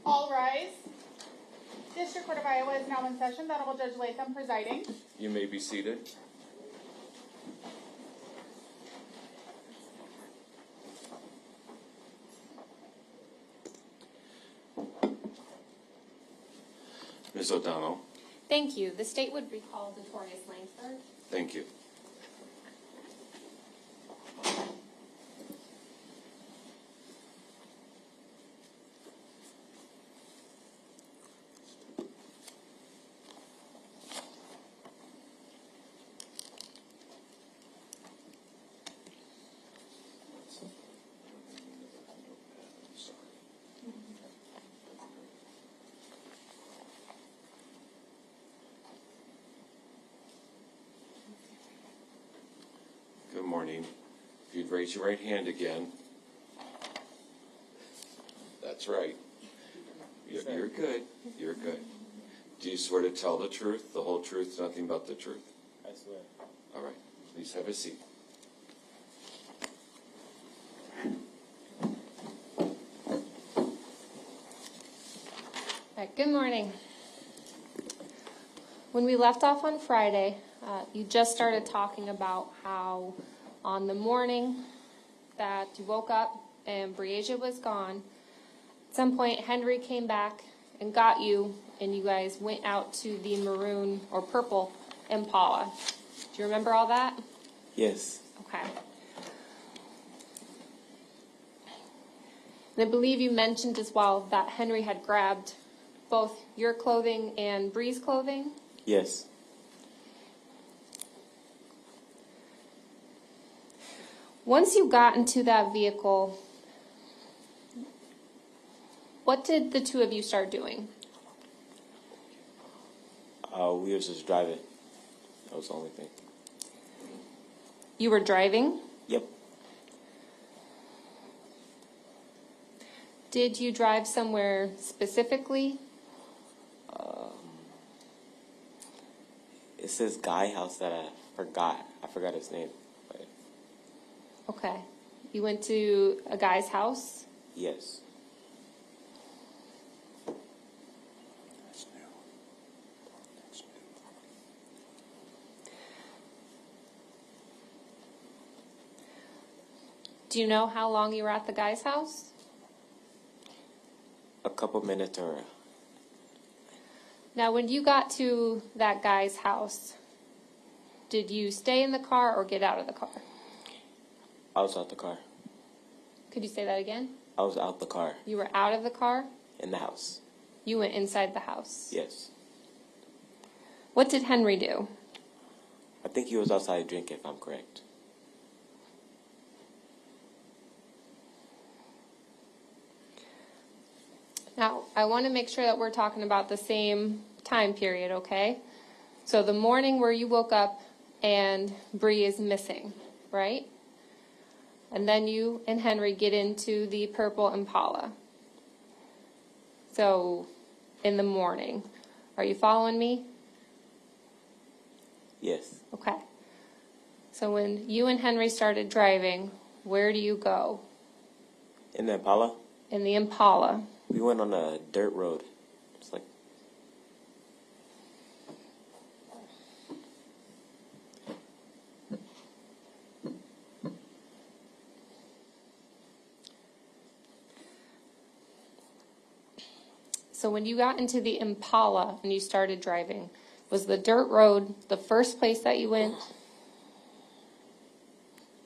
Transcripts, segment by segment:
All rise. District Court of Iowa is now in session. The Honorable Judge Latham presiding. You may be seated. Ms. O'Donnell. Thank you. The state would recall Detorius Langsford. Thank you. Good morning. If you'd raise your right hand again. That's right. You're good. You're good. Do you swear to tell the truth, the whole truth, nothing but the truth? I swear. All right. Please have a seat. All right, good morning. When we left off on Friday, you just started talking about how on the morning that you woke up and Breasia was gone, at some point Henry came back and got you, and you guys went out to the maroon or purple Impala. Do you remember all that? Yes. Okay. And I believe you mentioned as well that Henry had grabbed both your clothing and Bree's clothing? Yes. Once you got into that vehicle, what did the two of you start doing? We were just driving. That was the only thing. You were driving? Yep. Did you drive somewhere specifically? It's this guy house that I forgot. I forgot his name. But Okay. You went to a guy's house? yes. Do you know how long you were at the guy's house? A couple minutes or Now, when you got to that guy's house, did you stay in the car or get out of the car? I was out the car. Could you say that again? I was out the car You were out of the car? in the house. You went inside the house. Yes. What did Henry do? I think he was outside drinking, if I'm correct. Now, I want to make sure that we're talking about the same time period, okay? So the morning where you woke up and Bree is missing, right? And then you and Henry get into the purple Impala. So, in the morning. Are you following me? Yes. Okay. So when you and Henry started driving, where do you go? In the Impala, In the Impala. we went on a dirt road. It's like So when you got into the Impala and you started driving, was the dirt road the first place that you went?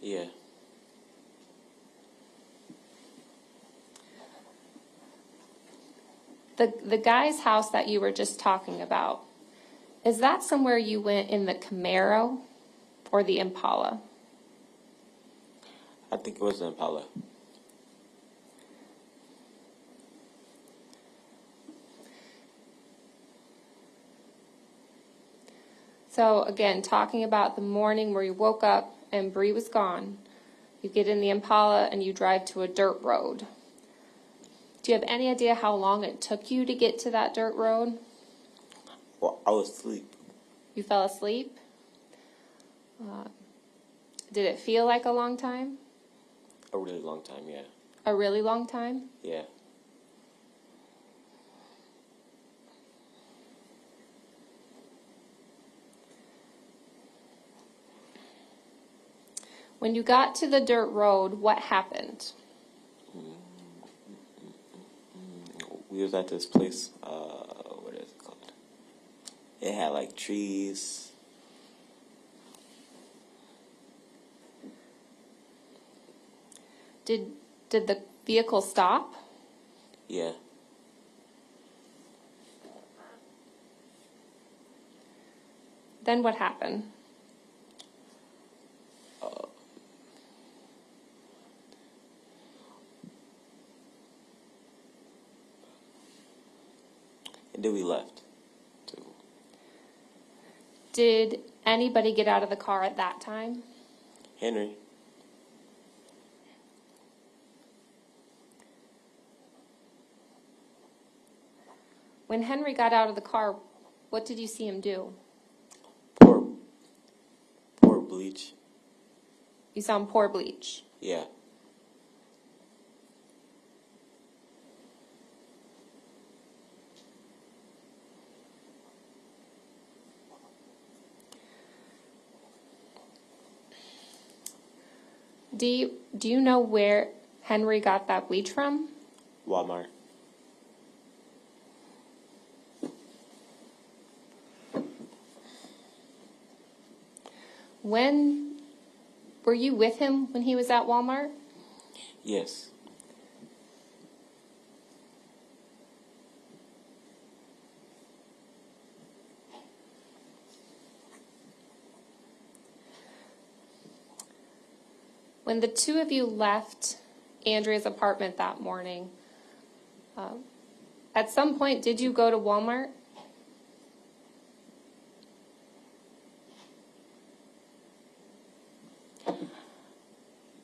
yeah. The guy's house that you were just talking about, is that somewhere you went in the Camaro or the Impala? I think it was the Impala. So again, talking about the morning where you woke up and Bree was gone, you get in the Impala and you drive to a dirt road. Do you have any idea how long it took you to get to that dirt road? Well, I was asleep. You fell asleep? Did it feel like a long time? A really long time, yeah. A really long time? Yeah. When you got to the dirt road, what happened? We was at this place, what is it called? It had like trees. Did the vehicle stop? Yeah. Then what happened? And then we left. Too. Did anybody get out of the car at that time? Henry. When Henry got out of the car, what did you see him do? Pour bleach. You saw him pour bleach. Yeah. Do you know where Henry got that bleach from? Walmart. Were you with him when he was at Walmart? Yes. When the two of you left Andrea's apartment that morning, at some point, did you go to Walmart?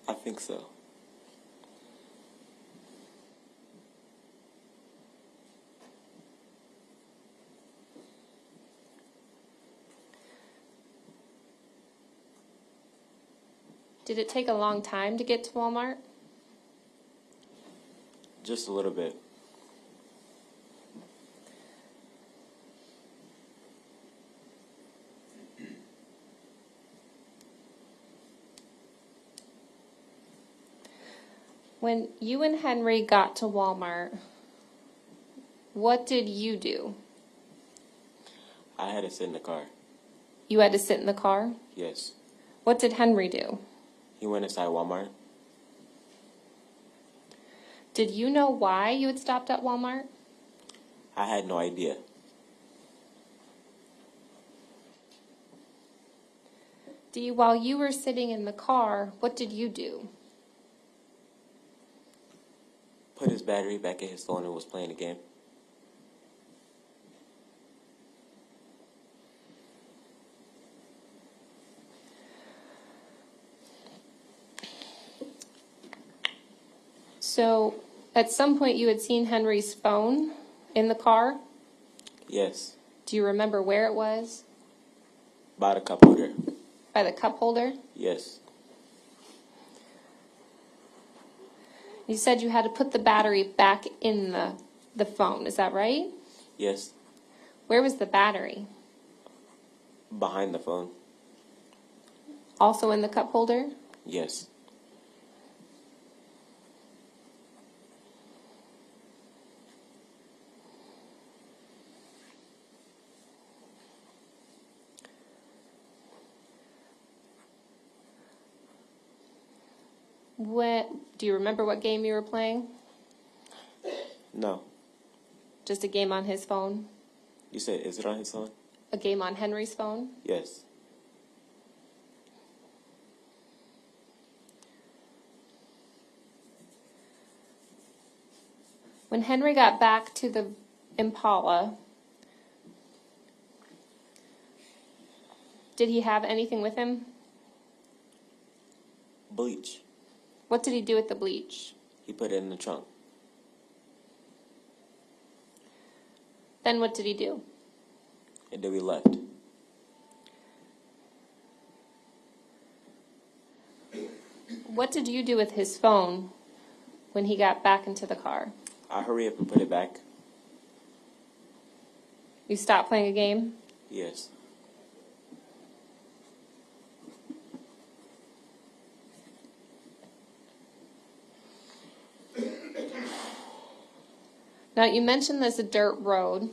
I think so. Did it take a long time to get to Walmart? Just a little bit. When you and Henry got to Walmart, what did you do? I had to sit in the car. You had to sit in the car? Yes. What did Henry do? He went inside Walmart. Did you know why you had stopped at Walmart? I had no idea. While you were sitting in the car, what did you do? Put his battery back in his phone and was playing the game. So, at some point you had seen Henry's phone in the car. Yes. Do you remember where it was? By the cup holder. By the cup holder? Yes. You said you had to put the battery back in the phone, is that right? Yes. Where was the battery? Behind the phone. Also in the cup holder? Yes. Do you remember what game you were playing? No. Just a game on his phone? You said, is it on his phone? A game on Henry's phone? Yes. When Henry got back to the Impala, did he have anything with him? Bleach. What did he do with the bleach? He put it in the trunk. Then what did he do? And then we left. What did you do with his phone when he got back into the car? I hurry up and put it back. You stopped playing a game? Yes. Now, you mentioned there's a dirt road.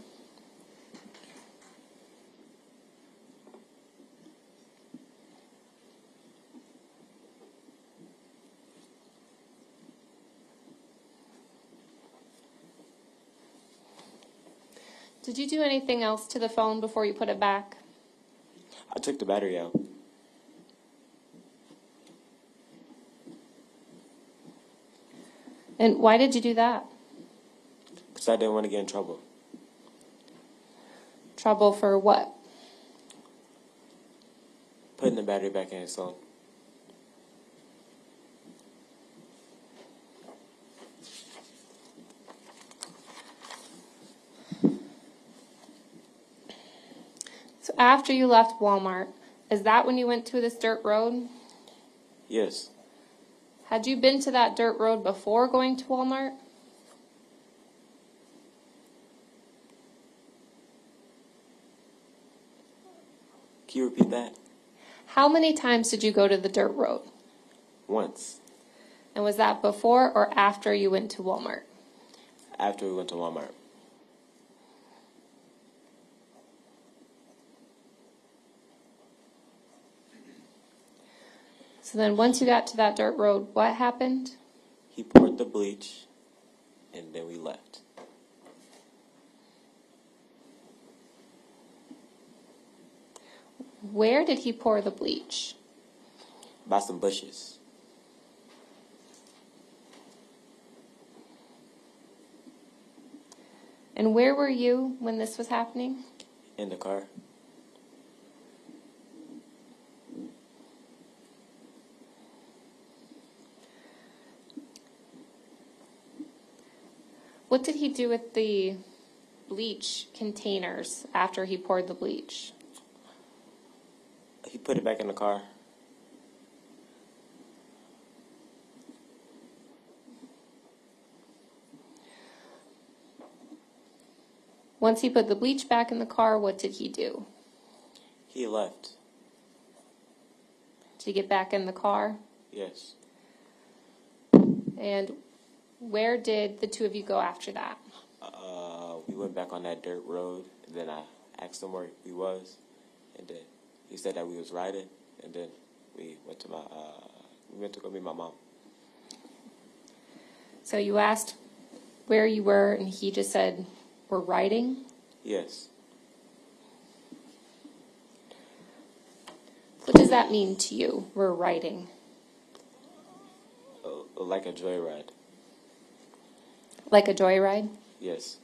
Did you do anything else to the phone before you put it back? I took the battery out. And why did you do that? Because I didn't want to get in trouble. Trouble for what? Putting the battery back in his phone. So after you left Walmart, is that when you went to this dirt road? Yes. Had you been to that dirt road before going to Walmart? Can you repeat that? How many times did you go to the dirt road? Once. And was that before or after you went to Walmart? After we went to Walmart. So then once you got to that dirt road, what happened? He poured the bleach, and then we left. Where did he pour the bleach? By some bushes. And where were you when this was happening? In the car. What did he do with the bleach containers after he poured the bleach? He put it back in the car. Once he put the bleach back in the car, what did he do? He left. Did he get back in the car? Yes. And where did the two of you go after that? We went back on that dirt road, and then I asked him where he was, and then he said that we was riding, and then we went to go meet my mom. So you asked where you were, and he just said, we're riding? Yes. What does that mean to you, we're riding? Like a joyride. Like a joyride? Yes.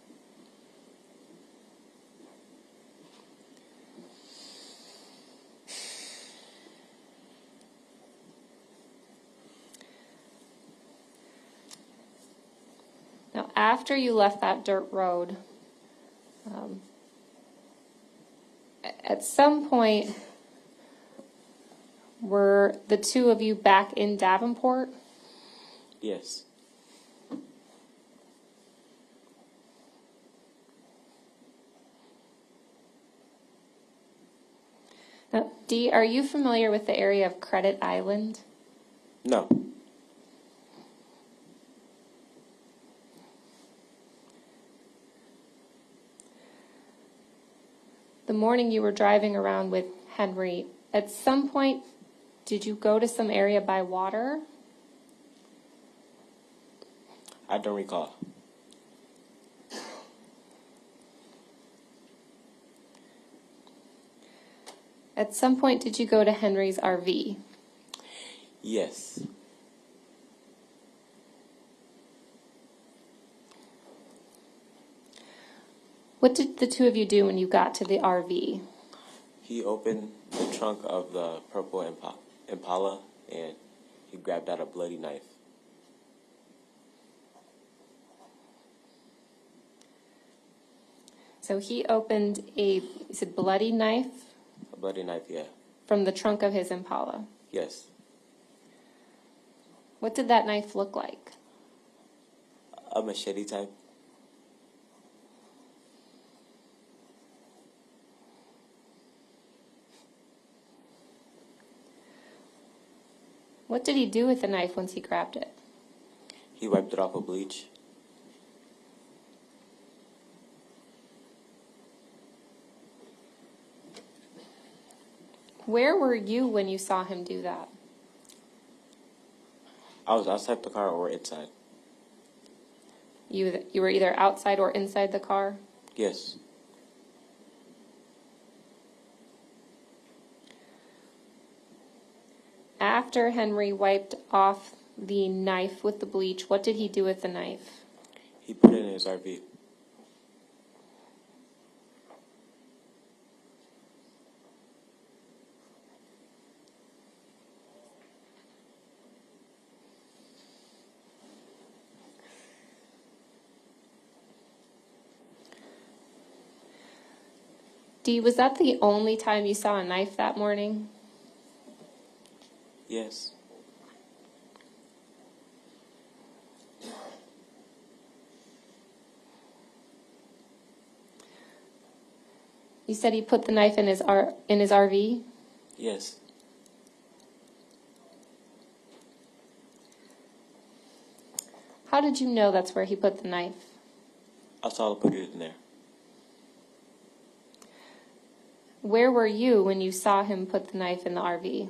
Now, after you left that dirt road, at some point, were the two of you back in Davenport? Yes. Now, Dee, are you familiar with the area of Credit Island? No. The morning you were driving around with Henry, at some point, did you go to some area by water? I don't recall. At some point, did you go to Henry's RV? Yes. What did the two of you do when you got to the RV? He opened the trunk of the purple Impala, and he grabbed out a bloody knife. So he opened is it bloody knife A bloody knife, yeah. from the trunk of his Impala. Yes. What did that knife look like? A machete type. What did he do with the knife once he grabbed it? He wiped it off with bleach. Where were you when you saw him do that? I was outside the car or inside. You were either outside or inside the car? Yes. After Henry wiped off the knife with the bleach, what did he do with the knife? He put it in his RV. Dee, was that the only time you saw a knife that morning? Yes. You said he put the knife in his RV? Yes. How did you know that's where he put the knife? I saw him put it in there. Where were you when you saw him put the knife in the RV?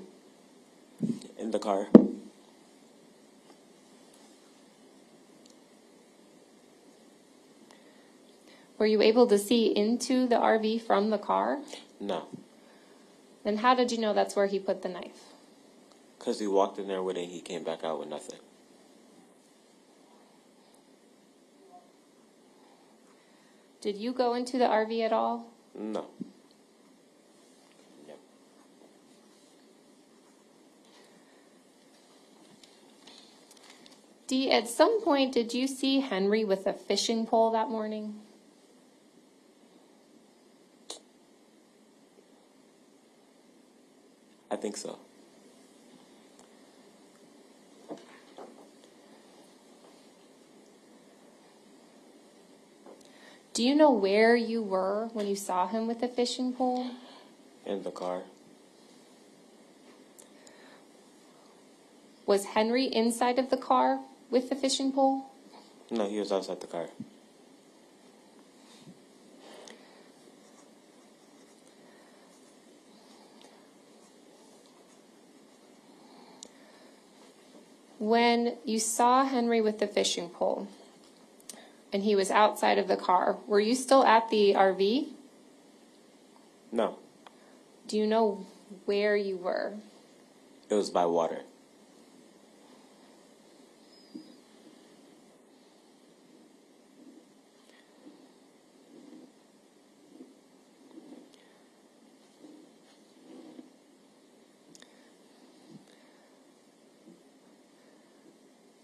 In the car. Were you able to see into the RV from the car? No. Then how did you know that's where he put the knife? Because he walked in there with it and he came back out with nothing. Did you go into the RV at all? No. No. Dee, at some point, did you see Henry with a fishing pole that morning? I think so. Do you know where you were when you saw him with the fishing pole? In the car. Was Henry inside of the car with the fishing pole? No, he was outside the car. When you saw Henry with the fishing pole and he was outside of the car, were you still at the RV? No. Do you know where you were? It was by water.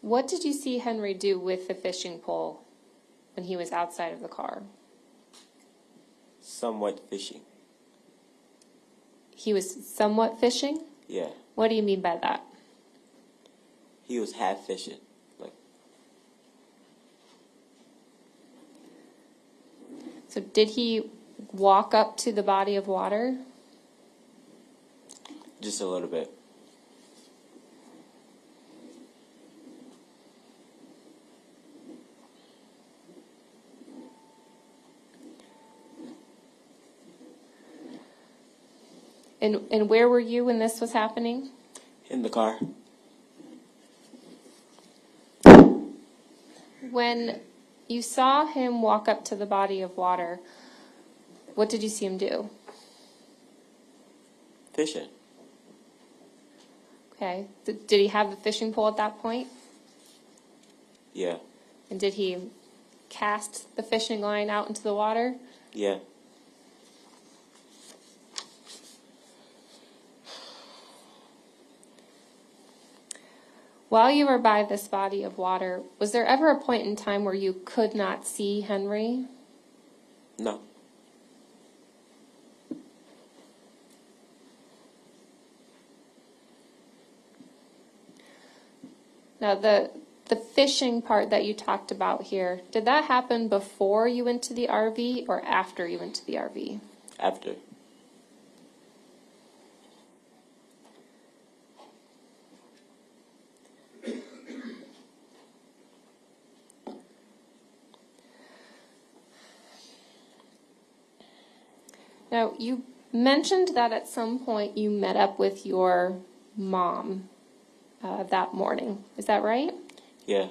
What did you see Henry do with the fishing pole when he was outside of the car? Somewhat fishing. He was somewhat fishing? Yeah. What do you mean by that? He was half fishing. Like, So did he walk up to the body of water? just a little bit. And where were you when this was happening? In the car. When you saw him walk up to the body of water, what did you see him do? Fishing. Okay. Did he have the fishing pole at that point? Yeah. And did he cast the fishing line out into the water? Yeah. While you were by this body of water, was there ever a point in time where you could not see Henry? No. Now, the fishing part that you talked about here, did that happen before you went to the RV or after you went to the RV? After. Now, you mentioned that at some point you met up with your mom that morning. Is that right? Yeah.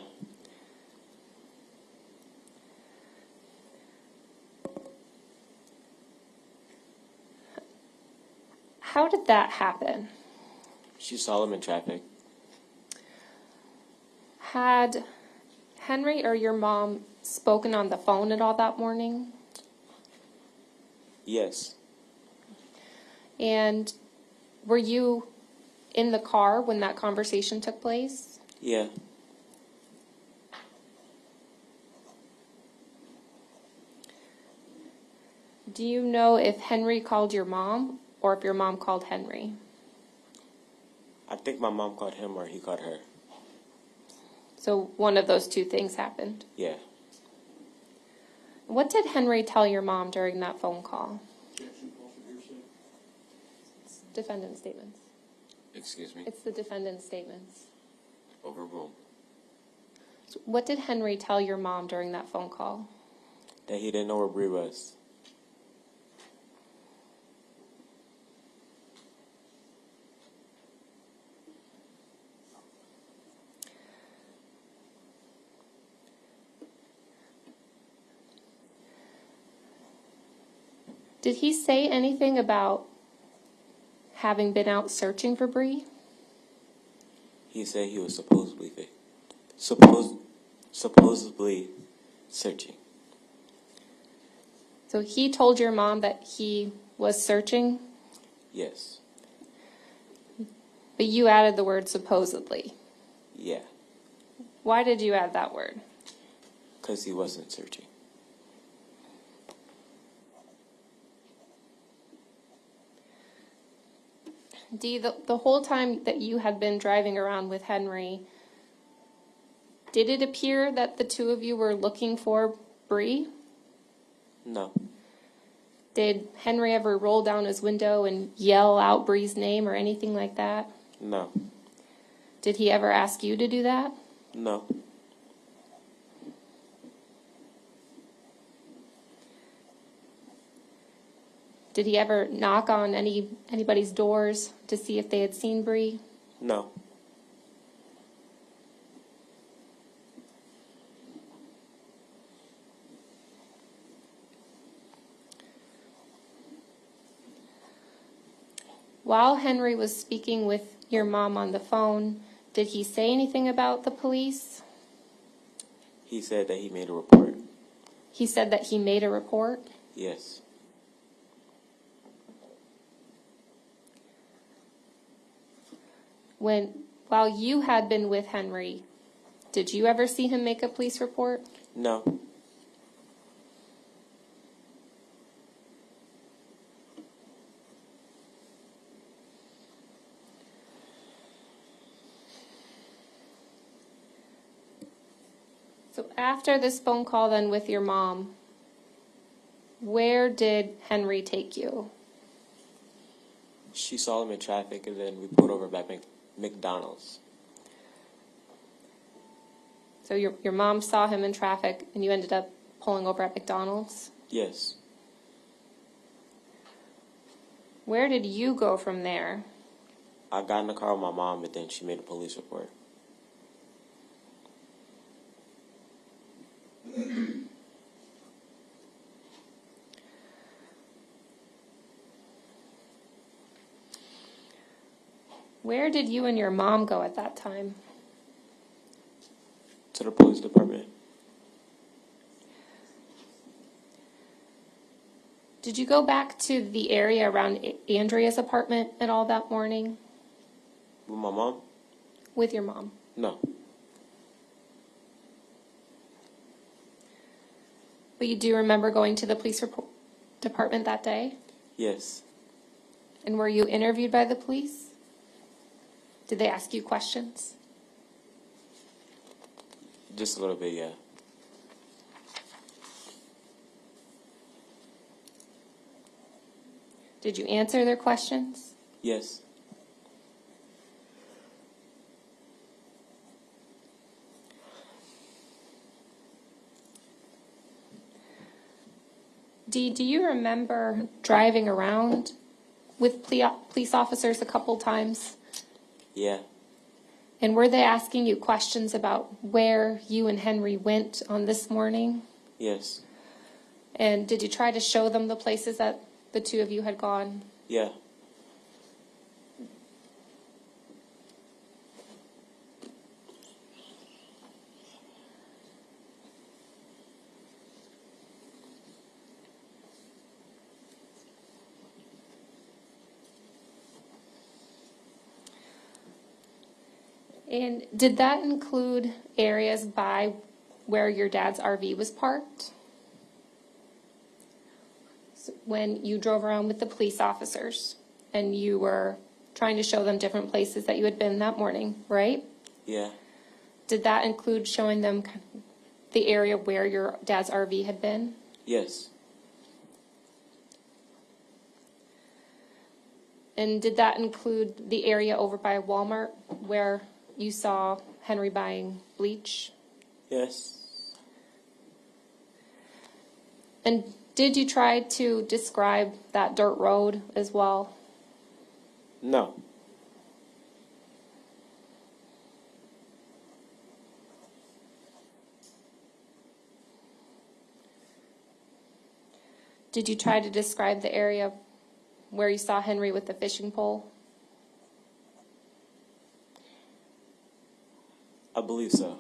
How did that happen? She saw him in traffic. Had Henry or your mom spoken on the phone at all that morning? Yes. And were you in the car when that conversation took place? Yeah. Do you know if Henry called your mom or if your mom called Henry? I think my mom called him or he called her. So one of those two things happened. Yeah. What did Henry tell your mom during that phone call? It's defendant statements. Excuse me? It's the defendant's statements. Overruled. So what did Henry tell your mom during that phone call? That he didn't know where Bree was. Did he say anything about having been out searching for Bree? He said he was supposedly searching. So he told your mom that he was searching, Yes. but you added the word supposedly. Yeah. Why did you add that word? Because he wasn't searching. Dee, the whole time that you had been driving around with Henry, did it appear that the two of you were looking for Bree? No. Did Henry ever roll down his window and yell out Bree's name or anything like that? No. Did he ever ask you to do that? No. Did he ever knock on anybody's doors to see if they had seen Bree? No. While Henry was speaking with your mom on the phone, did he say anything about the police? He said that he made a report. He said that he made a report? Yes. While you had been with Henry, did you ever see him make a police report? No. So after this phone call then with your mom, where did Henry take you? She saw him in traffic and then we pulled over back McDonald's. So your mom saw him in traffic and you ended up pulling over at McDonald's? Yes. Where did you go from there? I got in the car with my mom and then she made a police report. Where did you and your mom go at that time? To the police department. Did you go back to the area around Andrea's apartment at all that morning With my mom? with your mom? No. But you do remember going to the police department that day? Yes. And were you interviewed by the police? Did they ask you questions? Just a little bit, yeah. Did you answer their questions? Yes. Dee, do you remember driving around with police officers a couple times? Yeah. And were they asking you questions about where you and Henry went on this morning? Yes. And did you try to show them the places that the two of you had gone? Yeah. And did that include areas by where your dad's RV was parked? So when you drove around with the police officers and you were trying to show them different places that you had been that morning, right? Yeah. Did that include showing them the area where your dad's RV had been? Yes. And did that include the area over by Walmart where you saw Henry buying bleach? Yes. And did you try to describe that dirt road as well? No. Did you try to describe the area where you saw Henry with the fishing pole? I believe so.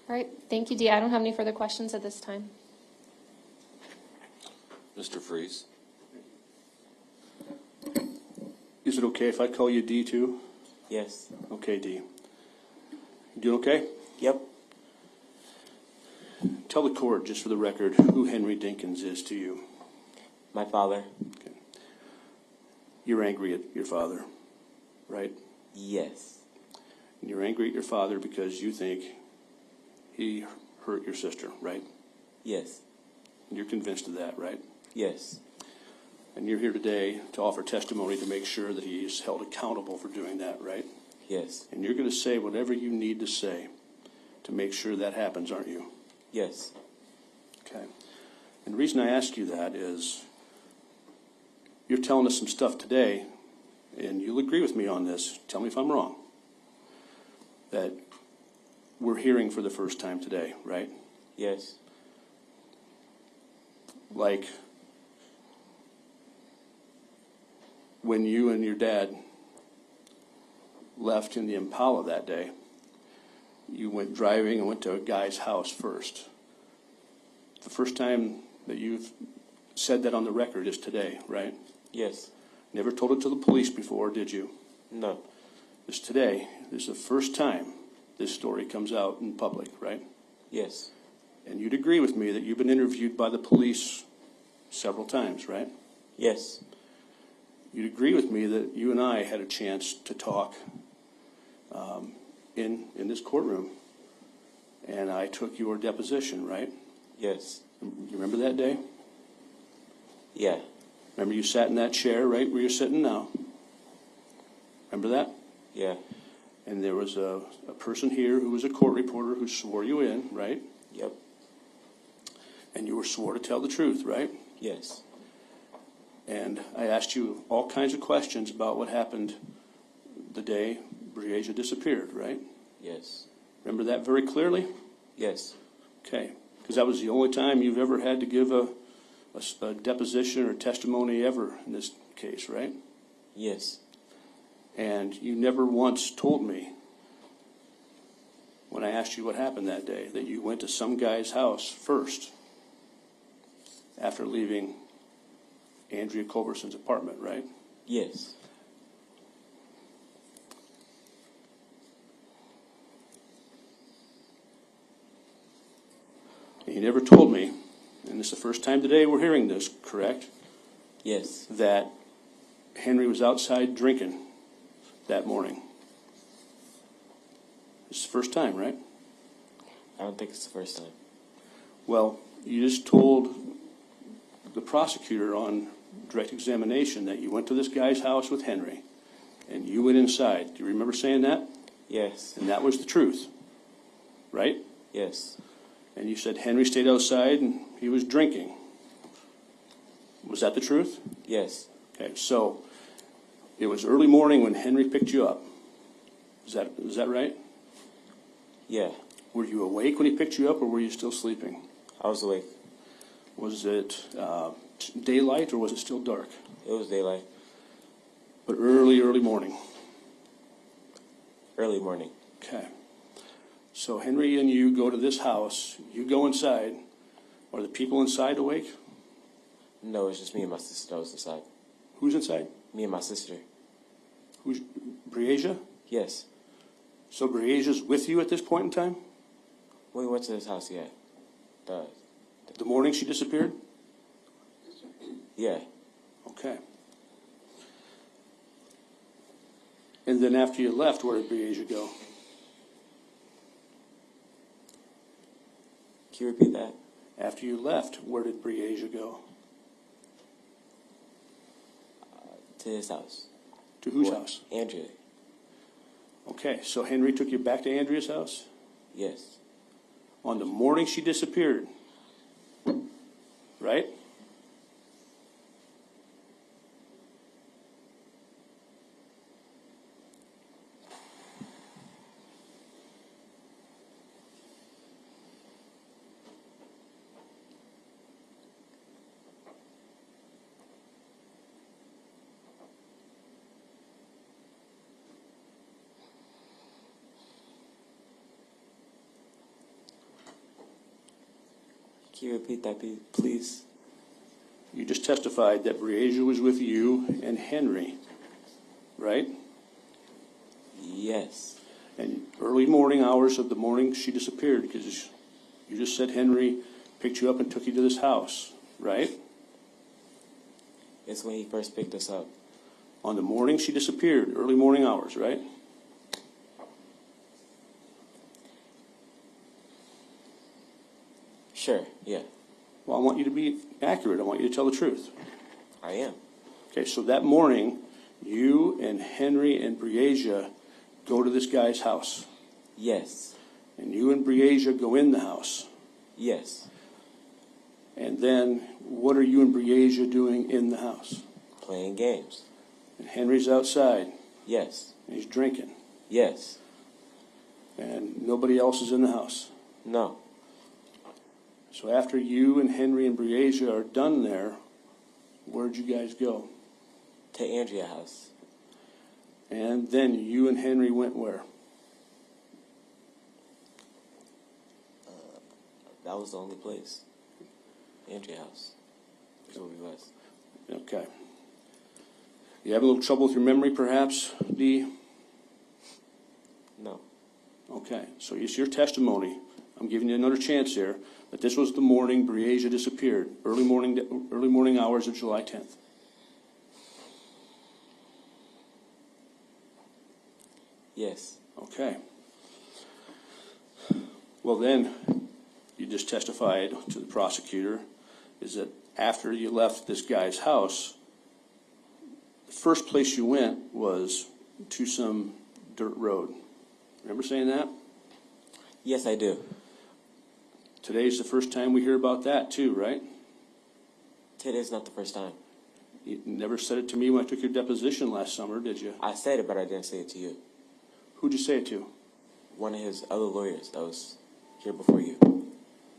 All right, thank you, Dee. I don't have any further questions at this time. Mr. Freeze? Is it okay if I call you D too? Yes. Okay, D. You doing okay? Yep. Tell the court, just for the record, who Henry Dinkins is to you. My father. Okay. You're angry at your father, right? Yes. And you're angry at your father because you think he hurt your sister, right? Yes. And you're convinced of that, right? Yes. And you're here today to offer testimony to make sure that he is held accountable for doing that, right? Yes. And you're going to say whatever you need to say to make sure that happens, aren't you? Yes. Okay. And the reason I ask you that is you're telling us some stuff today, and you'll agree with me on this. Tell me if I'm wrong. That we're hearing for the first time today, right? Yes. Like when you and your dad left in the Impala that day, you went driving and went to a guy's house first. The first time that you've said that on the record is today, right? Yes. Never told it to the police before, did you? No. It's today. This is the first time this story comes out in public, right? Yes. And you'd agree with me that you've been interviewed by the police several times, right? Yes. You'd agree with me that you and I had a chance to talk in this courtroom, and I took your deposition, right? Yes. You remember that day? Yeah. Remember you sat in that chair right where you're sitting now? Remember that? Yeah. And there was a person here who was a court reporter who swore you in, right? Yep. And you were swore to tell the truth, right? Yes. And I asked you all kinds of questions about what happened the day Briasia disappeared, right? Yes. Remember that very clearly? Yes. Okay. Because that was the only time you've ever had to give a deposition or testimony ever in this case, right? Yes. And you never once told me, when I asked you what happened that day, that you went to some guy's house first after leaving Andrea Culberson's apartment, right? Yes. And you never told me, and this is the first time today we're hearing this, correct? Yes. That Henry was outside drinking that morning. It's the first time, right? I don't think it's the first time. Well, you just told the prosecutor on direct examination that you went to this guy's house with Henry, and you went inside. Do you remember saying that? Yes. And that was the truth, right? Yes. And you said Henry stayed outside and he was drinking. Was that the truth? Yes. Okay, so it was early morning when Henry picked you up. Is that right? Yeah. Were you awake when he picked you up, or were you still sleeping? I was awake. Was it daylight, or was it still dark? It was daylight. But early morning. Early morning. Okay. So Henry and you go to this house. You go inside. Are the people inside awake? No, it's just me and my sister that was inside. Who's inside? Me and my sister. Who's Briasia? Yes. So Briasia's with you at this point in time? When we went to his house, yeah. The morning she disappeared? Yeah. Okay. And then after you left, where did Briasia go? Can you repeat that? After you left, where did Briasia go? To his house. To whose What? house? Andrea. Okay, so Henry took you back to Andrea's house? Yes. On the morning she disappeared, right? Can you repeat that, please? You just testified that Briasia was with you and Henry, right? Yes. And early morning hours of the morning she disappeared, because you just said Henry picked you up and took you to this house, right? It's when he first picked us up. On the morning she disappeared, early morning hours, right? Sure, yeah. Well, I want you to be accurate. I want you to tell the truth. I am. Okay, so that morning, you and Henry and Briasia go to this guy's house. Yes. And you and Briasia go in the house. Yes. And then, what are you and Briasia doing in the house? Playing games. And Henry's outside. Yes. And he's drinking. Yes. And nobody else is in the house. No. So after you and Henry and Briasia are done there, where'd you guys go? To Andrea's house. And then you and Henry went where? That was the only place. Andrea's house. That's where we was. Okay. You having a little trouble with your memory, perhaps, Dee? No. Okay. So it's your testimony. I'm giving you another chance here. That this was the morning Briasia disappeared. Early morning hours of July 10th. Yes. Okay. Well, then, you just testified to the prosecutor is that after you left this guy's house, the first place you went was to some dirt road. Remember saying that? Yes, I do. Today's the first time we hear about that too, right? Today's not the first time. You never said it to me when I took your deposition last summer, did you? I said it, but I didn't say it to you. Who'd you say it to? One of his other lawyers that was here before you.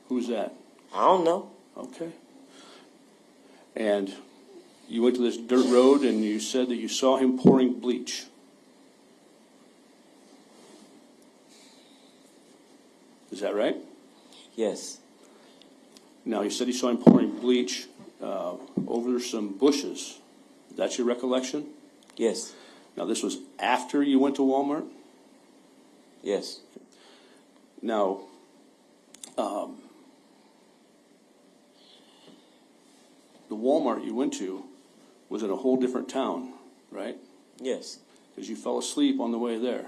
Who's that? I don't know. Okay. And you went to this dirt road and you said that you saw him pouring bleach. Is that right? Yes. Now, you said you saw him pouring bleach over some bushes. That's your recollection? Yes. Now, this was after you went to Walmart? Yes. Now, the Walmart you went to was in a whole different town, right? Yes. Because you fell asleep on the way there.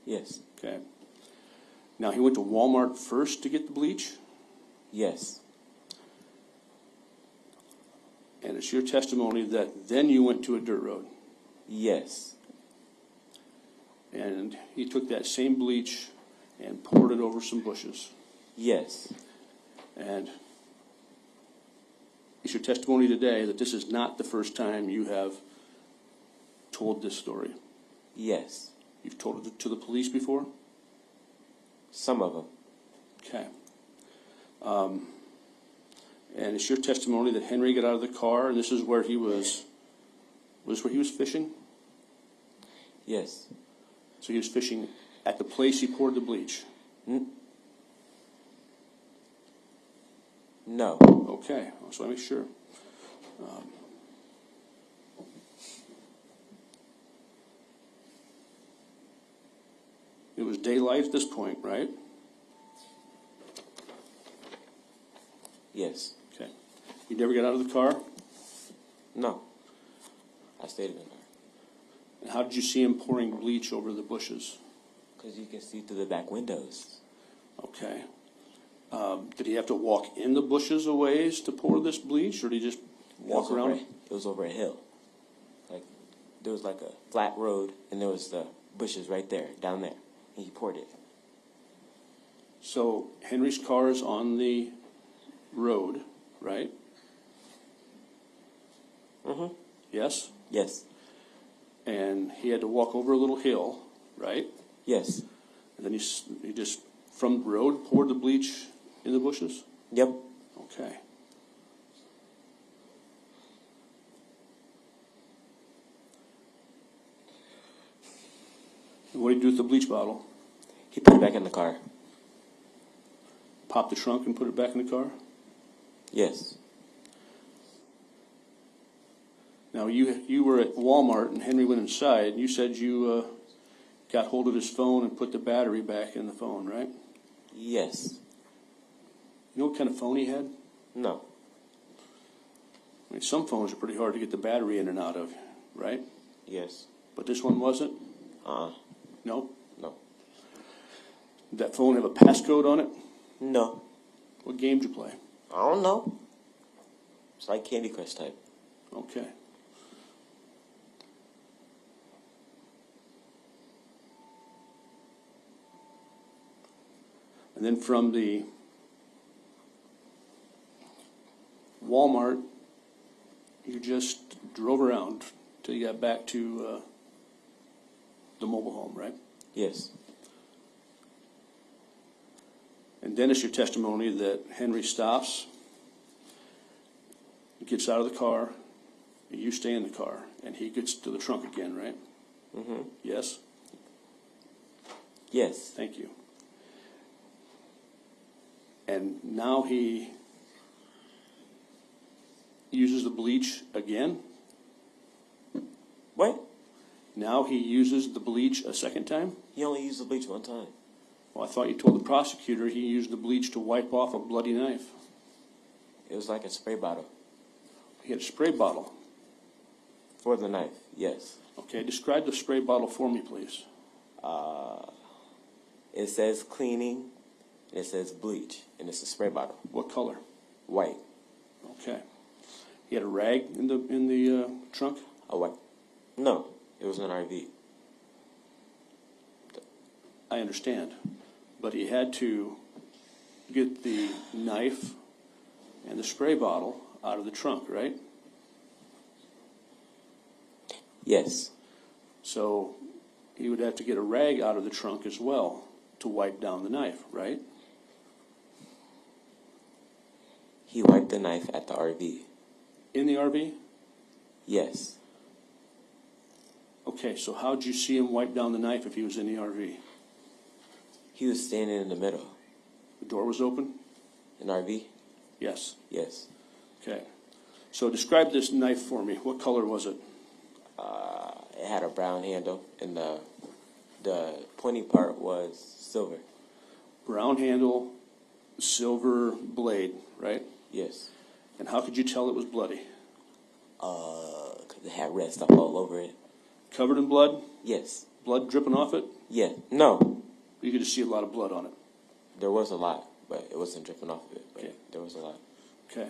Yes. Okay. Now, he went to Walmart first to get the bleach, Yes. and it's your testimony that then you went to a dirt road, Yes. and he took that same bleach and poured it over some bushes. Yes. And it's your testimony today that this is not the first time you have told this story. Yes. You've told it to the police before? Some of them. Okay. And it's your testimony that Henry got out of the car, and this is where he was where he was fishing? Yes. So he was fishing at the place he poured the bleach? No. Okay, so let me make sure. It was daylight at this point, right? Yes. Okay. You never got out of the car? No. I stayed in the car. And how did you see him pouring bleach over the bushes? Because you can see through the back windows. Okay. Did he have to walk in the bushes a ways to pour this bleach, or did he just walk around? It was over a hill. Like, there was like a flat road, and there was the bushes right there, down there. And he poured it. So Henry's car is on the road, right? Mm-hmm. Yes? Yes. And he had to walk over a little hill, right? Yes. And then he just, from the road, poured the bleach in the bushes? Yep. Okay. And what did he do with the bleach bottle? He put it back in the car. Pop the trunk and put it back in the car? Yes. Now, you were at Walmart and Henry went inside. You said you got hold of his phone and put the battery back in the phone, right? Yes. You know what kind of phone he had? No. I mean, some phones are pretty hard to get the battery in and out of, right? Yes. But this one wasn't? Uh-uh. No? No. Did that phone have a passcode on it? No. What game did you play? I don't know. It's like Candy Crush type. Okay. And then from the Walmart, you just drove around till you got back to the mobile home, right? Yes. And then it's your testimony that Henry stops, gets out of the car, and you stay in the car, and he gets to the trunk again, right? Mm-hmm. Yes? Yes. Thank you. And now he uses the bleach again? What? Now he uses the bleach a second time? He only used the bleach one time. Well, I thought you told the prosecutor he used the bleach to wipe off a bloody knife. It was like a spray bottle. He had a spray bottle. For the knife, yes. Okay, describe the spray bottle for me, please. It says cleaning, and it says bleach, and it's a spray bottle. What color? White. Okay. He had a rag in the trunk? A white. No, it was an RV. I understand. But he had to get the knife and the spray bottle out of the trunk, right? Yes. So he would have to get a rag out of the trunk as well to wipe down the knife, right? He wiped the knife at the RV. In the RV? Yes. Okay, so how'd you see him wipe down the knife if he was in the RV? He was standing in the middle. The door was open? An RV? Yes. Yes. Okay. So describe this knife for me. What color was it? It had a brown handle, and the pointy part was silver. Brown handle, silver blade, right? Yes. And how could you tell it was bloody? 'Cause it had red stuff all over it. Covered in blood? Yes. Blood dripping off it? Yeah. No. You could just see a lot of blood on it. There was a lot, but it wasn't dripping off of it. But Okay. there was a lot. Okay.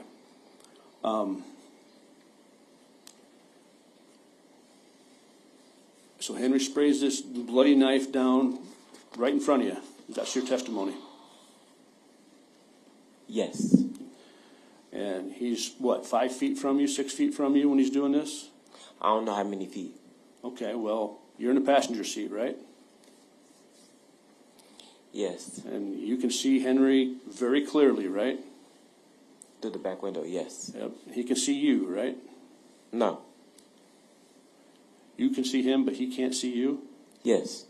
So Henry sprays this bloody knife down right in front of you. That's your testimony. Yes. And he's, what, 5 feet from you, 6 feet from you when he's doing this? I don't know how many feet. Okay, well, you're in the passenger seat, right? Yes. And you can see Henry very clearly, right? Through the back window, yes. Yep. He can see you, right? No. You can see him, but he can't see you? Yes.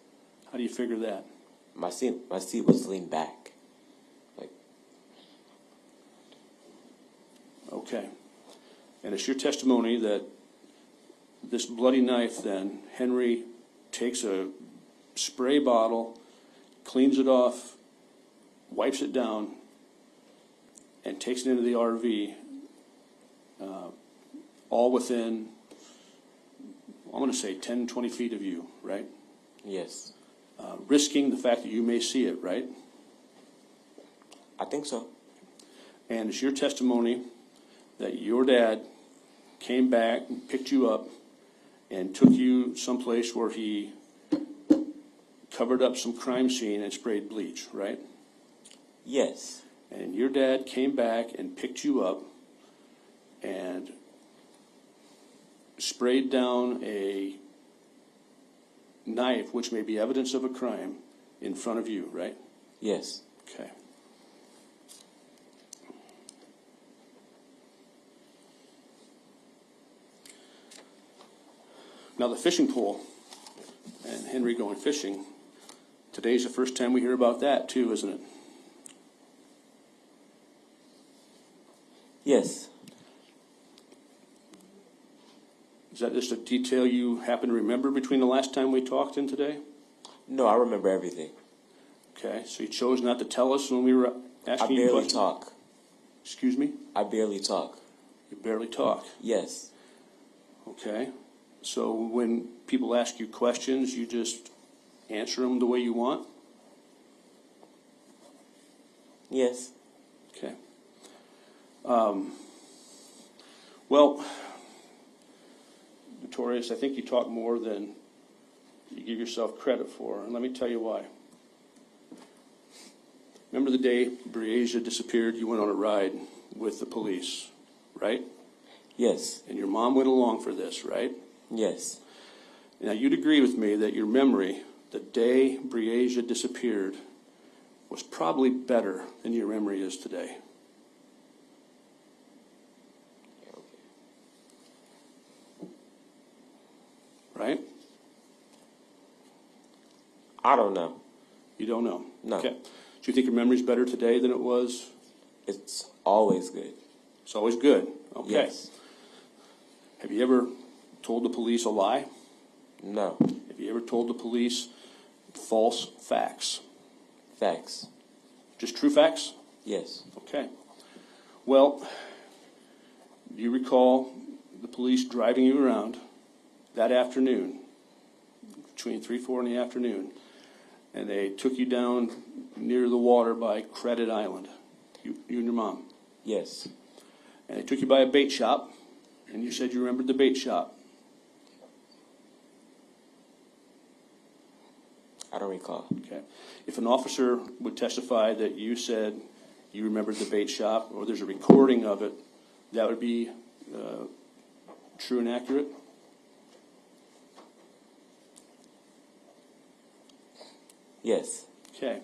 How do you figure that? My seat was leaned back. Like, Okay. And it's your testimony that this bloody knife then, Henry takes a spray bottle, cleans it off, wipes it down, and takes it into the RV, all within, I'm going to say 10, 20 feet of you, right? yes. Risking the fact that you may see it, right? I think so. And it's your testimony that your dad came back and picked you up and took you someplace where he covered up some crime scene and sprayed bleach, right? Yes. And your dad came back and picked you up and sprayed down a knife, which may be evidence of a crime, in front of you, right? Yes. Okay. Now the fishing pole and Henry going fishing, today's the first time we hear about that too, isn't it? Yes. Is that just a detail you happen to remember between the last time we talked and today? No, I remember everything. Okay, so you chose not to tell us when we were I asking you barely questions? talk. Excuse me? I barely talk. You barely talk. Yes. Okay. So when people ask you questions, you just answer them the way you want? Yes. Okay. Well, Notorious, I think you talk more than you give yourself credit for, and let me tell you why. Remember the day Breasia disappeared, you went on a ride with the police, right? Yes. And your mom went along for this, right? Yes. Now, you'd agree with me that your memory, the day Breasia disappeared, was probably better than your memory is today. Right? I don't know. You don't know? No. Okay. So you think your memory's better today than it was? It's always good. It's always good. Okay. Yes. Have you ever told the police a lie? No. Have you ever told the police false facts? Facts. Just true facts? Yes. Okay. Well, do you recall the police driving you around that afternoon, between 3, 4 in the afternoon, and they took you down near the water by Credit Island, you and your mom? Yes. And they took you by a bait shop, and you said you remembered the bait shop. I don't recall. Okay. If an officer would testify that you said you remembered the bait shop, or there's a recording of it, that would be true and accurate? Yes. Okay.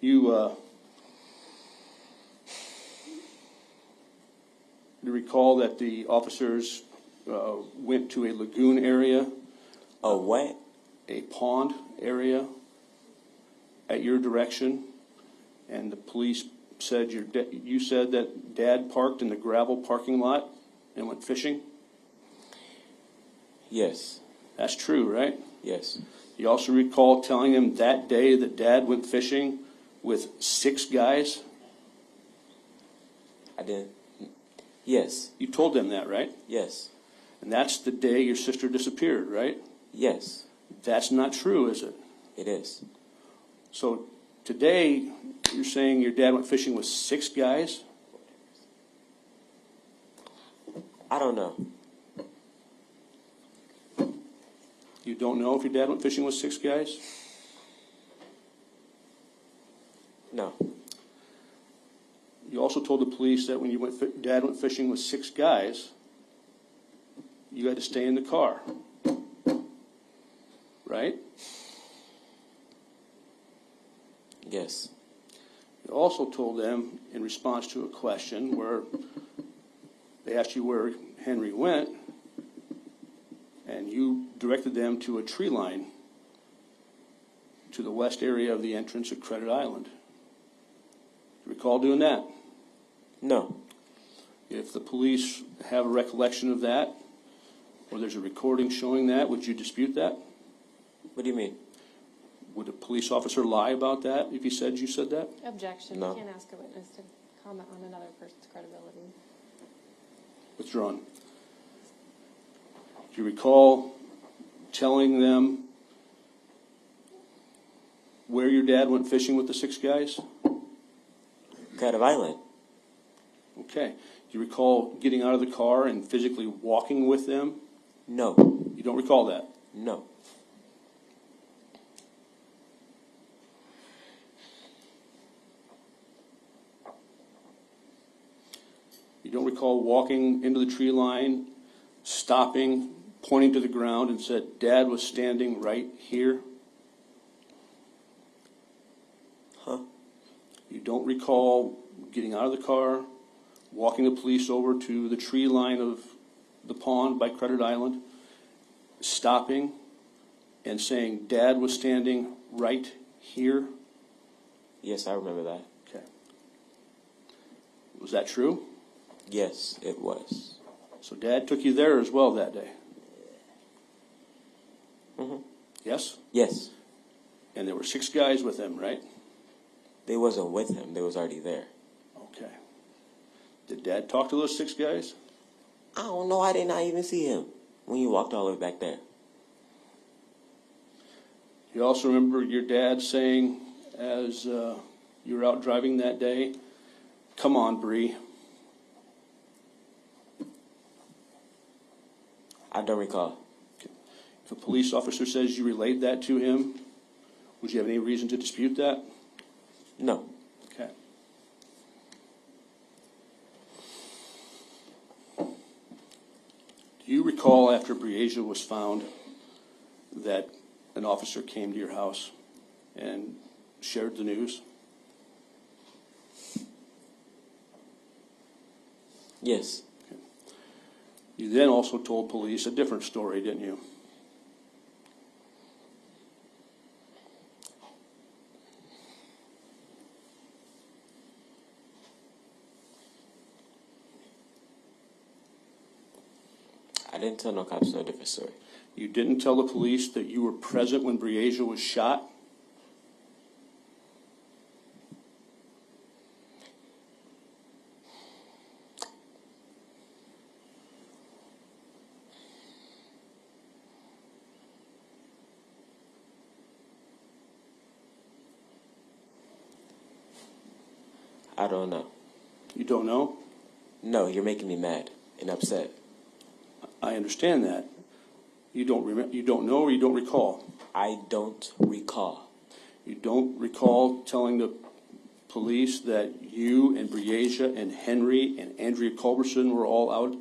You recall that the officers went to a lagoon area, Oh, what? a pond area at your direction, and the police said you said that Dad parked in the gravel parking lot and went fishing? Yes. That's true, right? Yes. You also recall telling him that day that Dad went fishing with 6 guys? I didn't. Yes. You told them that, right? Yes. And that's the day your sister disappeared, right? Yes. That's not true, is it? It is. So today, you're saying your dad went fishing with 6 guys? I don't know. You don't know if your dad went fishing with 6 guys? No. You also told the police that when dad went fishing with 6 guys, you had to stay in the car. Right? Yes. You also told them in response to a question where they asked you where Henry went, and you directed them to a tree line to the west area of the entrance of Credit Island. Do you recall doing that? No. If the police have a recollection of that, or there's a recording showing that, would you dispute that? What do you mean? Would a police officer lie about that if he said you said that? Objection. No. You can't ask a witness to comment on another person's credibility. Withdrawn. Do you recall telling them where your dad went fishing with the 6 guys? Credit Island. Okay. Do you recall getting out of the car and physically walking with them? No. You don't recall that? No. You don't recall walking into the tree line, stopping, pointing to the ground, and said, Dad was standing right here? Huh? You don't recall getting out of the car, walking the police over to the tree line of the pond by Credit Island, stopping and saying, Dad was standing right here? Yes, I remember that. Okay. Was that true? Yes, it was. So Dad took you there as well that day? Mm-hmm. Yes? Yes. And there were 6 guys with him, right? They wasn't with him. They was already there. Okay. Did Dad talk to those 6 guys? I don't know. I did not even see him when you walked all the way back there. You also remember your dad saying as you were out driving that day, come on, Bree. I don't recall. If a police officer says you relayed that to him, would you have any reason to dispute that? No. Okay. Do you recall after Briasia was found that an officer came to your house and shared the news? Yes. You then also told police a different story, didn't you? I didn't tell no cops no different story. You didn't tell the police that you were present when Briasia was shot? I don't know. You don't know? No, you're making me mad and upset. I understand that. You don't know or you don't recall? I don't recall. You don't recall telling the police that you and Briasia and Henry and Andrea Culberson were all out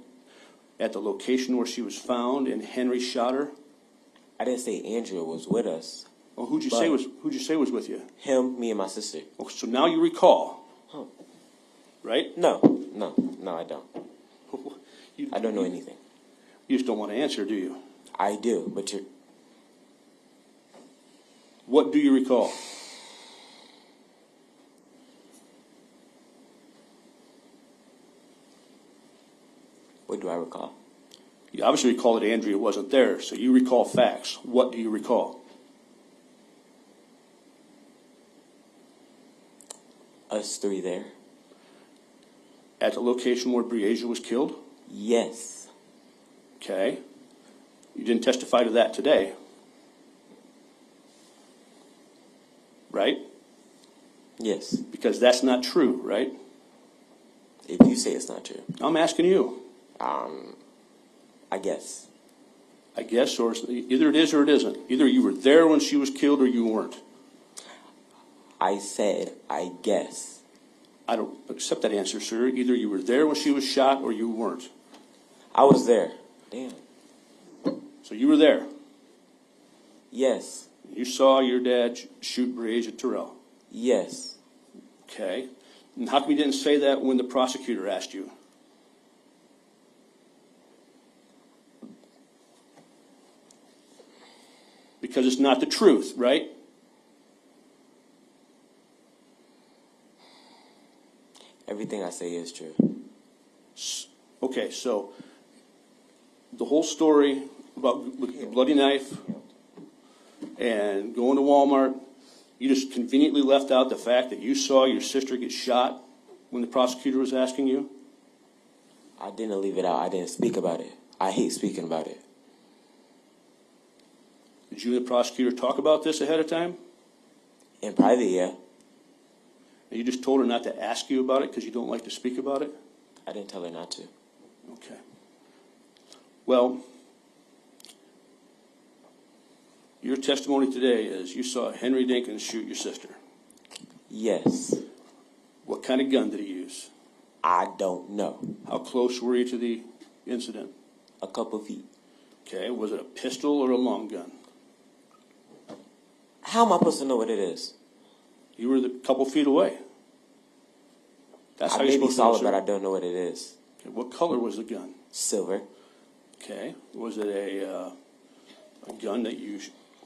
at the location where she was found and Henry shot her? I didn't say Andrea was with us. Well, who'd you say was with you? Him, me, and my sister. Oh, so now you recall, Huh. right? No, I don't. I don't know anything. You just don't want to answer, do you? I do, but you're... What do you recall? What do I recall? You obviously recall that Andrea wasn't there, so you recall facts. What do you recall? Us 3 there? At the location where Briasia was killed? Yes. Okay. You didn't testify to that today. right? Yes. Because that's not true, right? If you say it's not true. I'm asking you. I guess. I guess, or either it is or it isn't. Either you were there when she was killed or you weren't. I said, I guess. I don't accept that answer, sir. Either you were there when she was shot or you weren't. I was there. Damn. So you were there. Yes. You saw your dad shoot Breasia Terrell. Yes. Okay. And how come you didn't say that when the prosecutor asked you? Because it's not the truth, right? Everything I say is true. Okay, so the whole story about the bloody knife and going to Walmart, you just conveniently left out the fact that you saw your sister get shot when the prosecutor was asking you? I didn't leave it out. I didn't speak about it. I hate speaking about it. Did you and the prosecutor talk about this ahead of time? In private, yeah. And you just told her not to ask you about it because you don't like to speak about it? I didn't tell her not to. Okay. Well, your testimony today is you saw Henry Dinkins shoot your sister. Yes. What kind of gun did he use? I don't know. How close were you to the incident? A couple feet. Okay, was it a pistol or a long gun? How am I supposed to know what it is? You were a couple feet away. That's I how you're maybe supposed to know, saw it, sir. but I don't know what it is. Okay, what color was the gun? Silver. Okay, was it a gun that you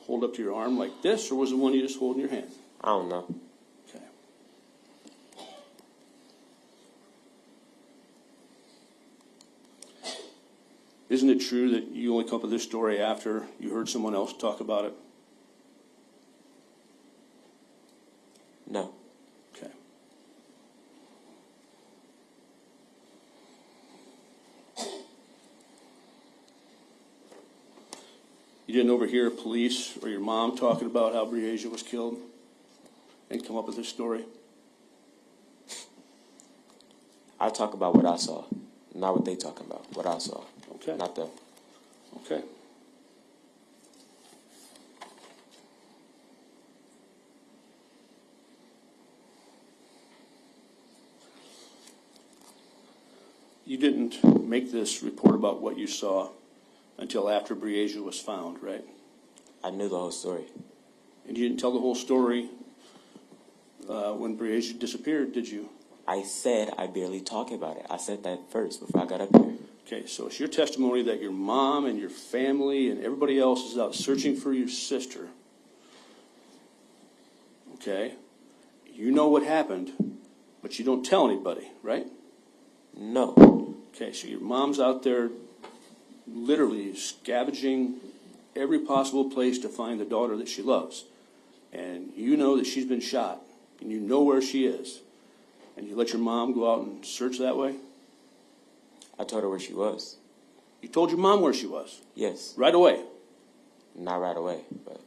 hold up to your arm like this, or was it one you just hold in your hand? I don't know. Okay. Isn't it true that you only come up with this story after you heard someone else talk about it? No. Okay. You didn't overhear police or your mom talking about how Breasia was killed and come up with this story? I talk about what I saw, not what they talking about. What I saw. Okay. Not them. Okay. You didn't make this report about what you saw until after Breasia was found, right? I knew the whole story. And you didn't tell the whole story when Breasia disappeared, did you? I said I barely talk about it. I said that first before I got up here. Okay, so it's your testimony that your mom and your family and everybody else is out searching for your sister. Okay? You know what happened, but you don't tell anybody, right? No. Okay, so your mom's out there literally scavenging every possible place to find the daughter that she loves. And you know that she's been shot, and you know where she is. And you let your mom go out and search that way? I told her where she was. You told your mom where she was? Yes. Right away? Not right away, but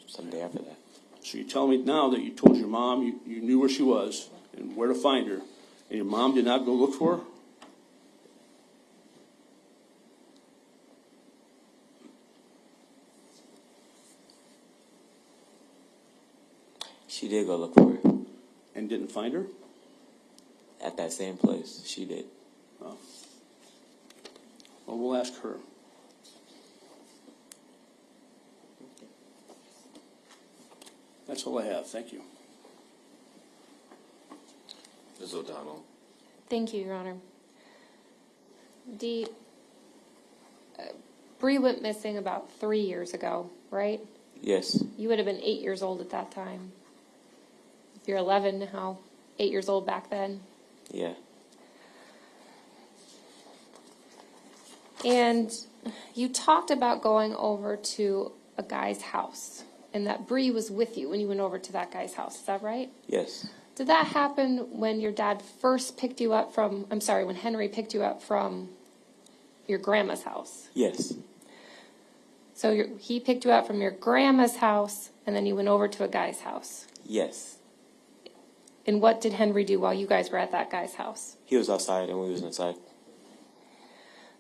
someday after that. So you tell me now that you told your mom you knew where she was and where to find her, and your mom did not go look for her? She did go look for her. And didn't find her? At that same place. She did. Oh. Well, we'll ask her. That's all I have. Thank you. Ms. O'Donnell. Thank you, Your Honor. Bree went missing about 3 years ago, right? Yes. You would have been 8 years old at that time. If you're 11 now, 8 years old back then. Yeah. And you talked about going over to a guy's house, and that Bree was with you when you went over to that guy's house. Is that right? Yes. Did that happen when your dad first picked you up from, when Henry picked you up from your grandma's house? Yes. So he picked you up from your grandma's house, and then you went over to a guy's house. Yes. And what did Henry do while you guys were at that guy's house? He was outside and we was inside.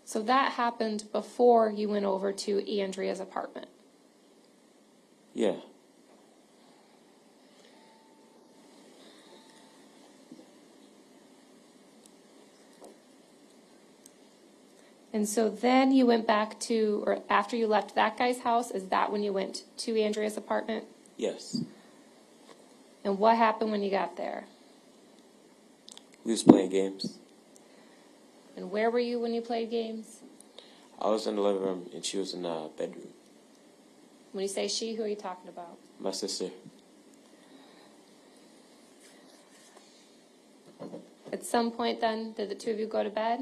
So that happened before you went over to Andrea's apartment. Yeah. And so then you went back to, or after you left that guy's house, is that when you went to Andrea's apartment? Yes. And what happened when you got there? We was playing games. And where were you when you played games? I was in the living room and she was in the bedroom. When you say she, who are you talking about? My sister. At some point then, did the two of you go to bed?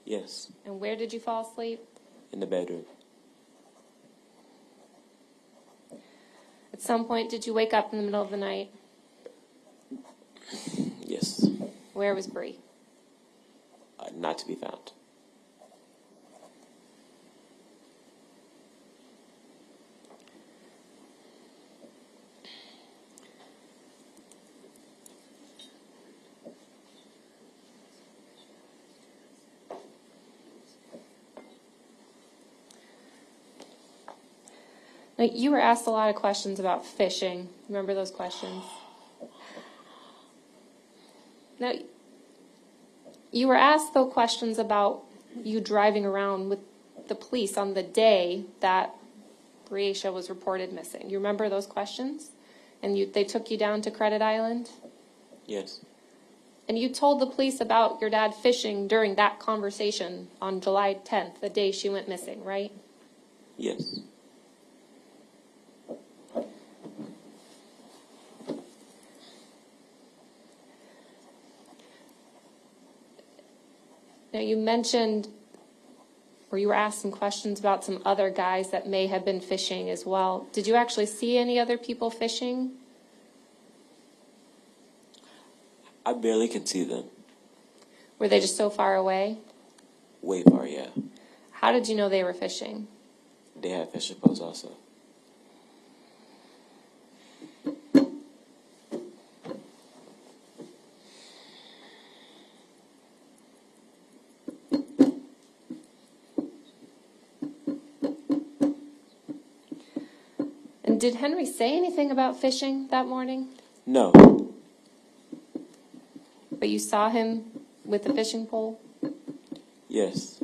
Yes. And where did you fall asleep? In the bedroom. At some point, did you wake up in the middle of the night? Yes. Where was Bree? Not to be found. Now, you were asked a lot of questions about fishing. Remember those questions? Now, you were asked though questions about you driving around with the police on the day that Breasia was reported missing. You remember those questions? And they took you down to Credit Island? Yes. And you told the police about your dad fishing during that conversation on July 10th, the day she went missing, right? Yes. Now, you mentioned, or you were asked some questions about some other guys that may have been fishing as well. Did you actually see any other people fishing? I barely can see them. Were they just so far away? Way far, yeah. How did you know they were fishing? They had fishing poles also. And did Henry say anything about fishing that morning? No. But you saw him with the fishing pole? Yes.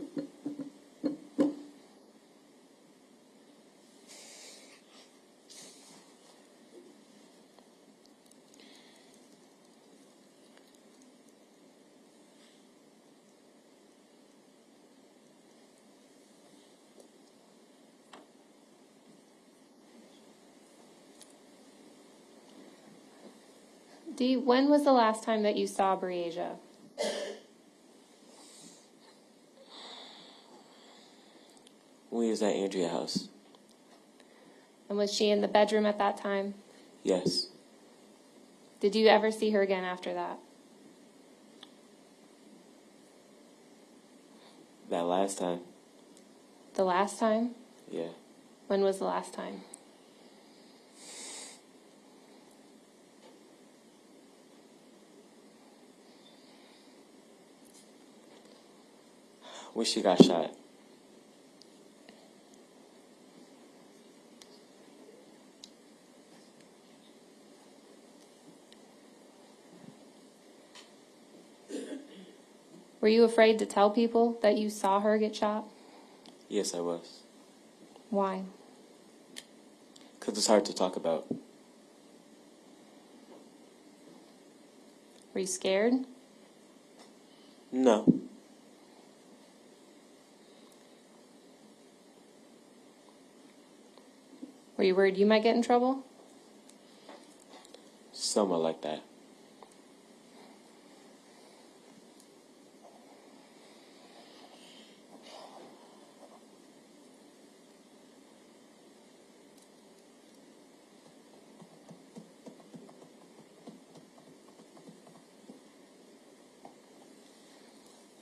Dee, when was the last time that you saw Breasia? We was at Andrea's house. And was she in the bedroom at that time? Yes. Did you ever see her again after that? That last time. The last time? Yeah. When was the last time? When she got shot. Were you afraid to tell people that you saw her get shot? Yes, I was. Why? Because it's hard to talk about. Were you scared? No. Were you worried you might get in trouble? Somewhat like that.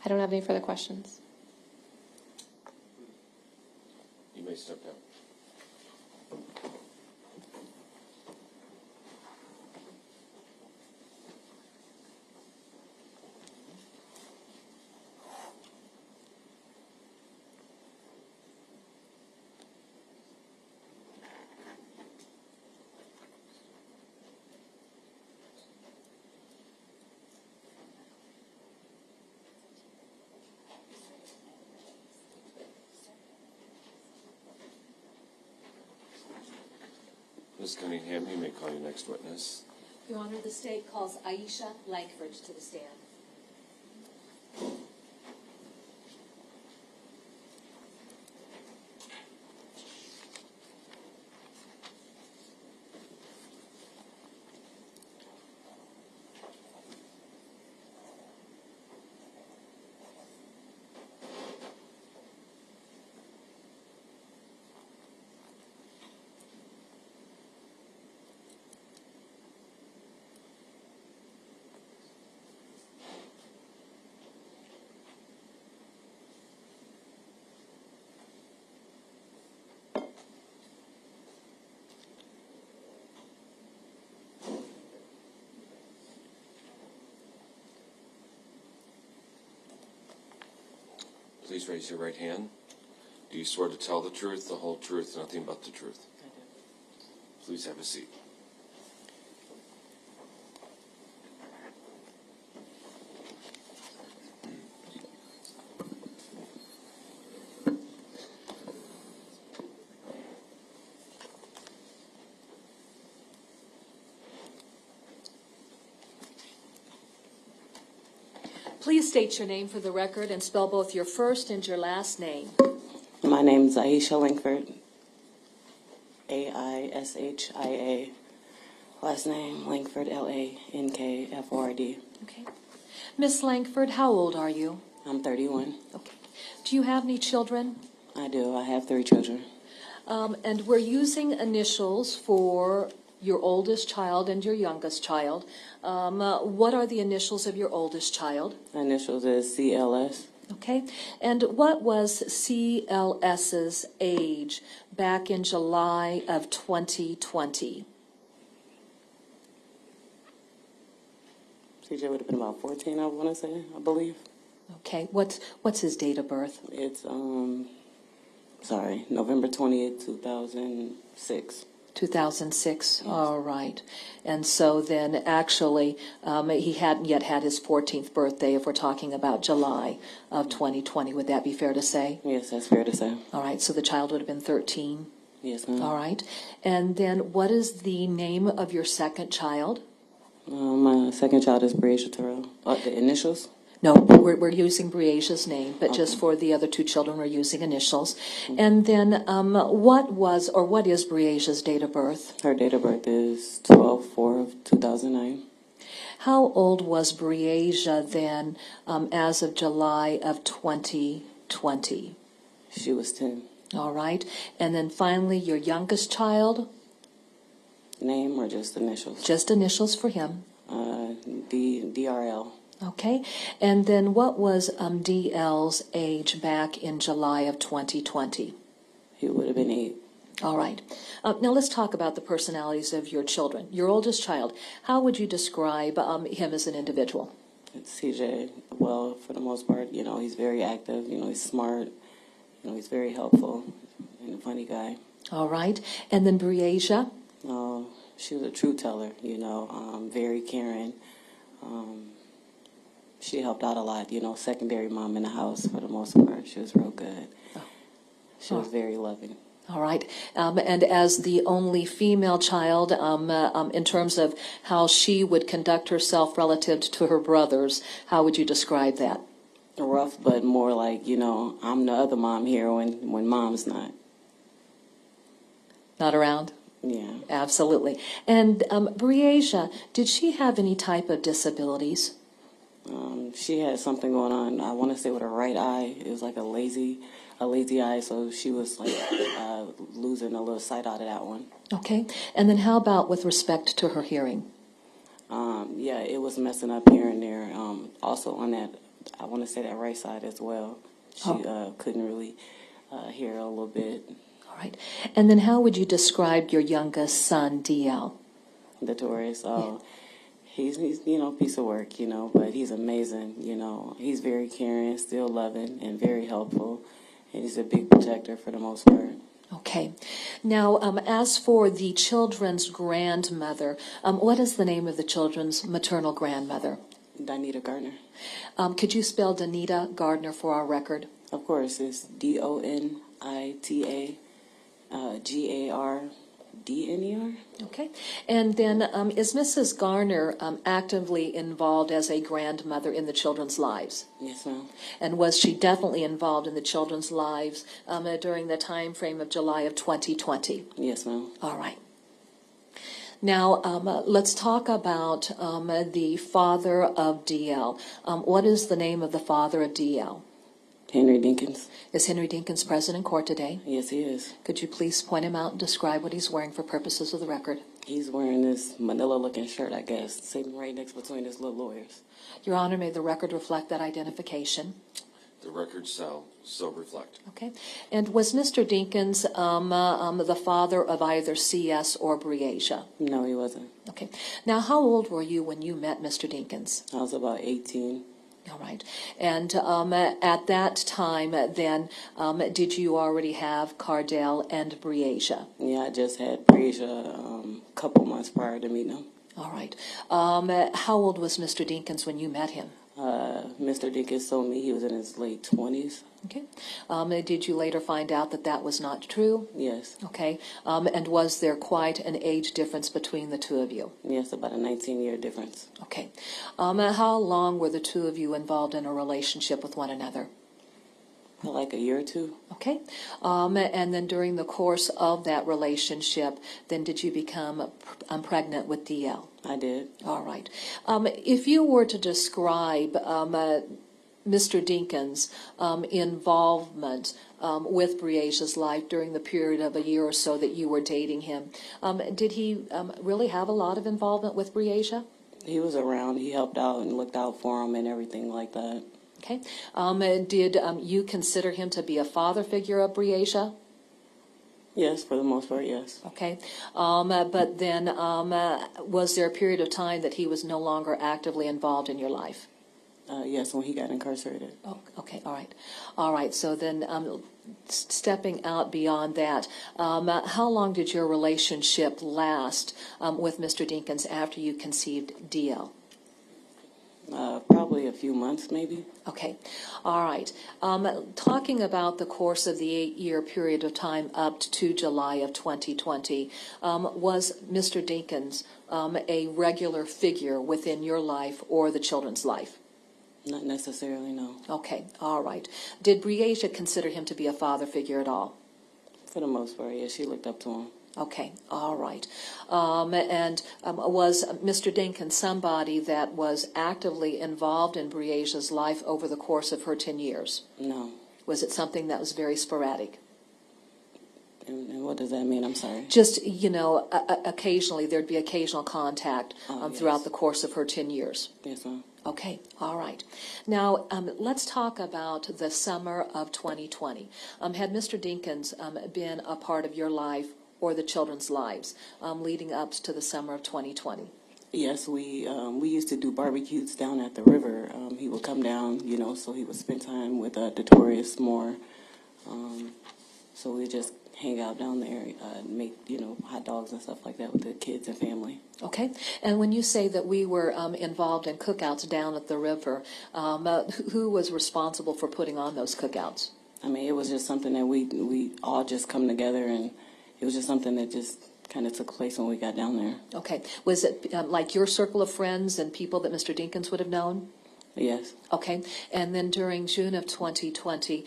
I don't have any further questions. You may step down. Ms. Cunningham, you may call your next witness. Your Honor, the state calls Aisha Langford to the stand. Please raise your right hand. Do you swear to tell the truth, the whole truth, nothing but the truth? I do. Please have a seat. Please state your name for the record and spell both your first and your last name. My name is Aisha Langford, Aishia. Last name Langford, Lankford. Okay. Miss Langford, how old are you? I'm 31. Okay. Do you have any children? I do. I have 3 children. And we're using initials for your oldest child and your youngest child. What are the initials of your oldest child? Initials is CLS. Okay. And what was CLS's age back in July of 2020? CJ would have been about 14, I want to say, I believe. Okay. What's his date of birth? It's, November 28th, 2006. 2006. All right. And so then actually he hadn't yet had his 14th birthday if we're talking about July of 2020. Would that be fair to say? Yes, that's fair to say. All right. So the child would have been 13. Yes, ma'am. All right. And then what is the name of your second child? My second child is Breasia Terrell. The initials? No, we're using Breasia's name, but just for the other 2 children, we're using initials. And then what is Breasia's date of birth? Her date of birth is 12/4/2009. How old was Breasia then as of July of 2020? She was 10. All right. And then finally, your youngest child? Name or just initials? Just initials for him. DRL. Okay. And then what was DL's age back in July of 2020? He would have been 8. All right. Now let's talk about the personalities of your children. Your oldest child, how would you describe him as an individual? It's CJ. Well, for the most part, he's very active. He's smart. He's very helpful and a funny guy. All right. And then Breasia? She was a truth teller, very caring. She helped out a lot, secondary mom in the house for the most part. She was real good. She was very loving. All right. And as the only female child, in terms of how she would conduct herself relative to her brothers, how would you describe that? Rough, but more like, I'm the other mom here when mom's not. Not around? Yeah. Absolutely. And Breasia, did she have any type of disabilities? She had something going on, I want to say with her right eye. It was like a lazy eye, so she was like losing a little sight out of that one. Okay. And then how about with respect to her hearing? Yeah, it was messing up here and there. Also on that, I want to say that right side as well. She couldn't really hear a little bit. All right. And then how would you describe your youngest son, DL? The Taurus. He's piece of work, but he's amazing. He's very caring, still loving, and very helpful. And he's a big protector for the most part. Okay. Now, as for the children's grandmother, what is the name of the children's maternal grandmother? Donita Gardner. Could you spell Donita Gardner for our record? Of course, it's DONITA GARDNER. DNER. Okay. And then is Mrs. Garner actively involved as a grandmother in the children's lives? Yes, ma'am. And was she definitely involved in the children's lives during the time frame of July of 2020? Yes, ma'am. All right. Now, let's talk about the father of DL. What is the name of the father of DL? Henry Dinkins. Is Henry Dinkins present in court today? Yes, he is. Could you please point him out and describe what he's wearing for purposes of the record? He's wearing this manila-looking shirt, I guess, sitting right next between his little lawyers. Your Honor, may the record reflect that identification. The record so reflect. Okay. And was Mr. Dinkins the father of either CS or Breasia? No, he wasn't. Okay. Now, how old were you when you met Mr. Dinkins? I was about 18. All right. And at that time, then, did you already have Cardell and Breasia? Yeah, I just had Breasia a couple months prior to meeting him. All right. How old was Mr. Dinkins when you met him? Mr. Dinkins told me he was in his late 20s. Okay. Did you later find out that that was not true? Yes. Okay. And was there quite an age difference between the two of you? Yes, about a 19-year difference. Okay. How long were the two of you involved in a relationship with one another? For like a year or two. Okay. And then during the course of that relationship, then did you become pregnant with DL? I did. All right. If you were to describe Mr. Dinkins' involvement with Breasia's life during the period of a year or so that you were dating him, did he really have a lot of involvement with Breasia? He was around. He helped out and looked out for him and everything like that. Okay. Did you consider him to be a father figure of Breasia? Yes, for the most part, yes. Okay. But then was there a period of time that he was no longer actively involved in your life? Yes, when he got incarcerated. Oh, okay. All right. All right. So then stepping out beyond that, how long did your relationship last with Mr. Dinkins after you conceived DL? Probably a few months, maybe. Okay. All right. Talking about the course of the 8-year period of time up to July of 2020, was Mr. Dinkins a regular figure within your life or the children's life? Not necessarily, no. Okay. All right. Did Breasia consider him to be a father figure at all? For the most part, yes, she looked up to him. Okay, all right. Was Mr. Dinkins somebody that was actively involved in Breasia's life over the course of her 10 years? No. Was it something that was very sporadic? And what does that mean? I'm sorry. Just, occasionally, there'd be occasional contact throughout yes. the course of her 10 years. Yes, ma'am. Okay, all right. Now, let's talk about the summer of 2020. Had Mr. Dinkins been a part of your life or the children's lives leading up to the summer of 2020? Yes, we used to do barbecues down at the river. He would come down, so he would spend time with Detorius more. So we just hang out down there, make, hot dogs and stuff like that with the kids and family. Okay. And when you say that we were involved in cookouts down at the river, who was responsible for putting on those cookouts? I mean, it was just something that we all just come together, and it was just something that just kind of took place when we got down there. Okay. Was it like your circle of friends and people that Mr. Dinkins would have known? Yes. Okay. And then during June of 2020,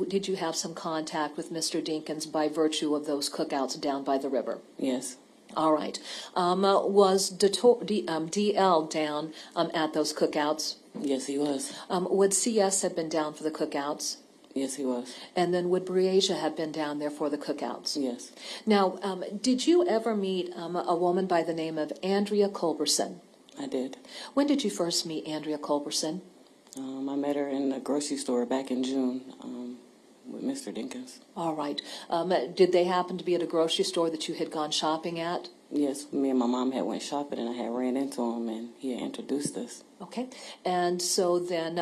did you have some contact with Mr. Dinkins by virtue of those cookouts down by the river? Yes. All right. Was DL down at those cookouts? Yes, he was. Would CS have been down for the cookouts? Yes, he was. And then would Breasia have been down there for the cookouts? Yes. Now, did you ever meet a woman by the name of Andrea Culberson? I did. When did you first meet Andrea Culberson? I met her in the grocery store back in June with Mr. Dinkins. All right. Did they happen to be at a grocery store that you had gone shopping at? Yes, me and my mom had went shopping, and I had ran into him, and he had introduced us. Okay. And so then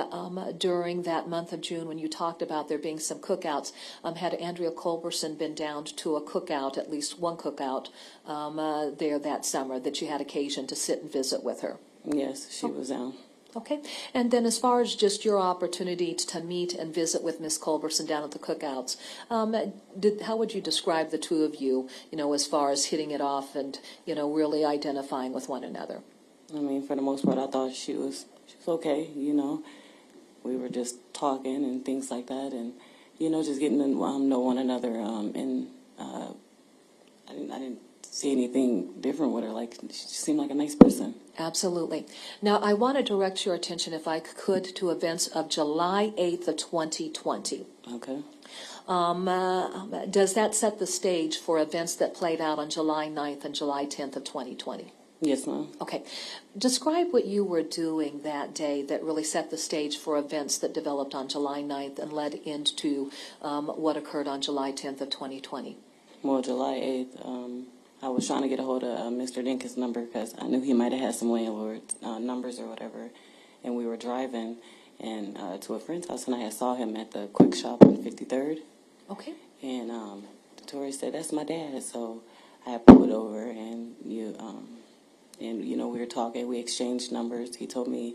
during that month of June, when you talked about there being some cookouts, had Andrea Culberson been down to a cookout, at least one cookout, there that summer that you had occasion to sit and visit with her? Yes, she was down. Okay, and then as far as just your opportunity to meet and visit with Miss Culberson down at the cookouts, how would you describe the two of you, as far as hitting it off and, really identifying with one another? I mean, for the most part, I thought she was okay. We were just talking and things like that, and just getting to know one another. And I didn't see anything different with her. Like, she seemed like a nice person. Absolutely. Now, I want to direct your attention, if I could, to events of July 8th of 2020. Okay. Does that set the stage for events that played out on July 9th and July 10th of 2020? Yes, ma'am. Okay. Describe what you were doing that day that really set the stage for events that developed on July 9th and led into what occurred on July 10th of 2020. Well, July 8th, I was trying to get a hold of Mr. Dinkins' number because I knew he might have had some landlord numbers or whatever. And we were driving to a friend's house, and I had saw him at the Quick Shop on 53rd. Okay. And the tourist said, "That's my dad." So I had pulled over, and we were talking. We exchanged numbers. He told me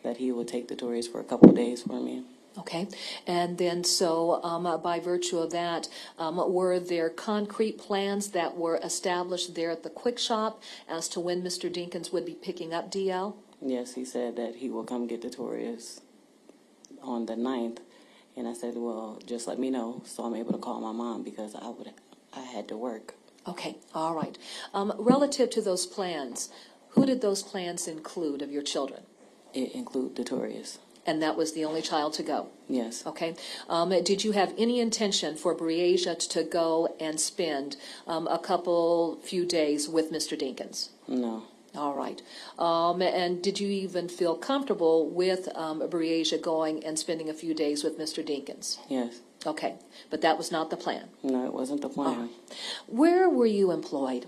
that he would take the tourist for a couple of days for me. Okay, and then so by virtue of that, were there concrete plans that were established there at the Quick Shop as to when Mr. Dinkins would be picking up DL? Yes, he said that he will come get the tourist on the 9th, and I said, well, just let me know so I'm able to call my mom because I had to work. Okay, all right. Relative to those plans, who did those plans include of your children? It included the tourist. And that was the only child to go? Yes. Okay. Did you have any intention for Breasia to go and spend a few days with Mr. Dinkins? No. All right. And did you even feel comfortable with Breasia going and spending a few days with Mr. Dinkins? Yes. Okay. But that was not the plan? No, it wasn't the plan. Right. Where were you employed?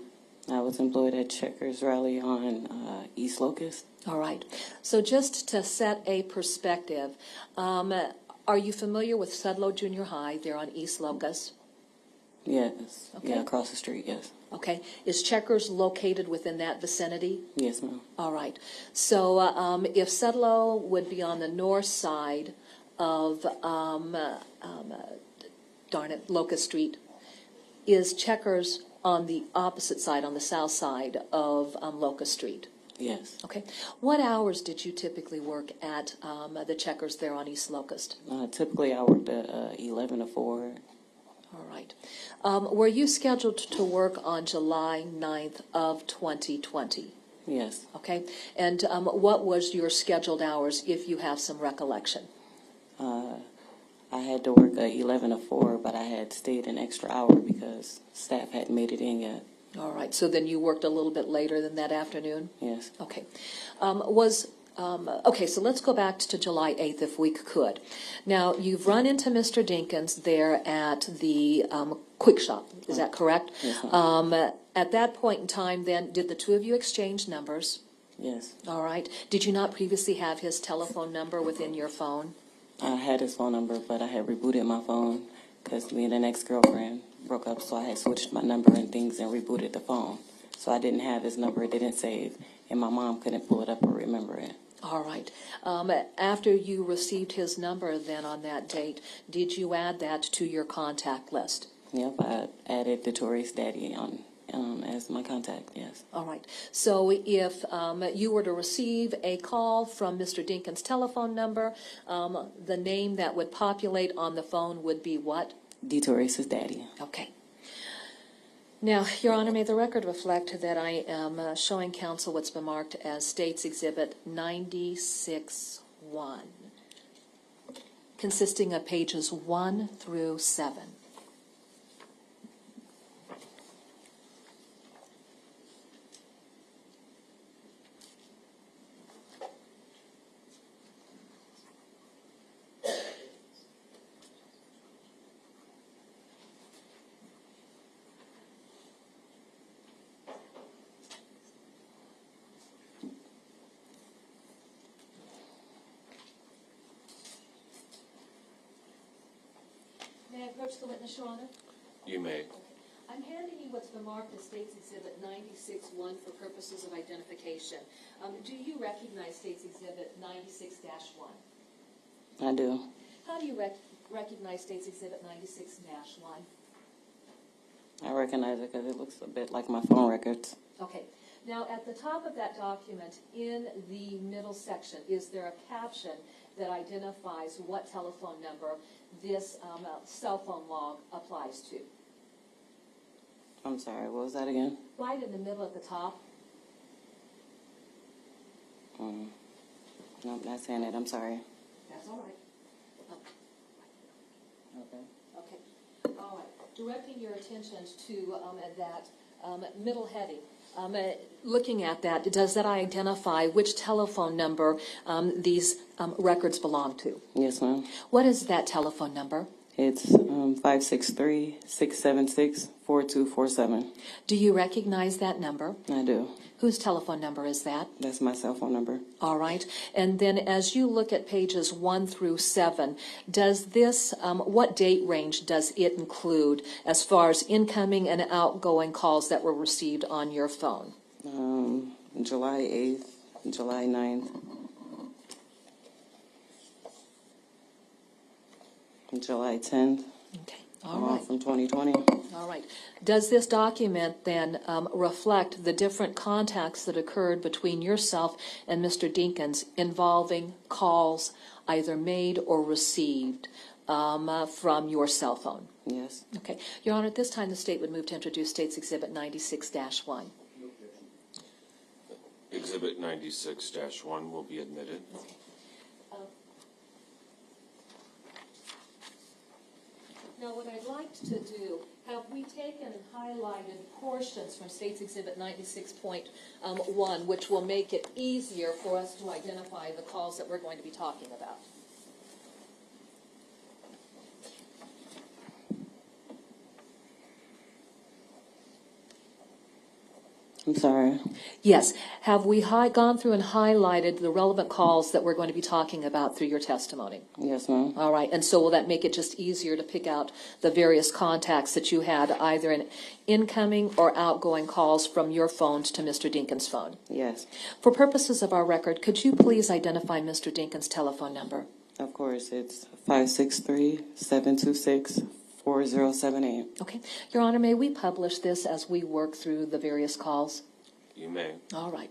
I was employed at Checkers Rally on East Locust. All right. So just to set a perspective, are you familiar with Sudlow Junior High there on East Locust? Yes. Okay. Yeah, across the street, yes. Okay. Is Checkers located within that vicinity? Yes, ma'am. All right. So if Sudlow would be on the north side of, Locust Street, is Checkers on the opposite side, on the south side of Locust Street? Yes. Okay. What hours did you typically work at the Checkers there on East Locust? Typically, I worked at 11 to 4. All right. Were you scheduled to work on July 9th of 2020? Yes. Okay. And what was your scheduled hours, if you have some recollection? I had to work 11 to 4, but I had stayed an extra hour because staff hadn't made it in yet. All right. So then you worked a little bit later than that afternoon? Yes. Okay. Okay, so let's go back to July 8th if we could. Now, you've run into Mr. Dinkins there at the Quick Shop. Is that correct? Yes, at that point in time, then, did the two of you exchange numbers? Yes. All right. Did you not previously have his telephone number within your phone? I had his phone number, but I had rebooted my phone because me and an ex-girlfriend broke up, so I had switched my number and things and rebooted the phone. So I didn't have his number, it didn't save, and my mom couldn't pull it up or remember it. All right. After you received his number then on that date, did you add that to your contact list? Yep, I added the tourist daddy on as my contact, yes. All right. So if you were to receive a call from Mr. Dinkins' telephone number, the name that would populate on the phone would be what? The tourist's daddy. Okay. Now, Your Honor, may the record reflect that I am showing counsel what's been marked as State's Exhibit 96-1, consisting of pages 1 through 7. May I approach the witness, Your Honor? You may. I'm handing you what's been marked as State's Exhibit 96-1 for purposes of identification. Do you recognize State's Exhibit 96-1? I do. How do you recognize State's Exhibit 96-1? I recognize it because it looks a bit like my phone records. Okay. Now, at the top of that document, in the middle section, is there a caption that identifies what telephone number this cell phone log applies to? I'm sorry, what was that again? Right in the middle at the top. No, not saying it. I'm sorry. That's all right. Okay. Okay. All right. Directing your attention to that middle heading. Looking at that, does that identify which telephone number these records belong to? Yes, ma'am. What is that telephone number? It's 563-676-4247. Do you recognize that number? I do. Whose telephone number is that? That's my cell phone number. All right. And then as you look at pages 1 through 7, does this, what date range does it include as far as incoming and outgoing calls that were received on your phone? July 8th, July 9th, July 10th, Okay. All right. from 2020. All right. Does this document then reflect the different contacts that occurred between yourself and Mr. Dinkins involving calls either made or received from your cell phone? Yes. Okay. Your Honor, at this time, the state would move to introduce State's Exhibit 96-1. Exhibit 96-1 will be admitted. Now, what I'd like to do, have we taken and highlighted portions from State's Exhibit 96.1, which will make it easier for us to identify the calls that we're going to be talking about? I'm sorry. Yes. Have we gone through and highlighted the relevant calls that we're going to be talking about through your testimony? Yes, ma'am. All right. And so will that make it just easier to pick out the various contacts that you had, either in incoming or outgoing calls from your phones to Mr. Dinkins' phone? Yes. For purposes of our record, could you please identify Mr. Dinkins' telephone number? Of course, it's 563-726-4078. Okay. Your Honor, may we publish this as we work through the various calls? You may. All right.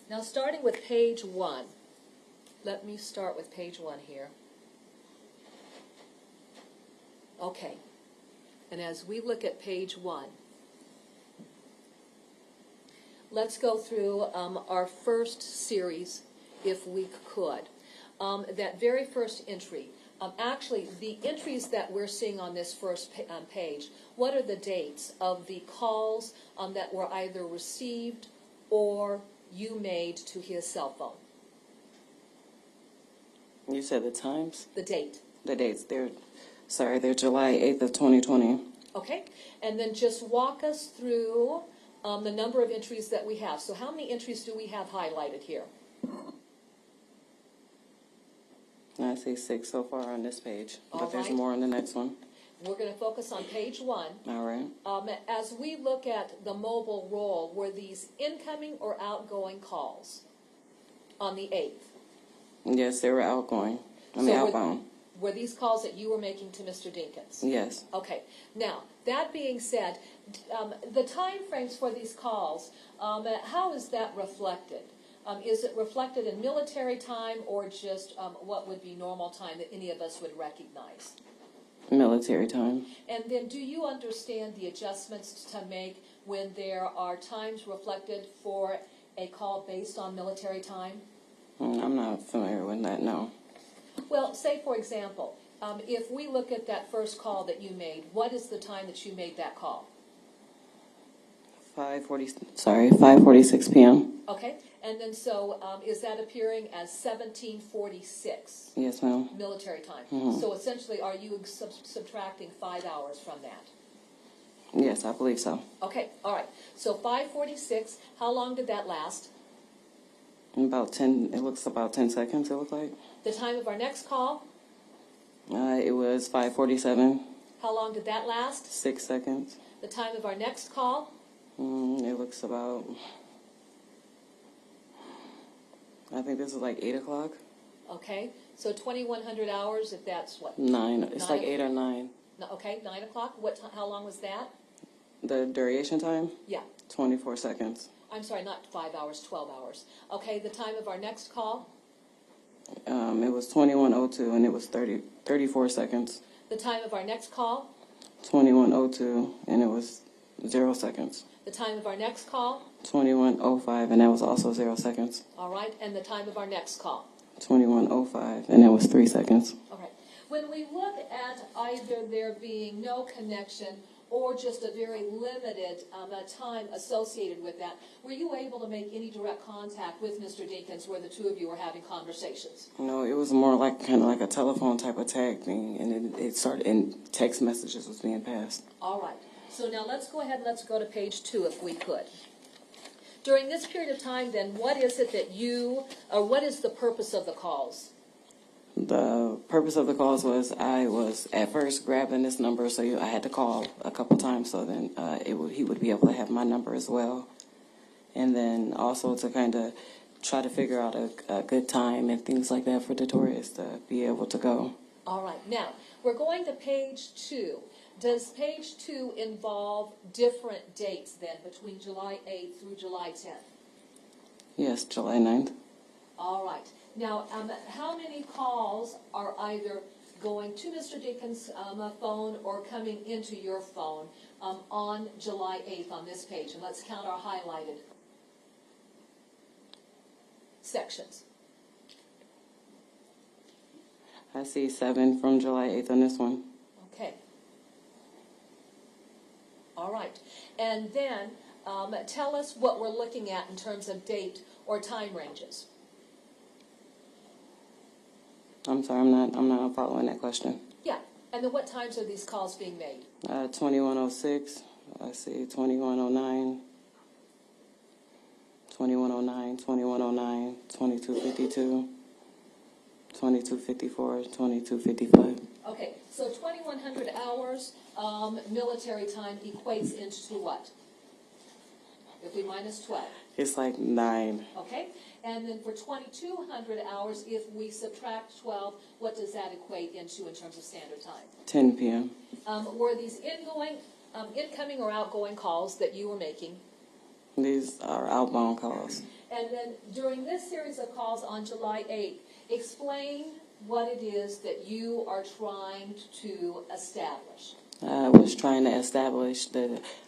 Now, starting with page 1. Let me start with page 1 here. Okay. And as we look at page 1, let's go through our first series, if we could. That very first entry. Actually, the entries that we're seeing on this first page, what are the dates of the calls that were either received or you made to his cell phone? You said the times? The date. The dates. They're July 8th of 2020. Okay. And then just walk us through the number of entries that we have. So how many entries do we have highlighted here? I see 6 so far on this page, All but there's right. more on the next one. We're going to focus on page 1. All right. As we look at the mobile roll, were these incoming or outgoing calls on the 8th? Yes, they were outgoing. Outbound. Were these calls that you were making to Mr. Dinkins? Yes. Okay. Now, that being said, the time frames for these calls, how is that reflected? Is it reflected in military time or just what would be normal time that any of us would recognize? Military time. And then do you understand the adjustments to make when there are times reflected for a call based on military time? I'm not familiar with that, no. Well, say, for example, if we look at that first call that you made, what is the time that you made that call? 5:46 p.m. Okay, and then so is that appearing as 1746 Yes, ma'am. military time? Mhm. So essentially, are you subtracting 5 hours from that? Yes, I believe so. Okay, all right. So 5:46, how long did that last? About 10, it looks about 10 seconds, it looked like. The time of our next call, It was 5:47, how long did that last? 6 seconds. The time of our next call, It looks about, I think this is like 8 o'clock, okay. So 2100 hours, if that's what? 9, it's like 9. 8 or 9. No, okay, 9 o'clock. How long was that? The duration time, Yeah. 24 seconds. I'm sorry, not 5 hours, 12 hours. Okay, the time of our next call, It was 21:02 and it was 34 seconds. the time of our next call, 21:02 and it was 0 seconds. the time of our next call, 21:05 and that was also 0 seconds. all right, and the time of our next call. 21:05 and that was 3 seconds. All right. When we look at either there being no connection or just a very limited time associated with that, were you able to make any direct contact with Mr. Dinkins where the two of you were having conversations? No, it was more like kind of like a telephone type of tag thing, and it started, and text messages was being passed. All right. So now let's go ahead and let's go to page 2 if we could. During this period of time, then, what is it that what is the purpose of the calls? The purpose of the calls was I was at first grabbing this number, so I had to call a couple times, so then he would be able to have my number as well. And then also to kind of try to figure out a good time and things like that for the tourists to be able to go. All right. Now, we're going to page 2. Does page 2 involve different dates then between July 8th through July 10th? Yes, July 9th. All right. Now, how many calls are either going to Mr. Dinkins' phone or coming into your phone on July 8th on this page? And let's count our highlighted sections. I see 7 from July 8th on this one. Okay. All right. And then tell us what we're looking at in terms of date or time ranges. I'm sorry, I'm not following that question. Yeah. And then what times are these calls being made? 21:06. I see 21:09. 21:09, 21:09, 22:52, 22:54, 22:55. Okay, so 2,100 hours military time equates into what? If we minus 12. It's like 9. Okay, and then for 2,200 hours, if we subtract 12, what does that equate into in terms of standard time? 10 p.m. Were these incoming or outgoing calls that you were making? These are outbound calls. And then during this series of calls on July 8th, explain what it is that you are trying to establish. I was trying to establish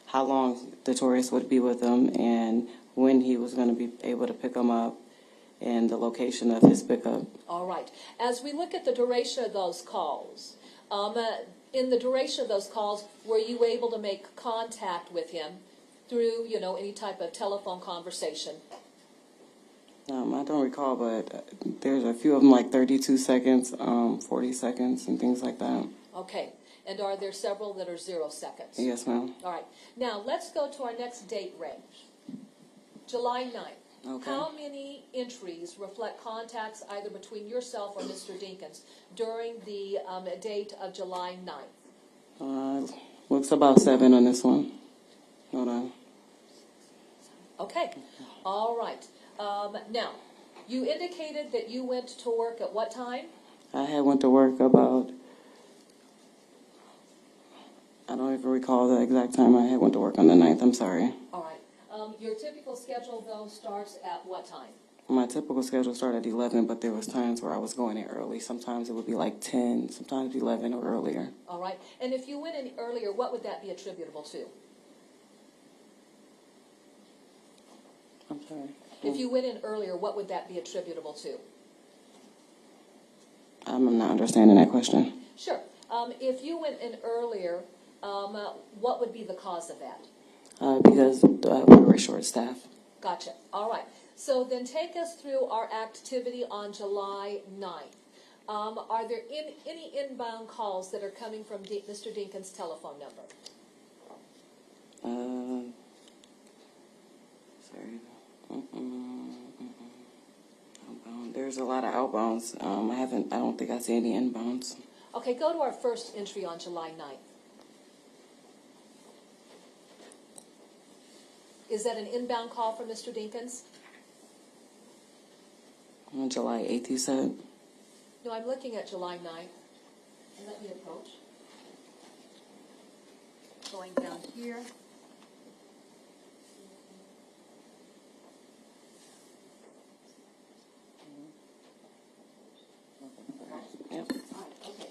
how long the tourist would be with them and when he was going to be able to pick them up and the location of his pickup. All right. As we look at the duration of those calls, in the duration of those calls, were you able to make contact with him through, any type of telephone conversation? I don't recall, but there's a few of them like 32 seconds, 40 seconds, and things like that. Okay. And are there several that are 0 seconds? Yes, ma'am. All right. Now, let's go to our next date range. July 9th. Okay. How many entries reflect contacts either between yourself or Mr. Dinkins during the date of July 9th? Looks about 7 on this one. Hold on. Okay. All right. Now, you indicated that you went to work at what time? I had went to work about, I don't even recall the exact time I had went to work on the 9th. I'm sorry. All right. Your typical schedule, though, starts at what time? My typical schedule started at 11, but there was times where I was going in early. Sometimes it would be like 10, sometimes 11 or earlier. All right. And if you went in earlier, what would that be attributable to? I'm sorry. If you went in earlier, what would that be attributable to? I'm not understanding that question. Sure. If you went in earlier, what would be the cause of that? Because we were short-staffed. Gotcha. All right. So then take us through our activity on July 9th. Are there any inbound calls that are coming from Mr. Dinkins' telephone number? Sorry. Outbound. There's a lot of outbounds. I don't think I see any inbounds. Okay, go to our first entry on July 9th. Is that an inbound call from Mr. Dinkins? On July 8th, you said? No, I'm looking at July 9th. And let me approach. Going down here. Yep. Okay.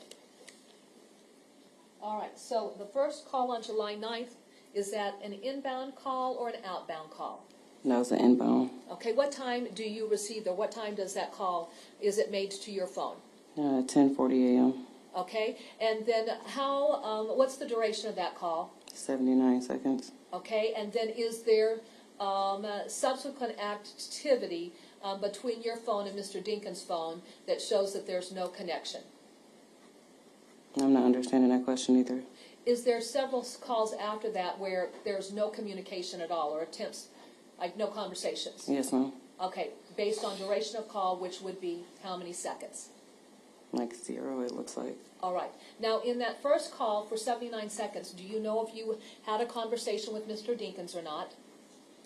All right, so the first call on July 9th, is that an inbound call or an outbound call? That was an inbound. Okay, what time do you receive, or what time does that call, is it made to your phone? 10:40 a.m. Okay, and then what's the duration of that call? 79 seconds. Okay, and then is there subsequent activity between your phone and Mr. Dinkins' phone that shows that there's no connection? I'm not understanding that question either. Is there several calls after that where there's no communication at all, or attempts, like no conversations? Yes, ma'am. Okay, based on duration of call, which would be how many seconds? Like 0, it looks like. All right. Now, in that first call for 79 seconds, do you know if you had a conversation with Mr. Dinkins or not?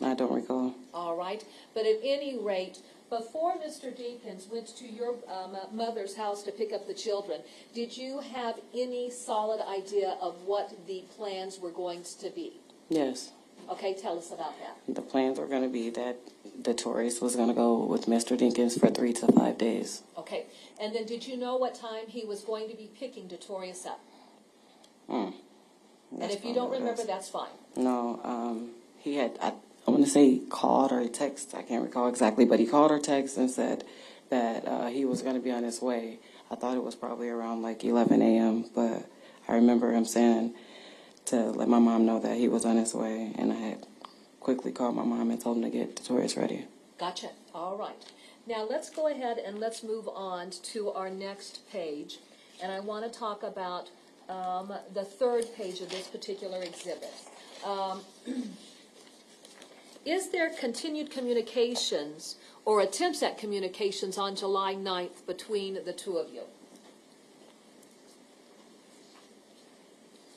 I don't recall. All right. But at any rate, before Mr. Dinkins went to your mother's house to pick up the children, did you have any solid idea of what the plans were going to be? Yes. Okay, tell us about that. The plans were going to be that the tourist was going to go with Mr. Dinkins for 3 to 5 days. Okay. And then did you know what time he was going to be picking Detorius up? And if you don't remember, that's fine. No, he had, I want to say called or text, I can't recall exactly, but he called or text and said that he was going to be on his way. I thought it was probably around like 11 a.m., but I remember him saying to let my mom know that he was on his way, and I had quickly called my mom and told him to get the tourist ready. Gotcha. All right. Now let's go ahead and let's move on to our next page. And I want to talk about the third page of this particular exhibit. Is there continued communications or attempts at communications on July 9th between the two of you?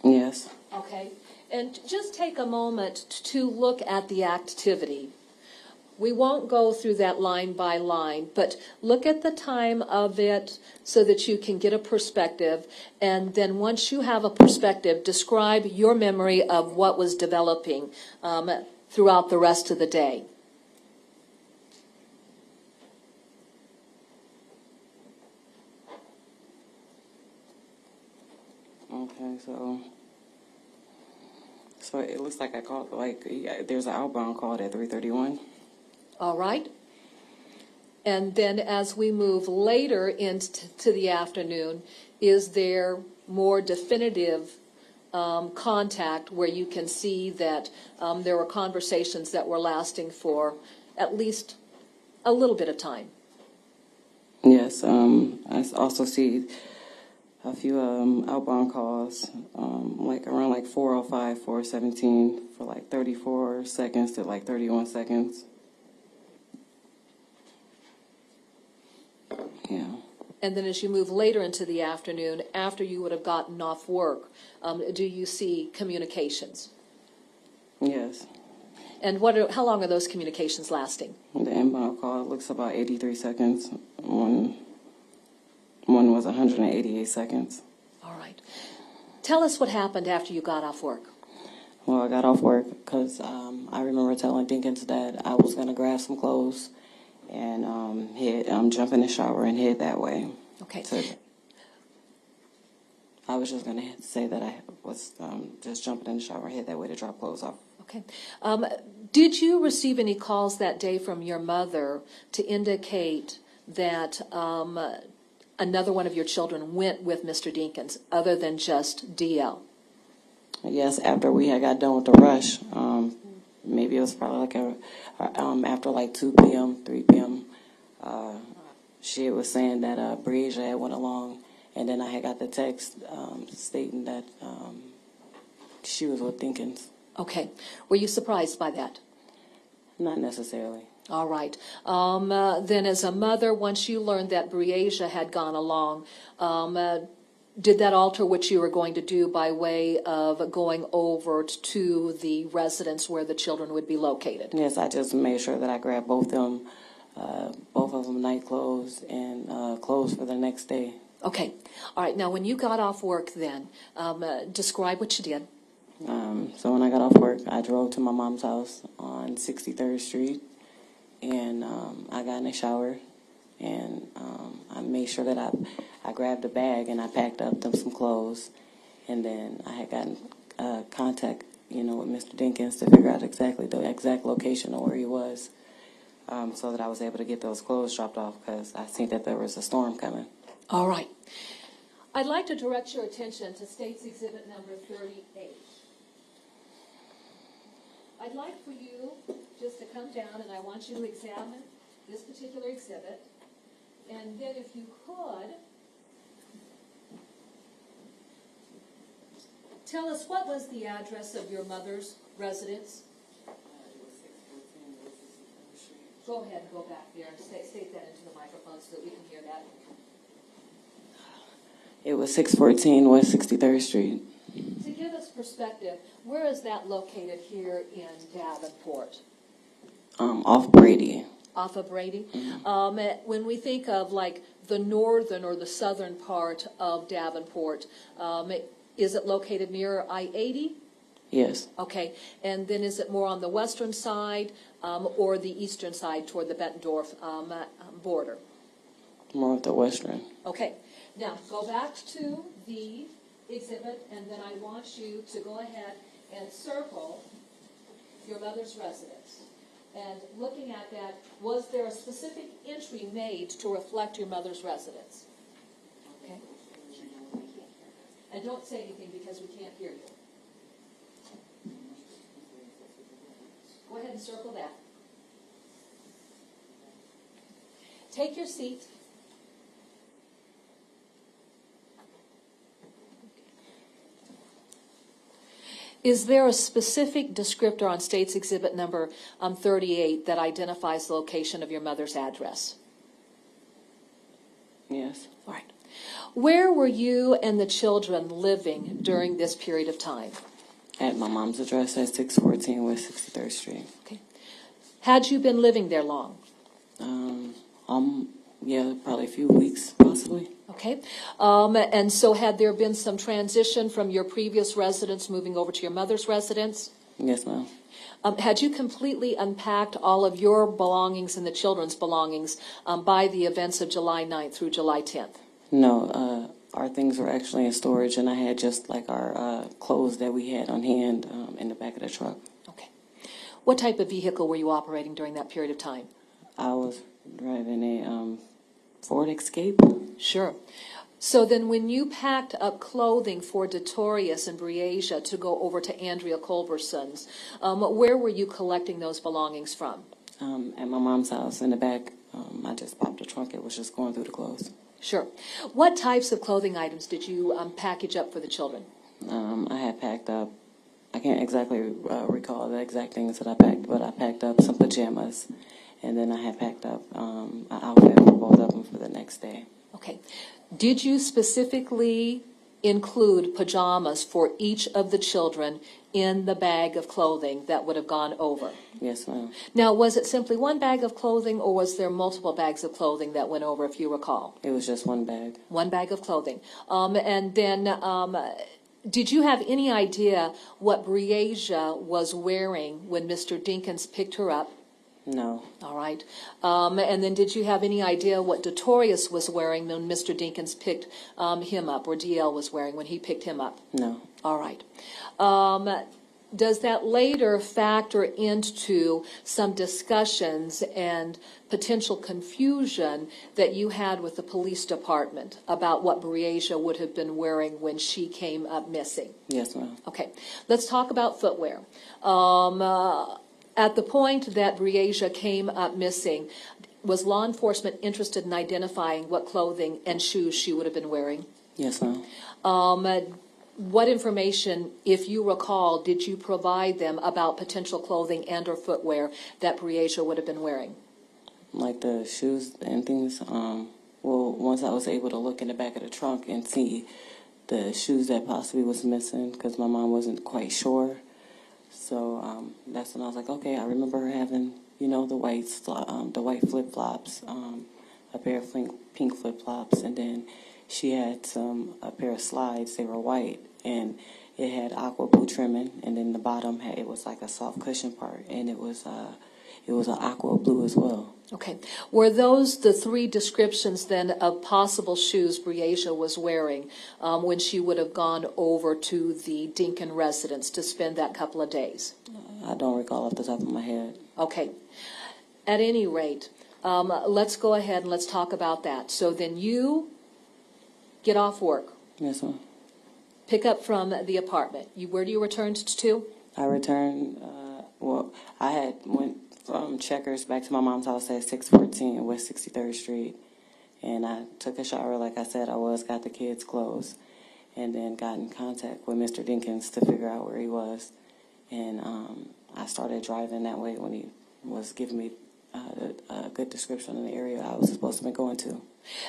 Yes. Okay. And just take a moment to look at the activity. We won't go through that line by line, but look at the time of it so that you can get a perspective. And then once you have a perspective, describe your memory of what was developing throughout the rest of the day. Okay, so it looks like I called, there's an outbound call at 3:31. All right? And then as we move later into the afternoon, is there more definitive contact where you can see that there were conversations that were lasting for at least a little bit of time? Yes, I also see a few outbound calls, around 4:05, 4:17 for 34 seconds to 31 seconds. Yeah. And then as you move later into the afternoon, after you would have gotten off work, do you see communications? Yes. And how long are those communications lasting? The inbound call looks about 83 seconds. One was 188 seconds. All right. Tell us what happened after you got off work. Well, I got off work because I remember telling Dinkins that I was going to grab some clothes and jump in the shower and head that way. Okay. I was just going to say that I was just jumping in the shower and head that way to drop clothes off. Okay. Did you receive any calls that day from your mother to indicate that another one of your children went with Mr. Dinkins other than just DL? Yes, after we had got done with the rush, maybe it was probably after 2 p.m., 3 p.m., she was saying that Breasia had went along, and then I had got the text stating that she was with Dinkins. Okay. Were you surprised by that? Not necessarily. All right. Then as a mother, once you learned that Breasia had gone along, did that alter what you were going to do by way of going over to the residence where the children would be located? Yes, I just made sure that I grabbed both of them night clothes and clothes for the next day. Okay. All right. Now, when you got off work then, describe what you did. So when I got off work, I drove to my mom's house on 63rd Street, and I got in the shower, and I made sure that I grabbed a bag and I packed up some clothes, and then I had gotten contact, with Mr. Dinkins to figure out exactly the exact location of where he was, so that I was able to get those clothes dropped off because I seen that there was a storm coming. All right. I'd like to direct your attention to State's Exhibit number 38. I'd like for you just to come down and I want you to examine this particular exhibit. And then if you could, tell us what was the address of your mother's residence? Go ahead and go back there and state that into the microphone so that we can hear that. It was 614 West 63rd Street. To give us perspective, where is that located here in Davenport? Off Brady. Off of Brady? Mm-hmm. When we think of like the northern or the southern part of Davenport, is it located near I-80? Yes. Okay, and then is it more on the western side or the eastern side toward the Bettendorf border? More of the western. Okay, now go back to the exhibit, and then I want you to go ahead and circle your mother's residence. And looking at that, was there a specific entry made to reflect your mother's residence? Okay. And don't say anything because we can't hear you. Go ahead and circle that. Take your seat. Is there a specific descriptor on State's Exhibit number 38 that identifies the location of your mother's address? Yes. All right. Where were you and the children living during this period of time? At my mom's address at 614 West 63rd Street. Okay. Had you been living there long? Yeah, probably a few weeks, possibly. Okay. And so had there been some transition from your previous residence moving over to your mother's residence? Yes, ma'am. Had you completely unpacked all of your belongings and the children's belongings by the events of July 9th through July 10th? No, our things were actually in storage, and I had just like our clothes that we had on hand in the back of the truck. Okay. What type of vehicle were you operating during that period of time? I was driving a Ford Escape. Sure. So then when you packed up clothing for Detorius and Breasia to go over to Andrea Culberson's, where were you collecting those belongings from? At my mom's house in the back. I just popped the trunk. It was just going through the clothes. Sure. What types of clothing items did you package up for the children? I had packed up, I can't exactly recall the exact things that I packed, but I packed up some pajamas, and then I had packed up an outfit for both of them for the next day. Okay. Did you specifically include pajamas for each of the children in the bag of clothing that would have gone over? Yes, ma'am. Now, was it simply one bag of clothing, or was there multiple bags of clothing that went over, if you recall? It was just one bag. One bag of clothing. And then, did you have any idea what Breasia was wearing when Mr. Dinkins picked her up? No. All right. And then did you have any idea what Detorius was wearing when Mr. Dinkins picked him up, or DL was wearing when he picked him up? No. All right. Does that later factor into some discussions and potential confusion that you had with the police department about what Breasia would have been wearing when she came up missing? Yes, ma'am. Okay. Let's talk about footwear. At the point that Breasia came up missing, was law enforcement interested in identifying what clothing and shoes she would have been wearing? Yes, ma'am. what information, if you recall, did you provide them about potential clothing and or footwear that Breasia would have been wearing? Like the shoes and things. Well, once I was able to look in the back of the trunk and see the shoes that possibly was missing, because my mom wasn't quite sure. So that's when I was like, okay, I remember her having, you know, the white flip-flops, a pair of pink flip-flops, and then she had a pair of slides. They were white, and it had aqua blue trimming, and then the bottom it was like a soft cushion part, and it was an aqua blue as well. Okay. Were those the three descriptions then of possible shoes Breasia was wearing when she would have gone over to the Dinkin residence to spend that couple of days? I don't recall off the top of my head. Okay. At any rate, let's go ahead and let's talk about that. So then you get off work. Yes, ma'am. Pick up from the apartment. Where do you return to? I returned, I had went from Checkers back to my mom's house at 614 West 63rd Street. And I took a shower like I said I was, got the kids' clothes, and then got in contact with Mr. Dinkins to figure out where he was. And I started driving that way when he was giving me a good description of the area I was supposed to be going to.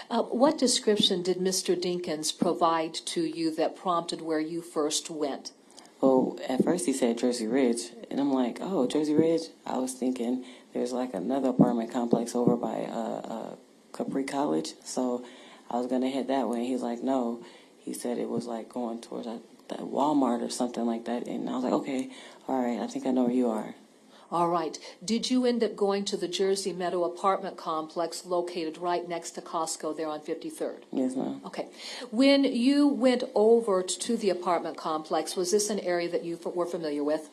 What description did Mr. Dinkins provide to you that prompted where you first went? Well, at first he said Jersey Ridge, and I'm like, oh, Jersey Ridge? I was thinking there's like another apartment complex over by Capri College, so I was going to head that way. And he's like, no. He said it was like going towards that Walmart or something like that, and I was like, okay, all right, I think I know where you are. All right. Did you end up going to the Jersey Meadow apartment complex located right next to Costco there on 53rd? Yes, ma'am. Okay. When you went over to the apartment complex, was this an area that you were familiar with?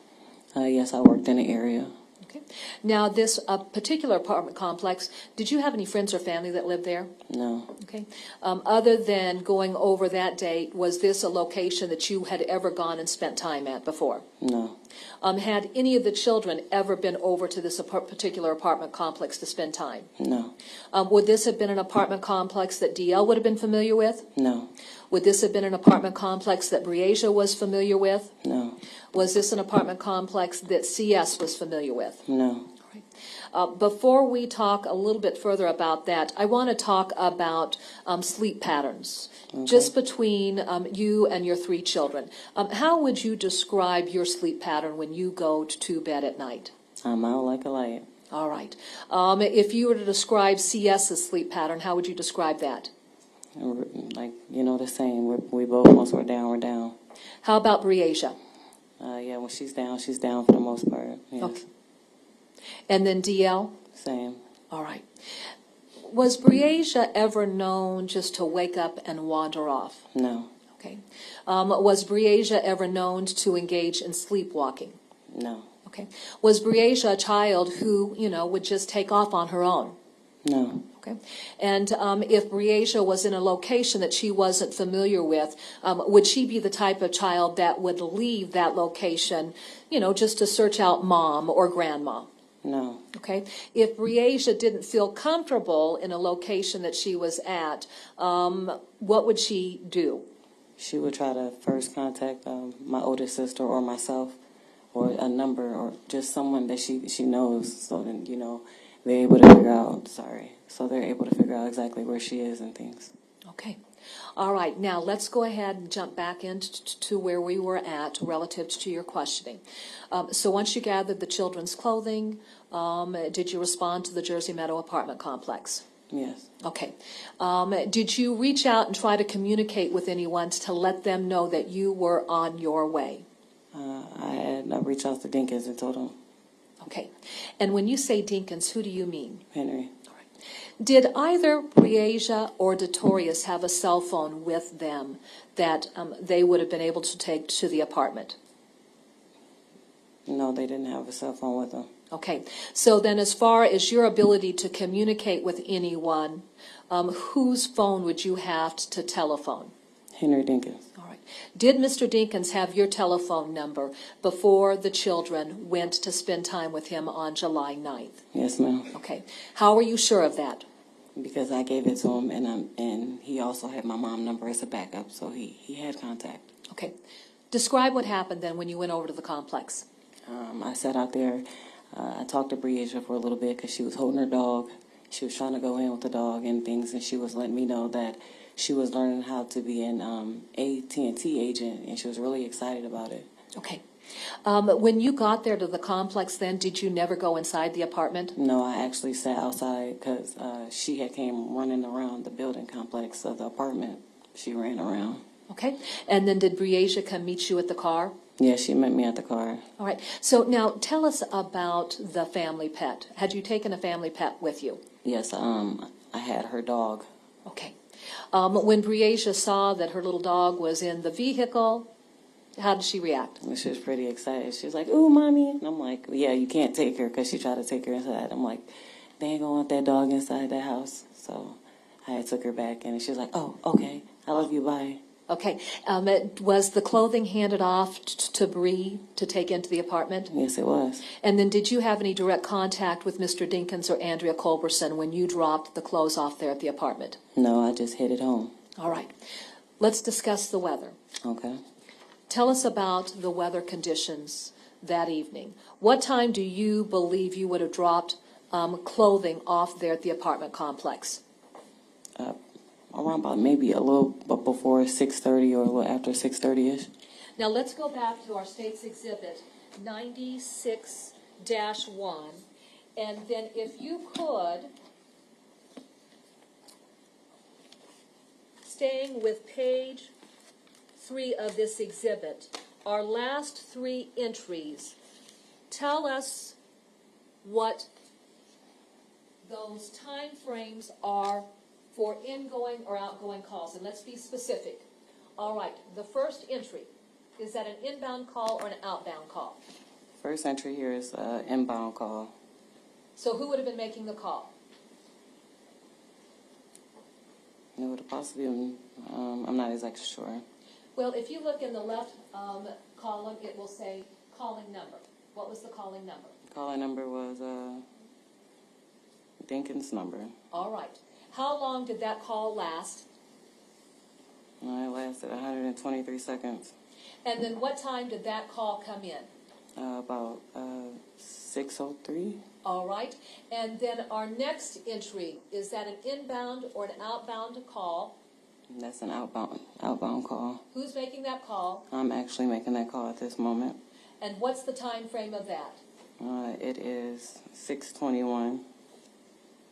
Yes, I worked in the area. Okay. Now, this particular apartment complex, did you have any friends or family that lived there? No. Okay. Other than going over that day, was this a location that you had ever gone and spent time at before? No. Had any of the children ever been over to this particular apartment complex to spend time? No. Would this have been an apartment complex that DL would have been familiar with? No. Would this have been an apartment complex that Breasia was familiar with? No. Was this an apartment complex that CS was familiar with? No. Before we talk a little bit further about that, I want to talk about sleep patterns, Okay. just between you and your three children. How would you describe your sleep pattern when you go to bed at night? I'm out like a light. All right. If you were to describe CS's sleep pattern, how would you describe that? Like, you know, the same. We both, once we're down. How about Breasia? Yeah, when she's down for the most part. Yes. Okay. And then DL? Same. All right. Was Breasia ever known just to wake up and wander off? No. Okay. Was Breasia ever known to engage in sleepwalking? No. Okay. Was Breasia a child who, would just take off on her own? No. Okay. And if Breasia was in a location that she wasn't familiar with, would she be the type of child that would leave that location, just to search out mom or grandma? No. Okay. If Breasia didn't feel comfortable in a location that she was at, what would she do? She would try to first contact my oldest sister or myself, or a number, or just someone that she knows, so then, they're able to figure out, so they're able to figure out exactly where she is and things. Okay. All right. Now, let's go ahead and jump back into where we were at relative to your questioning. So once you gathered the children's clothing, did you respond to the Jersey Meadow apartment complex? Yes. Okay. Did you reach out and try to communicate with anyone to let them know that you were on your way? I had reached out to Dinkins and told him. Okay. And when you say Dinkins, who do you mean? Henry. All right. Did either Breasia or Detorius have a cell phone with them that they would have been able to take to the apartment? No, they didn't have a cell phone with them. Okay. So then as far as your ability to communicate with anyone, whose phone would you have to telephone? Henry Dinkins. All right. Did Mr. Dinkins have your telephone number before the children went to spend time with him on July 9th? Yes, ma'am. Okay. How are you sure of that? Because I gave it to him, and he also had my mom's number as a backup, so he had contact. Okay. Describe what happened then when you went over to the complex. I sat out there. I talked to Briasia for a little bit because she was holding her dog. She was trying to go in with the dog and things, and she was letting me know that she was learning how to be an AT&T agent, and she was really excited about it. Okay. When you got there to the complex then, did you never go inside the apartment? No, I actually sat outside because she had came running around the building complex of the apartment. She ran around. Okay. And then did Briasia come meet you at the car? Yeah, she met me at the car. All right. So now tell us about the family pet. Had you taken a family pet with you? Yes, I had her dog. Okay. When Briasia saw that her little dog was in the vehicle, how did she react? She was pretty excited. She was like, "Ooh, mommy." And I'm like, "Yeah, you can't take her," because she tried to take her inside. I'm like, "They ain't gonna want that dog inside that house." So I took her back, and she was like, "Oh, okay. I love you. Bye." Okay. Was the clothing handed off to Bree to take into the apartment? Yes, it was. And then did you have any direct contact with Mr. Dinkins or Andrea Culberson when you dropped the clothes off there at the apartment? No, I just headed home. All right. Let's discuss the weather. Okay. Tell us about the weather conditions that evening. What time do you believe you would have dropped clothing off there at the apartment complex? Around about maybe a little before 6:30 or a little after 6:30-ish. Now let's go back to our state's exhibit 96-1, and then if you could, staying with page 3 of this exhibit, our last 3 entries, tell us what those time frames are for ingoing or outgoing calls, and let's be specific. All right, the first entry, is that an inbound call or an outbound call? First entry here is inbound call. So who would have been making the call? It would have possibly been, I'm not exactly sure. Well, if you look in the left column, it will say calling number. What was the calling number? Calling number was Dinkins' number. All right. How long did that call last? It lasted 123 seconds. And then what time did that call come in? About 6:03. All right. And then our next entry, is that an inbound or an outbound call? That's an outbound call. Who's making that call? I'm actually making that call at this moment. And what's the time frame of that? It is 6:21.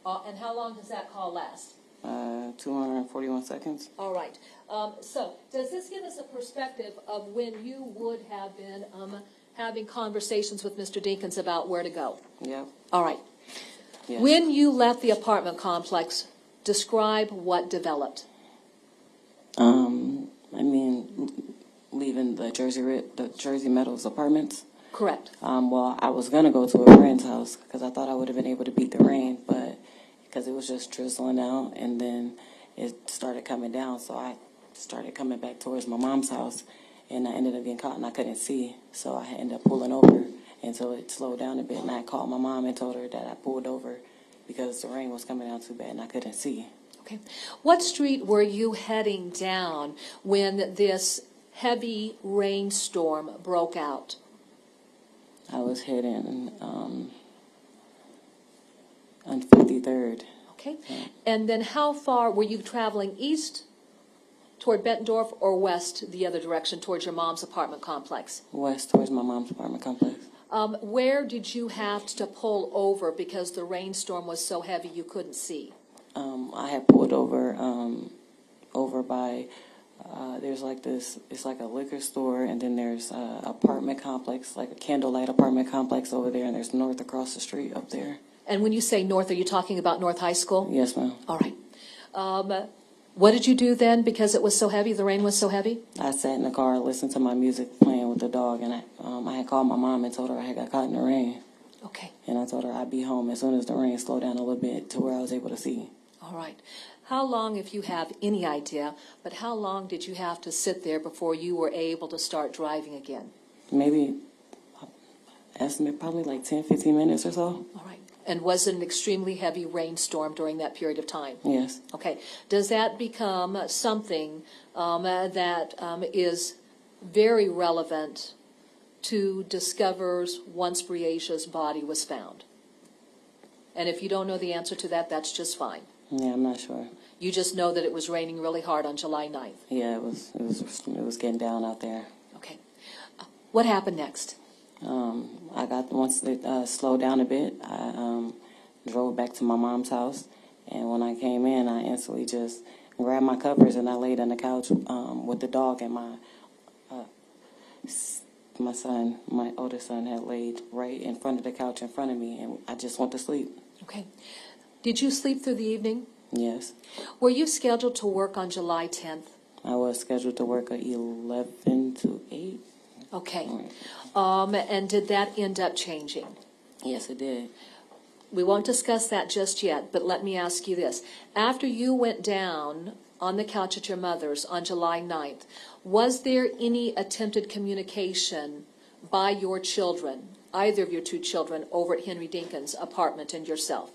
And how long does that call last? 241 seconds. All right. So does this give us a perspective of when you would have been having conversations with Mr. Dinkins about where to go? Yep. All right. Yes. When you left the apartment complex, describe what developed. Leaving the Jersey Meadows apartments. Correct. Well, I was gonna go to a friend's house because I thought I would have been able to beat the rain, but because it was just drizzling out, and then it started coming down, so I started coming back towards my mom's house, and I ended up getting caught, and I couldn't see, so I ended up pulling over until it slowed down a bit, and I called my mom and told her that I pulled over because the rain was coming down too bad, and I couldn't see. Okay. What street were you heading down when this heavy rainstorm broke out? I was heading on 53rd. Okay. And then how far were you traveling, east toward Bettendorf or west the other direction towards your mom's apartment complex? West towards my mom's apartment complex. Where did you have to pull over because the rainstorm was so heavy you couldn't see? I had pulled over by, there's like this, it's like a liquor store, and then there's an apartment complex, like a candlelight apartment complex over there, and there's North across the street up there. And when you say North, are you talking about North High School? Yes, ma'am. All right. What did you do then because it was so heavy, the rain was so heavy? I sat in the car, listened to my music playing with the dog, and I had called my mom and told her I had got caught in the rain. Okay. And I told her I'd be home as soon as the rain slowed down a little bit to where I was able to see. All right. How long, if you have any idea, but how long did you have to sit there before you were able to start driving again? Maybe, estimate probably like 10, 15 minutes or so. All right. And was it an extremely heavy rainstorm during that period of time? Yes. Okay. Does that become something that is very relevant to discovers once Briasia's body was found? And if you don't know the answer to that, that's just fine. Yeah, I'm not sure. You just know that it was raining really hard on July 9th. Yeah, it was getting down out there. Okay. What happened next? Once it slowed down a bit, I drove back to my mom's house, and when I came in, I instantly just grabbed my covers and I laid on the couch with the dog, and my oldest son had laid right in front of the couch in front of me, and I just went to sleep. Okay. Did you sleep through the evening? Yes. Were you scheduled to work on July 10th? I was scheduled to work at 11 to 8. Okay. And did that end up changing? Yes, it did. We won't discuss that just yet, but let me ask you this. After you went down on the couch at your mother's on July 9th, was there any attempted communication by your children, either of your two children, over at Henry Dinkins' apartment and yourself?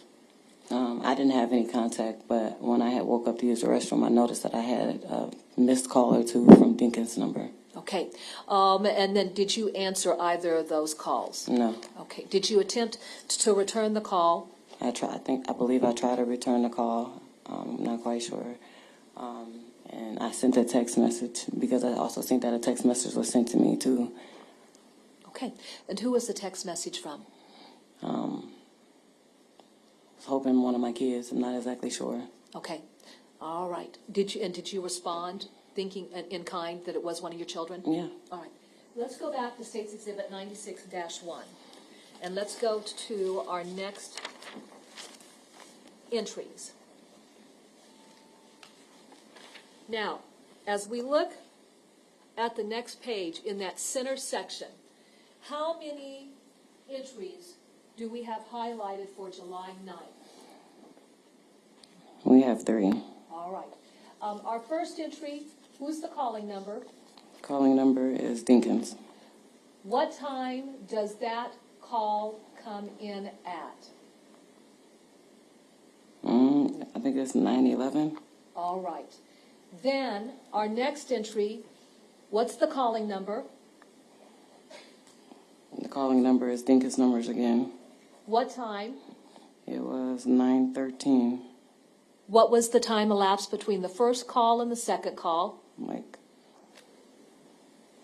I didn't have any contact, but when I had woke up to use the restroom, I noticed that I had a missed call or two from Dinkins' number. Okay. And then did you answer either of those calls? No. Okay. Did you attempt to return the call? I believe I tried to return the call. I'm not quite sure. And I sent a text message because I also think that a text message was sent to me too. Okay. And who was the text message from? I was hoping one of my kids. I'm not exactly sure. Okay. All right. Did you respond thinking in kind that it was one of your children? Yeah. All right. Let's go back to State's Exhibit 96-1. And let's go to our next entries. Now, as we look at the next page in that center section, how many entries do we have highlighted for July 9th? We have 3. All right. Our first entry, who's the calling number? Calling number is Dinkins. What time does that call come in at? I think it's 9/11. All right. Then our next entry, what's the calling number? The calling number is Dinkins' numbers again. What time? It was 9:13. What was the time elapsed between the first call and the second call?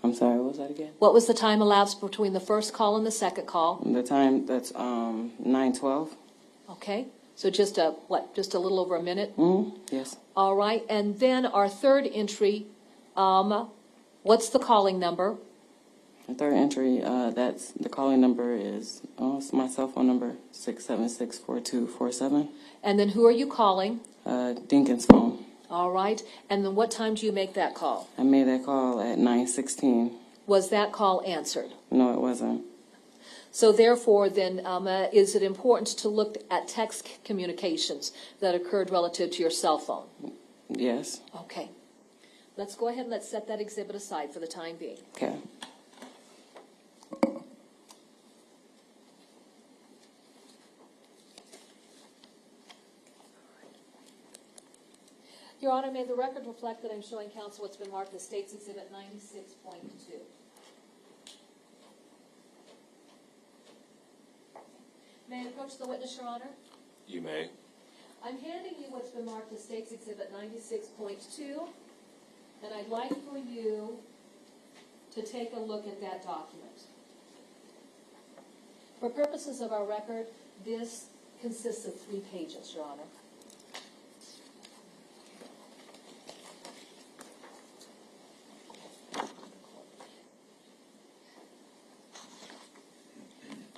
I'm sorry, what was that again? What was the time elapsed between the first call and the second call? The time, that's 9:12. Okay. So just a little over a minute? Yes. All right. And then our third entry, what's the calling number? The third entry, that's the calling number is, it's my cell phone number, 676-4247. And then who are you calling? Dinkins' phone. All right. And then what time do you make that call? I made that call at 9:16. Was that call answered? No, it wasn't. So therefore, then, is it important to look at text communications that occurred relative to your cell phone? Yes. Okay. Let's go ahead and let's set that exhibit aside for the time being. Okay. Your Honor, may the record reflect that I'm showing counsel what's been marked as State's Exhibit 96.2. May I approach the witness, Your Honor? You may. I'm handing you what's been marked as State's Exhibit 96.2, and I'd like for you to take a look at that document. For purposes of our record, this consists of 3 pages, Your Honor.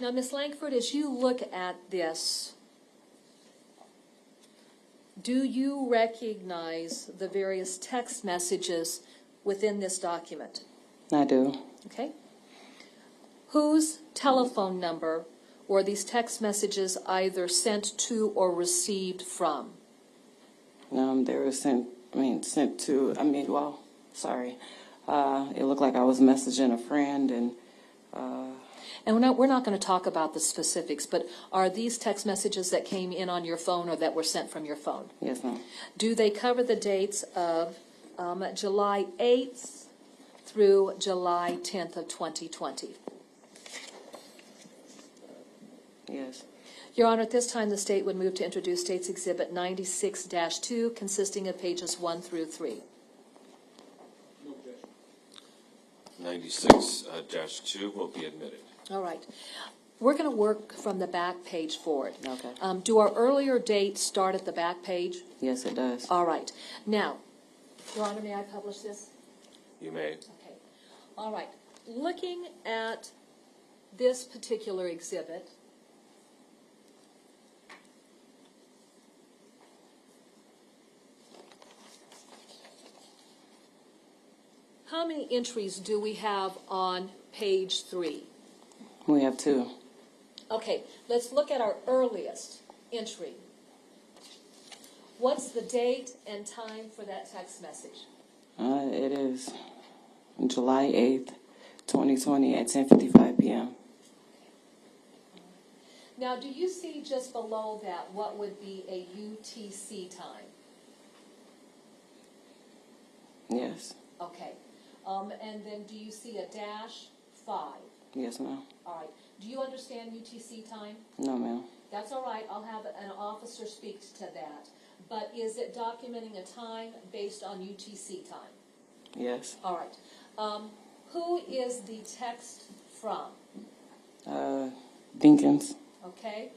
Now, Ms. Langford, as you look at this, do you recognize the various text messages within this document? I do. Okay. Whose telephone number were these text messages either sent to or received from? They were sent to, sorry. It looked like I was messaging a friend and we're not going to talk about the specifics, but are these text messages that came in on your phone or that were sent from your phone? Yes, ma'am. Do they cover the dates of July 8th, through July 10th of 2020? Yes. Your Honor, at this time, the state would move to introduce State's Exhibit 96-2, consisting of pages 1 through 3. 96-2 will be admitted. All right. We're going to work from the back page forward. Okay. Do our earlier dates start at the back page? Yes, it does. All right. Now, Your Honor, may I publish this? You may. Okay. All right. Looking at this particular exhibit, how many entries do we have on page 3? We have 2. Okay, let's look at our earliest entry. What's the date and time for that text message? It is July 8th, 2020 at 10:55 p.m. Now, do you see just below that what would be a UTC time? Yes. Okay. And then do you see a -5? Yes, ma'am. All right. Do you understand UTC time? No, ma'am. That's all right. I'll have an officer speak to that. But is it documenting a time based on UTC time? Yes. All right. Who is the text from? Dinkins. Okay.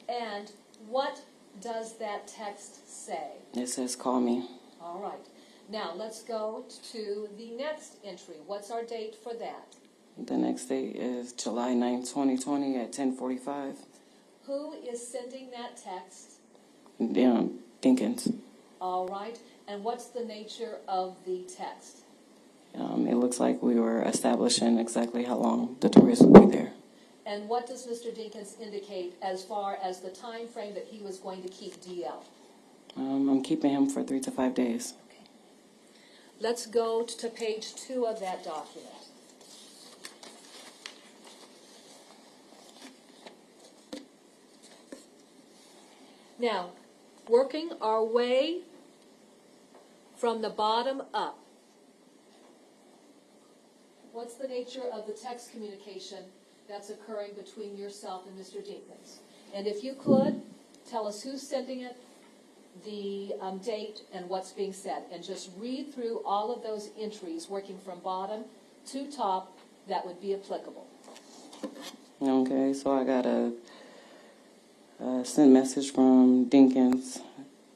And what does that text say? It says call me. All right. Now, let's go to the next entry. What's our date for that? The next date is July 9th, 2020 at 10:45. Who is sending that text? Dinkins. All right. And what's the nature of the text? It looks like we were establishing exactly how long the tourists would be there. And what does Mr. Dinkins indicate as far as the time frame that he was going to keep DL? I'm keeping him for 3 to 5 days. Okay. Let's go to page 2 of that document. Now, working our way from the bottom up, what's the nature of the text communication that's occurring between yourself and Mr. Dinkins? And if you could, tell us who's sending it, the date, and what's being said. And just read through all of those entries, working from bottom to top, that would be applicable. Okay, so I got a sent message from Dinkins,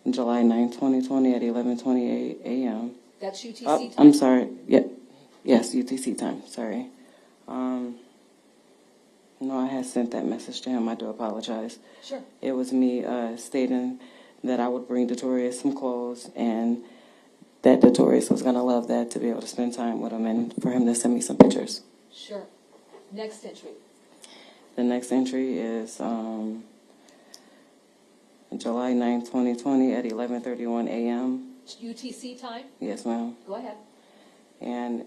July 9th, 2020 at 11:28 a.m. That's UTC time? I'm sorry. Yes, UTC time. Sorry. No, I had sent that message to him. I do apologize. Sure. It was me stating that I would bring Detorius some clothes and that Detorius was going to love that, to be able to spend time with him and for him to send me some pictures. Sure. Next entry. The next entry is July 9th, 2020 at 11:31 a.m. UTC time? Yes, ma'am. Go ahead. And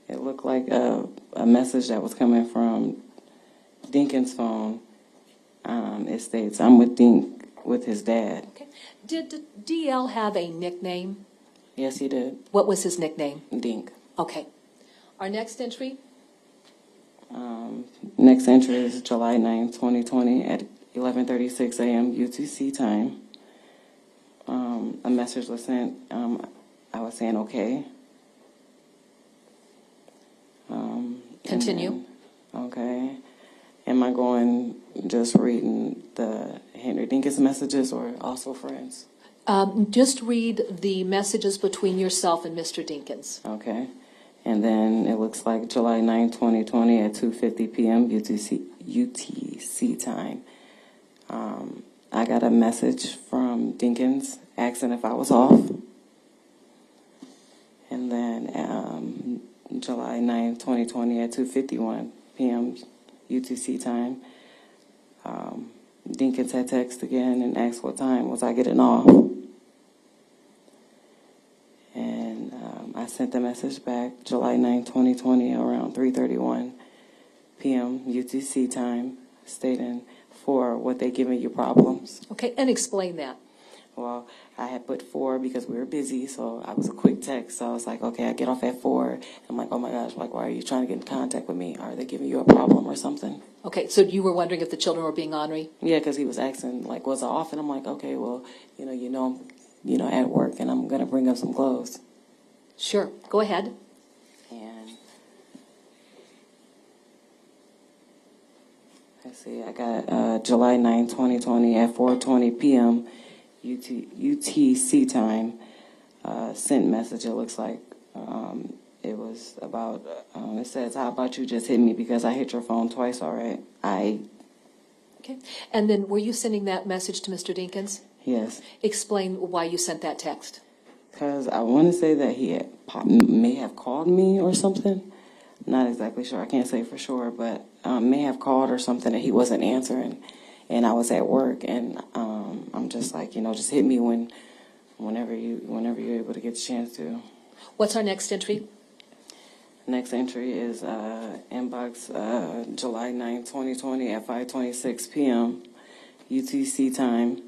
it looked like a message that was coming from Dinkins' phone. It states, "I'm with Dink, with his dad." Okay. Did DL have a nickname? Yes, he did. What was his nickname? Dink. Okay. Our next entry? Next entry is July 9th, 2020 at 11:36 a.m. UTC time. A message was sent. I was saying okay. Continue. Okay. Am I going just reading the Henry Dinkins messages or also friends? Just read the messages between yourself and Mr. Dinkins. Okay. And then it looks like July 9, 2020 at 2:50 p.m. UTC time. I got a message from Dinkins asking if I was off. And then July 9, 2020 at 2:51 p.m. UTC time. Dinkins had texted again and asked what time was I getting off. And I sent the message back July 9, 2020 around 3:31 p.m. UTC time, stating, "For what they giving you problems." Okay, and explain that. Well, I had put 4 because we were busy, so I was a quick text. So I was like, okay, I get off at 4. I'm like, oh my gosh, like, why are you trying to get in contact with me? Are they giving you a problem or something? Okay, so you were wondering if the children were being ornery? Yeah, because he was asking, like, was I off? And I'm like, okay, well, I'm at work, and I'm gonna bring up some clothes. Sure, go ahead. And let's see, I got July 9, 2020 at 4:20 p.m. UTC time. Sent message. It looks like it was about. It says, "How about you just hit me because I hit your phone twice? All right, Okay, and then were you sending that message to Mr. Dinkins? Yes, Explain why you sent that text. because I want to say that he may have called me or something. Not exactly sure. I can't say for sure, but may have called or something that he wasn't answering, and I was at work, and I'm just like, just hit me whenever you're able to get the chance to. What's our next entry? Next entry is inbox July 9, 2020 at 5:26 p.m. UTC time.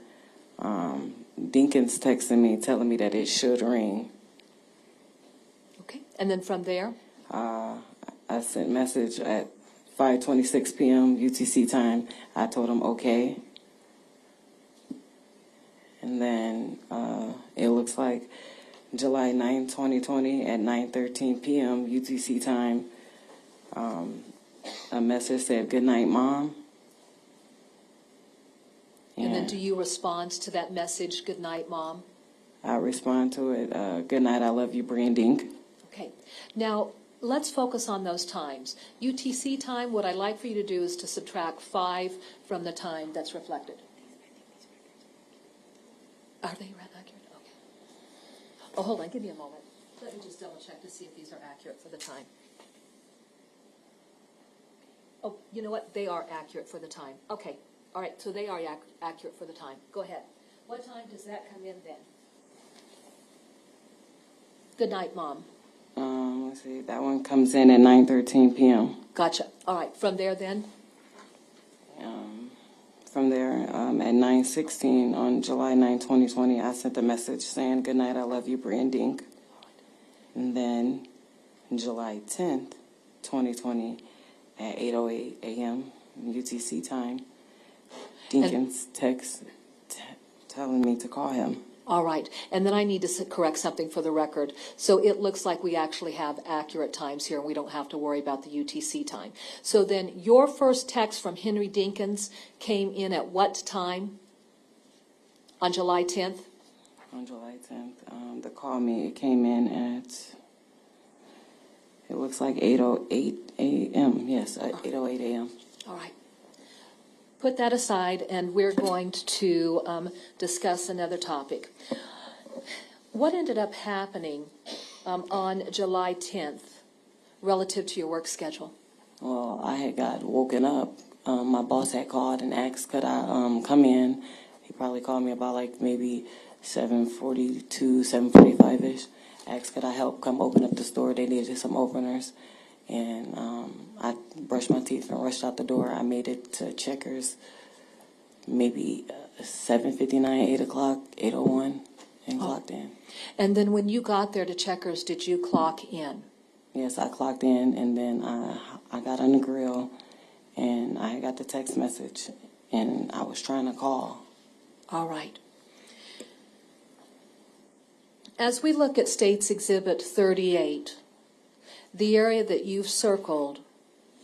Dinkins texting me telling me that it should ring. Okay, and then from there? I sent message at 5:26 p.m. UTC time. I told him okay. And then it looks like July 9, 2020 at 9:13 p.m. UTC time. A message said, "Good night, Mom." And then do you respond to that message, good night, Mom? I respond to it, "Good night, I love you, Brian Dink." Okay, now let's focus on those times. UTC time, what I'd like for you to do is to subtract 5 from the time that's reflected. Are they accurate? Okay. Oh, hold on, give me a moment. Let me just double check to see if these are accurate for the time. Oh, you know what? They are accurate for the time. Okay, all right, so they are accurate for the time. Go ahead. What time does that come in then? Good night, Mom. Let's see, that one comes in at 9:13 p.m. Gotcha. All right, from there then? From there, at 9:16 on July 9, 2020, I sent a message saying, "Good night, I love you, Brian Dink." And then July 10th, 2020, at 8:08 a.m. UTC time, Dinkins text telling me to call him. All right, and then I need to correct something for the record. So it looks like we actually have accurate times here, and we don't have to worry about the UTC time. So then your first text from Henry Dinkins came in at what time on July 10th? On July 10th, the call me, it came in at, it looks like 8:08 a.m. Yes, 8:08 a.m. All right. Put that aside, and we're going to discuss another topic. What ended up happening on July 10th relative to your work schedule? Well, I had got woken up. My boss had called and asked could I come in. He probably called me about like maybe 7:42, 7:45-ish. Asked could I help come open up the store. They needed some openers. And I brushed my teeth and rushed out the door. I made it to Checkers maybe 7:59, 8 o'clock, 8:01, and clocked in. And then when you got there to Checkers, did you clock in? Yes, I clocked in, and then I got on the grill, and I got the text message, and I was trying to call. All right. As we look at State's Exhibit 38, the area that you've circled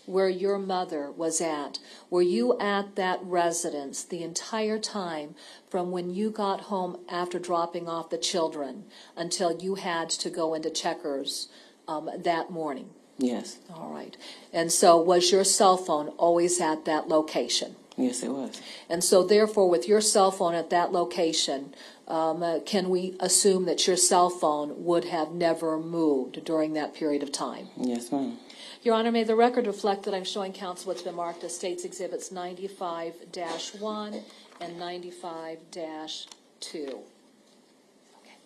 where your mother was at, were you at that residence the entire time from when you got home after dropping off the children until you had to go into Checkers that morning? Yes. All right. And so was your cell phone always at that location? Yes, it was. And so therefore, with your cell phone at that location, can we assume that your cell phone would have never moved during that period of time? Yes, ma'am. Your Honor, may the record reflect that I'm showing counsel what's been marked as State's Exhibits 95-1 and 95-2. Okay.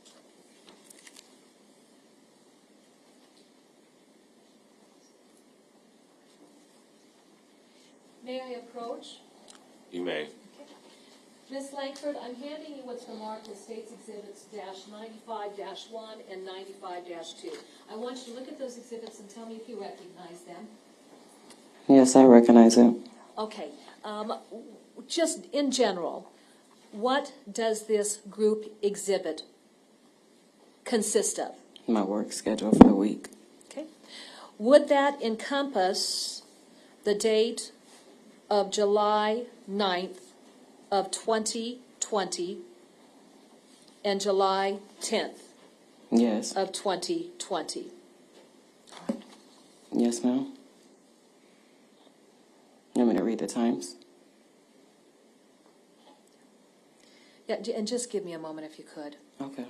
May I approach? You may. Ms. Langford, I'm handing you what's marked as States Exhibits -95-1 and 95-2. I want you to look at those exhibits and tell me if you recognize them. Yes, I recognize it. Okay. Just in general, what does this group exhibit consist of? My work schedule for the week. Okay. Would that encompass the date of July 9th of 2020 and July 10th Yes. of 2020? Yes, ma'am. You want me to read the times? Yeah, and just give me a moment if you could. Okay.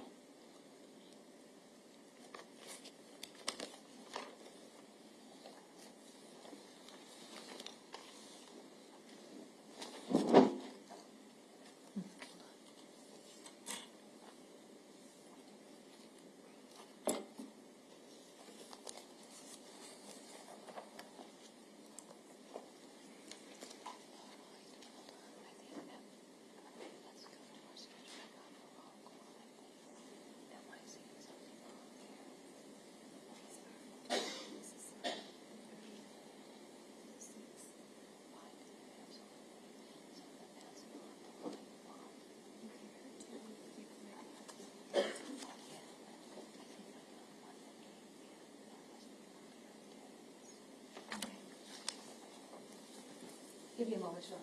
Give me a moment, Charlotte.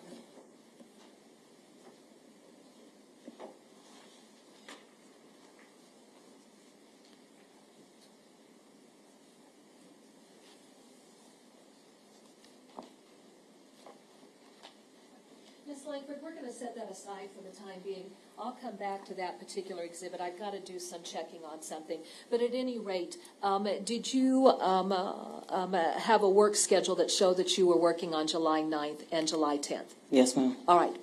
Ms. Langford, we're going to set that aside for the time being. I'll come back to that particular exhibit. I've got to do some checking on something. But at any rate, did you have a work schedule that showed that you were working on July 9th and July 10th? Yes, ma'am. All right.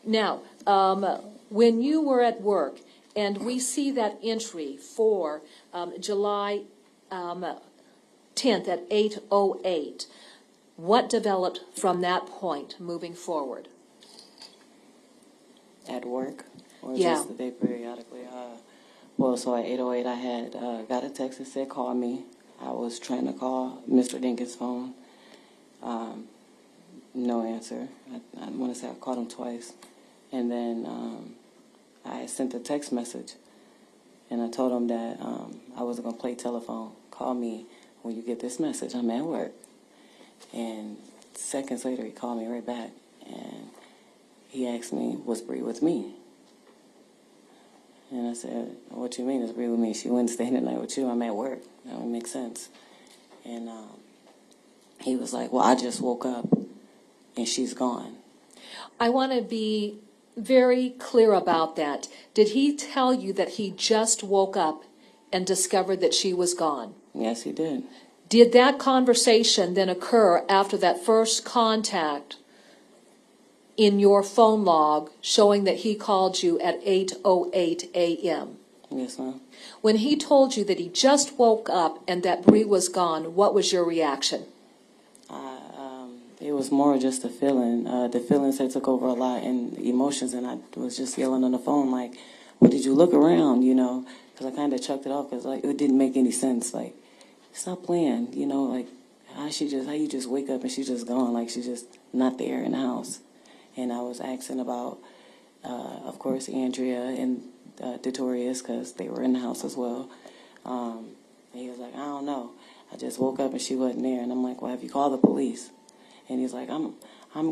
Now, when you were at work, and we see that entry for July 10th at 8:08, what developed from that point moving forward? At work? Or Yeah. just the day periodically? Well, so at 8:08 I had got a text that said call me. I was trying to call Mr. Dinkins' phone. No answer. I want to say I called him twice. And then I sent a text message. And I told him that I wasn't going to play telephone. Call me when you get this message. I'm at work. And seconds later he called me right back. And he asked me, was Bree with me? And I said, what you mean, is Bree with me? She wouldn't stay the night with you. I'm at work. That would make sense. And he was like, well, I just woke up and she's gone. I want to be very clear about that. Did he tell you that he just woke up and discovered that she was gone? Yes, he did. Did that conversation then occur after that first contact in your phone log showing that he called you at 8:08 a.m.? Yes, ma'am. When he told you that he just woke up and that Bree was gone, what was your reaction? It was more just a feeling. The feelings had took over a lot and emotions, and I was just yelling on the phone like, well, did you look around, you know? Because I kind of chucked it off because like, it didn't make any sense. Like, stop playing, you know, like how you just wake up and she's just gone, like she's just not there in the house. And I was asking about, of course, Andrea and Detorius, because they were in the house as well. And he was like, I don't know. I just woke up and she wasn't there. And I'm like, well, have you called the police? And he's like, I'm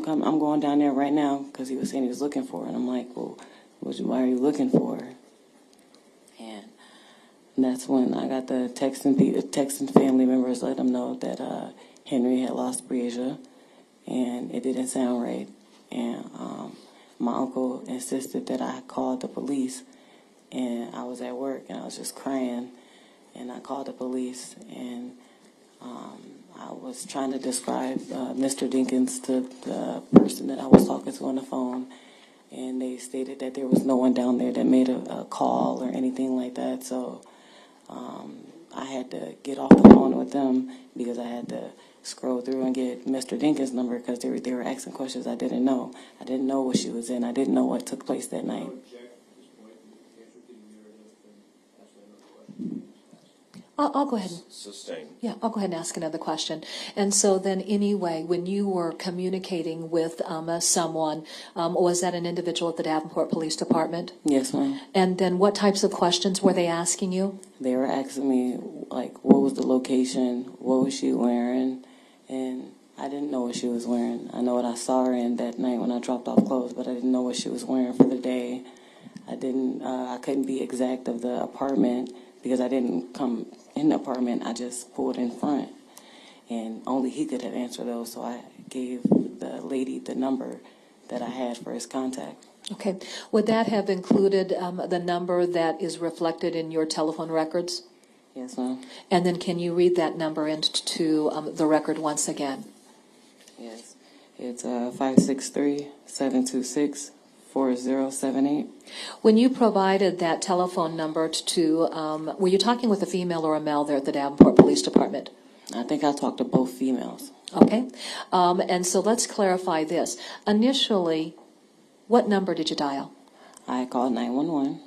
going down there right now, because he was saying he was looking for her. And I'm like, well, why are you looking for her? And that's when I got the texting family members, let them know that Henry had lost Breasia, and it didn't sound right. And my uncle insisted that I called the police, and I was at work, and I was just crying, and I called the police, and I was trying to describe Mr. Dinkins to the person that I was talking to on the phone, and they stated that there was no one down there that made a call or anything like that. So I had to get off the phone with them because I had to scroll through and get Mr. Dinkins' number because they were asking questions I didn't know. I didn't know what she was in. I didn't know what took place that night. I'll go ahead. Sustain. Yeah, I'll go ahead and ask another question. And so then anyway, when you were communicating with someone, was that an individual at the Davenport Police Department? Yes, ma'am. And then what types of questions were they asking you? They were asking me, like, what was the location, what was she wearing, and I didn't know what she was wearing. I know what I saw her in that night when I dropped off clothes, but I didn't know what she was wearing for the day. I couldn't be exact of the apartment because I didn't come in the apartment. I just pulled in front, and only he could have answered those, so I gave the lady the number that I had for his contact. Okay. Would that have included the number that is reflected in your telephone records? Yes, ma'am. And then can you read that number into the record once again? Yes. It's 563-726-4078. When you provided that telephone number to, were you talking with a female or a male there at the Davenport Police Department? I think I talked to both females. Okay. And so let's clarify this. Initially, what number did you dial? I called 911.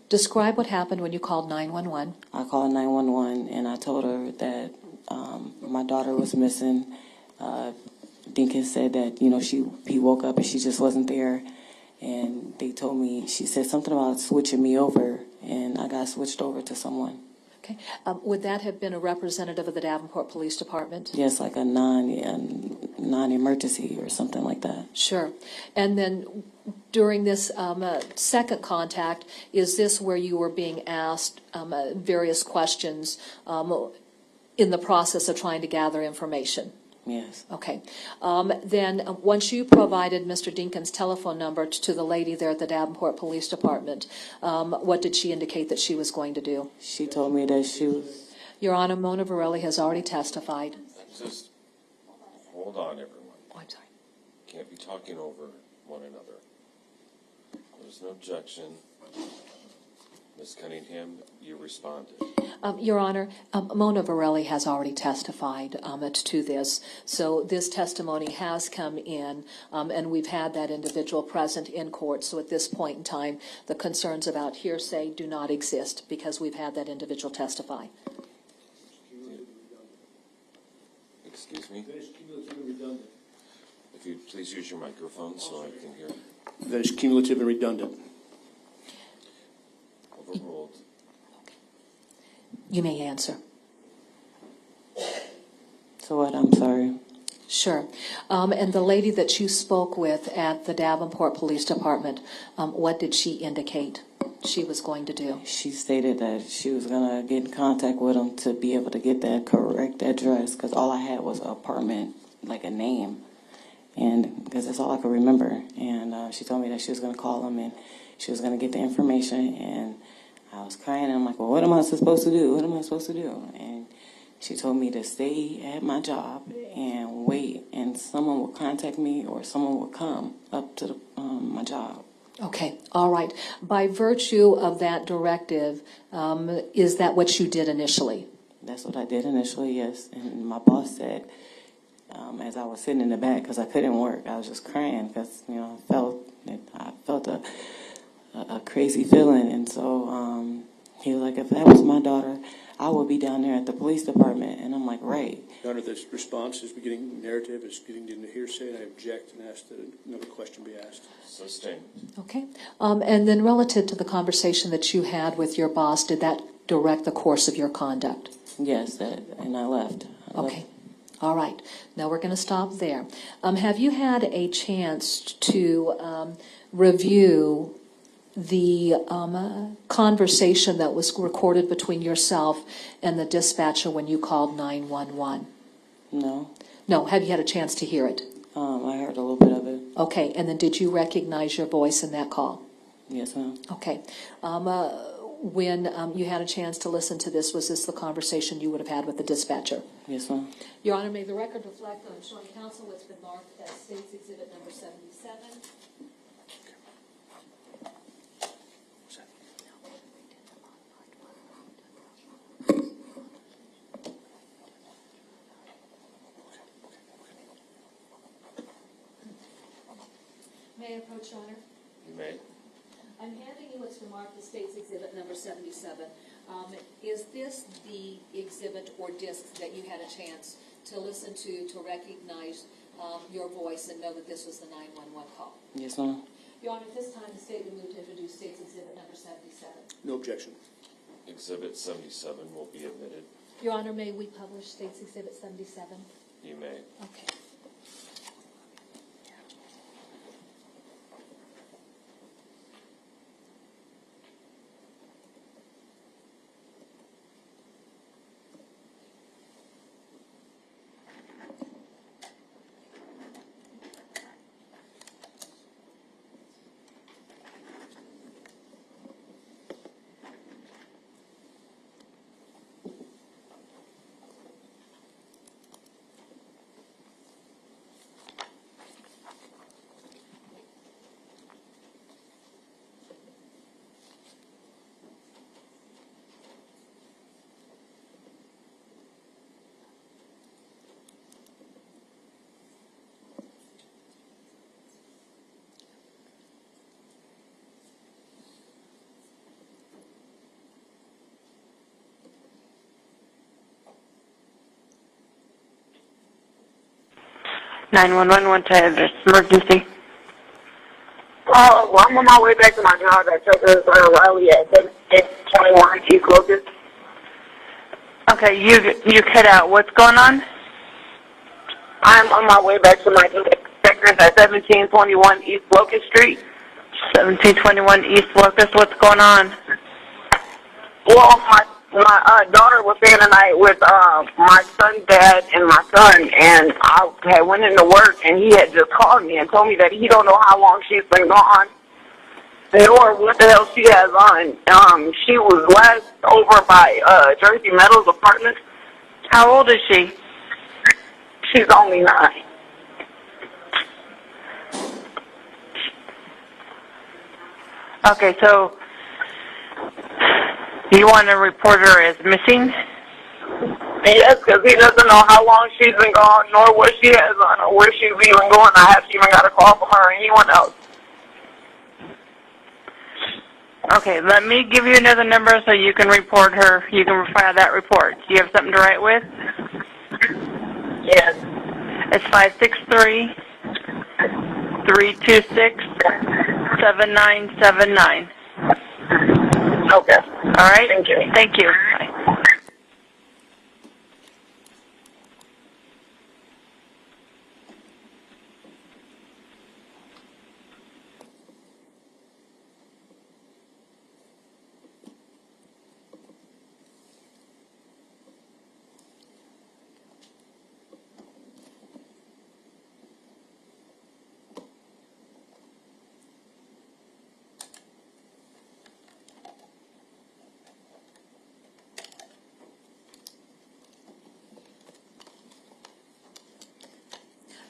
Describe what happened when you called 911. I called 911 and I told her that my daughter was missing. Dinkins said that, he woke up and she just wasn't there. And they told me, she said something about switching me over, and I got switched over to someone. Okay. Would that have been a representative of the Davenport Police Department? Yes, like a non-emergency or something like that. Sure. And then during this second contact, is this where you were being asked various questions in the process of trying to gather information? Yes. Okay. Then once you provided Mr. Dinkins' telephone number to the lady there at the Davenport Police Department, what did she indicate that she was going to do? She told me that she was... Your Honor, Mona Varelli has already testified. Just hold on, everyone. Oh, I'm sorry. Can't be talking over one another. There's no objection. Ms. Cunningham, you responded. Your Honor, Mona Varelli has already testified to this. So this testimony has come in, and we've had that individual present in court. So at this point in time, the concerns about hearsay do not exist because we've had that individual testify. Excuse me? If you'd please use your microphone so I can hear. That is cumulative and redundant. Overruled. You may answer. So what? I'm sorry. Sure. And the lady that you spoke with at the Davenport Police Department, what did she indicate she was going to do? She stated that she was going to get in contact with him to be able to get that correct address because all I had was an apartment, like a name, and because that's all I could remember. And she told me that she was going to call him and she was going to get the information. And I was crying and I'm like, well, what am I supposed to do? What am I supposed to do? And she told me to stay at my job and wait, and someone will contact me or someone will come up to my job. Okay, all right. By virtue of that directive, is that what you did initially? That's what I did initially, yes. And my boss said, as I was sitting in the back, because I couldn't work, I was just crying because, I felt a crazy feeling. And so he was like, if that was my daughter, I would be down there at the police department. And I'm like, right. Your Honor, this response is beginning narrative, is getting into hearsay, and I object and ask that another question be asked. Sustained. Okay. And then relative to the conversation that you had with your boss, did that direct the course of your conduct? Yes, and I left. Okay. All right. Now we're going to stop there. Have you had a chance to review the conversation that was recorded between yourself and the dispatcher when you called 911? No. No. Have you had a chance to hear it? I heard a little bit of it. Okay. And then did you recognize your voice in that call? Yes, ma'am. Okay. When you had a chance to listen to this, was this the conversation you would have had with the dispatcher? Yes, ma'am. Your Honor, may the record reflect on showing counsel what's been marked as State's Exhibit number 77. May I approach, Your Honor? You may. I'm handing you what's remarked as State's Exhibit number 77. Is this the exhibit or disc that you had a chance to listen to recognize your voice and know that this was the 911 call? Yes, ma'am. Your Honor, at this time, the State will move to introduce State's Exhibit number 77. No objection. Exhibit 77 will be admitted. Your Honor, may we publish State's Exhibit 77? You may. Okay. What's the emergency? Well, I'm on my way back to my house. I took this rally at 21 East Locust. Okay, you cut out. What's going on? I'm on my way back to my inspectors at 1721 East Locust Street. 1721 East Locust. What's going on? Well, my daughter was staying the night with my son's dad and my son, and I had went into work, and he had just called me and told me that he don't know how long she's been gone, nor what the hell she has on. She was last over by Jersey Meadows apartment. How old is she? She's only 9. Okay, so you want to report her as missing? Yes, because he doesn't know how long she's been gone, nor what she has on, or where she's even going. I haven't even got a call from her or anyone else. Okay, let me give you another number so you can report her. You can file that report. Do you have something to write with? Yes. It's 563-326-7979. Okay. All right? Thank you. Thank you. Bye.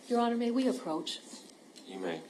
Your Honor, may we approach? You may.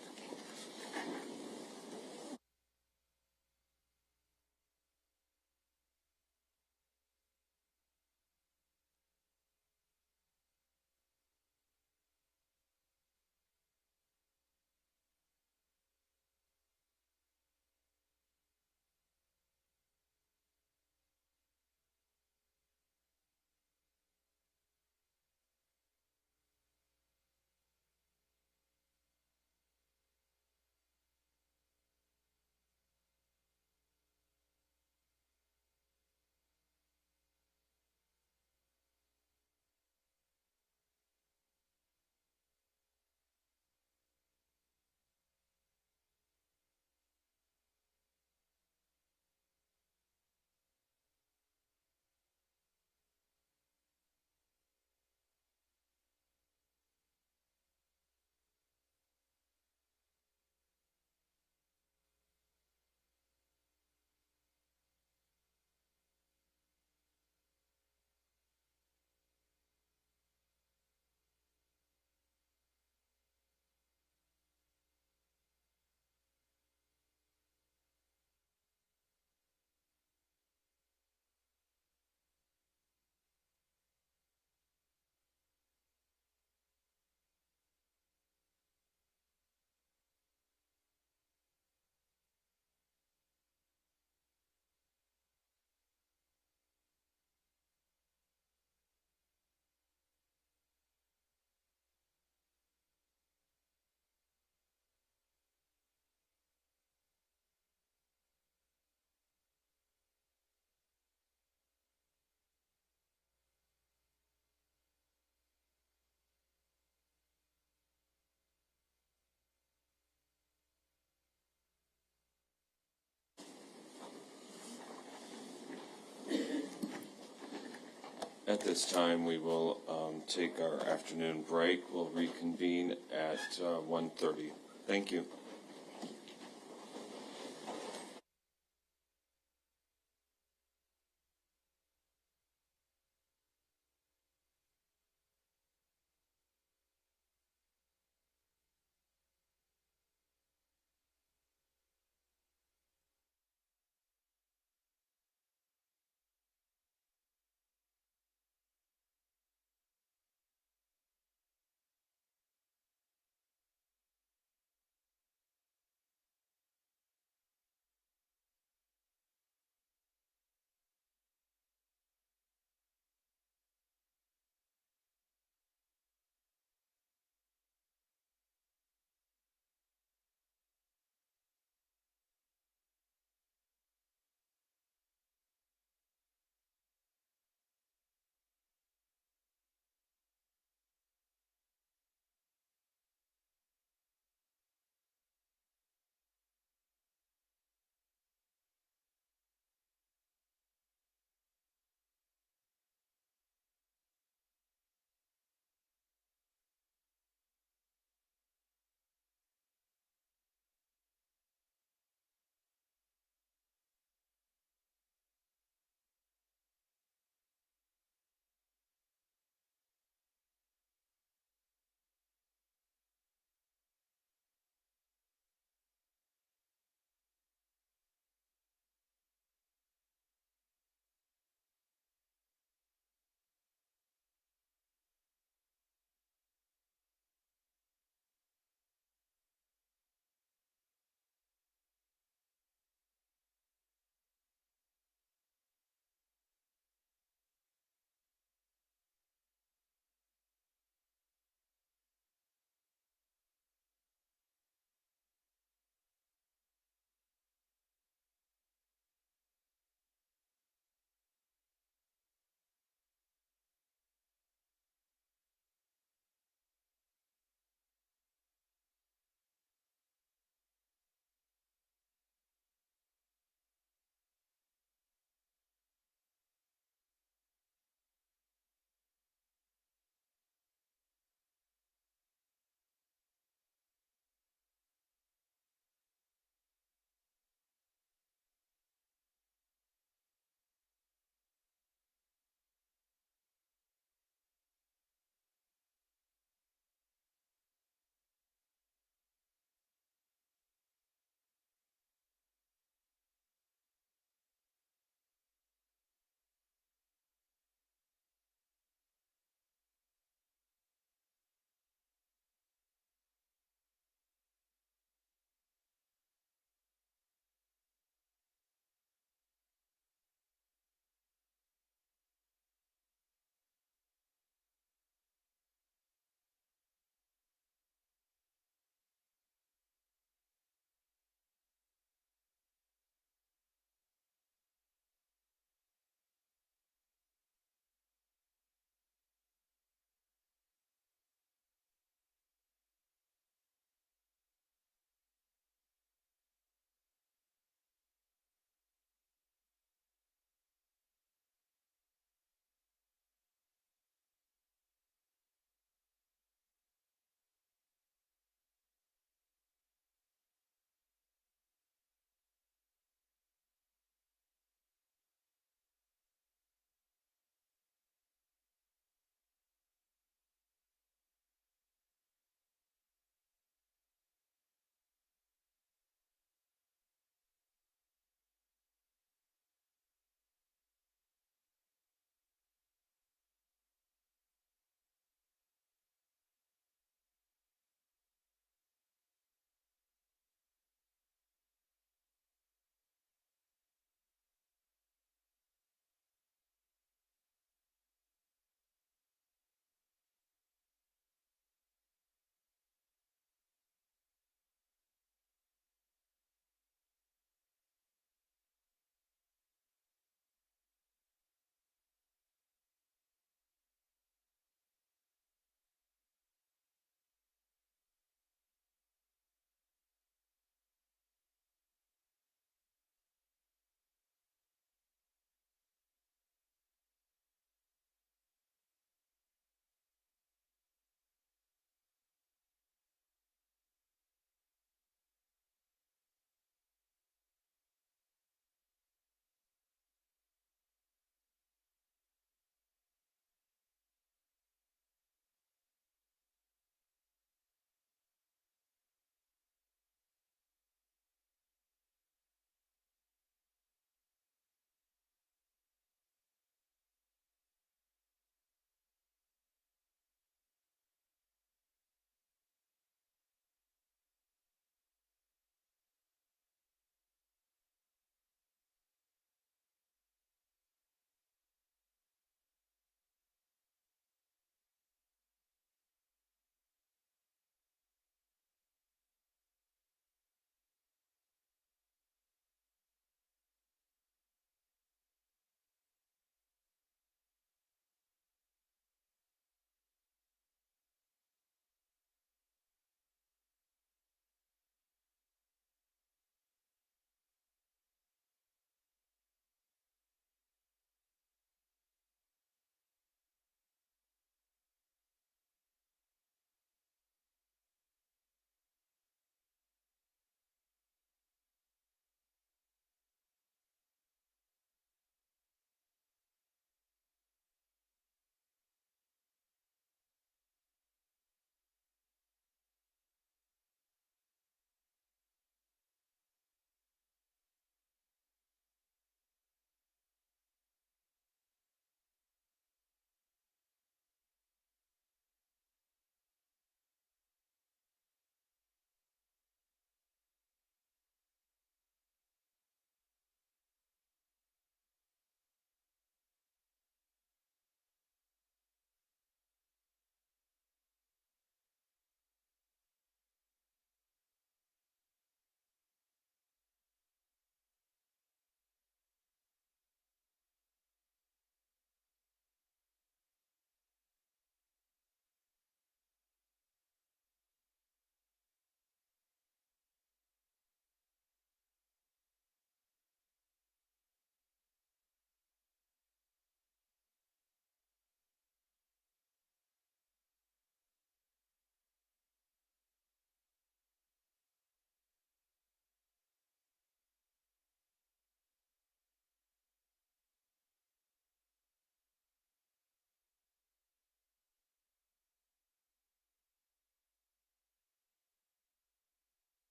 At this time, we will take our afternoon break. We'll reconvene at 1:30. Thank you.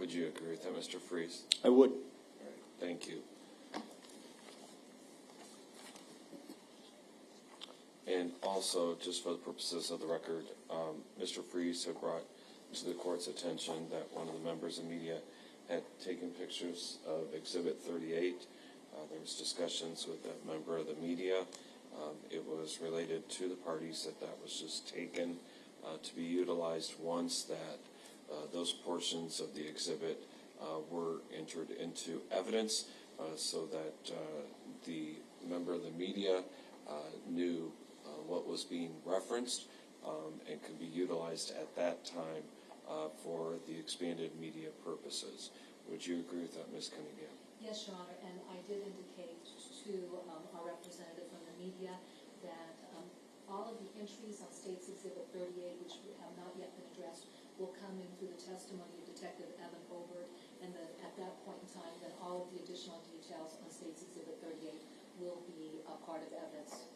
Would you agree with that, Mr. Freeze? I would. All right, thank you. And also, just for the purposes of the record, Mr. Freeze had brought to the court's attention that one of the members of media had taken pictures of Exhibit 38. There was discussions with that member of the media. It was related to the parties that was just taken to be utilized once that those portions of the exhibit were entered into evidence so that the member of the media knew what was being referenced and could be utilized at that time for the expanded media purposes. Would you agree with that, Ms. Cunningham? Yes, Your Honor, and I did indicate to our representative from the media that all of the entries on State's Exhibit 38, which have not yet been addressed, will come in through the testimony of Detective Evan Obert, and that at that point in time, then all of the additional details on State's Exhibit 38 will be a part of evidence.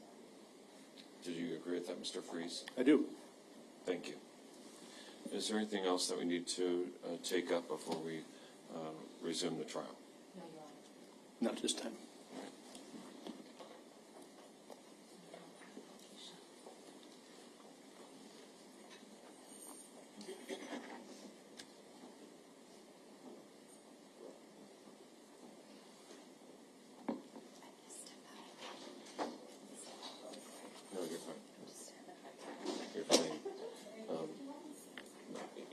Did you agree with that, Mr. Freeze? I do. Thank you. Is there anything else that we need to take up before we resume the trial? No, Your Honor. Not this time. No, you're fine. You're fine.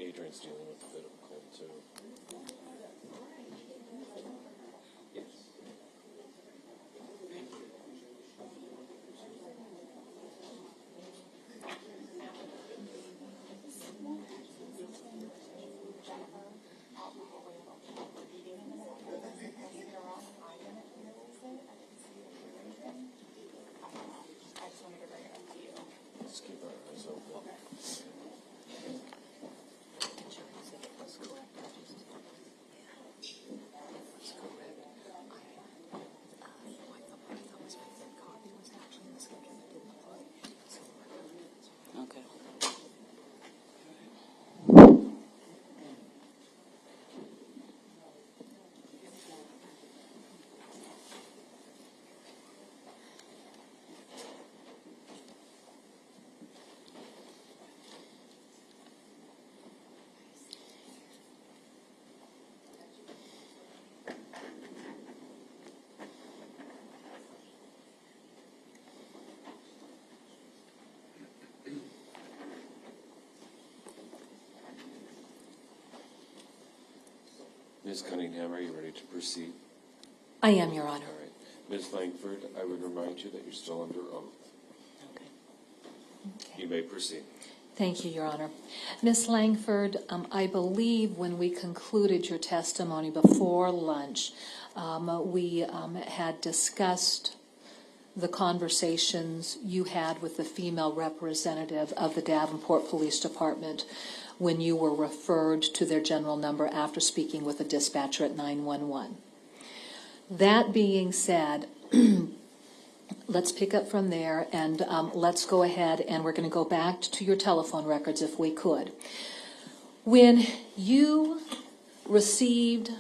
Adrian's dealing with a bit of a cold, too. Yes. Let's keep our eyes open. Okay. Ms. Cunningham, are you ready to proceed? I am, Your Honor. All right. Ms. Langford, I would remind you that you're still under oath. Okay. You may proceed. Thank you, Your Honor. Ms. Langford, I believe when we concluded your testimony before lunch, we had discussed the conversations you had with the female representative of the Davenport Police Department when you were referred to their general number after speaking with a dispatcher at 911. That being said, let's pick up from there and let's go ahead and we're going to go back to your telephone records if we could. When you received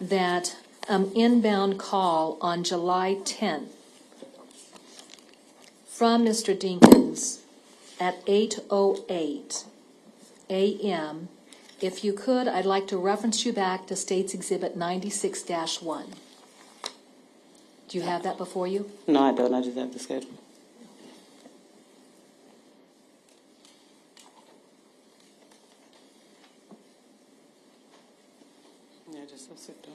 that inbound call on July 10th from Mr. Dinkins at 8:08 a.m., if you could, I'd like to reference you back to State's Exhibit 96-1. Do you have that before you? No, I don't. I just have the schedule. Yeah, just go sit down.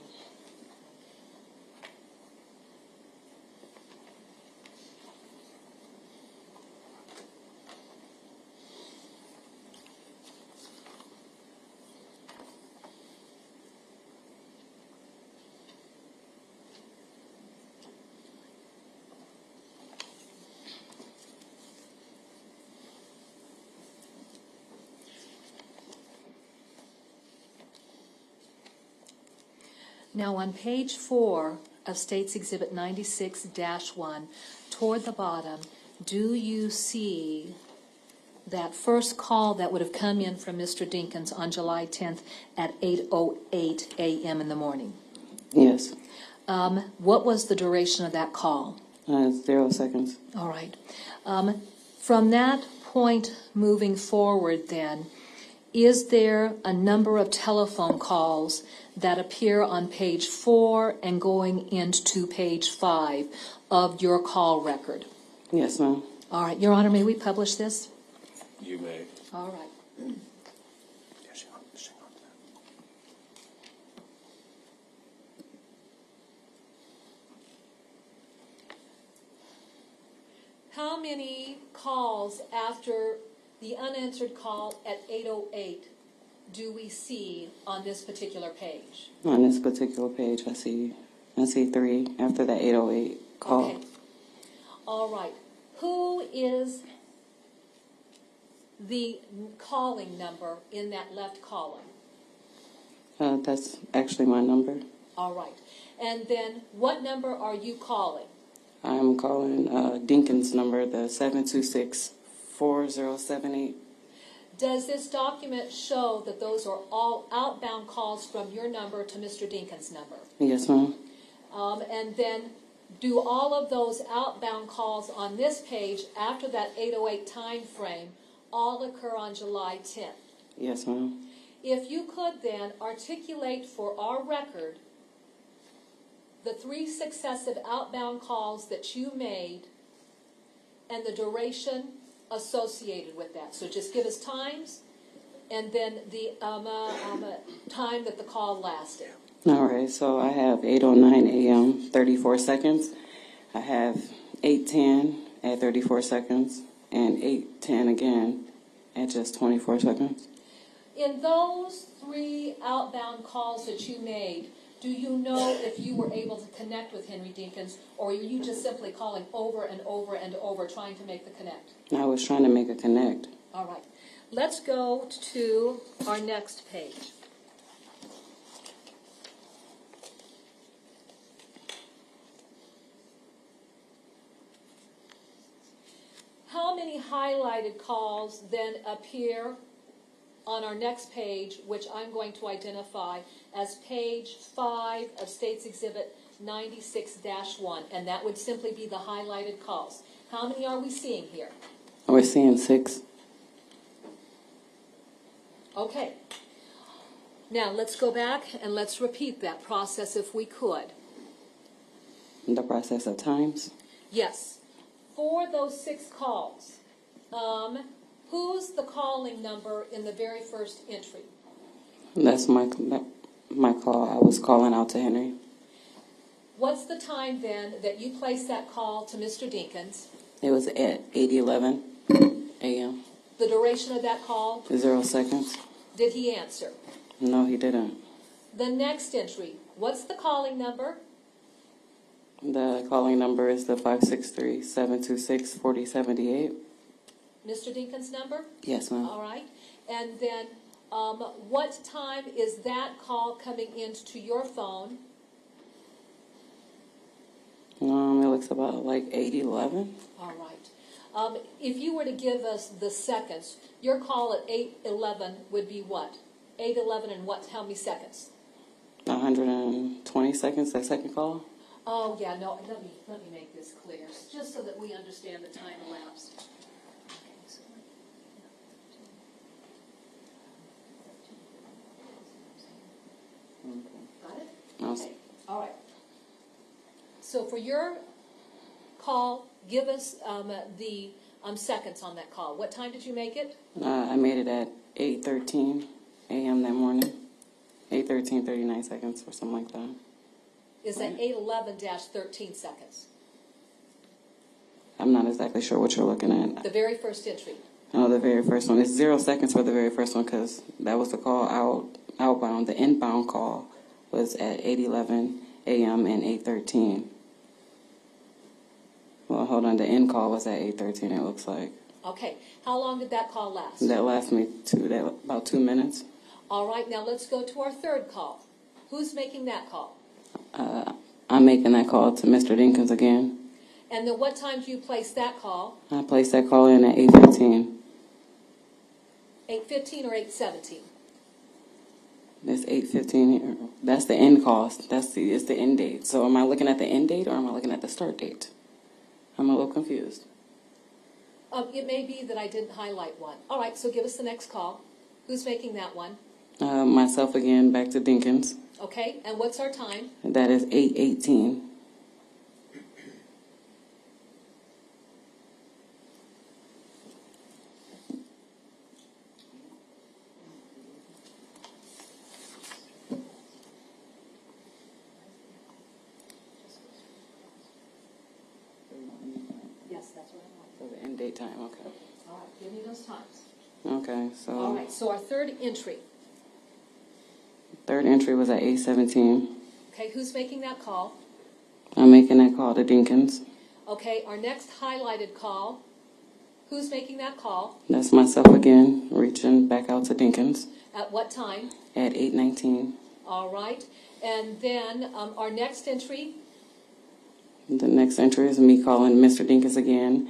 Now on page 4 of State's Exhibit 96-1, toward the bottom, do you see that first call that would have come in from Mr. Dinkins on July 10th at 8:08 a.m. in the morning. Yes. What was the duration of that call? 0 seconds. All right. From that point moving forward then, is there a number of telephone calls that appear on page 4 and going into page 5 of your call record? Yes, ma'am. All right. Your Honor, may we publish this? You may. All right. How many calls after the unanswered call at 8:08 do we see on this particular page? On this particular page, I see 3 after that 808 call. Okay. All right. Who is the calling number in that left column? That's actually my number. All right. And then what number are you calling? I'm calling Dinkins' number, the 726-4078. Does this document show that those are all outbound calls from your number to Mr. Dinkins' number? Yes, ma'am. And then do all of those outbound calls on this page after that 8:08 time frame all occur on July 10th? Yes, ma'am. If you could then articulate for our record the 3 successive outbound calls that you made and the duration associated with that. So just give us times and then the time that the call lasted. All right, so I have 8:09 a.m., 34 seconds. I have 8:10 at 34 seconds and 8:10 again at just 24 seconds. In those 3 outbound calls that you made, do you know if you were able to connect with Henry Dinkins, or are you just simply calling over and over and over trying to make the connect? I was trying to make a connect. All right. Let's go to our next page. How many highlighted calls then appear on our next page, which I'm going to identify as page 5 of State's Exhibit 96-1, and that would simply be the highlighted calls. How many are we seeing here? We're seeing 6. Okay. Now let's go back and let's repeat that process if we could. The process of times. Yes. For those 6 calls, who's the calling number in the very first entry? That's my call. I was calling out to Henry. What's the time then that you placed that call to Mr. Dinkins? It was at 8:11 a.m. The duration of that call? 0 seconds. Did he answer? No, he didn't. The next entry, what's the calling number? The calling number is the 563-726-4078. Mr. Dinkins' number? Yes, ma'am. All right. And then what time is that call coming into your phone? It looks about like 8:11. All right. If you were to give us the seconds, your call at 8:11 would be what? 8:11 and what? How many seconds? 120 seconds, that second call. Oh, yeah, no, let me make this clear, just so that we understand the time elapsed. Got it? Okay. All right. So for your call, give us the seconds on that call. What time did you make it? I made it at 8:13 a.m. that morning. 8:13, 39 seconds or something like that. Is that 8:11-13 seconds? I'm not exactly sure what you're looking at. The very first entry. No, the very first one. It's 0 seconds for the very first one because that was the call outbound. The inbound call was at 8:11 a.m. and 8:13. Well, hold on. The end call was at 8:13, it looks like. Okay. How long did that call last? That lasted me about 2 minutes. All right. Now let's go to our third call. Who's making that call? I'm making that call to Mr. Dinkins again. And then what time do you place that call? I placed that call in at 8:15. 8:15 or 8:17? That's 8:15 here. That's the end cost. It's the end date. So am I looking at the end date or am I looking at the start date? I'm a little confused. It may be that I didn't highlight one. All right, so give us the next call. Who's making that one? Myself again, back to Dinkins. Okay, and what's our time? That is 8:18. Yes, that's what I want. So the end date time, okay. All right, give me those times. Okay, so All right, so our third entry. third entry was at 8:17. Okay, who's making that call? I'm making that call to Dinkins. Okay, our next highlighted call. Who's making that call? That's myself again, reaching back out to Dinkins At what time? at 8:19. All right, and then our next entry. The next entry is me calling Mr. Dinkins again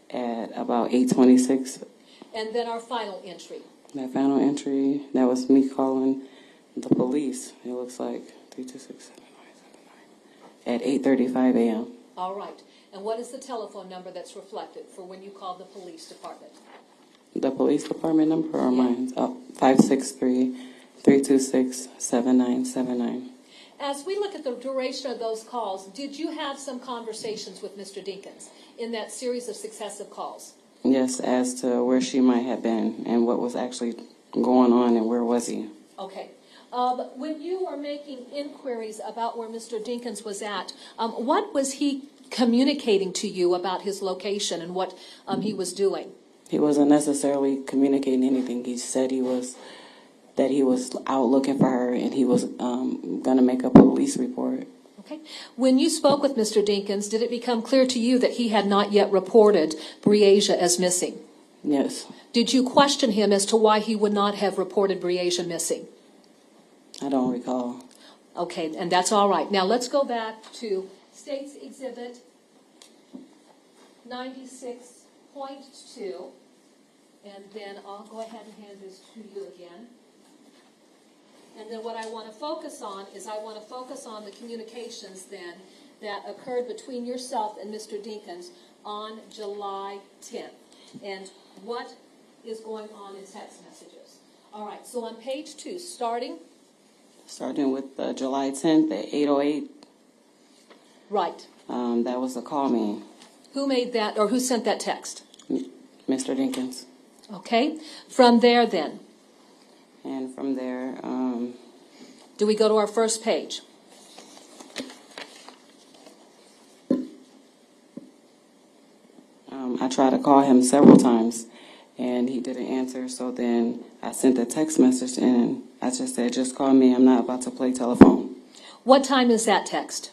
at about 8:26. And then our final entry. That final entry, that was me calling the police. It looks like 326-7979 at 8:35 a.m. All right. And what is the telephone number that's reflected for when you call the police department? The police department number or mine? 563-326-7979. As we look at the duration of those calls, did you have some conversations with Mr. Dinkins in that series of successive calls? Yes, as to where she might have been and what was actually going on and where was he. Okay. When you were making inquiries about where Mr. Dinkins was at, what was he communicating to you about his location and what he was doing? He wasn't necessarily communicating anything. He said he was out looking for her and he was going to make a police report. Okay. When you spoke with Mr. Dinkins, did it become clear to you that he had not yet reported Breasia as missing? Yes. Did you question him as to why he would not have reported Breasia missing? I don't recall. Okay, and that's all right. Now let's go back to State's Exhibit 96.2, and then I'll go ahead and hand this to you again. And then what I want to focus on is I want to focus on the communications then that occurred between yourself and Mr. Dinkins on July 10th. And what is going on in text messages. All right, so on page 2, starting with July 10th at 8:08. right. That was the call me, Who made that, or who sent that text? Mr. Dinkins. Okay. From there then, And from there, do we go to our first page? I tried to call him several times and he didn't answer. So then I sent a text message and I just said, just call me. I'm not about to play telephone. What time is that text?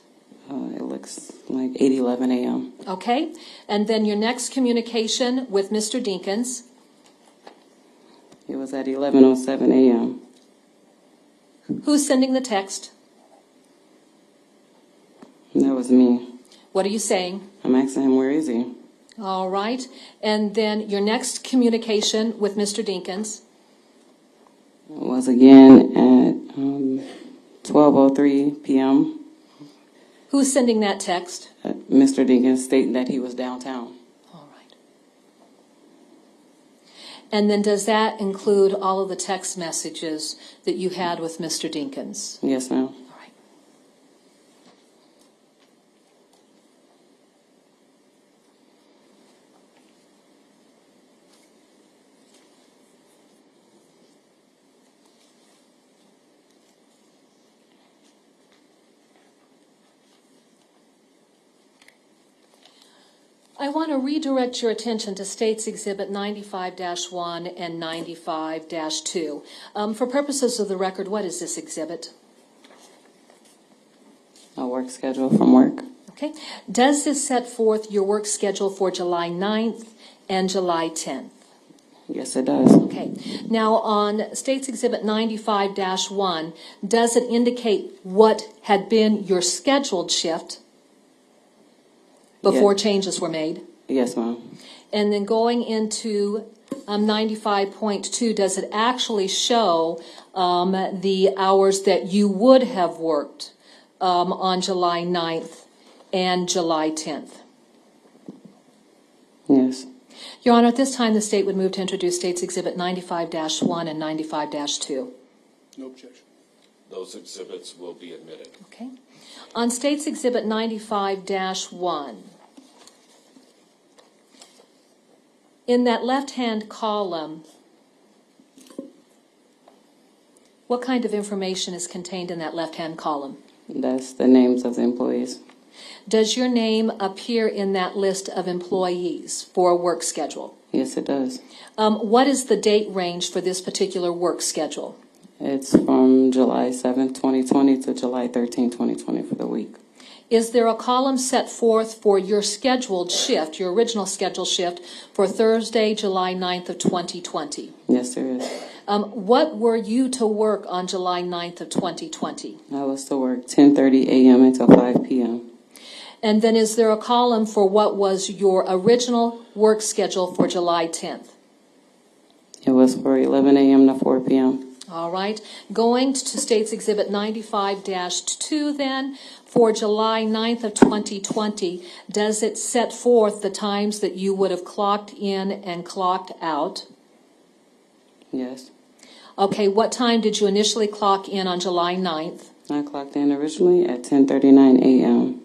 It looks like 8:11 a.m. Okay. And then your next communication with Mr. Dinkins. It was at 11:07 a.m. Who's sending the text? That was me. What are you saying? I'm asking him, where is he? All right. And then your next communication with Mr. Dinkins. It was again at 12:03 p.m. Who's sending that text? Mr. Dinkins stating that he was downtown. All right. And then does that include all of the text messages that you had with Mr. Dinkins? Yes, ma'am. All right. I want to redirect your attention to States Exhibit 95-1 and 95-2. For purposes of the record, what is this exhibit? A work schedule from work. Okay. Does this set forth your work schedule for July 9th and July 10th? Yes, it does. Okay. Now, on States Exhibit 95-1, does it indicate what had been your scheduled shift before changes were made? Yes, ma'am. And then going into 95.2, does it actually show the hours that you would have worked on July 9th and July 10th? Yes. Your Honor, at this time, the state would move to introduce States Exhibit 95-1 and 95-2. No objection. Those exhibits will be admitted. Okay. On States Exhibit 95-1, in that left-hand column, what kind of information is contained in that left-hand column? That's the names of the employees. Does your name appear in that list of employees for a work schedule? Yes, it does. What is the date range for this particular work schedule? It's from July 7th, 2020 to July 13th, 2020 for the week. Is there a column set forth for your scheduled shift, your original scheduled shift, for Thursday, July 9th of 2020? Yes, there is. What were you to work on July 9th of 2020? I was to work 10:30 a.m. until 5 p.m. And then is there a column for what was your original work schedule for July 10th? It was for 11 a.m. to 4 p.m. All right. Going to States Exhibit 95-2 then, for July 9th of 2020, does it set forth the times that you would have clocked in and clocked out? Yes. Okay, what time did you initially clock in on July 9th? I clocked in originally at 10:39 a.m.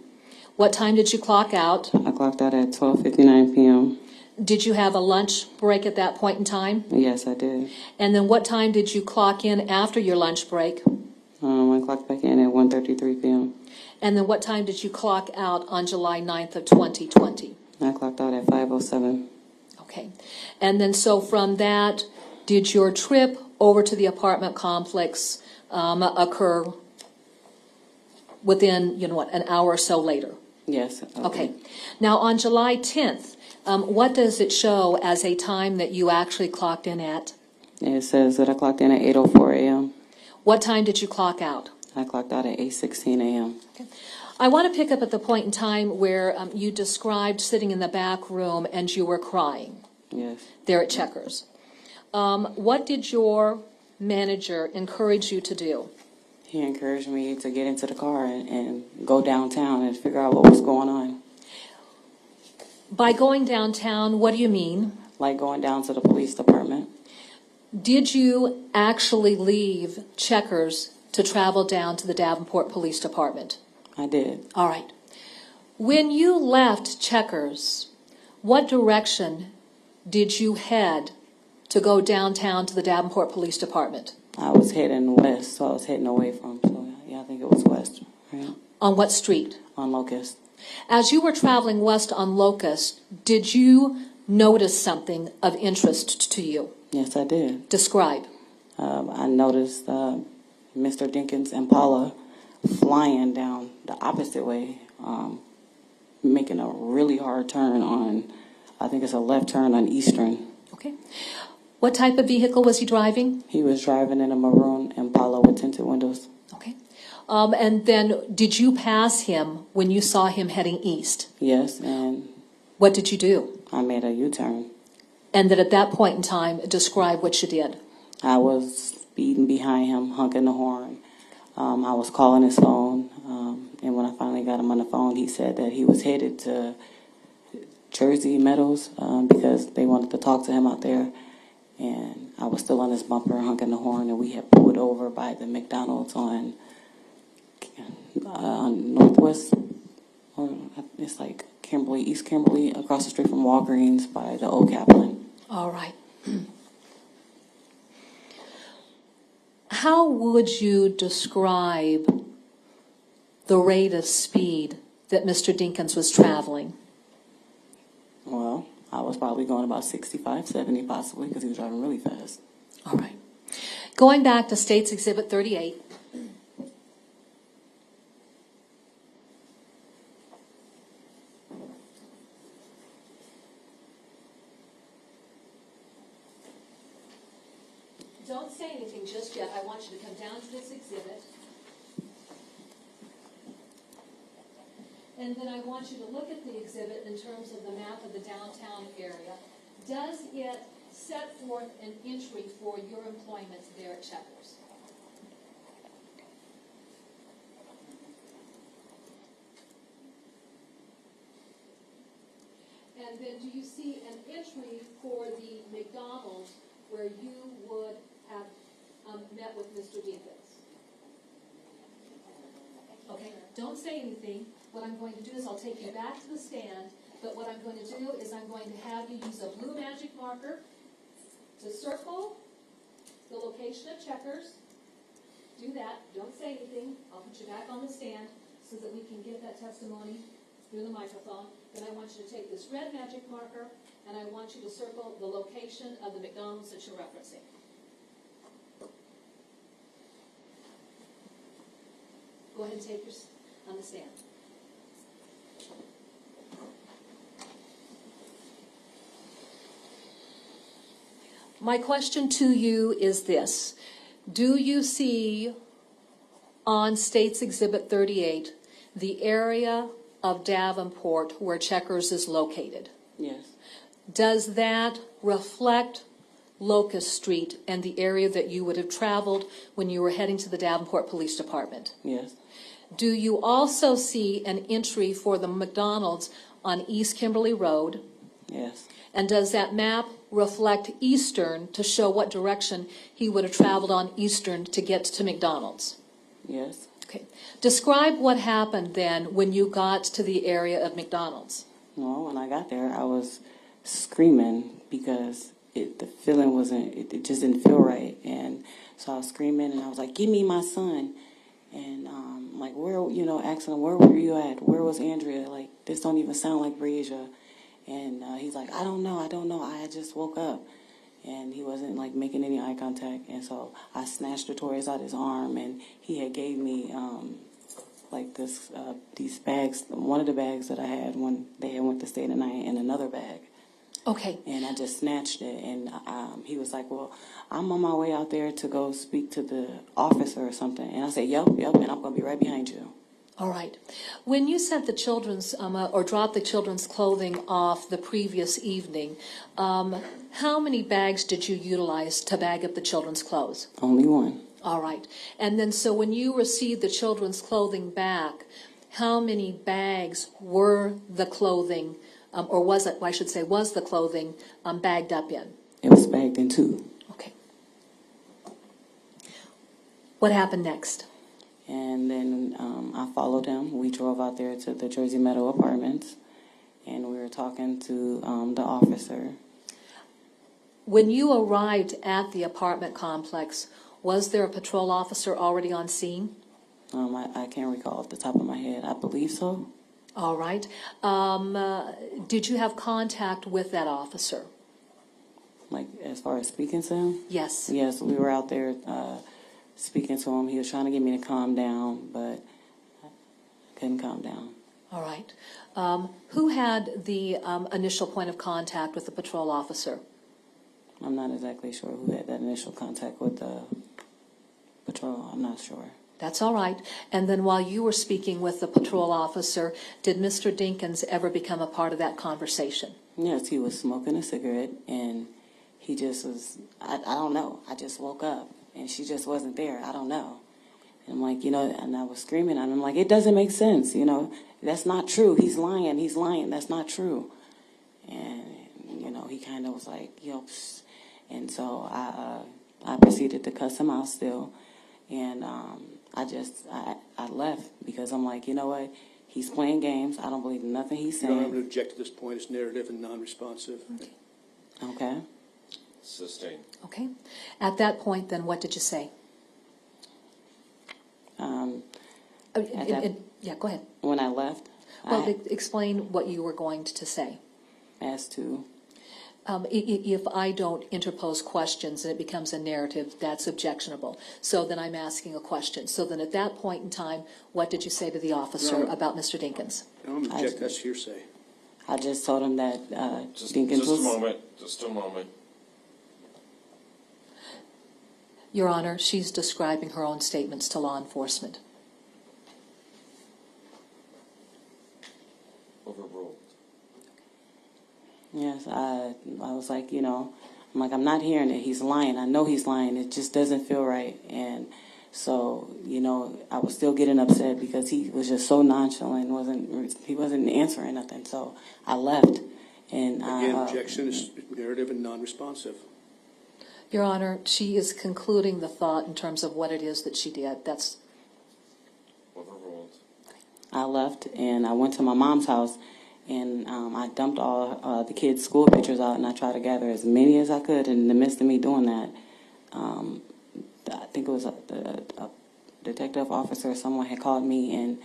What time did you clock out? I clocked out at 12:59 p.m. Did you have a lunch break at that point in time? Yes, I did. And then what time did you clock in after your lunch break? I clocked back in at 1:33 p.m. And then what time did you clock out on July 9th of 2020? I clocked out at 5:07. Okay. And then so from that, did your trip over to the apartment complex occur within, an hour or so later? Yes. Okay. Now on July 10th, what does it show as a time that you actually clocked in at? It says that I clocked in at 8:04 a.m. What time did you clock out? I clocked out at 8:16 a.m. Okay. I want to pick up at the point in time where you described sitting in the back room and you were crying. Yes. There at Checkers. What did your manager encourage you to do? He encouraged me to get into the car and go downtown and figure out what was going on. By going downtown, what do you mean? Like going down to the police department. Did you actually leave Checkers to travel down to the Davenport Police Department? I did. All right. When you left Checkers, what direction did you head to go downtown to the Davenport Police Department? I was heading west, so I was heading away from, so yeah, I think it was west, right? On what street? On Locust. As you were traveling west on Locust, did you notice something of interest to you? Yes, I did. Describe. I noticed Mr. Dinkins Impala flying down the opposite way, making a really hard turn on, I think it's a left turn on Eastern. Okay. What type of vehicle was he driving? He was driving in a maroon Impala with tinted windows. Okay. And then did you pass him when you saw him heading east? Yes, and What did you do? I made a U-turn. And then at that point in time, describe what you did. I was speeding behind him, honking the horn. I was calling his phone, and when I finally got him on the phone, he said that he was headed to Jersey Meadows because they wanted to talk to him out there. And I was still on his bumper, honking the horn, and we had pulled over by the McDonald's on Northwest, or it's like Kimberly, East Kimberly, across the street from Walgreens by the Old Kaplan. All right. How would you describe the rate of speed that Mr. Dinkins was traveling? Well, I was probably going about 65, 70 possibly, because he was driving really fast. All right. Going back to States Exhibit 38. Don't say anything just yet. I want you to come down to this exhibit. And then I want you to look at the exhibit in terms of the map of the downtown area. Does it set forth an entry for your employment there at Checkers? And then do you see an entry for the McDonald's where you would have met with Mr. Dinkins? Okay, don't say anything. What I'm going to do is I'll take you back to the stand, but what I'm going to do is I'm going to have you use a blue magic marker to circle the location of Checkers. Do that. Don't say anything. I'll put you back on the stand so that we can get that testimony through the microphone. Then I want you to take this red magic marker and I want you to circle the location of the McDonald's that you're referencing. Go ahead and take yours on the stand. My question to you is this. Do you see on State's Exhibit 38 the area of Davenport where Checkers is located? Yes. Does that reflect Locust Street and the area that you would have traveled when you were heading to the Davenport Police Department? Yes. Do you also see an entry for the McDonald's on East Kimberly Road? Yes. And does that map reflect Eastern to show what direction he would have traveled on Eastern to get to McDonald's? Yes. Okay. Describe what happened then when you got to the area of McDonald's. Well, when I got there, I was screaming because the feeling wasn't, it just didn't feel right. And so I was screaming and I was like, give me my son. And like, where, asking him, where were you at? Where was Andrea? Like, this don't even sound like Breasia. And he's like, I don't know. I had just woke up. And he wasn't like making any eye contact. And so I snatched the toys out his arm and he had gave me like these bags, one of the bags that I had when they had went to stay the night, and another bag. Okay. And I just snatched it, and he was like, well, I'm on my way out there to go speak to the officer or something. And I said, yep, and I'm going to be right behind you. All right. When you sent the children's, or dropped the children's clothing off the previous evening, how many bags did you utilize to bag up the children's clothes? Only one. All right. And then so when you received the children's clothing back, how many bags were the clothing, or was it, I should say, was the clothing bagged up in? It was bagged in 2. Okay. What happened next? And then I followed him. We drove out there to the Jersey Meadow Apartments, and we were talking to the officer. When you arrived at the apartment complex, was there a patrol officer already on scene? I can't recall off the top of my head. I believe so. All right. Did you have contact with that officer? Like, as far as speaking to him? Yes. Yes, we were out there speaking to him. He was trying to get me to calm down, but I couldn't calm down. All right. Who had the initial point of contact with the patrol officer? I'm not exactly sure who had that initial contact with the patrol. I'm not sure. That's all right. And then while you were speaking with the patrol officer, did Mr. Dinkins ever become a part of that conversation? Yes, he was smoking a cigarette, and he just was, I don't know. I just woke up, and she just wasn't there. I don't know. And I'm like, and I was screaming at him, like, it doesn't make sense, That's not true. He's lying. That's not true. And, he kind of was like, psst. And so I proceeded to cuss him out still. And I left because I'm like, you know what? He's playing games. I don't believe nothing he's saying. You don't have to object at this point. It's narrative and non-responsive. Okay. Sustained. Okay. At that point, then, what did you say? Yeah, go ahead. When I left, Well, explain what you were going to say. as to, If I don't interpose questions and it becomes a narrative, that's objectionable. So then I'm asking a question. So then at that point in time, what did you say to the officer about Mr. Dinkins? Don't object. That's hearsay. I just told him that Just Dinkins a was... moment. Just a moment. Your Honor, she's describing her own statements to law enforcement. Overruled. Yes, I was like, I'm like, I'm not hearing it. He's lying. I know he's lying. It just doesn't feel right. And so, you know, I was still getting upset because he was just so nonchalant. He wasn't answering nothing. So I left. And Again, objection is narrative and non-responsive. Your Honor, she is concluding the thought in terms of what it is that she did. That's Overruled. I left and I went to my mom's house, and I dumped all the kids' school pictures out, and I tried to gather as many as I could. And in the midst of me doing that, I think it was a detective officer or someone had called me and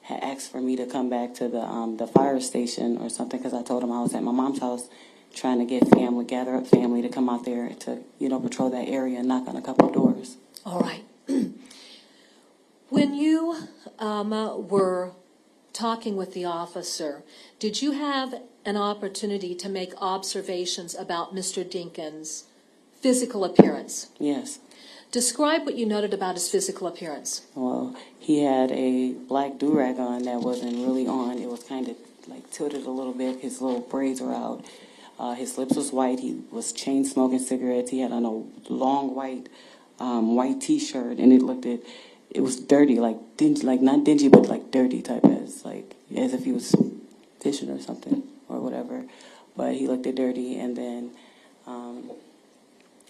had asked for me to come back to the fire station or something, because I told him I was at my mom's house trying to get gather up family to come out there to, you know, patrol that area and knock on a couple of doors. all right. When you were talking with the officer, did you have an opportunity to make observations about Mr. Dinkins' physical appearance? Yes. Describe what you noted about his physical appearance. Well, he had a black do-rag on that wasn't really on. It was kind of like tilted a little bit. His little braids were out. His lips was white. He was chain smoking cigarettes. He had on a long white T-shirt, and it was dirty, like dingy, like not dingy, but like dirty type, as if he was fishing or something or whatever. But he looked dirty, and then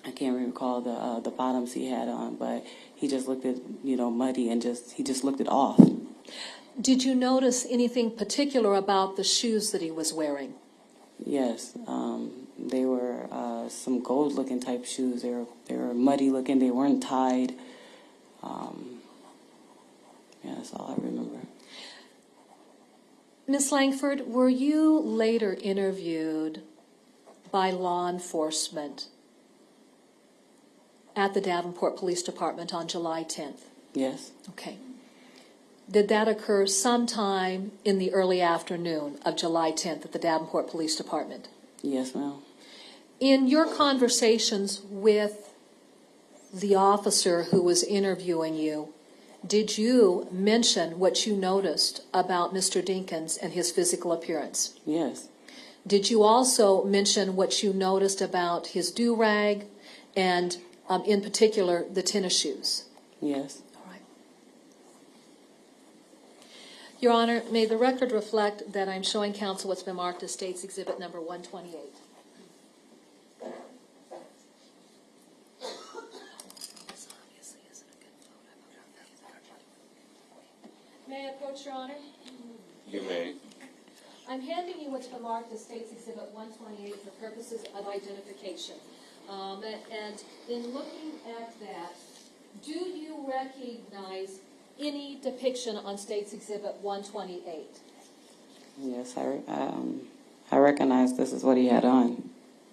I can't recall the bottoms he had on, but he just looked muddy, and he just looked off. Did you notice anything particular about the shoes that he was wearing? Yes, they were some gold-looking type shoes. They were muddy-looking. They weren't tied. Yeah, that's all I remember. Miss Langford, were you later interviewed by law enforcement at the Davenport Police Department on July 10th? Yes. Okay. Did that occur sometime in the early afternoon of July 10th at the Davenport Police Department? Yes, ma'am. In your conversations with the officer who was interviewing you, did you mention what you noticed about Mr. Dinkins and his physical appearance? Yes. Did you also mention what you noticed about his do-rag and, in particular, the tennis shoes? Yes. All right. Your Honor, may the record reflect that I'm showing counsel what's been marked as State's Exhibit number 128. May I approach, Your Honor? You may. I'm handing you what's been marked as State's Exhibit 128 for purposes of identification. And in looking at that, do you recognize any depiction on State's Exhibit 128? Yes, I recognize this is what he had on.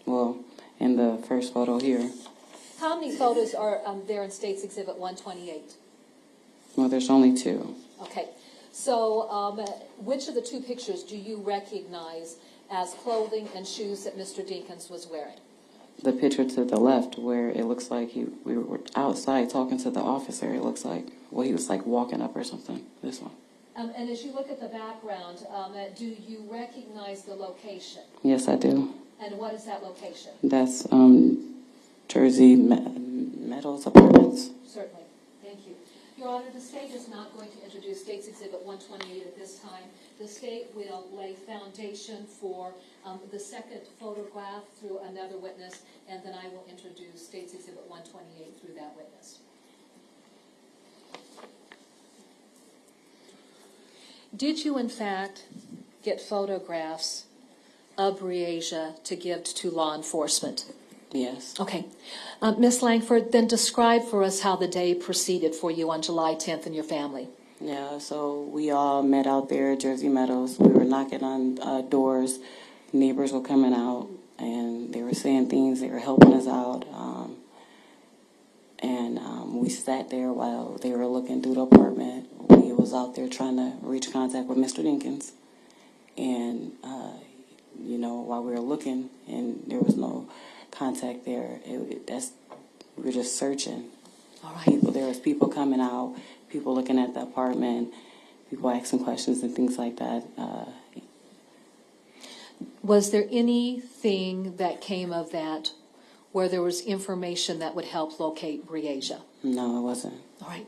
Well, in the first photo here. How many photos are there in State's Exhibit 128? Well, there's only two. Okay. So which of the two pictures do you recognize as clothing and shoes that Mr. Dinkins was wearing? The picture to the left, where it looks like we were outside talking to the officer. It looks like, well, he was like walking up or something. This one. And as you look at the background, do you recognize the location? Yes, I do. And what is that location? That's Jersey Meadows Apartments. Certainly. Thank you. Your Honor, the State is not going to introduce State's Exhibit 128 at this time. The State will lay foundation for the second photograph through another witness, and then I will introduce State's Exhibit 128 through that witness. Did you, in fact, get photographs of Breasia to give to law enforcement? Yes. Okay. Ms. Langford, then describe for us how the day proceeded for you on July 10th and your family. Yeah, so we all met out there at Jersey Meadows. We were knocking on doors. Neighbors were coming out, and they were saying things. They were helping us out. We sat there while they were looking through the apartment. We was out there trying to reach contact with Mr. Dinkins. And, while we were looking, and there was no contact there, we were just searching. All right. There was people coming out, people looking at the apartment, people asking questions and things like that. Was there anything that came of that where there was information that would help locate Breasia? No, it wasn't. All right.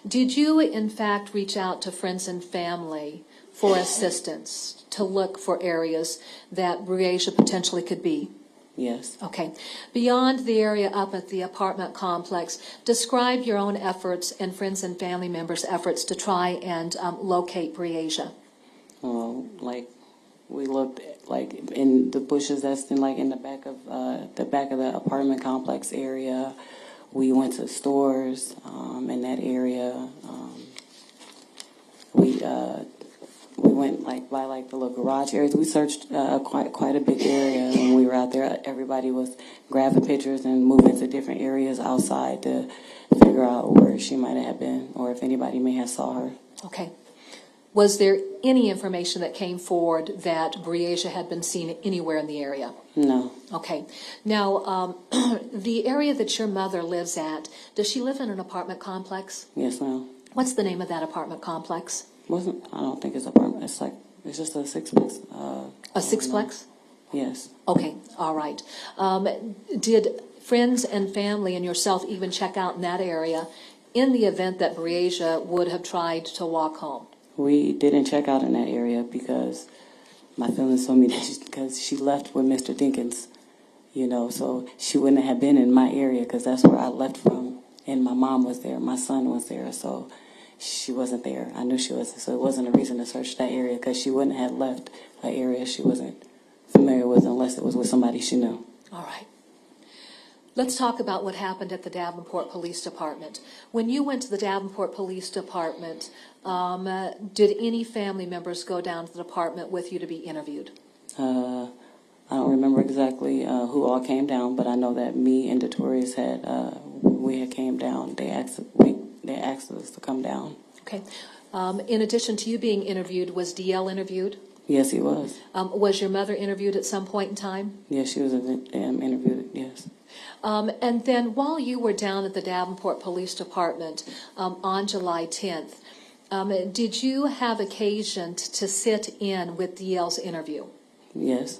Did you, in fact, reach out to friends and family for assistance to look for areas that Breasia potentially could be? Yes. Okay. Beyond the area up at the apartment complex, describe your own efforts and friends and family members' efforts to try and locate Breasia. Well, like we looked like in the bushes that's in the back of the apartment complex area. We went to stores in that area. We went by the little garage areas. We searched quite a big area when we were out there. Everybody was grabbing pictures and moving to different areas outside to figure out where she might have been or if anybody may have saw her. Okay. Was there any information that came forward that Breasia had been seen anywhere in the area? No. Okay. Now, the area that your mother lives at, does she live in an apartment complex? Yes, ma'am. What's the name of that apartment complex? I don't think it's apartment. It's just a sixplex. A sixplex? Yes. Okay. All right. Did friends and family and yourself even check out in that area in the event that Breasia would have tried to walk home? We didn't check out in that area because my feelings told me that because she left with Mr. Dinkins, so she wouldn't have been in my area because that's where I left from. And my mom was there, my son was there, so she wasn't there. I knew she wasn't, so it wasn't a reason to search that area because she wouldn't have left an area she wasn't familiar with unless it was with somebody she knew. All right. Let's talk about what happened at the Davenport Police Department. When you went to the Davenport Police Department, did any family members go down to the department with you to be interviewed? I don't remember exactly who all came down, but I know that me and Detorius we had came down. They asked us to come down. Okay. In addition to you being interviewed, was DL interviewed? Yes, he was. Was your mother interviewed at some point in time? Yes, she was interviewed, yes. And then while you were down at the Davenport Police Department on July 10th, did you have occasion to sit in with DL's interview? Yes.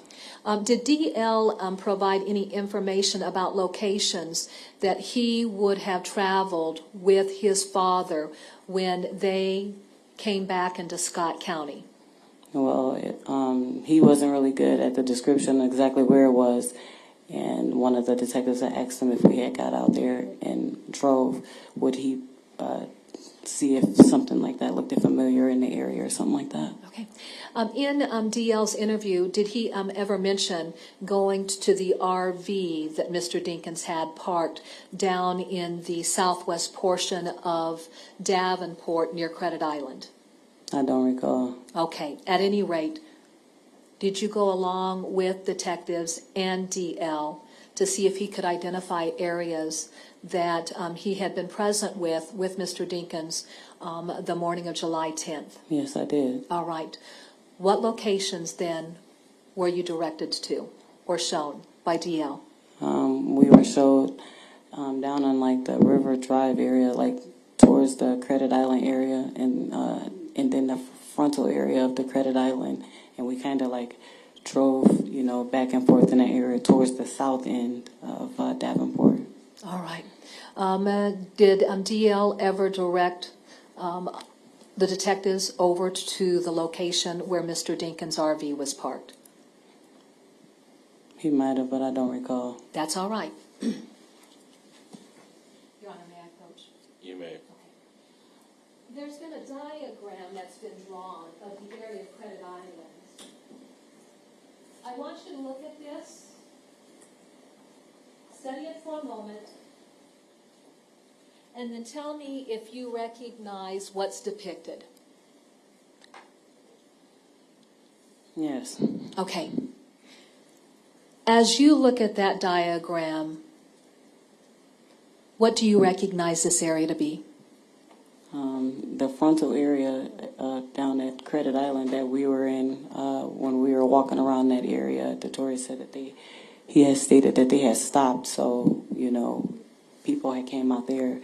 Did DL provide any information about locations that he would have traveled with his father when they came back into Scott County? Well, he wasn't really good at the description exactly where it was. And one of the detectives had asked him if we had got out there and drove, would he see if something like that looked familiar in the area or something like that. Okay. In DL's interview, did he ever mention going to the RV that Mr. Dinkins had parked down in the southwest portion of Davenport near Credit Island? I don't recall. Okay. At any rate, did you go along with detectives and DL to see if he could identify areas that he had been present with Mr. Dinkins the morning of July 10th? Yes, I did. All right. What locations then were you directed to or shown by DL? We were showed down on the River Drive area, towards the Credit Island area, and then the frontal area of the Credit Island, and we kind of drove, back and forth in that area towards the south end of Davenport. All right. Did DL ever direct the detectives over to the location where Mr. Dinkins' RV was parked? He might have, but I don't recall. That's all right. Your Honor, may I approach? You may. Okay. There's been a diagram that's been drawn of the area of Credit Islands. I want you to look at this, study it for a moment, and then tell me if you recognize what's depicted. Yes. Okay. As you look at that diagram, what do you recognize this area to be? The frontal area down at Credit Island that we were in when we were walking around that area, Dotori said that he had stated that they had stopped, so, people had came out there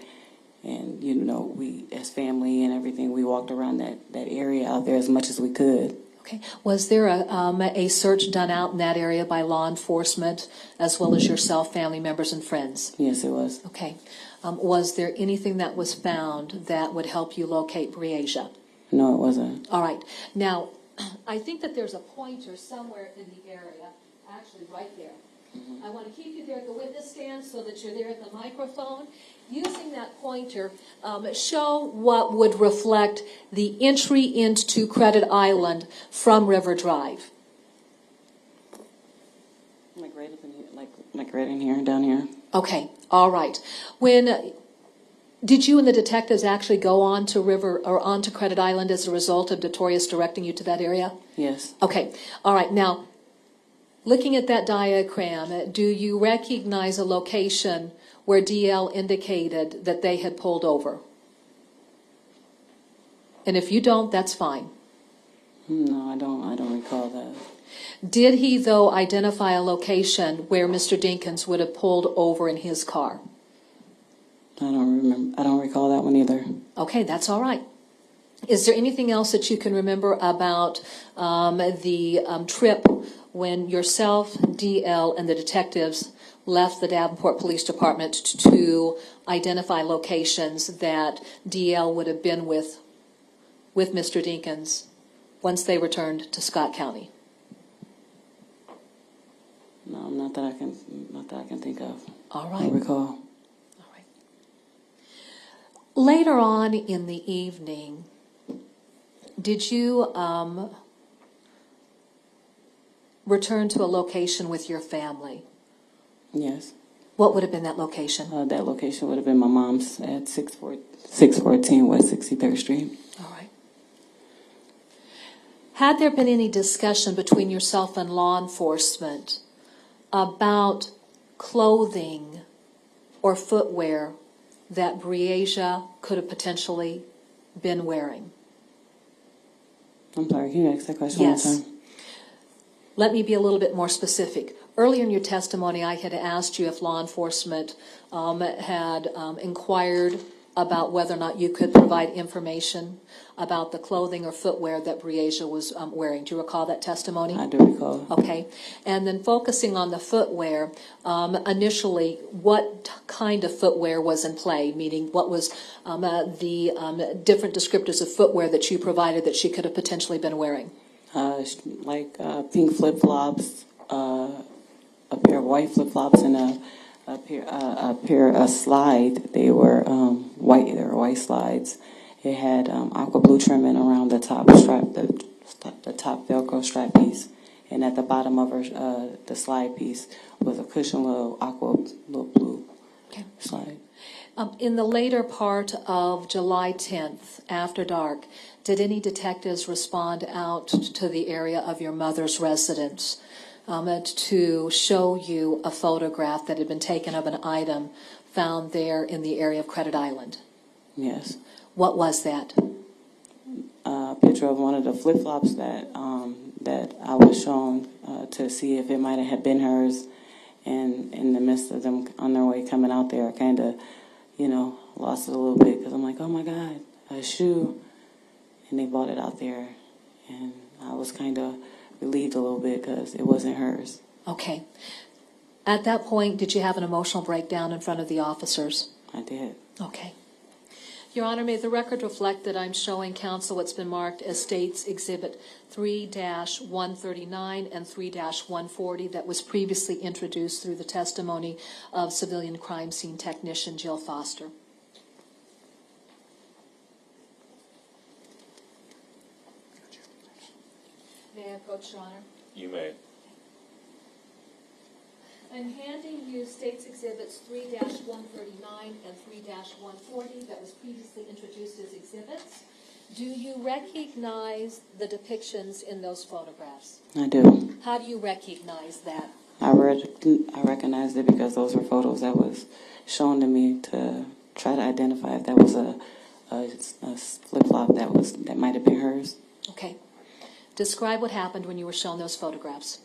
and, we, as family and everything, we walked around that area out there as much as we could. Okay. Was there a search done out in that area by law enforcement, as well as yourself, family members, and friends? Yes, it was. Okay. Was there anything that was found that would help you locate Breasia? No, it wasn't. All right. Now, I think that there's a pointer somewhere in the area, actually right there. I want to keep you there at the witness stand so that you're there at the microphone. Using that pointer, show what would reflect the entry into Credit Island from River Drive. Like right up in here, like right in here, down here. Okay, all right. When did you and the detectives actually go on to River or onto Credit Island as a result of Detorius directing you to that area? Yes. Okay, all right. Now, looking at that diagram, do you recognize a location where DL indicated that they had pulled over? And if you don't, that's fine. No, I don't recall that. Did he, though, identify a location where Mr. Dinkins would have pulled over in his car? I don't remember. I don't recall that one either. Okay, that's all right. Is there anything else that you can remember about the trip when yourself, DL, and the detectives left the Davenport Police Department to identify locations that DL would have been with Mr. Dinkins once they returned to Scott County? No, not that I can think of. All I right. don't recall. All right. Later on in the evening, did you return to a location with your family? Yes. What would have been that location? That location would have been my mom's at 614 West 63rd Street. All right. Had there been any discussion between yourself and law enforcement about clothing or footwear that Breasia could have potentially been wearing? I'm sorry, can you ask that question Yes. one more time? Let me be a little bit more specific. Earlier in your testimony, I had asked you if law enforcement had inquired about whether or not you could provide information about the clothing or footwear that Breasia was wearing. Do you recall that testimony? I do recall. Okay. And then focusing on the footwear, initially, what kind of footwear was in play? Meaning, what was the different descriptors of footwear that you provided that she could have potentially been wearing? Pink flip-flops, a pair of white flip-flops, and a pair of slide. They were white. They were white slides. It had aqua blue trimming around the top strap, the top Velcro strap piece, and at the bottom of her the slide piece was a cushion little blue slide. In the later part of July 10th, after dark, did any detectives respond out to the area of your mother's residence to show you a photograph that had been taken of an item found there in the area of Credit Island? Yes. What was that? A picture of one of the flip-flops that I was shown to see if it might have been hers. And in the midst of them on their way coming out there, I kind of, lost it a little bit because I'm like, oh my God, a shoe. And they bought it out there. And I was kind of relieved a little bit because it wasn't hers. Okay. At that point, did you have an emotional breakdown in front of the officers? I did. Okay. Your Honor, may the record reflect that I'm showing counsel what's been marked as States Exhibit 3-139 and 3-140 that was previously introduced through the testimony of civilian crime scene technician Jill Foster. May I approach, Your Honor? You may. I'm handing you States Exhibits 3-139 and 3-140 that was previously introduced as exhibits. Do you recognize the depictions in those photographs? I do. How do you recognize that? I recognized it because those were photos that was shown to me to try to identify if that was a flip-flop that might have been hers. Okay. Describe what happened when you were shown those photographs.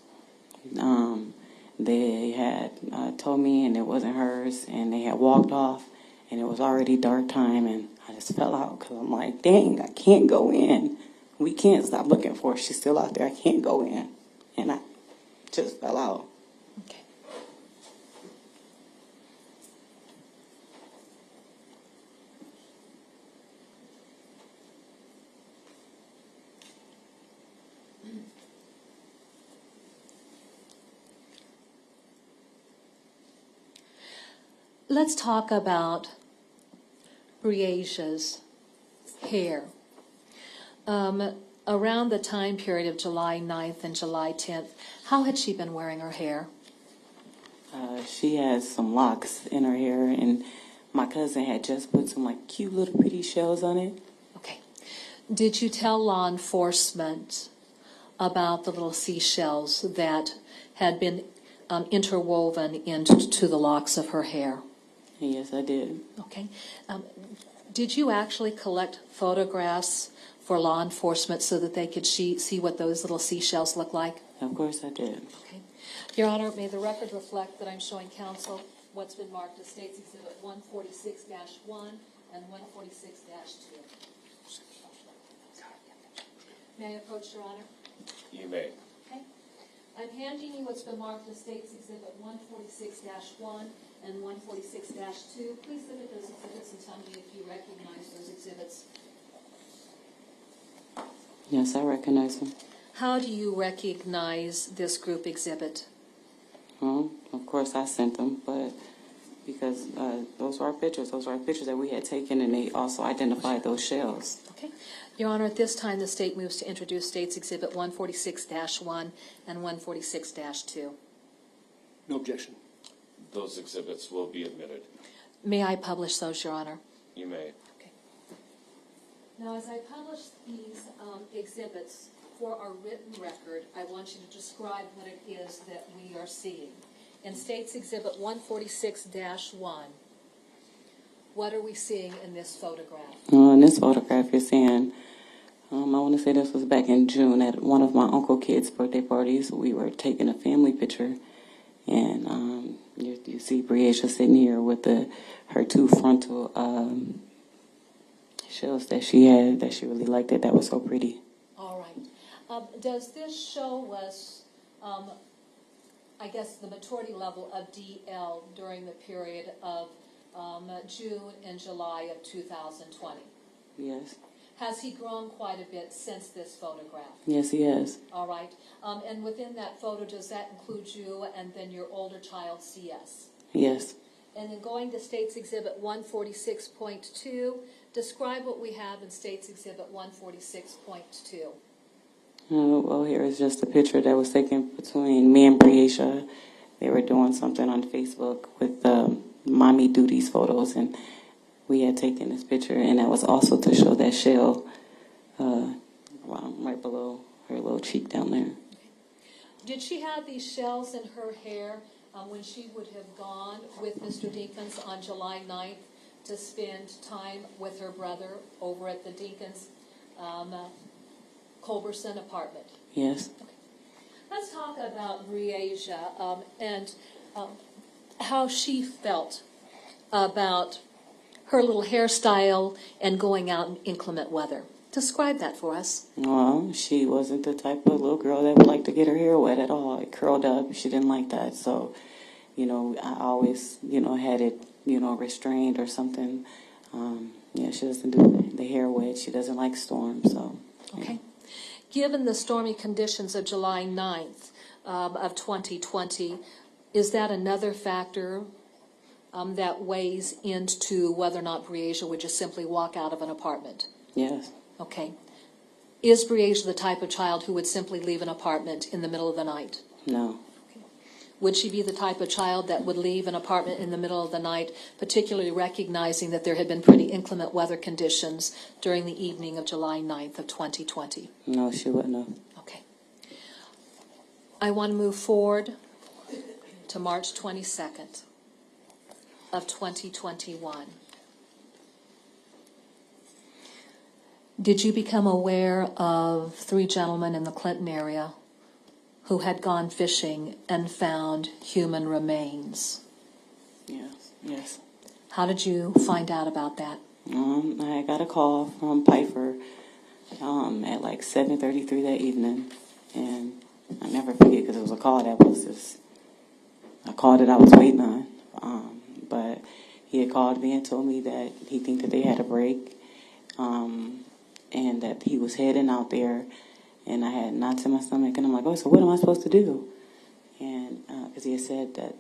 They had told me and it wasn't hers, and they had walked off, and it was already dark time, and I just fell out because I'm like, dang, I can't go in we can't stop looking for her. She's still out there. I can't go in. And I just fell out. Okay. Let's talk about Briasia's hair. Around the time period of July 9th and July 10th, how had she been wearing her hair? She has some locks in her hair, and my cousin had just put some like cute little pretty shells on it. Okay. Did you tell law enforcement about the little seashells that had been interwoven into the locks of her hair? Yes, I did. Okay. Did you actually collect photographs for law enforcement so that they could see what those little seashells look like? Of course I did. Okay. Your Honor, may the record reflect that I'm showing counsel what's been marked as State's Exhibit 146-1 and 146-2. May I approach, Your Honor? You may. Okay. I'm handing you what's been marked as State's Exhibit 146-1 and 146-2. Please look at those exhibits and tell me if you recognize those exhibits. Yes, I recognize them. How do you recognize this group exhibit? Well, of course I sent them, but because those were our pictures. Those were our pictures that we had taken, and they also identified those shells. Okay. Your Honor, at this time, the State moves to introduce State's Exhibit 146-1 and 146-2. No objection. Those exhibits will be admitted. May I publish those, Your Honor? You may. Okay. Now, as I publish these exhibits for our written record, I want you to describe what it is that we are seeing. In State's Exhibit 146-1, what are we seeing in this photograph? In this photograph, you're seeing, I want to say this was back in June at one of my uncle kids' birthday parties. We were taking a family picture, and you see Briasia sitting here with her two frontal shells that she had, that she really liked it. That was so pretty. All right. Does this show us, I guess, the maturity level of DL during the period of June and July of 2020? Yes. Has he grown quite a bit since this photograph? Yes, he has. All right. And within that photo, does that include you and then your older child, CS? Yes. And then going to State's Exhibit 146.2, describe what we have in State's Exhibit 146.2. Well, here is just a picture that was taken between me and Briasia. They were doing something on Facebook with mommy duties photos, and we had taken this picture, and that was also to show that shell right below her little cheek down there. Did she have these shells in her hair when she would have gone with Mr. Dinkins on July 9th to spend time with her brother over at the Dinkins Culberson apartment? Yes. Okay. Let's talk about Briasia and how she felt about her little hairstyle and going out in inclement weather. Describe that for us. Well, she wasn't the type of little girl that would like to get her hair wet at all. It curled up. She didn't like that. So, I always, had it, restrained or something. She doesn't do the hair wet. She doesn't like storms. So. Yeah. Okay. Given the stormy conditions of July 9th of 2020, is that another factor that weighs into whether or not Briasia would just simply walk out of an apartment? Yes. Okay. Is Briasia the type of child who would simply leave an apartment in the middle of the night? No. Okay. Would she be the type of child that would leave an apartment in the middle of the night, particularly recognizing that there had been pretty inclement weather conditions during the evening of July 9th of 2020? No, she wouldn't have. Okay. I want to move forward to March 22nd of 2021. Did you become aware of 3 gentlemen in the Clinton area who had gone fishing and found human remains? Yes. How did you find out about that? I got a call from Piper at like 7:33 that evening, and I never forget because it was a call that was just a call that I was waiting on. But he had called me and told me that he think that they had a break, and that he was heading out there, and I had knots in my stomach, and I'm like, oh, so what am I supposed to do? And because he had said that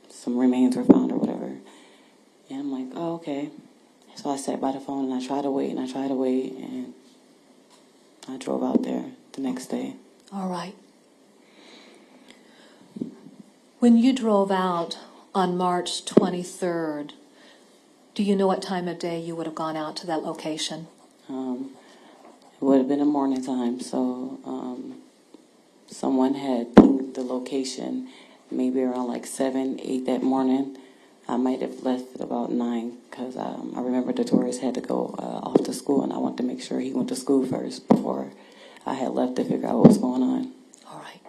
some remains were found or whatever, and I'm like, oh, okay. So I sat by the phone and I tried to wait and I tried to wait, and I drove out there the next day. All right. When you drove out on March 23rd, do you know what time of day you would have gone out to that location? It would have been a morning time, so someone had pinged the location maybe around like 7, 8 that morning. I might have left at about 9 because I remember the tourist had to go off to school, and I wanted to make sure he went to school first before I had left to figure out what was going on. All right.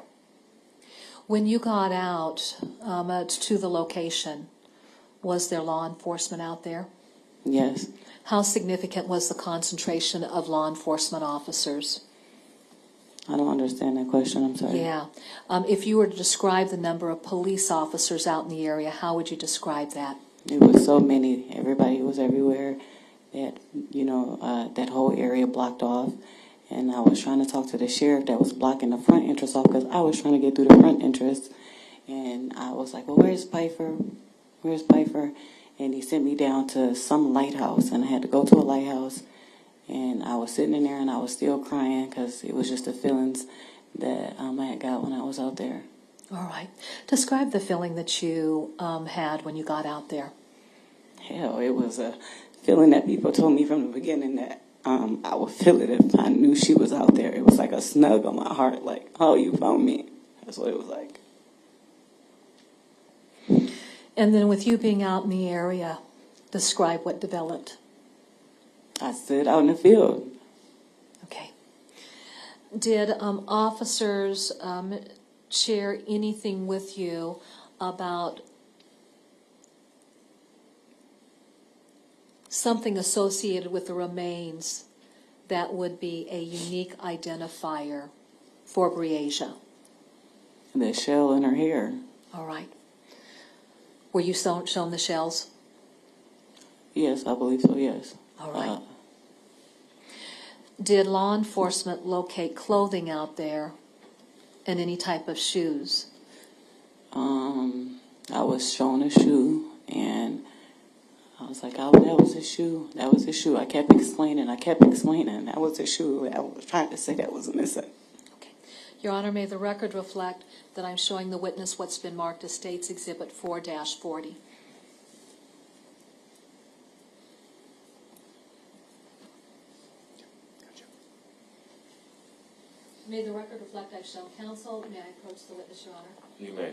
When you got out to the location, was there law enforcement out there? Yes. How significant was the concentration of law enforcement officers? I don't understand that question, I'm sorry. Yeah. If you were to describe the number of police officers out in the area, how would you describe that? It was so many. Everybody was everywhere. They had, that whole area blocked off. And I was trying to talk to the sheriff that was blocking the front entrance off because I was trying to get through the front entrance. And I was like, well, where's Pfeiffer? Where's Pfeiffer? And he sent me down to some lighthouse, and I had to go to a lighthouse. And I was sitting in there, and I was still crying because it was just the feelings that I had got when I was out there. All right. Describe the feeling that you had when you got out there. Hell, it was a feeling that people told me from the beginning that I would feel it if I knew she was out there. It was like a snug on my heart, like, oh, you found me. That's what it was like. And then with you being out in the area, describe what developed. I stood out in the field. Okay. Did officers share anything with you about something associated with the remains that would be a unique identifier for Breasia? The shell in her hair. All right. Were you shown the shells? Yes, I believe so, yes. All right. Did law enforcement locate clothing out there and any type of shoes? I was shown a shoe, and I was like, oh, that was a shoe. That was a shoe. I kept explaining. That was a shoe. I was trying to say that was missing. Okay. Your Honor, may the record reflect that I'm showing the witness what's been marked as State's Exhibit 4-40. May the record reflect I've shown counsel. May I approach the witness, Your Honor? You may.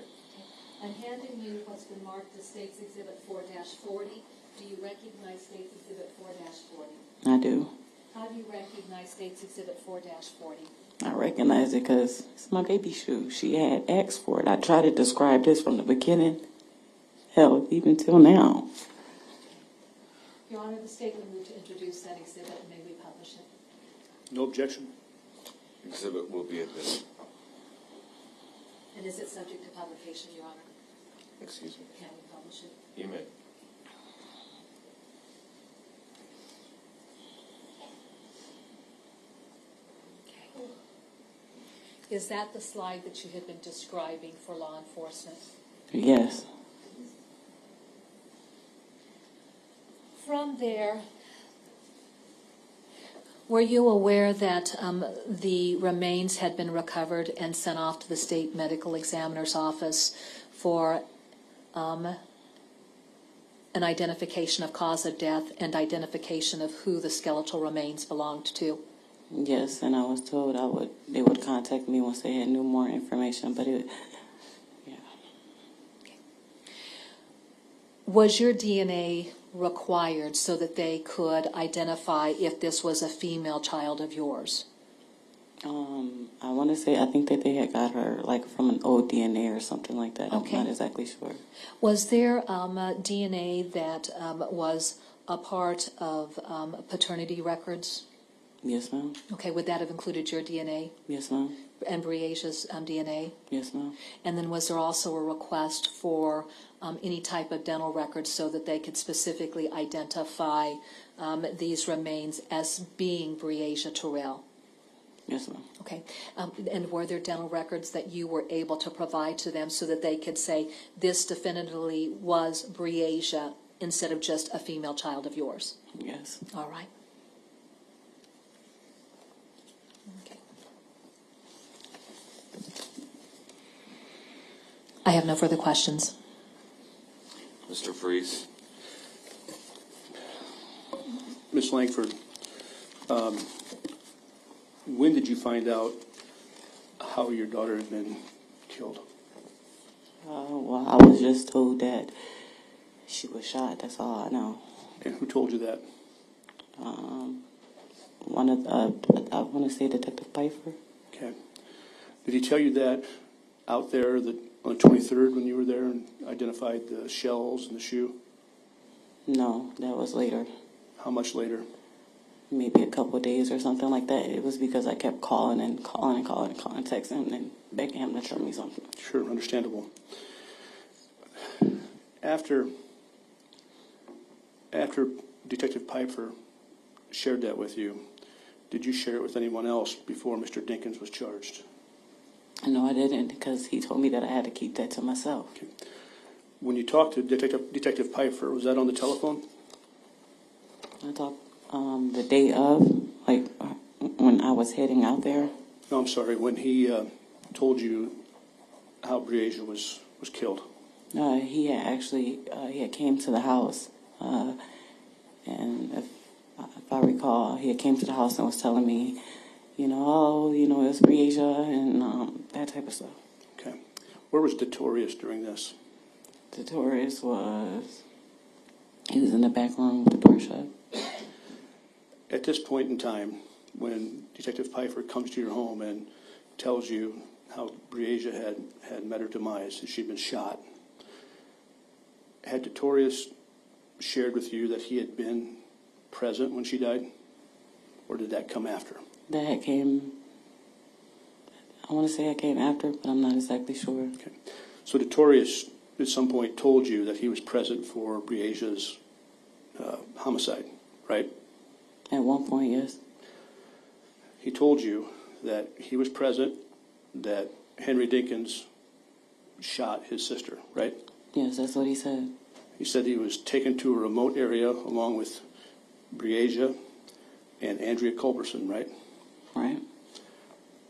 I'm handing you what's been marked as State's Exhibit 4-40. Do you recognize State's Exhibit 4-40? I do. How do you recognize State's Exhibit 4-40? I recognize it because it's my baby shoe. She had asked for it. I tried to describe this from the beginning. Hell, even till now. Your Honor, the State will move to introduce that exhibit, and may we publish it? No objection. Exhibit will be admitted. And is it subject to publication, Your Honor? Excuse me. Can we publish it? You may. Okay. Is that the slide that you had been describing for law enforcement? Yes. From there, were you aware that the remains had been recovered and sent off to the state medical examiner's office for an identification of cause of death and identification of who the skeletal remains belonged to? Yes, and I was told they would contact me once they had more information, but yeah. Okay. Was your DNA required so that they could identify if this was a female child of yours? I want to say, I think that they had got her like from an old DNA or something like that. Okay. I'm not exactly sure. Was there DNA that was a part of paternity records? Yes, ma'am. Okay, would that have included your DNA Yes, ma'am. and Briasia's DNA? Yes, ma'am. And then was there also a request for any type of dental records so that they could specifically identify these remains as being Briasia Terrell? Yes, ma'am. Okay. And were there dental records that you were able to provide to them so that they could say this definitively was Briasia instead of just a female child of yours? Yes. All right. Okay. I have no further questions. Mr. Freeze? Ms. Langford, when did you find out how your daughter had been killed? Well, I was just told that she was shot. That's all I know. And who told you that? One of I want to say Detective Pfeiffer. Okay. Did he tell you that out there on the 23rd when you were there and identified the shells and the shoe? No, that was later. How much later? Maybe a couple of days or something like that. It was because I kept calling, texting him and begging him to show me something. Sure, understandable. After Detective Pfeiffer shared that with you, did you share it with anyone else before Mr. Dinkins was charged? No, I didn't, because he told me that I had to keep that to myself. Okay. When you talked to Detective Pfeiffer, was that on the telephone? I talked the day of, like when I was heading out there. No, I'm sorry. When he told you how Briasia was killed. He had actually he had came to the house, and if I recall, he had came to the house and was telling me, it's Briasia and that type of stuff. Okay. Where was Detorius during this? Detorius he was in the back room with the door shut. At this point in time, when Detective Pfeiffer comes to your home and tells you how Briasia had met her demise, that she'd been shot, had Detorius shared with you that he had been present when she died? Or did that come after? That came, I want to say it came after, but I'm not exactly sure. Okay. So Detorius at some point told you that he was present for Briasia's homicide, right? At one point, yes. He told you that he was present, that Henry Dinkins shot his sister, right? Yes, that's what he said. He said he was taken to a remote area along with Briasia and Andrea Culberson, right? Right.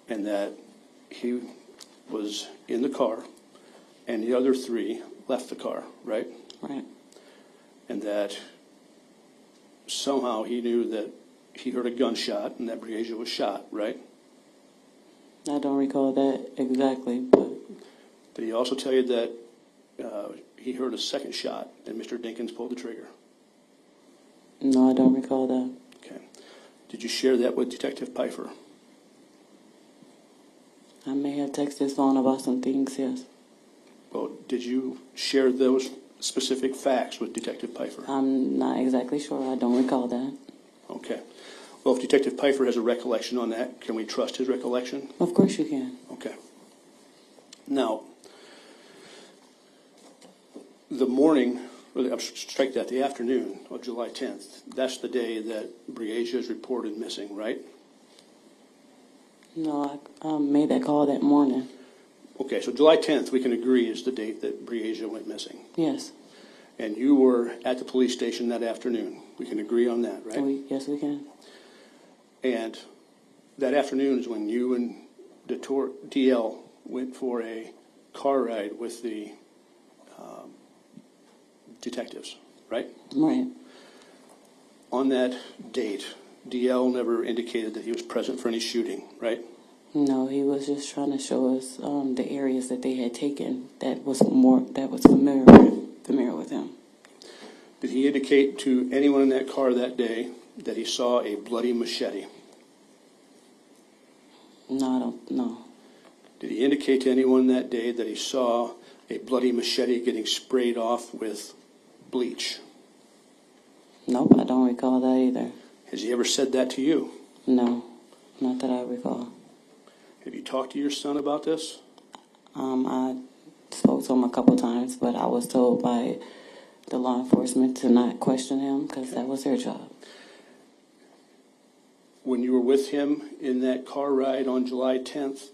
And that he was in the car and the other three left the car, right? Right. And that somehow he knew that he heard a gunshot and that Briasia was shot, right? I don't recall that exactly, but... Did he also tell you that he heard a second shot and Mr. Dinkins pulled the trigger? No, I don't recall that. Okay. Did you share that with Detective Pfeiffer? I may have texted his phone about some things, yes. Well, did you share those specific facts with Detective Pfeiffer? I'm not exactly sure. I don't recall that. Okay. Well, if Detective Pfeiffer has a recollection on that, can we trust his recollection? Of course you can. Okay. Now, the morning, strike that, the afternoon of July 10th, that's the day that Briasia is reported missing, right? No, I made that call that morning. Okay, so July 10th, we can agree, is the date that Briasia went missing. Yes. And you were at the police station that afternoon. We can agree on that, right? Yes, we can. And that afternoon is when you and DL went for a car ride with the detectives, right? Right. On that date, DL never indicated that he was present for any shooting, right? No, he was just trying to show us the areas that they had taken that was familiar with him. Did he indicate to anyone in that car that day that he saw a bloody machete? No, I don't know. Did he indicate to anyone that day that he saw a bloody machete getting sprayed off with bleach? Nope, I don't recall that either. Has he ever said that to you? No, not that I recall. Have you talked to your son about this? I spoke to him a couple times, but I was told by the law enforcement to not question him because that was their job. When you were with him in that car ride on July 10th,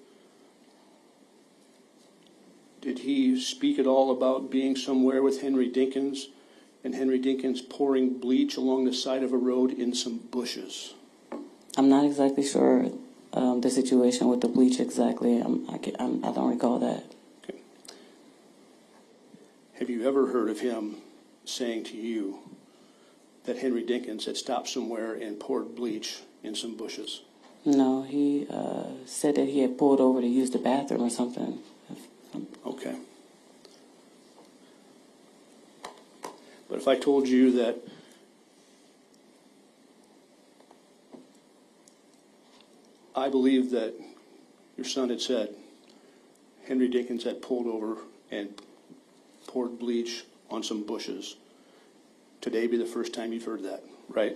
did he speak at all about being somewhere with Henry Dinkins and Henry Dinkins pouring bleach along the side of a road in some bushes? I'm not exactly sure the situation with the bleach exactly. I don't recall that. Okay. Have you ever heard of him saying to you that Henry Dinkins had stopped somewhere and poured bleach in some bushes? No, he said that he had pulled over to use the bathroom or something. Okay. But if I told you that I believe that your son had said Henry Dinkins had pulled over and poured bleach on some bushes, today be the first time you've heard that, right?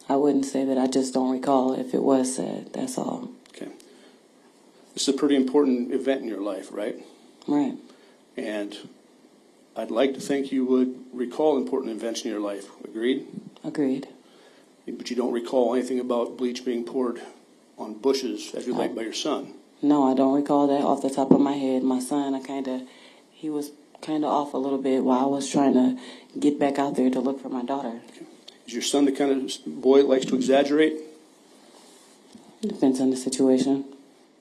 I wouldn't say that. I just don't recall if it was said. That's all. Okay. This is a pretty important event in your life, right? Right. And I'd like to think you would recall important events in your life. Agreed? Agreed. But you don't recall anything about bleach being poured on bushes as relayed by your son. No, I don't recall that off the top of my head. My son, he was kind of off a little bit while I was trying to get back out there to look for my daughter. Okay. Is your son the kind of boy that likes to exaggerate? Depends on the situation.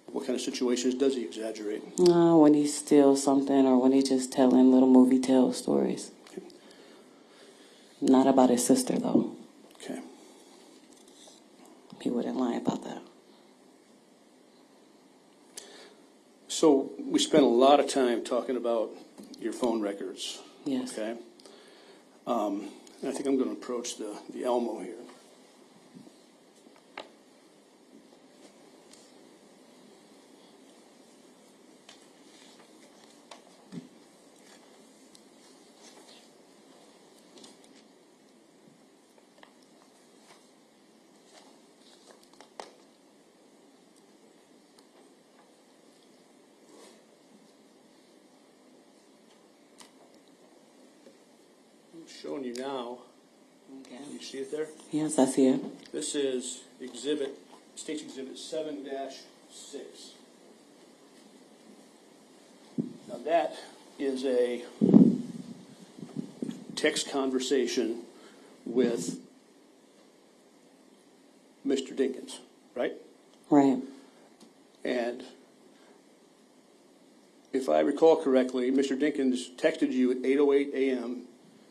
What kind of situations does he exaggerate? When he steals something or when he's just telling little movie tale stories. Okay. Not about his sister, though. Okay. He wouldn't lie about that. So we spent a lot of time talking about your phone records. Yes. Okay. And I think I'm going to approach the Elmo here. I'm showing you now. Okay. You see it there? Yes, I see it. This is State's Exhibit 7-6. Now that is a text conversation with Mr. Dinkins, right? Right. And if I recall correctly, Mr. Dinkins texted you at 8:08 a.m.,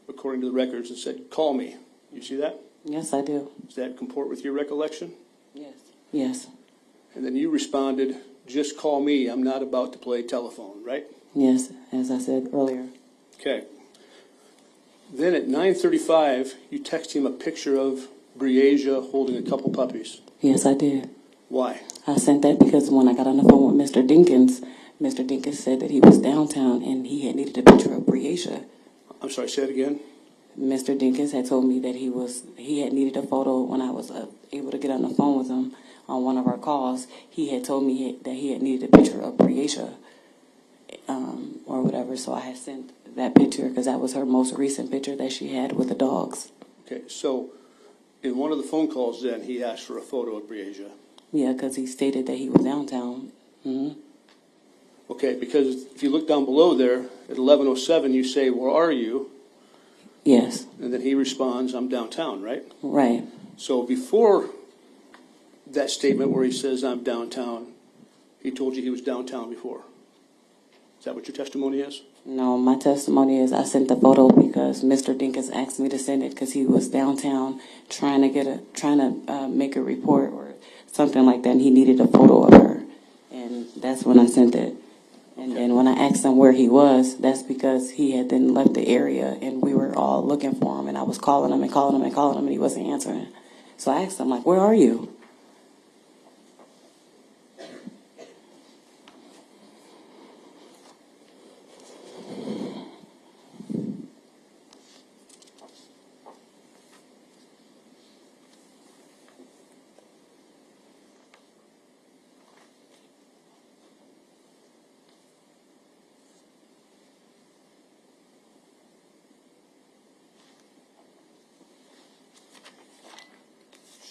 according to the records, and said, "Call me." You see that? Yes, I do. Does that comport with your recollection? Yes. Yes. And then you responded, "Just call me. I'm not about to play telephone," right? Yes, as I said earlier. Okay. Then at 9:35, you text him a picture of Briasia holding a couple puppies. Yes, I did. Why? I sent that because when I got on the phone with Mr. Dinkins said that he was downtown and he had needed a picture of Briasia. I'm sorry, say it again. Mr. Dinkins had told me that he had needed a photo when I was able to get on the phone with him on one of our calls. He had told me that he had needed a picture of Briasia or whatever, so I had sent that picture because that was her most recent picture that she had with the dogs. Okay, so in one of the phone calls then, he asked for a photo of Briasia. Yeah, because he stated that he was downtown. Mm-hmm. Okay, because if you look down below there, at 11:07, you say, "Where are you?" Yes. And then he responds, "I'm downtown," right? Right. So before that statement where he says, "I'm downtown," he told you he was downtown before. Is that what your testimony is? No, my testimony is I sent the photo because Mr. Dinkins asked me to send it because he was downtown trying to make a report or something like that, and he needed a photo of her, and that's when I sent it. And then when I asked him where he was, that's because he had then left the area, and we were all looking for him, and I was calling him and calling him and calling him, and he wasn't answering. So I asked him, like, "Where are you?"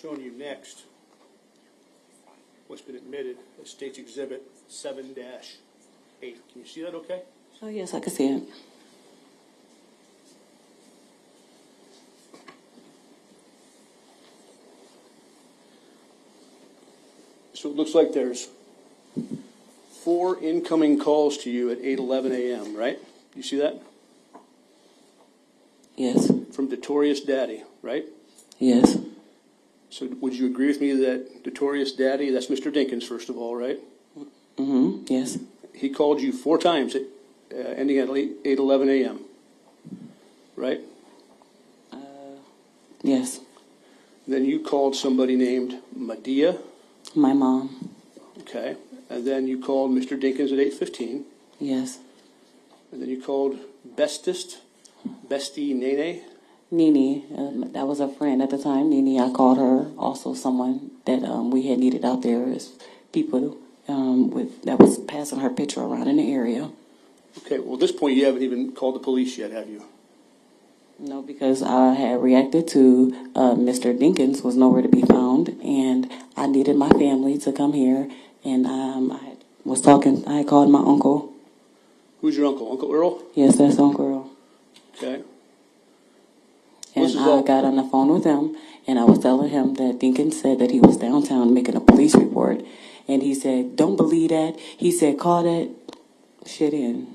showing you next what's been admitted as State's Exhibit 7-8. Can you see that okay? Oh, yes, I can see it. So it looks like there's 4 incoming calls to you at 8:11 a.m., right? You see that? Yes. From Notorious Daddy, right? Yes. So would you agree with me that Notorious Daddy, that's Mr. Dinkins, first of all, right? Mm-hmm. Yes. He called you 4 times, ending at 8:11 a.m., right? Yes. Then you called somebody named Medea, My mom. okay? And then you called Mr. Dinkins at 8:15. Yes. And then you called Bestie Nene. Nene, that was a friend at the time. Nene, I called her. Also, someone that we had needed out there as people that was passing her picture around in the area. Okay, well, at this point, you haven't even called the police yet, have you? No, because I had reacted to Mr. Dinkins was nowhere to be found, and I needed my family to come here. And I had called my uncle. Who's your uncle? Uncle Earl? Yes, that's Uncle Earl. Okay. And I got on the phone with him, and I was telling him that Dinkins said that he was downtown making a police report. And he said, don't believe that. He said, call that shit in,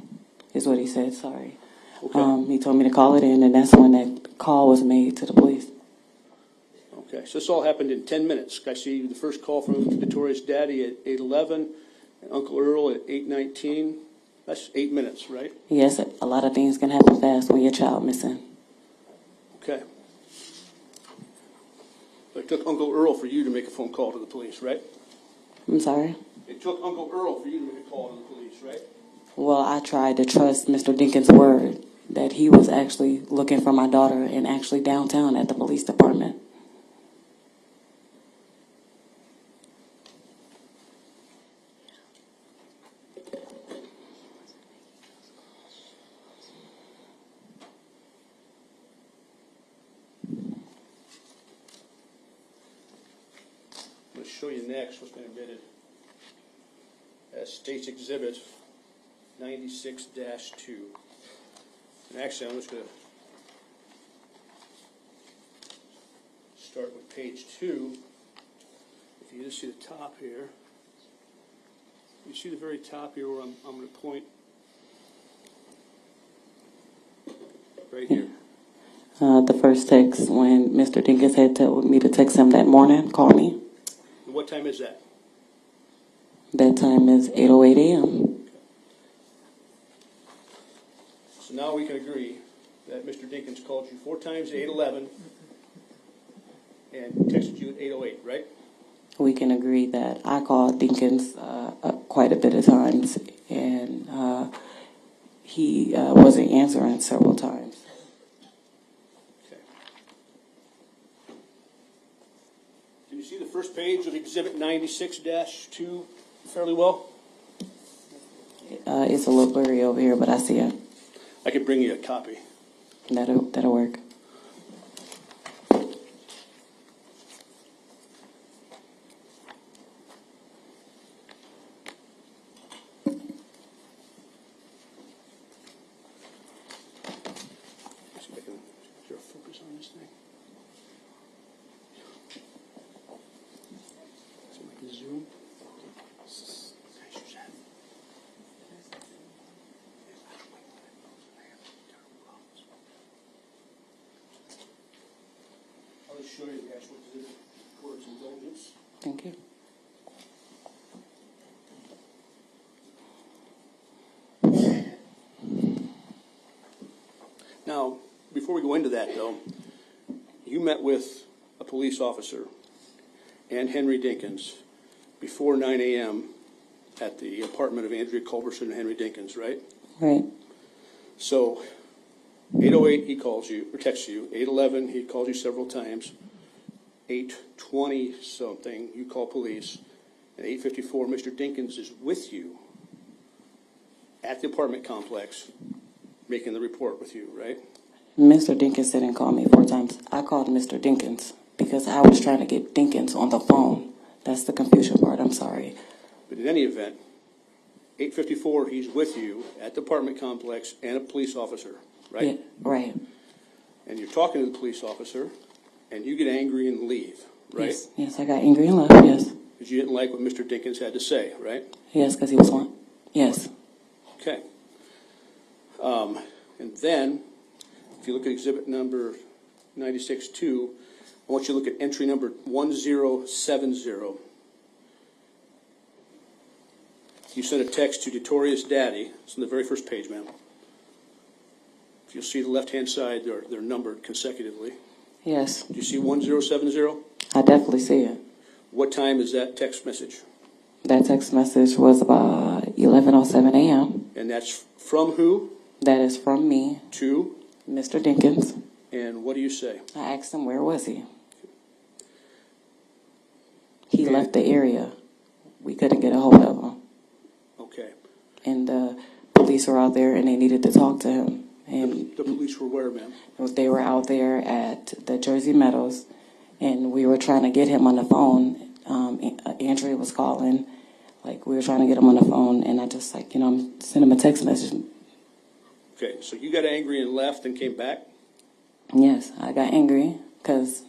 is what he said. Sorry. Okay. He told me to call it in, and that's when that call was made to the police. Okay, so this all happened in 10 minutes. I see the first call from Notorious Daddy at 8:11, and Uncle Earl at 8:19. That's 8 minutes, right? Yes, a lot of things can happen fast when your child missing. Okay. So it took Uncle Earl for you to make a phone call to the police, right? I'm sorry? It took Uncle Earl for you to make a call to the police, right? Well, I tried to trust Mr. Dinkins' word that he was actually looking for my daughter and actually downtown at the police department. I'm going to show you next what's been admitted as State's Exhibit 96-2. And actually, I'm just going to start with page 2. If you just see the top here, you see the very top here where I'm going to point right here. The first text when Mr. Dinkins had told me to text him that morning, call me. And what time is that? That time is 8:08 a.m. So now we can agree that Mr. Dinkins called you 4 times at 8:11 and texted you at 8:08, right? We can agree that I called Dinkins quite a bit of times, and he wasn't answering several times. Okay. Can you see the first page of Exhibit 96-2 fairly well? It's a little blurry over here, but I see it. I can bring you a copy. That'll work. See if I can, is there a focus on this thing? So I can zoom. I'll just show you the actual exhibit for its indulgence. Thank you. Now, before we go into that, though, you met with a police officer and Henry Dinkins before 9 a.m. at the apartment of Andrea Culberson and Henry Dinkins, right? Right. So, 8:08 he calls you, or texts you. 8:11 he calls you several times. 8:20 something you call police. At 8:54 Mr. Dinkins is with you at the apartment complex making the report with you, right? Mr. Dinkins didn't call me 4 times. I called Mr. Dinkins. because I was trying to get Dinkins on the phone. That's the confusion part. I'm sorry. But in any event, 8:54, he's with you at the apartment complex and a police officer, right? Yeah, right. And you're talking to the police officer, and you get angry and leave, right? Yes, I got angry and left, yes. Because you didn't like what Mr. Dinkins had to say, right? Yes, because he was on. Yes. Okay. And then, if you look at exhibit number 96-2, I want you to look at entry number 1070. You sent a text to Detoria's daddy. It's on the very first page, ma'am. If you'll see the left-hand side, they're numbered consecutively. Yes. Do you see 1070? I definitely see it. What time is that text message? That text message was about 11:07 a.m. And that's from who? That is from me, To? Mr. Dinkins. And what do you say? I asked him where was he. He left the area. We couldn't get a hold of him. Okay. And the police were out there and they needed to talk to him. And The police were where, ma'am? they were out there at the Jersey Meadows and we were trying to get him on the phone. Andrea was calling, like we were trying to get him on the phone, and I just sent him a text message. Okay, so you got angry and left and came back? Yes, I got angry because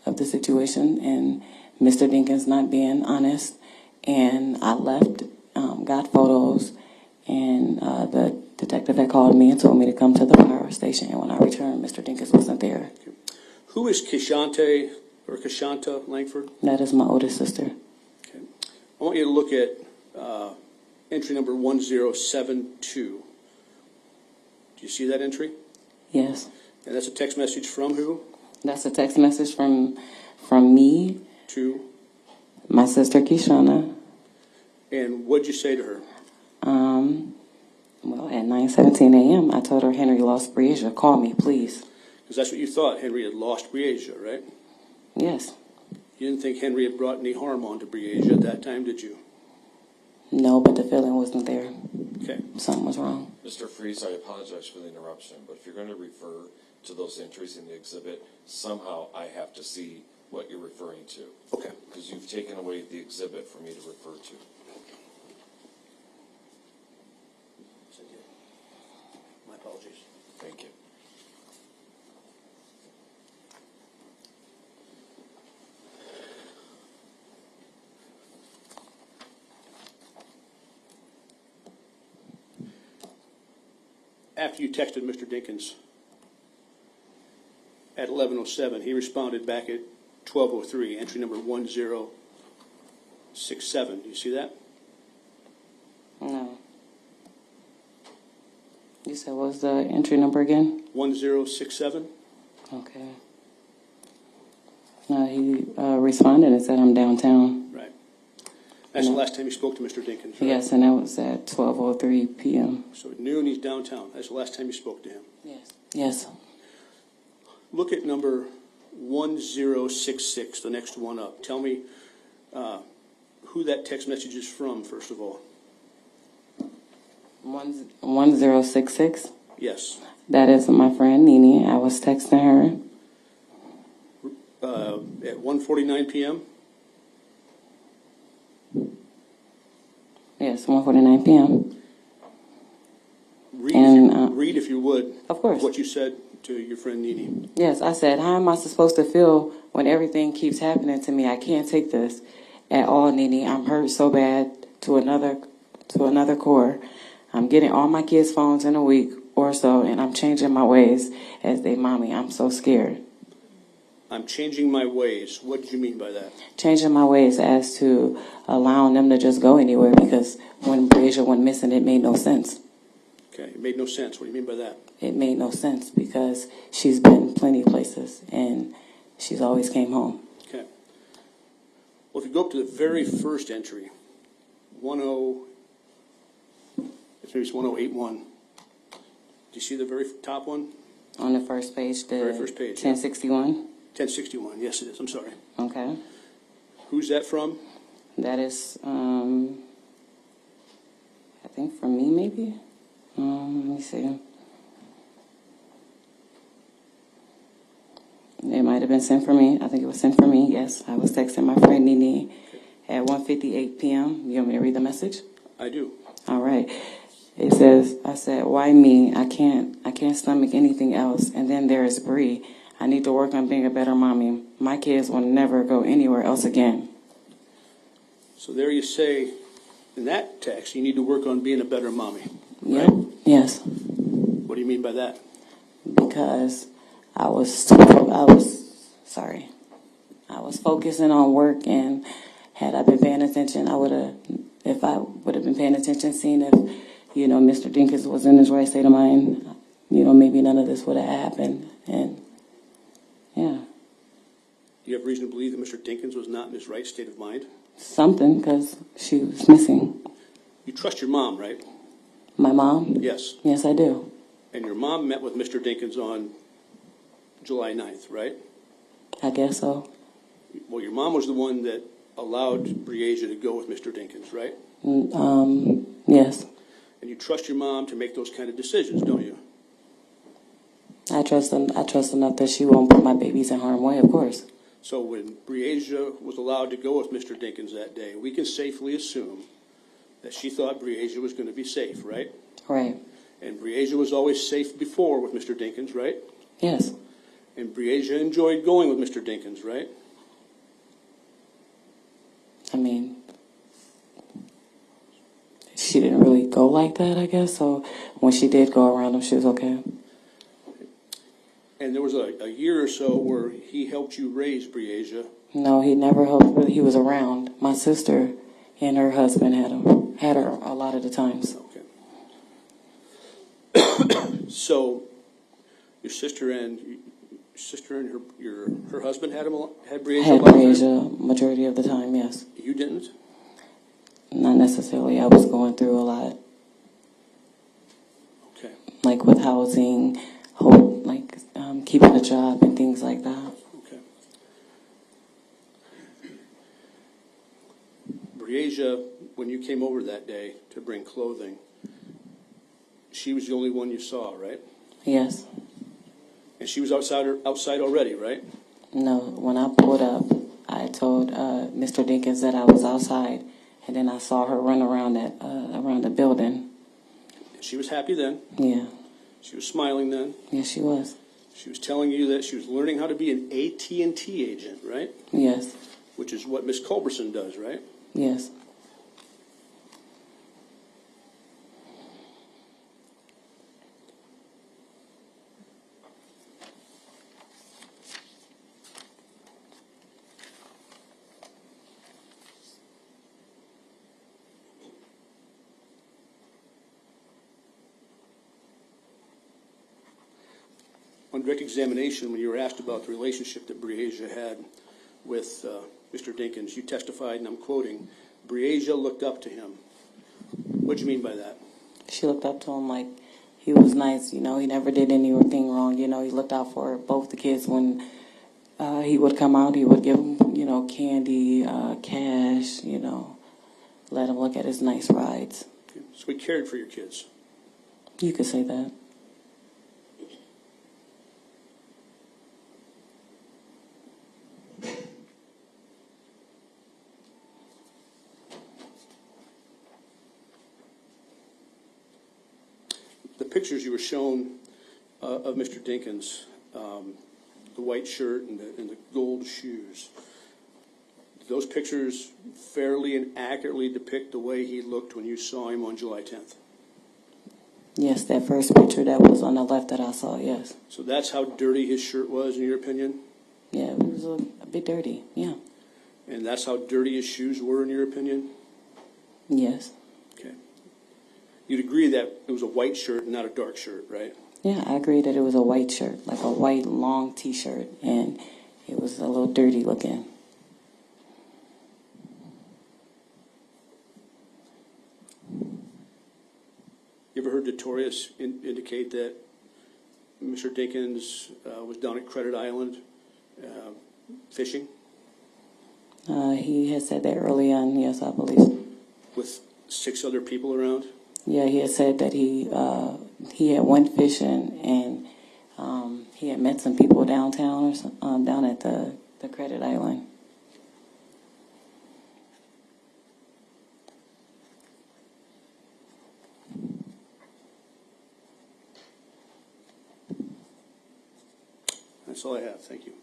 of the situation and Mr. Dinkins not being honest, and I left, got photos, and the detective had called me and told me to come to the fire station, and when I returned, Mr. Dinkins wasn't there. Who is Kishante or Kishanta Langford? That is my oldest sister. Okay. I want you to look at entry number 1072. Do you see that entry? Yes. And that's a text message from who? That's a text message from me, To? my sister Kishana. And what'd you say to her? Well, at 9:17 a.m., I told her Henry lost Breasia. Call me, please. Because that's what you thought. Henry had lost Breasia, right? Yes. You didn't think Henry had brought any harm on to Breasia at that time, did you? No, but the feeling wasn't there. Okay. Something was wrong. Mr. Freeze, I apologize for the interruption, but if you're going to refer to those entries in the exhibit, somehow I have to see what you're referring to. Okay. Because you've taken away the exhibit for me to refer to. My apologies. Thank you. After you texted Mr. Dinkins at 11:07, he responded back at 12:03, entry number 1067. Do you see that? No. You said what was the entry number again? 1067. Okay. He responded and said I'm downtown. Right. That's the last time you spoke to Mr. Dinkins, right? Yes, and that was at 12:03 p.m. So at noon, he's downtown. That's the last time you spoke to him. Yes. Yes. Look at number 1066, the next one up. Tell me who that text message is from, first of all. 1066. Yes. That is my friend Nene. I was texting her. At 1:49 p.m.? Yes, 1:49 p.m. Read, And, read, if you would, Of course. what you said to your friend Nene. Yes, I said, how am I supposed to feel when everything keeps happening to me? I can't take this at all, Nene. I'm hurt so bad to another core. I'm getting all my kids' phones in a week or so, and I'm changing my ways as they mommy. I'm so scared. I'm changing my ways. What did you mean by that? Changing my ways as to allowing them to just go anywhere, because when Breasia went missing, it made no sense. Okay, it made no sense. What do you mean by that? It made no sense because she's been plenty of places and she's always came home. Okay. Well, if you go up to the very first entry, it's 1081. Do you see the very top one? On the first page, the Very first page, 1061. 1061. Yes, it is. I'm sorry. Okay. Who's that from? That is, I think from me maybe. Let me see. It might have been sent for me. I think it was sent for me. Yes, I was texting my friend Nene at 1:58 p.m. You want me to read the message? I do. All right. It says, I said, why me? I can't stomach anything else. And then there is Bree. I need to work on being a better mommy. My kids will never go anywhere else again. So there you say, in that text, you need to work on being a better mommy. Yep. Yes. What do you mean by that? Because I was focusing on work, and had I been paying attention, if I would have been paying attention, seeing if, Mr. Dinkins was in his right state of mind, maybe none of this would have happened. And yeah. Do you have reason to believe that Mr. Dinkins was not in his right state of mind? Something, because she was missing. You trust your mom, right? My mom? Yes. Yes, I do. And your mom met with Mr. Dinkins on July 9th, right? I guess so. Well, your mom was the one that allowed Breasia to go with Mr. Dinkins, right? Yes. And you trust your mom to make those kind of decisions, don't you? I trust enough that she won't put my babies in harm's way, of course. So when Breasia was allowed to go with Mr. Dinkins that day, we can safely assume that she thought Breasia was going to be safe, right? Right. And Breasia was always safe before with Mr. Dinkins, right? Yes. And Breasia enjoyed going with Mr. Dinkins, right? I mean, she didn't really go like that, I guess. So when she did go around him, she was okay. And there was a year or so where he helped you raise Breasia. No, he never helped. He was around. My sister and her husband had her a lot of the times. Okay. So your sister and her husband had Breasia. Had Breasia majority of the time, yes. You didn't? Not necessarily. I was going through a lot. Okay. Like with housing, keeping a job and things like that. Okay. Breasia, when you came over that day to bring clothing, she was the only one you saw, right? Yes. And she was outside already, right? No, when I pulled up, I told Mr. Dinkins that I was outside, and then I saw her run around the building. She was happy then. Yeah. She was smiling then. Yes, she was. She was telling you that she was learning how to be an AT&T agent, right? Yes. Which is what Miss Culberson does, right? Yes. On direct examination, when you were asked about the relationship that Breasia had with Mr. Dinkins, you testified, and I'm quoting, Breasia looked up to him. What do you mean by that? She looked up to him like he was nice, he never did anything wrong, he looked out for both the kids. When he would come out, he would give them, candy, cash, let him look at his nice rides. Okay. So he cared for your kids. You could say that. The pictures you were shown of Mr. Dinkins, the white shirt and the gold shoes, those pictures fairly and accurately depict the way he looked when you saw him on July 10th? Yes, that first picture that was on the left that I saw, yes. So that's how dirty his shirt was, in your opinion? Yeah, it was a bit dirty, yeah. And that's how dirty his shoes were, in your opinion? Yes. Okay. You'd agree that it was a white shirt and not a dark shirt, right? Yeah, I agree that it was a white shirt, like a white long T-shirt, and it was a little dirty looking. You ever heard Notorious indicate that Mr. Dinkins was down at Credit Island fishing? He had said that early on, yes, I believe. With 6 other people around? Yeah, he had said that he had went fishing, and he had met some people downtown or some, down at the Credit Island. That's all I have. Thank you.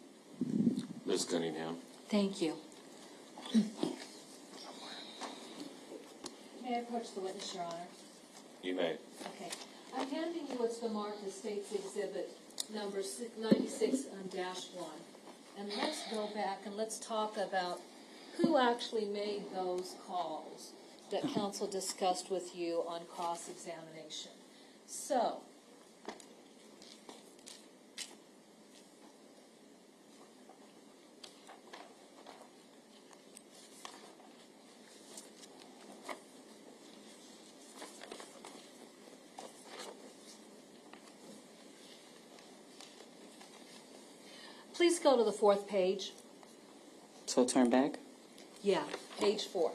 Ms. Cunningham. Thank you. May I approach the witness, Your Honor? You may. Okay. I'm handing you what's been marked as State's Exhibit number 96-1. And let's go back and let's talk about who actually made those calls that counsel discussed with you on cross-examination. So, please go to the 4th page. So turn back. Yeah, page 4.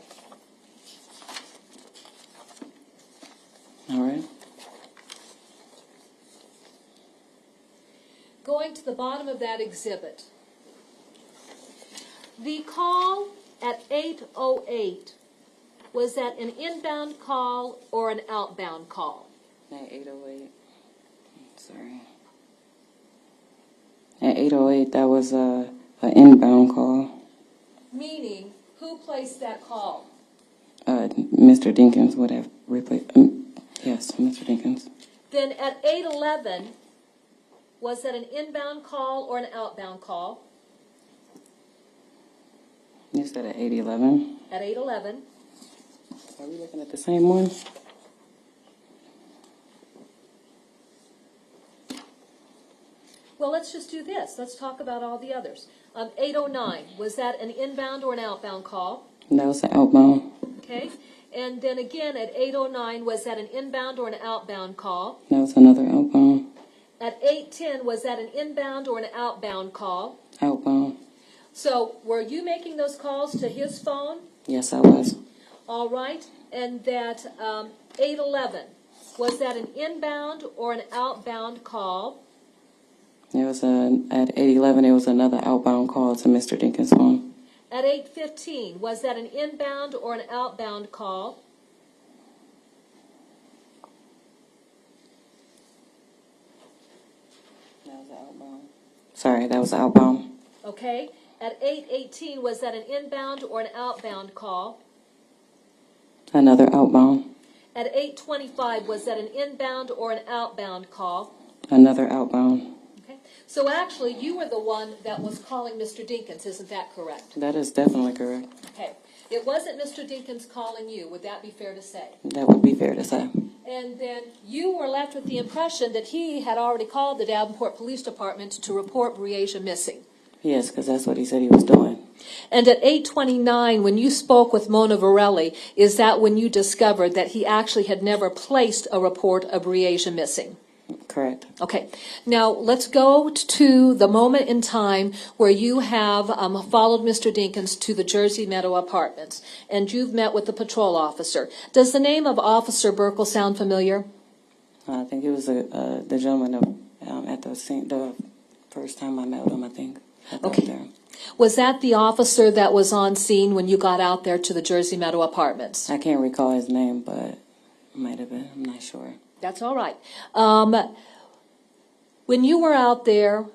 All right. Going to the bottom of that exhibit. The call at 8:08, was that an inbound call or an outbound call? At 8:08. Sorry. At 8:08, that was an inbound call. Meaning, who placed that call? Mr. Dinkins would have replaced. Yes, Mr. Dinkins. Then at 8:11, was that an inbound call or an outbound call? You said at 8:11. At 8:11. Are we looking at the same one? Well, let's just do this. Let's talk about all the others. 8:09, was that an inbound or an outbound call? That was an outbound. Okay. And then again at 8:09, was that an inbound or an outbound call? That was another outbound. At 8:10, was that an inbound or an outbound call? Outbound. So were you making those calls to his phone? Yes, I was. All right. And that 8:11, was that an inbound or an outbound call? It was at 8:11. It was another outbound call to Mr. Dinkins' phone. At 8:15, was that an inbound or an outbound call? That was outbound. Sorry, that was outbound. Okay. At 8:18, was that an inbound or an outbound call? Another outbound. At 8:25, was that an inbound or an outbound call? Another outbound. Okay. So actually, you were the one that was calling Mr. Dinkins, isn't that correct? That is definitely correct. Okay. It wasn't Mr. Dinkins calling you. Would that be fair to say? That would be fair to say. And then you were left with the impression that he had already called the Davenport Police Department to report Briasia missing. Yes, because that's what he said he was doing. And at 8:29, when you spoke with Mona Varelli, is that when you discovered that he actually had never placed a report of Briasia missing? Correct. Okay. Now, let's go to the moment in time where you have followed Mr. Dinkins to the Jersey Meadow Apartments, and you've met with the patrol officer. Does the name of Officer Burkle sound familiar? I think it was the gentleman at the scene, the first time I met him, I think. Okay. There. Was that the officer that was on scene when you got out there to the Jersey Meadow Apartments? I can't recall his name, but it might have been. I'm not sure. That's all right. When you were out there,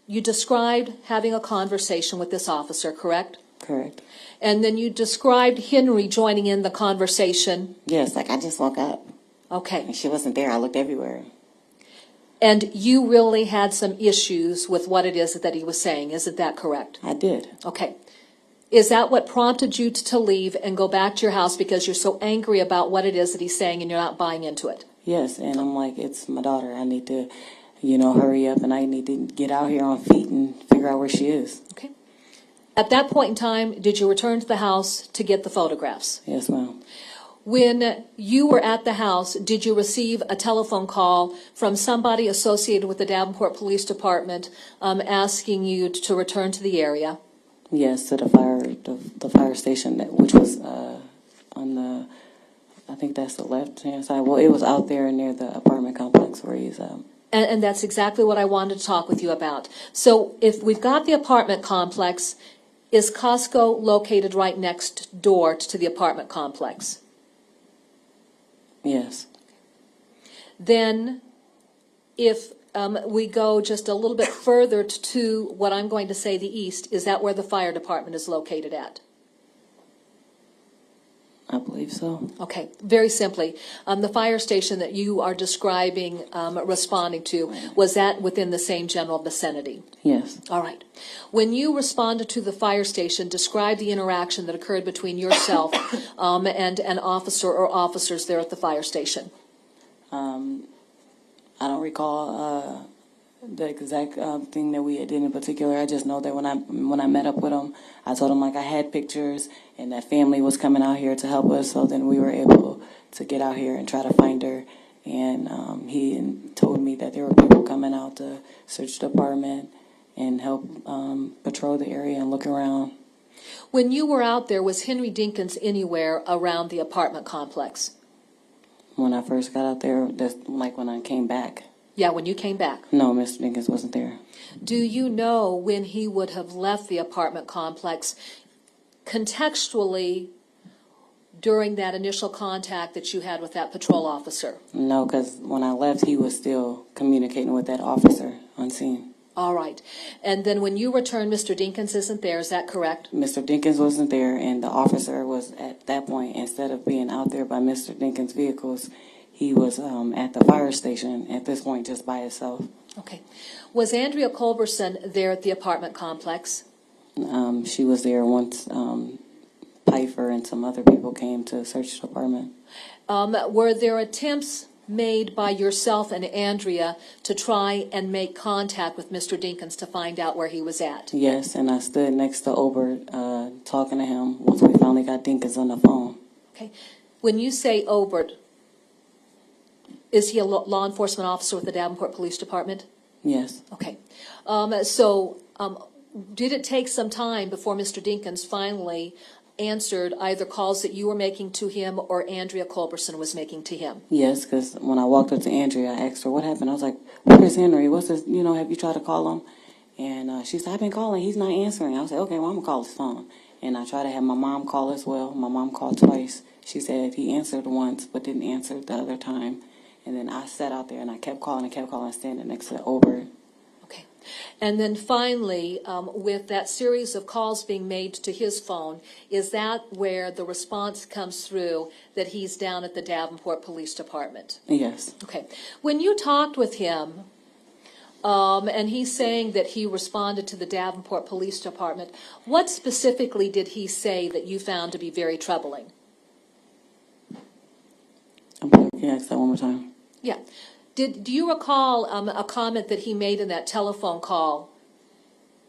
you described having a conversation with this officer, correct? Correct. And then you described Henry joining in the conversation. Yes, like I just woke up. Okay. And she wasn't there. I looked everywhere. And you really had some issues with what it is that he was saying. Isn't that correct? I did. Okay. Is that what prompted you to leave and go back to your house because you're so angry about what it is that he's saying and you're not buying into it? Yes, and I'm like, it's my daughter. I need to, hurry up, and I need to get out here on feet and figure out where she is. Okay. At that point in time, did you return to the house to get the photographs? Yes, ma'am. When you were at the house, did you receive a telephone call from somebody associated with the Davenport Police Department asking you to return to the area? Yes, to the fire station, which was on I think that's the left-hand side. Well, it was out there near the apartment complex where he's And that's exactly what I wanted to talk with you about. So if we've got the apartment complex, is Costco located right next door to the apartment complex? Yes. Then if we go just a little bit further to what I'm going to say the east, is that where the fire department is located at? I believe so. Okay, very simply, the fire station that you are describing responding to, was that within the same general vicinity? Yes. All right. When you responded to the fire station, describe the interaction that occurred between yourself and an officer or officers there at the fire station. I don't recall the exact thing that we did in particular. I just know that when I met up with him, I told him like I had pictures and that family was coming out here to help us. So then we were able to get out here and try to find her. And he told me that there were people coming out to search the apartment and help patrol the area and look around. When you were out there, was Henry Dinkins anywhere around the apartment complex? When I first got out there, that's like when I came back. Yeah, when you came back. No, Mr. Dinkins wasn't there. Do you know when he would have left the apartment complex contextually during that initial contact that you had with that patrol officer? No, because when I left, he was still communicating with that officer on scene. All right. And then when you returned, Mr. Dinkins isn't there, is that correct? Mr. Dinkins wasn't there, and the officer was at that point, instead of being out there by Mr. Dinkins' vehicles, he was at the fire station at this point just by himself. Okay. Was Andrea Culberson there at the apartment complex? She was there once Pfeiffer and some other people came to search the apartment. Were there attempts made by yourself and Andrea to try and make contact with Mr. Dinkins to find out where he was at? Yes, and I stood next to Obert talking to him once we finally got Dinkins on the phone. Okay. When you say Obert, is he a law enforcement officer with the Davenport Police Department? Yes. Okay. Did it take some time before Mr. Dinkins finally answered either calls that you were making to him or Andrea Culberson was making to him? Yes, because when I walked up to Andrea, I asked her what happened. I was like, "Where's Henry? What's this? Have you tried to call him?" And she said, "I've been calling. He's not answering." I was like, "Okay, well, I'm gonna call his phone." And I tried to have my mom call as well. My mom called twice. She said he answered once, but didn't answer the other time. And then I sat out there and I kept calling, standing next to Obert. Okay. And then finally, with that series of calls being made to his phone, is that where the response comes through that he's down at the Davenport Police Department? Yes. Okay. When you talked with him, and he's saying that he responded to the Davenport Police Department, what specifically did he say that you found to be very troubling? Can you ask that one more time? Yeah. Do you recall a comment that he made in that telephone call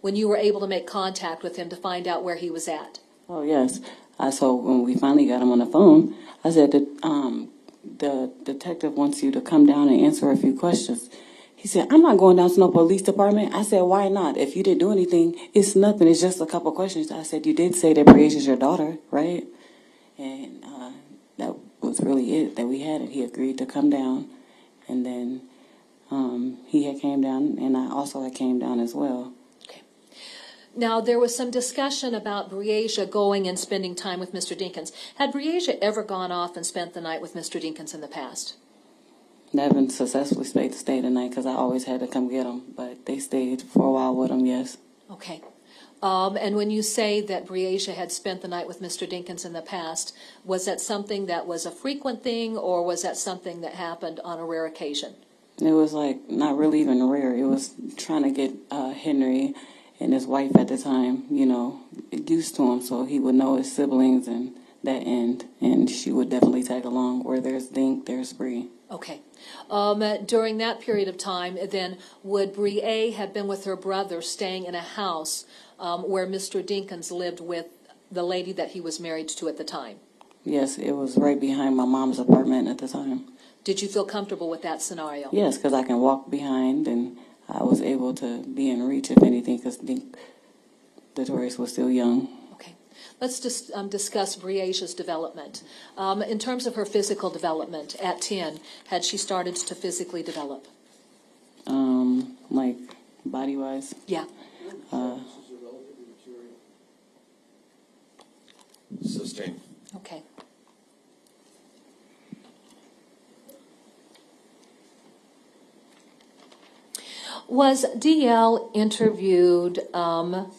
when you were able to make contact with him to find out where he was at? Oh, yes. So when we finally got him on the phone, I said that the detective wants you to come down and answer a few questions. He said, "I'm not going down to no police department." I said, "Why not? If you didn't do anything, it's nothing. It's just a couple questions." I said, "You did say that Briacia's your daughter, right?" And that was really it that we had. And he agreed to come down. And then he had came down, and I also had came down as well. Okay. Now, there was some discussion about Briacia going and spending time with Mr. Dinkins. Had Briacia ever gone off and spent the night with Mr. Dinkins in the past? They haven't successfully stayed the night because I always had to come get them. But they stayed for a while with him, yes. Okay. And when you say that Briacia had spent the night with Mr. Dinkins in the past, was that something that was a frequent thing, or was that something that happened on a rare occasion? It was like not really even rare. It was trying to get Henry and his wife at the time, used to him so he would know his siblings and that end. And she would definitely tag along. Where there's Dink, there's Bree. Okay. During that period of time, then, would Brie have been with her brother staying in a house where Mr. Dinkins lived with the lady that he was married to at the time? Yes, it was right behind my mom's apartment at the time. Did you feel comfortable with that scenario? Yes, because I can walk behind, and I was able to be in reach, if anything, because Detorius was still young. Okay. Let's just discuss Briacia's development. In terms of her physical development at 10, had she started to physically develop? like body-wise. Yeah. Sustained. Okay. Was DL interviewed on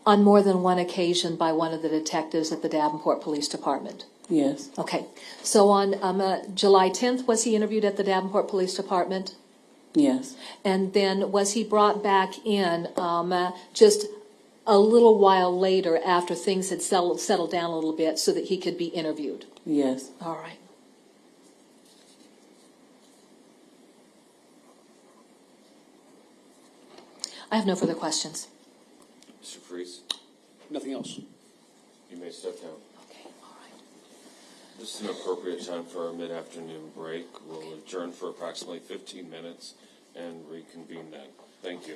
more than one occasion by one of the detectives at the Davenport Police Department? Yes. Okay. So on July 10th, was he interviewed at the Davenport Police Department? Yes. And then was he brought back in just a little while later after things had settled down a little bit so that he could be interviewed? Yes. All right. I have no further questions. Mr. Freeze, Nothing else. you may step down. Okay, all right. This is an appropriate time for our mid-afternoon break. We'll adjourn for approximately 15 minutes and reconvene then. Thank you.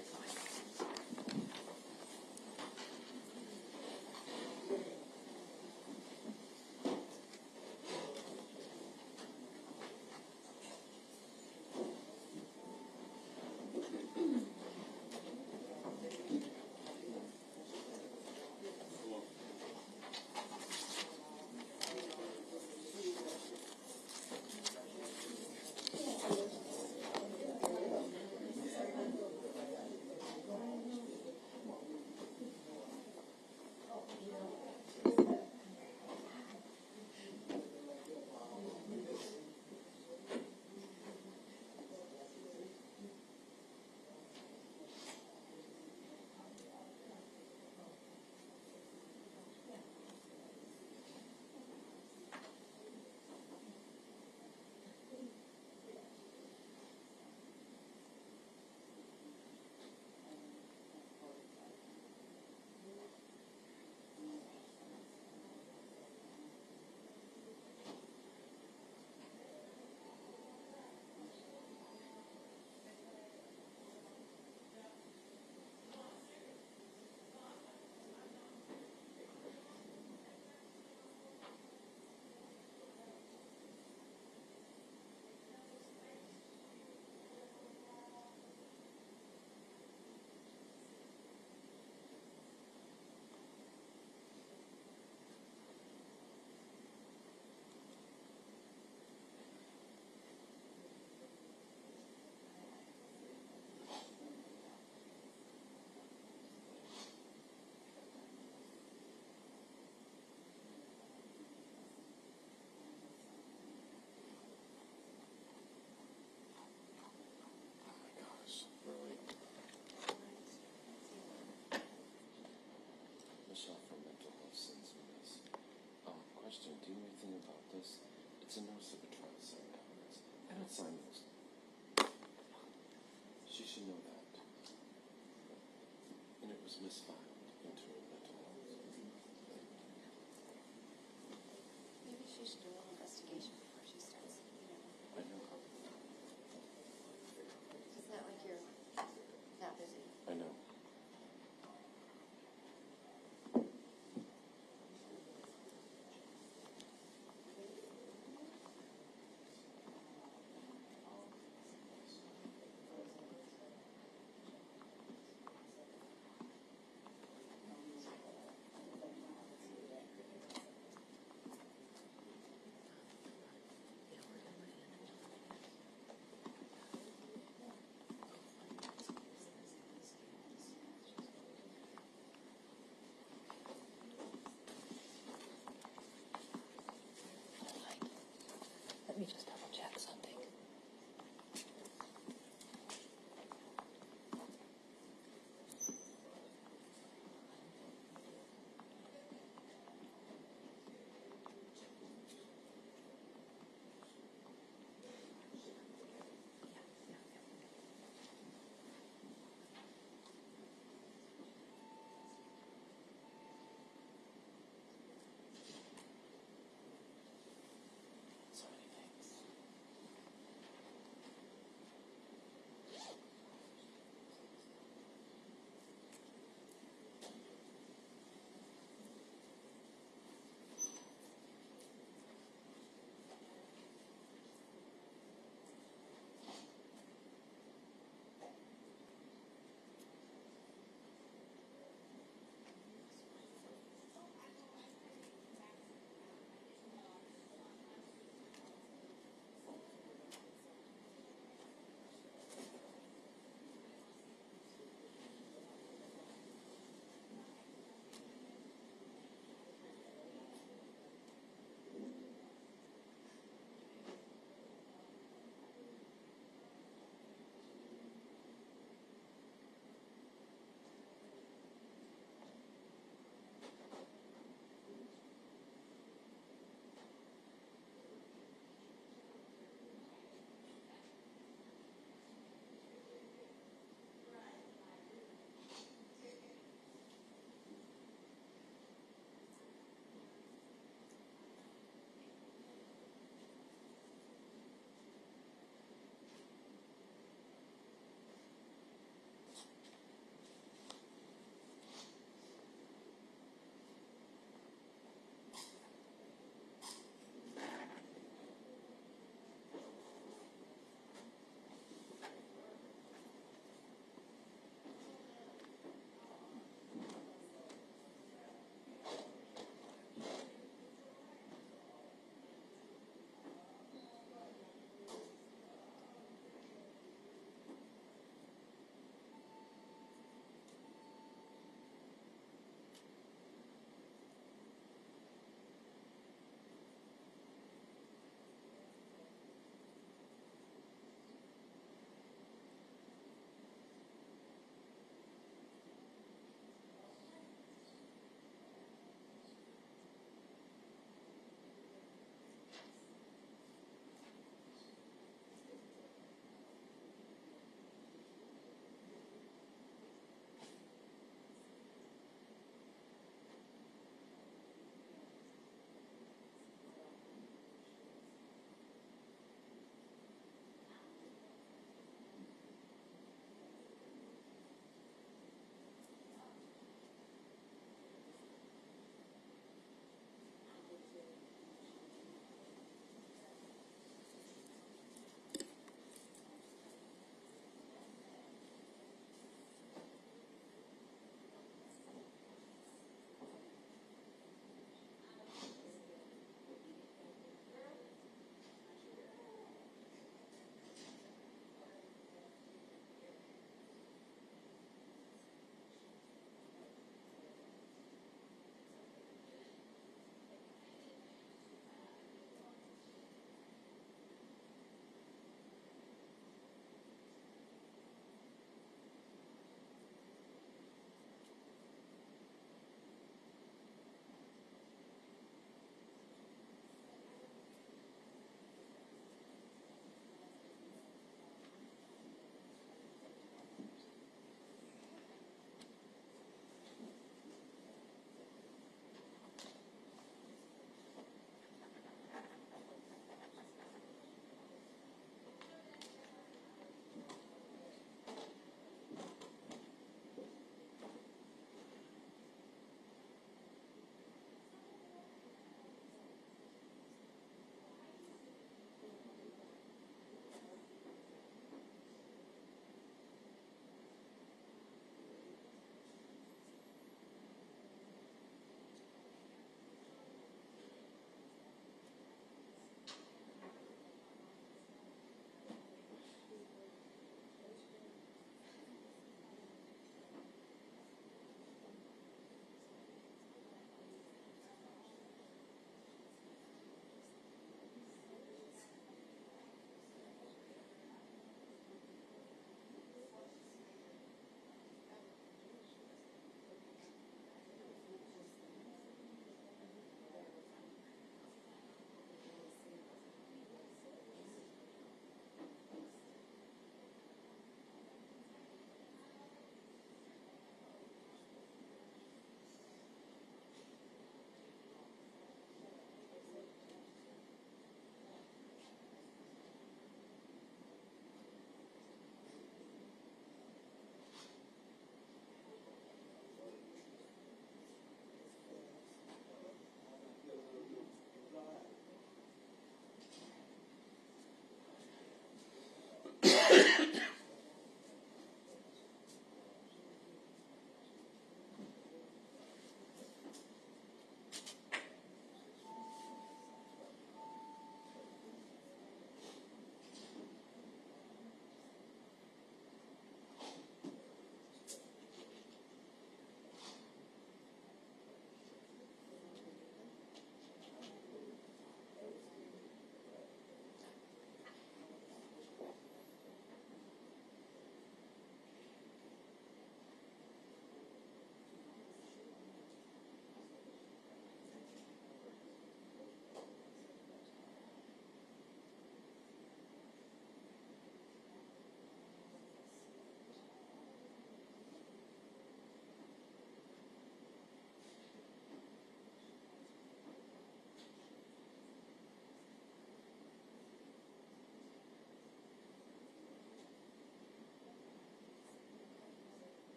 Michelle from Mental Health sends me this. Question, do you know anything about this? It's a notice of a trial sign comments. I don't sign those. She should know that. And it was misfiled into her mental health. Maybe she should do a little investigation before she starts, I know. It's not like you're not busy. I know.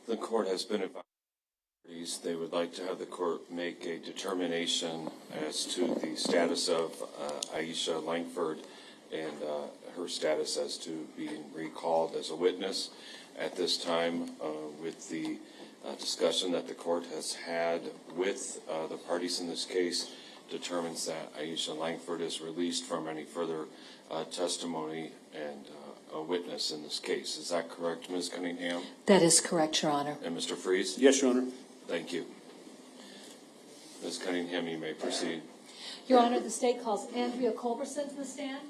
The court has been advised they would like to have the court make a determination as to the status of Aisha Langford and her status as to being recalled as a witness. At this time, with the discussion that the court has had with the parties in this case, determines that Aisha Langford is released from any further testimony and a witness in this case. Is that correct, Ms. Cunningham? That is correct, Your Honor. And Mr. Freeze? Yes, Your Honor. Thank you. Ms. Cunningham, you may proceed. Your Honor, the state calls Andrea Culberson to the stand.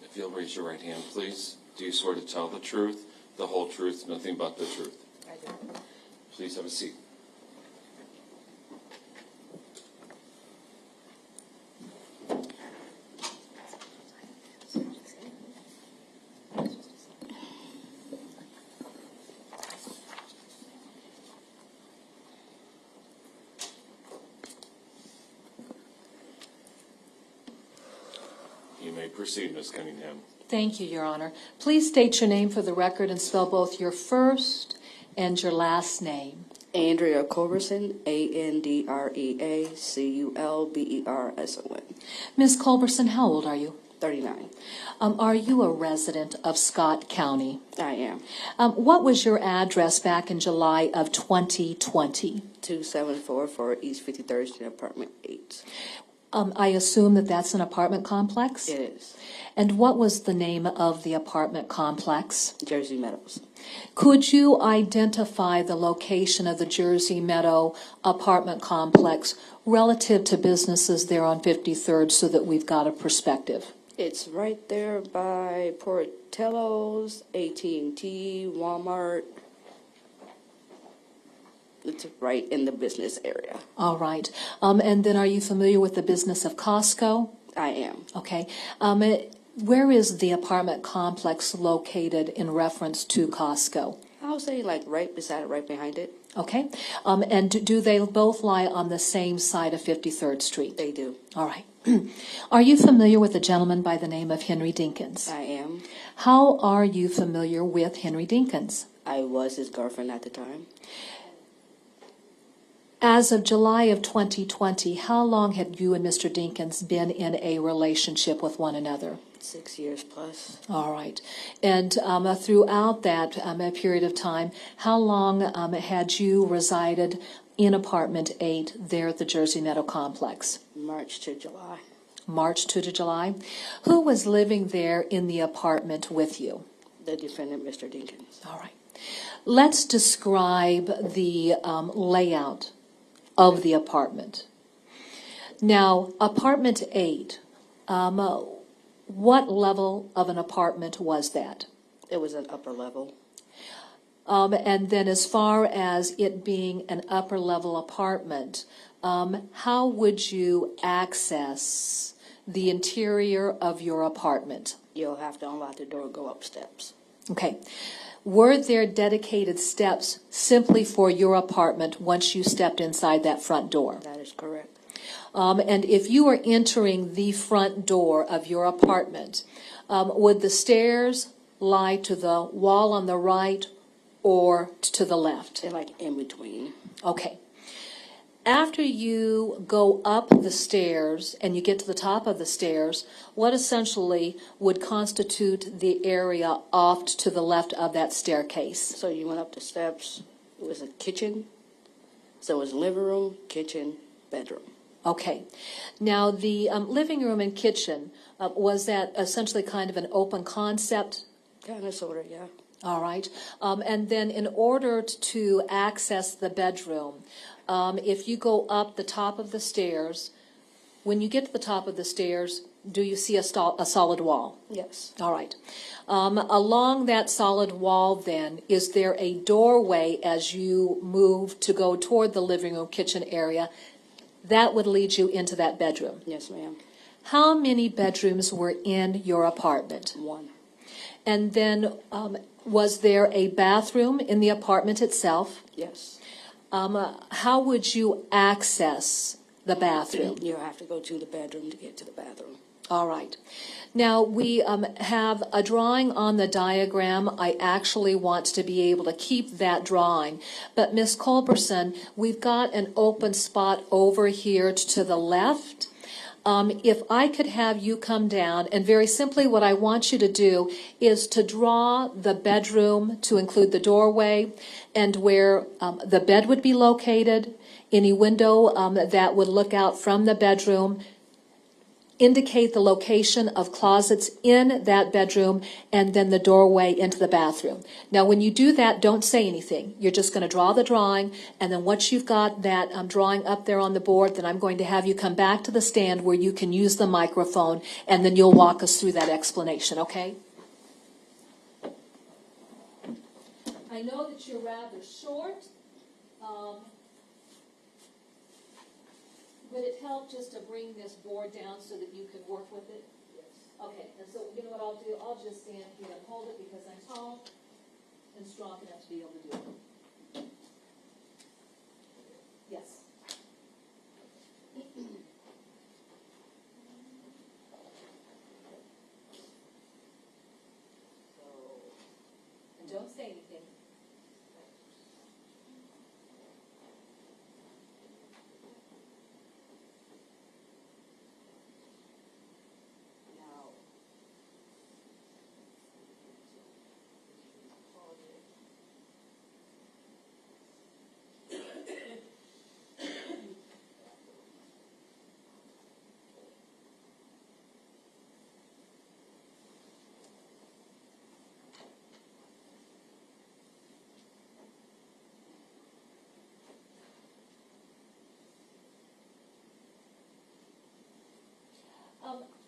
If you'll raise your right hand, please. Do you swear to tell the truth, the whole truth, nothing but the truth? I do. Please have a seat. You may proceed, Ms. Cunningham. Thank you, Your Honor. Please state your name for the record and spell both your first and your last name. Andrea Culberson, AndreaCulberson. Ms. Culberson, how old are you? 39. Are you a resident of Scott County? I am. What was your address back in July of 2020? 2744 East 53rd Street, Apartment 8. I assume that that's an apartment complex? It is. And what was the name of the apartment complex? Jersey Meadows. Could you identify the location of the Jersey Meadow apartment complex relative to businesses there on 53rd so that we've got a perspective? It's right there by Portillo's, AT&T, Walmart. It's right in the business area. All right. And then are you familiar with the business of Costco? I am. Okay. Where is the apartment complex located in reference to Costco? I would say like right beside it, right behind it. Okay. And do they both lie on the same side of 53rd Street? They do. All right. Are you familiar with a gentleman by the name of Henry Dinkins? I am. How are you familiar with Henry Dinkins? I was his girlfriend at the time. As of July of 2020, how long had you and Mr. Dinkins been in a relationship with one another? 6 years plus. All right. And throughout that period of time, how long had you resided in apartment 8 there at the Jersey Meadow complex? March to July. March to July. Who was living there in the apartment with you? The defendant, Mr. Dinkins. All right. Let's describe the layout of the apartment. Now, apartment 8, what level of an apartment was that? It was an upper level. And then as far as it being an upper level apartment, how would you access the interior of your apartment? You'll have to unlock the door and go up steps. Okay. Were there dedicated steps simply for your apartment once you stepped inside that front door? That is correct. And if you were entering the front door of your apartment, would the stairs lie to the wall on the right or to the left? They're like in between. Okay. After you go up the stairs and you get to the top of the stairs, what essentially would constitute the area off to the left of that staircase? So you went up the steps, it was a kitchen, so it was living room, kitchen, bedroom. Okay. Now, the living room and kitchen, was that essentially kind of an open concept? Kind of, sort of, yeah. All right. And then in order to access the bedroom, if you go up the top of the stairs, when you get to the top of the stairs, do you see a solid wall? Yes. All right. Along that solid wall, then, is there a doorway as you move to go toward the living room kitchen area that would lead you into that bedroom? Yes, ma'am. How many bedrooms were in your apartment? One. And then was there a bathroom in the apartment itself? Yes. How would you access the bathroom? You have to go to the bedroom to get to the bathroom. All right. Now, we have a drawing on the diagram. I actually want to be able to keep that drawing. But, Ms. Culberson, we've got an open spot over here to the left. If I could have you come down, and very simply what I want you to do is to draw the bedroom to include the doorway and where the bed would be located, any window that would look out from the bedroom. Indicate the location of closets in that bedroom and then the doorway into the bathroom. Now, when you do that, don't say anything. You're just going to draw the drawing, and then once you've got that drawing up there on the board, then I'm going to have you come back to the stand where you can use the microphone, and then you'll walk us through that explanation, okay? I know that you're rather short. Would it help just to bring this board down so that you can work with it? Yes. Okay, and so you know what I'll do? I'll just stand here and hold it because I'm tall and strong enough to be able to do it. Yes. And don't say anything.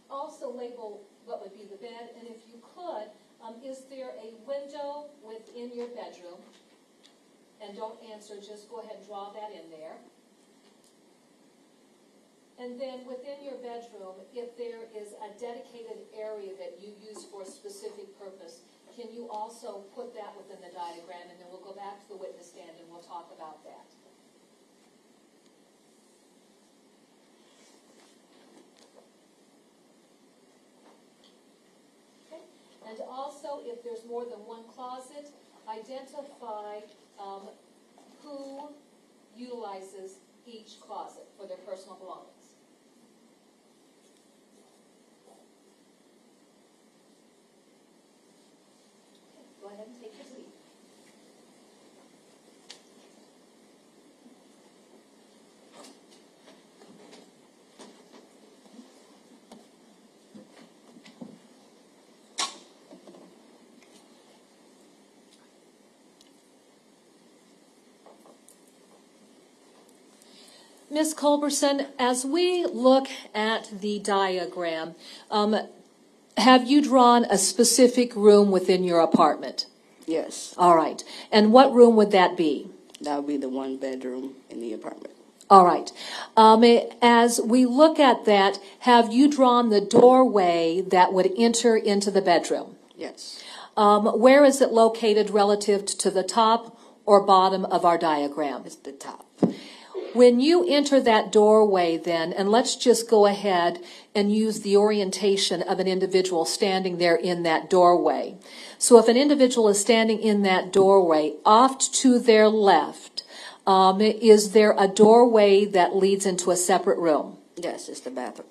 Also label what would be the bed, and if you could, is there a window within your bedroom? And don't answer, just go ahead and draw that in there. And then within your bedroom, if there is a dedicated area that you use for a specific purpose, can you also put that within the diagram, and then we'll go back to the witness stand and we'll talk about that. And also, if there's more than one closet, identify who utilizes each closet for their personal belongings. Okay, go ahead and take your seat. Ms. Culberson, as we look at the diagram, have you drawn a specific room within your apartment? Yes. All right. And what room would that be? That would be the one bedroom in the apartment. All right. As we look at that, have you drawn the doorway that would enter into the bedroom? Yes. Where is it located relative to the top or bottom of our diagram? It's the top. When you enter that doorway then, and let's just go ahead and use the orientation of an individual standing there in that doorway. So if an individual is standing in that doorway, off to their left, is there a doorway that leads into a separate room? Yes, it's the bathroom.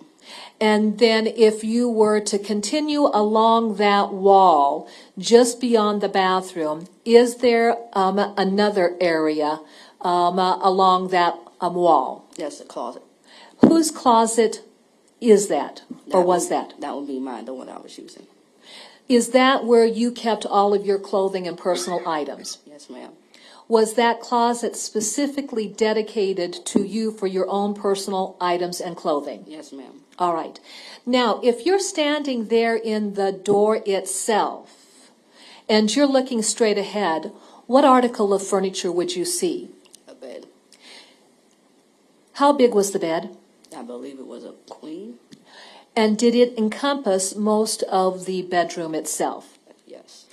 And then if you were to continue along that wall, just beyond the bathroom, is there another area along that wall? Yes, the closet. Whose closet is that, or was that? That would be mine, the one I was using. Is that where you kept all of your clothing and personal items? Yes, ma'am. Was that closet specifically dedicated to you for your own personal items and clothing? Yes, ma'am. All right. Now, if you're standing there in the door itself and you're looking straight ahead, what article of furniture would you see? A bed. How big was the bed? I believe it was a queen. And did it encompass most of the bedroom itself? Yes.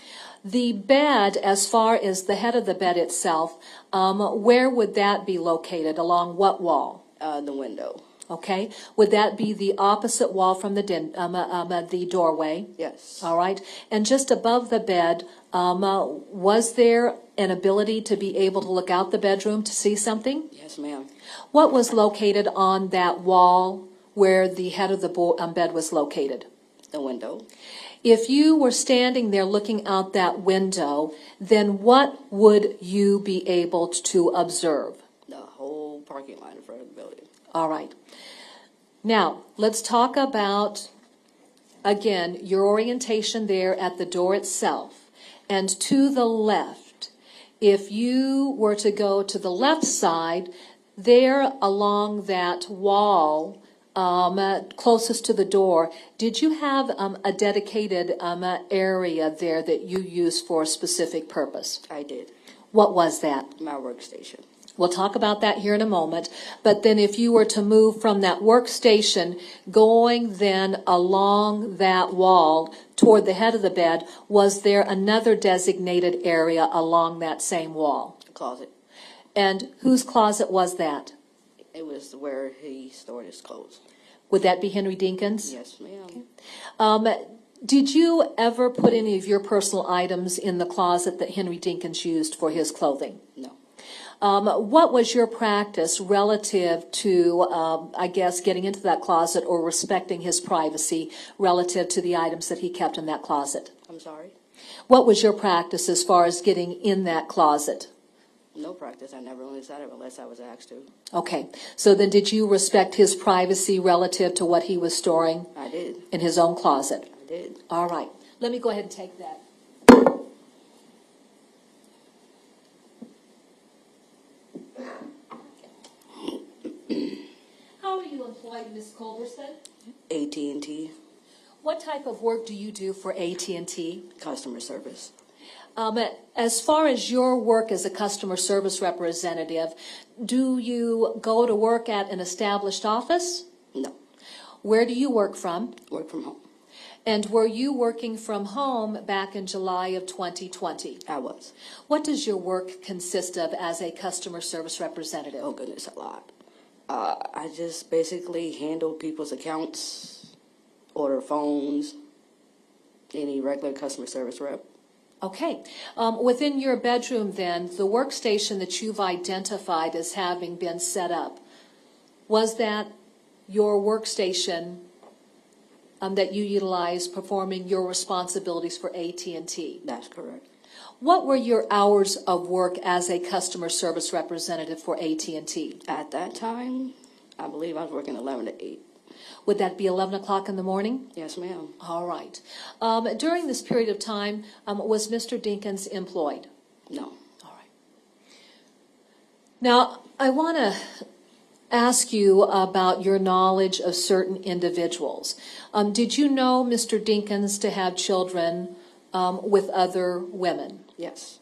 The bed, as far as the head of the bed itself, where would that be located? Along what wall? The window. Okay. Would that be the opposite wall from the doorway? Yes. All right. And just above the bed, was there an ability to be able to look out the bedroom to see something? Yes, ma'am. What was located on that wall where the head of the bed was located? The window. If you were standing there looking out that window, then what would you be able to observe? The whole parking lot in front of the building. All right. Now, let's talk about, again, your orientation there at the door itself. And to the left, if you were to go to the left side, there along that wall, closest to the door, did you have a dedicated area there that you used for a specific purpose? I did. What was that? My workstation. We'll talk about that here in a moment. But then if you were to move from that workstation, going then along that wall toward the head of the bed, was there another designated area along that same wall? The closet. And whose closet was that? It was where he stored his clothes. Would that be Henry Dinkins? Yes, ma'am. Did you ever put any of your personal items in the closet that Henry Dinkins used for his clothing? No. What was your practice relative to, I guess, getting into that closet or respecting his privacy relative to the items that he kept in that closet? I'm sorry? What was your practice as far as getting in that closet? No practice. I never went inside it unless I was asked to. Okay. So then did you respect his privacy relative to what he was storing? I did. In his own closet? I did. All right. Let me go ahead and take that. How are you employed, Ms. Culberson? AT&T. What type of work do you do for AT&T? Customer service. As far as your work as a customer service representative, do you go to work at an established office? No. Where do you work from? Work from home. And were you working from home back in July of 2020? I was. What does your work consist of as a customer service representative? Oh, goodness, a lot. I just basically handle people's accounts, order phones, any regular customer service rep. Okay. Within your bedroom then, the workstation that you've identified as having been set up, was that your workstation that you utilized performing your responsibilities for AT&T? That's correct. What were your hours of work as a customer service representative for AT&T? At that time, I believe I was working 11 to 8. Would that be 11 o'clock in the morning? Yes, ma'am. All right. During this period of time, was Mr. Dinkins employed? No. All right. Now, I want to ask you about your knowledge of certain individuals. Did you know Mr. Dinkins to have children with other women? Yes.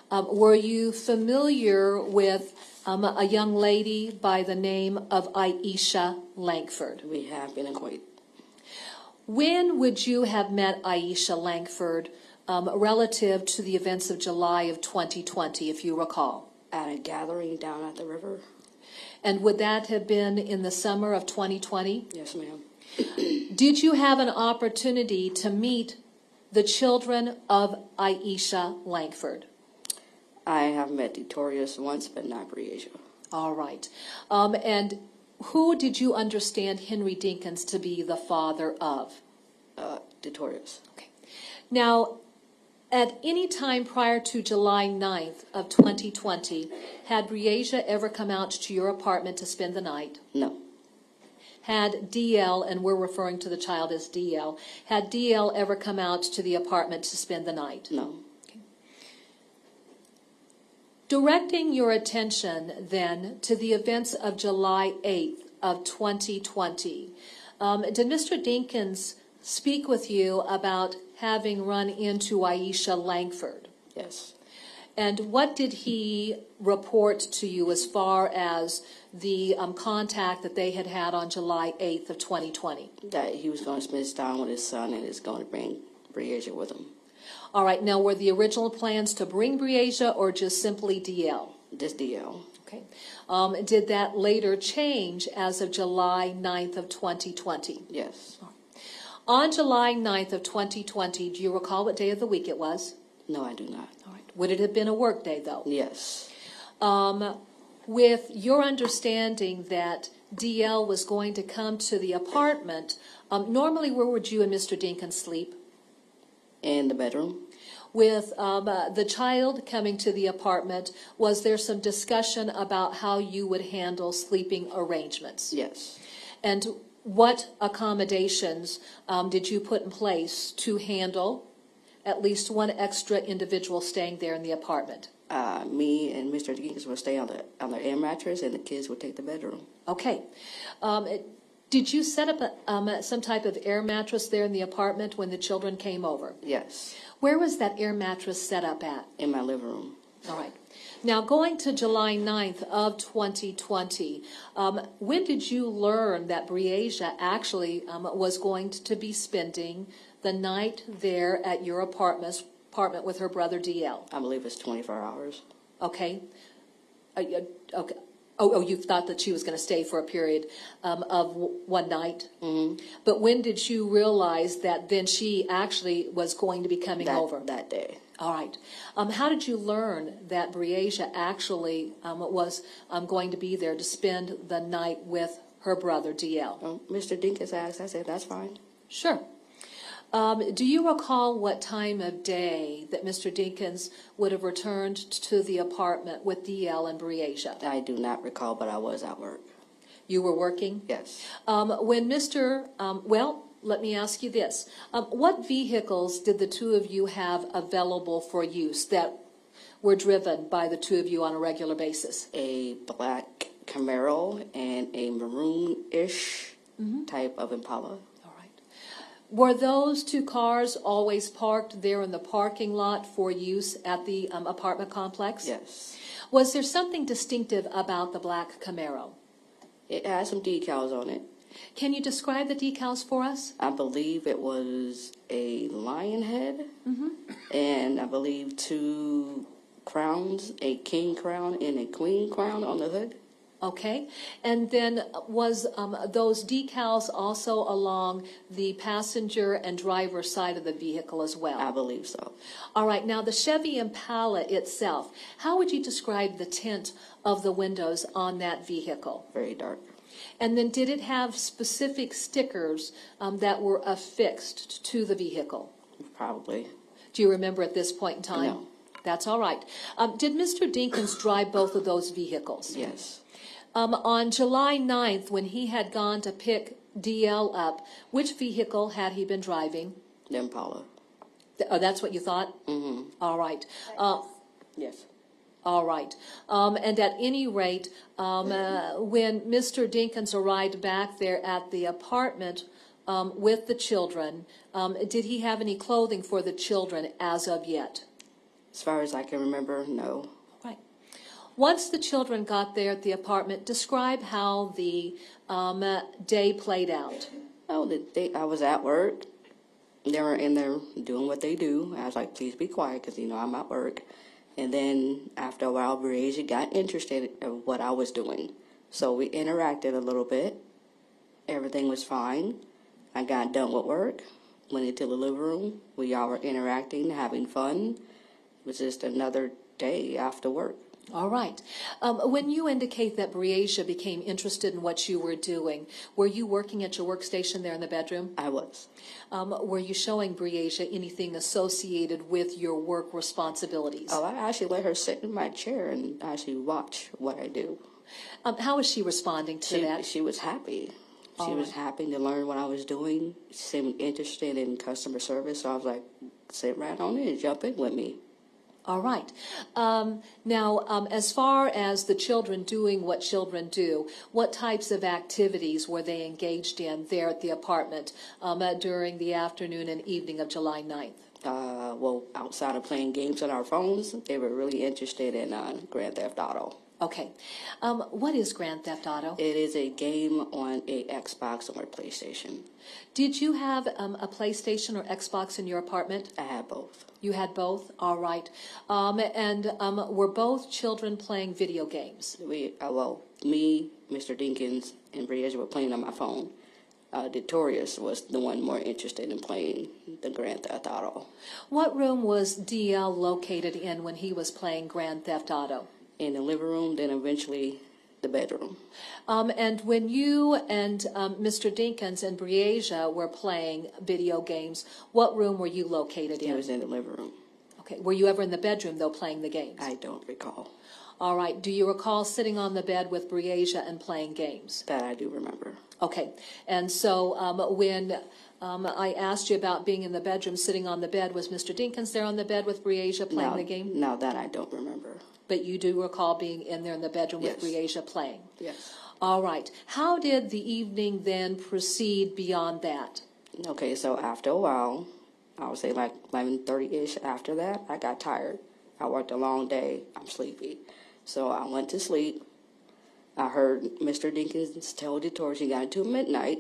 Were you familiar with a young lady by the name of Aisha Langford? We have been acquainted. When would you have met Aisha Langford relative to the events of July of 2020, if you recall? At a gathering down at the river. And would that have been in the summer of 2020? Yes, ma'am. Did you have an opportunity to meet the children of Aisha Langford? I have met Detorius once, but not Breasia. All right. And who did you understand Henry Dinkins to be the father of? Detorius. Okay. Now, at any time prior to July 9th of 2020, had Breasia ever come out to your apartment to spend the night? No. Had DL, and we're referring to the child as DL, had DL ever come out to the apartment to spend the night? No. Directing your attention then to the events of July 8th of 2020, did Mr. Dinkins speak with you about having run into Aisha Langford? Yes. And what did he report to you as far as the contact that they had had on July 8th of 2020? That he was going to spend his time with his son and is going to bring Breasia with him. All right, now were the original plans to bring Breasia or just simply DL? Just DL. Okay. Did that later change as of July 9th of 2020? Yes. On July 9th of 2020, do you recall what day of the week it was? No, I do not. All right. Would it have been a work day, though? Yes. With your understanding that DL was going to come to the apartment, normally where would you and Mr. Dinkins sleep? In the bedroom. With the child coming to the apartment, was there some discussion about how you would handle sleeping arrangements? Yes. And what accommodations did you put in place to handle at least one extra individual staying there in the apartment? Me and Mr. Dinkins would stay on the air mattress, and the kids would take the bedroom. Okay. Did you set up some type of air mattress there in the apartment when the children came over? Yes. Where was that air mattress set up at? In my living room. All right. Now, going to July 9th of 2020, when did you learn that Breasia actually was going to be spending the night there at your apartment with her brother DL? I believe it's 24 hours. Okay. Okay. Oh, you thought that she was going to stay for a period of one night? Mm-hmm. But when did you realize that then she actually was going to be coming over? That day. All right. How did you learn that Breasia actually was going to be there to spend the night with her brother, DL? Mr. Dinkins asked. I said, that's fine. Sure. Do you recall what time of day that Mr. Dinkins would have returned to the apartment with DL and Breasia? I do not recall, but I was at work. You were working? Yes. When Mr. Well, let me ask you this. What vehicles did the two of you have available for use that were driven by the two of you on a regular basis? A black Camaro and a maroon-ish type of Impala. Were those two cars always parked there in the parking lot for use at the apartment complex? Yes. Was there something distinctive about the black Camaro? It had some decals on it. Can you describe the decals for us? I believe it was a lion head, and I believe 2 crowns, a king crown and a queen crown on the hood. Okay, and then was those decals also along the passenger and driver side of the vehicle as well? I believe so. All right, now the Chevy Impala itself, how would you describe the tint of the windows on that vehicle? Very dark. And then did it have specific stickers that were affixed to the vehicle? Probably. Do you remember at this point in time? No. That's all right. Did Mr. Dinkins drive both of those vehicles? Yes. On July 9th, when he had gone to pick DL up, which vehicle had he been driving? The Impala. Oh, that's what you thought? Mm-hmm. All right. Yes. All right. And at any rate, when Mr. Dinkins arrived back there at the apartment with the children, did he have any clothing for the children as of yet? As far as I can remember, no. Right. Once the children got there at the apartment, describe how the day played out. Oh, I was at work. They were in there doing what they do. I was like, please be quiet because, I'm at work. And then after a while, Breasia got interested in what I was doing. So we interacted a little bit. Everything was fine. I got done with work, went into the living room. We all were interacting, having fun. was just another day after work. All right. When you indicate that Briasia became interested in what you were doing, were you working at your workstation there in the bedroom? I was. Were you showing Briasia anything associated with your work responsibilities? Oh, I actually let her sit in my chair and actually watch what I do. How was she responding to that? She was happy. She All was right. happy to learn what I was doing. She seemed interested in customer service, so I was like, sit right on in, jump in with me. All right. Now, as far as the children doing what children do, what types of activities were they engaged in there at the apartment during the afternoon and evening of July 9th? Well, outside of playing games on our phones, they were really interested in Grand Theft Auto. Okay. What is Grand Theft Auto? It is a game on a Xbox or a PlayStation. Did you have a PlayStation or Xbox in your apartment? I had both. You had both? All right. And were both children playing video games? Me, Mr. Dinkins, and Briasia were playing on my phone. Detorius was the one more interested in playing the Grand Theft Auto. What room was DL located in when he was playing Grand Theft Auto? In the living room, then eventually the bedroom. And when you and Mr. Dinkins and Briasia were playing video games, what room were you located in? It was in the living room. Okay. Were you ever in the bedroom, though, playing the games? I don't recall. All right. Do you recall sitting on the bed with Briasia and playing games? That I do remember. Okay. And so when I asked you about being in the bedroom, sitting on the bed, was Mr. Dinkins there on the bed with Briasia playing the game? No, that I don't remember. But you do recall being in there in the bedroom with Yes. Briasia playing? Yes. All right. How did the evening then proceed beyond that? Okay, so after a while, I would say like 11:30-ish after that, I got tired. I worked a long day. I'm sleepy. So I went to sleep. I heard Mr. Dinkins tell Detorius he got until midnight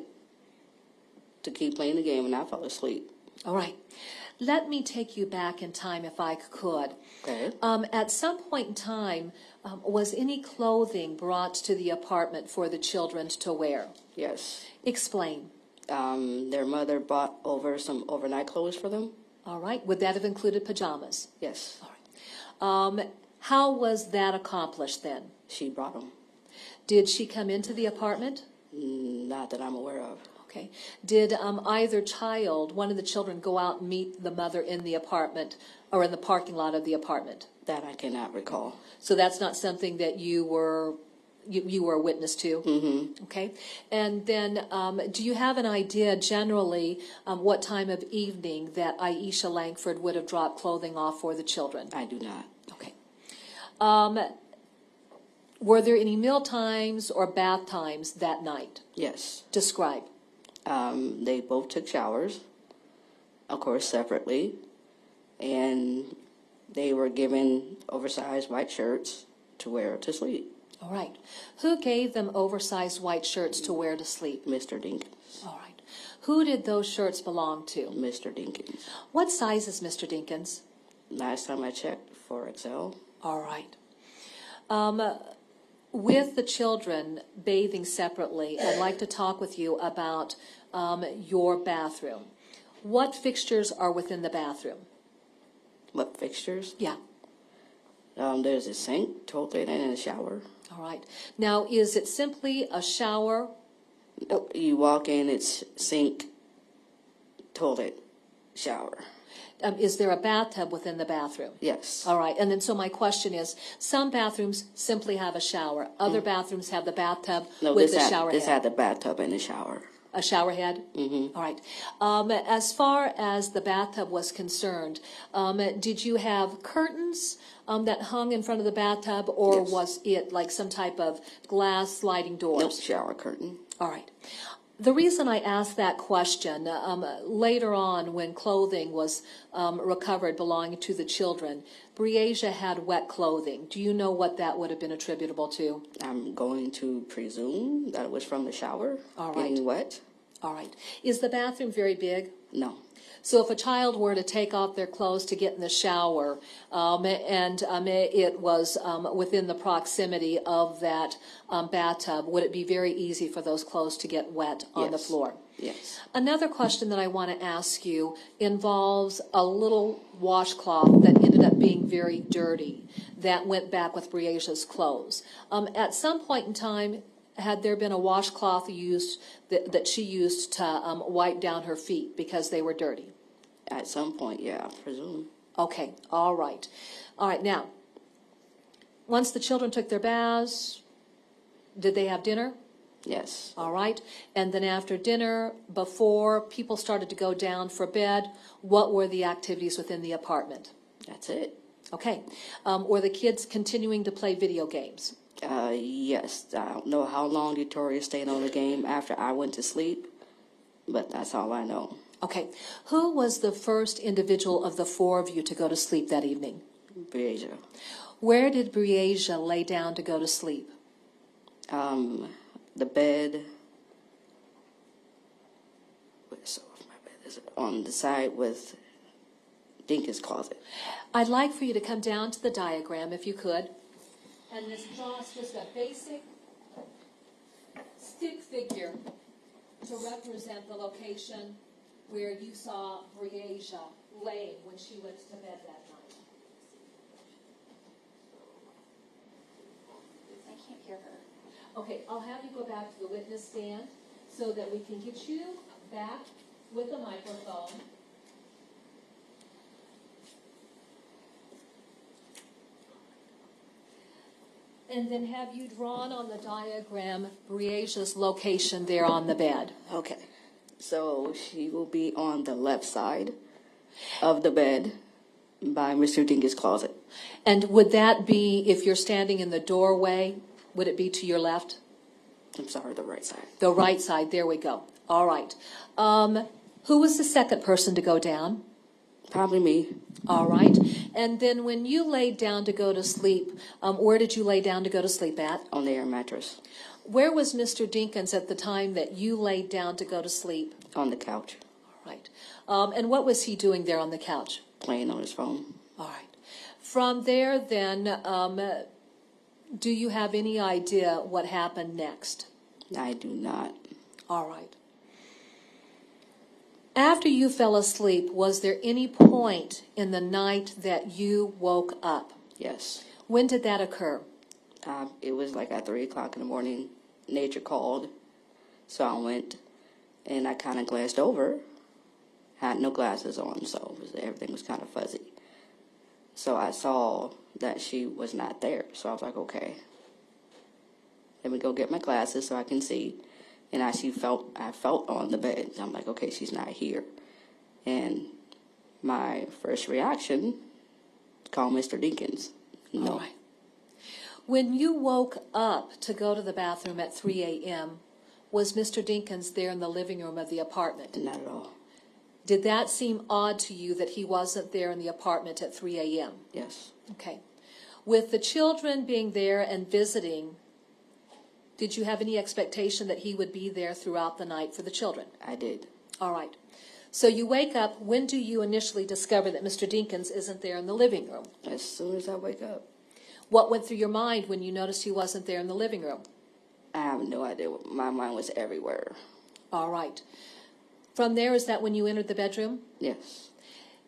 to keep playing the game, and I fell asleep. All right. Let me take you back in time if I could. Okay. At some point in time, was any clothing brought to the apartment for the children to wear? Yes. Explain. Their mother bought over some overnight clothes for them. All right. Would that have included pajamas? Yes. All right. How was that accomplished then? She brought them. Did she come into the apartment? Not that I'm aware of. Okay. Did either child, one of the children, go out and meet the mother in the apartment or in the parking lot of the apartment? That I cannot recall. So that's not something that you were a witness to? Mm-hmm. Okay. And then do you have an idea generally what time of evening that Aisha Langford would have dropped clothing off for the children? I do not. Okay. Were there any meal times or bath times that night? Yes. Describe. They both took showers, of course, separately, and they were given oversized white shirts to wear to sleep. All right. Who gave them oversized white shirts to wear to sleep? Mr. Dinkins. All right. Who did those shirts belong to? Mr. Dinkins. What size is Mr. Dinkins? Last time I checked, 4XL. All right. With the children bathing separately, I'd like to talk with you about your bathroom. What fixtures are within the bathroom? What fixtures? Yeah. There's a sink, toilet, and a shower. All right. Now, is it simply a shower? You walk in, it's sink, toilet, shower. Is there a bathtub within the bathroom? Yes. All right. And then so my question is, some bathrooms simply have a shower. Other bathrooms have the bathtub with the shower head. This had the bathtub and the shower. A shower head? Mm-hmm. All right. As far as the bathtub was concerned, did you have curtains that hung in front of the bathtub, or Yes. was it like some type of glass sliding doors? Nope, shower curtain. All right. The reason I asked that question, later on when clothing was recovered belonging to the children, Briasia had wet clothing. Do you know what that would have been attributable to? I'm going to presume that it was from the shower. All right. Getting wet. All right. Is the bathroom very big? No. So if a child were to take off their clothes to get in the shower, and it was within the proximity of that bathtub, would it be very easy for those clothes to get wet on the Yes. floor? Yes. Another question that I want to ask you involves a little washcloth that ended up being very dirty that went back with Breasia's clothes. At some point in time, had there been a washcloth used that she used to wipe down her feet because they were dirty? At some point, yeah, I presume. Okay, all right. All right, now, once the children took their baths, did they have dinner? Yes. All right. And then after dinner, before people started to go down for bed, what were the activities within the apartment? That's it. Okay. Were the kids continuing to play video games? Yes. I don't know how long Victoria stayed on the game after I went to sleep, but that's all I know. Okay. Who was the first individual of the four of you to go to sleep that evening? Breasia. Where did Breasia lay down to go to sleep? The bed. So my bed is on the side with Dinkins' closet. I'd like for you to come down to the diagram, if you could, and just draw us just a basic stick figure to represent the location where you saw Breasia laying when she went to bed that night. I can't hear her. Okay, I'll have you go back to the witness stand so that we can get you back with the microphone. And then have you drawn on the diagram Breasia's location there on the bed? Okay. So she will be on the left side of the bed by Mr. Dinkins' closet. And would that be, if you're standing in the doorway, would it be to your left? I'm sorry, the right side. The right side, there we go. All right. Who was the second person to go down? Probably me. All right. And then when you laid down to go to sleep, where did you lay down to go to sleep at? On the air mattress. Where was Mr. Dinkins at the time that you laid down to go to sleep? On the couch. All right. And what was he doing there on the couch? Playing on his phone. All right. From there, then, do you have any idea what happened next? I do not. All right. After you fell asleep, was there any point in the night that you woke up? Yes. When did that occur? It was like at 3 o'clock in the morning. Nature called. So I went and I kind of glanced over. Had no glasses on, so everything was kind of fuzzy. So I saw that she was not there. So I was like, okay, let me go get my glasses so I can see. And I felt on the bed. I'm like, okay, she's not here. And my first reaction, call Mr. Dinkins. No. All right. When you woke up to go to the bathroom at 3 a.m., was Mr. Dinkins there in the living room of the apartment? Not at all. Did that seem odd to you that he wasn't there in the apartment at 3 a.m.? Yes. Okay. With the children being there and visiting, did you have any expectation that he would be there throughout the night for the children? I did. All right. So you wake up. When do you initially discover that Mr. Dinkins isn't there in the living room? As soon as I wake up. What went through your mind when you noticed he wasn't there in the living room? I have no idea. My mind was everywhere. All right. From there, is that when you entered the bedroom? Yes.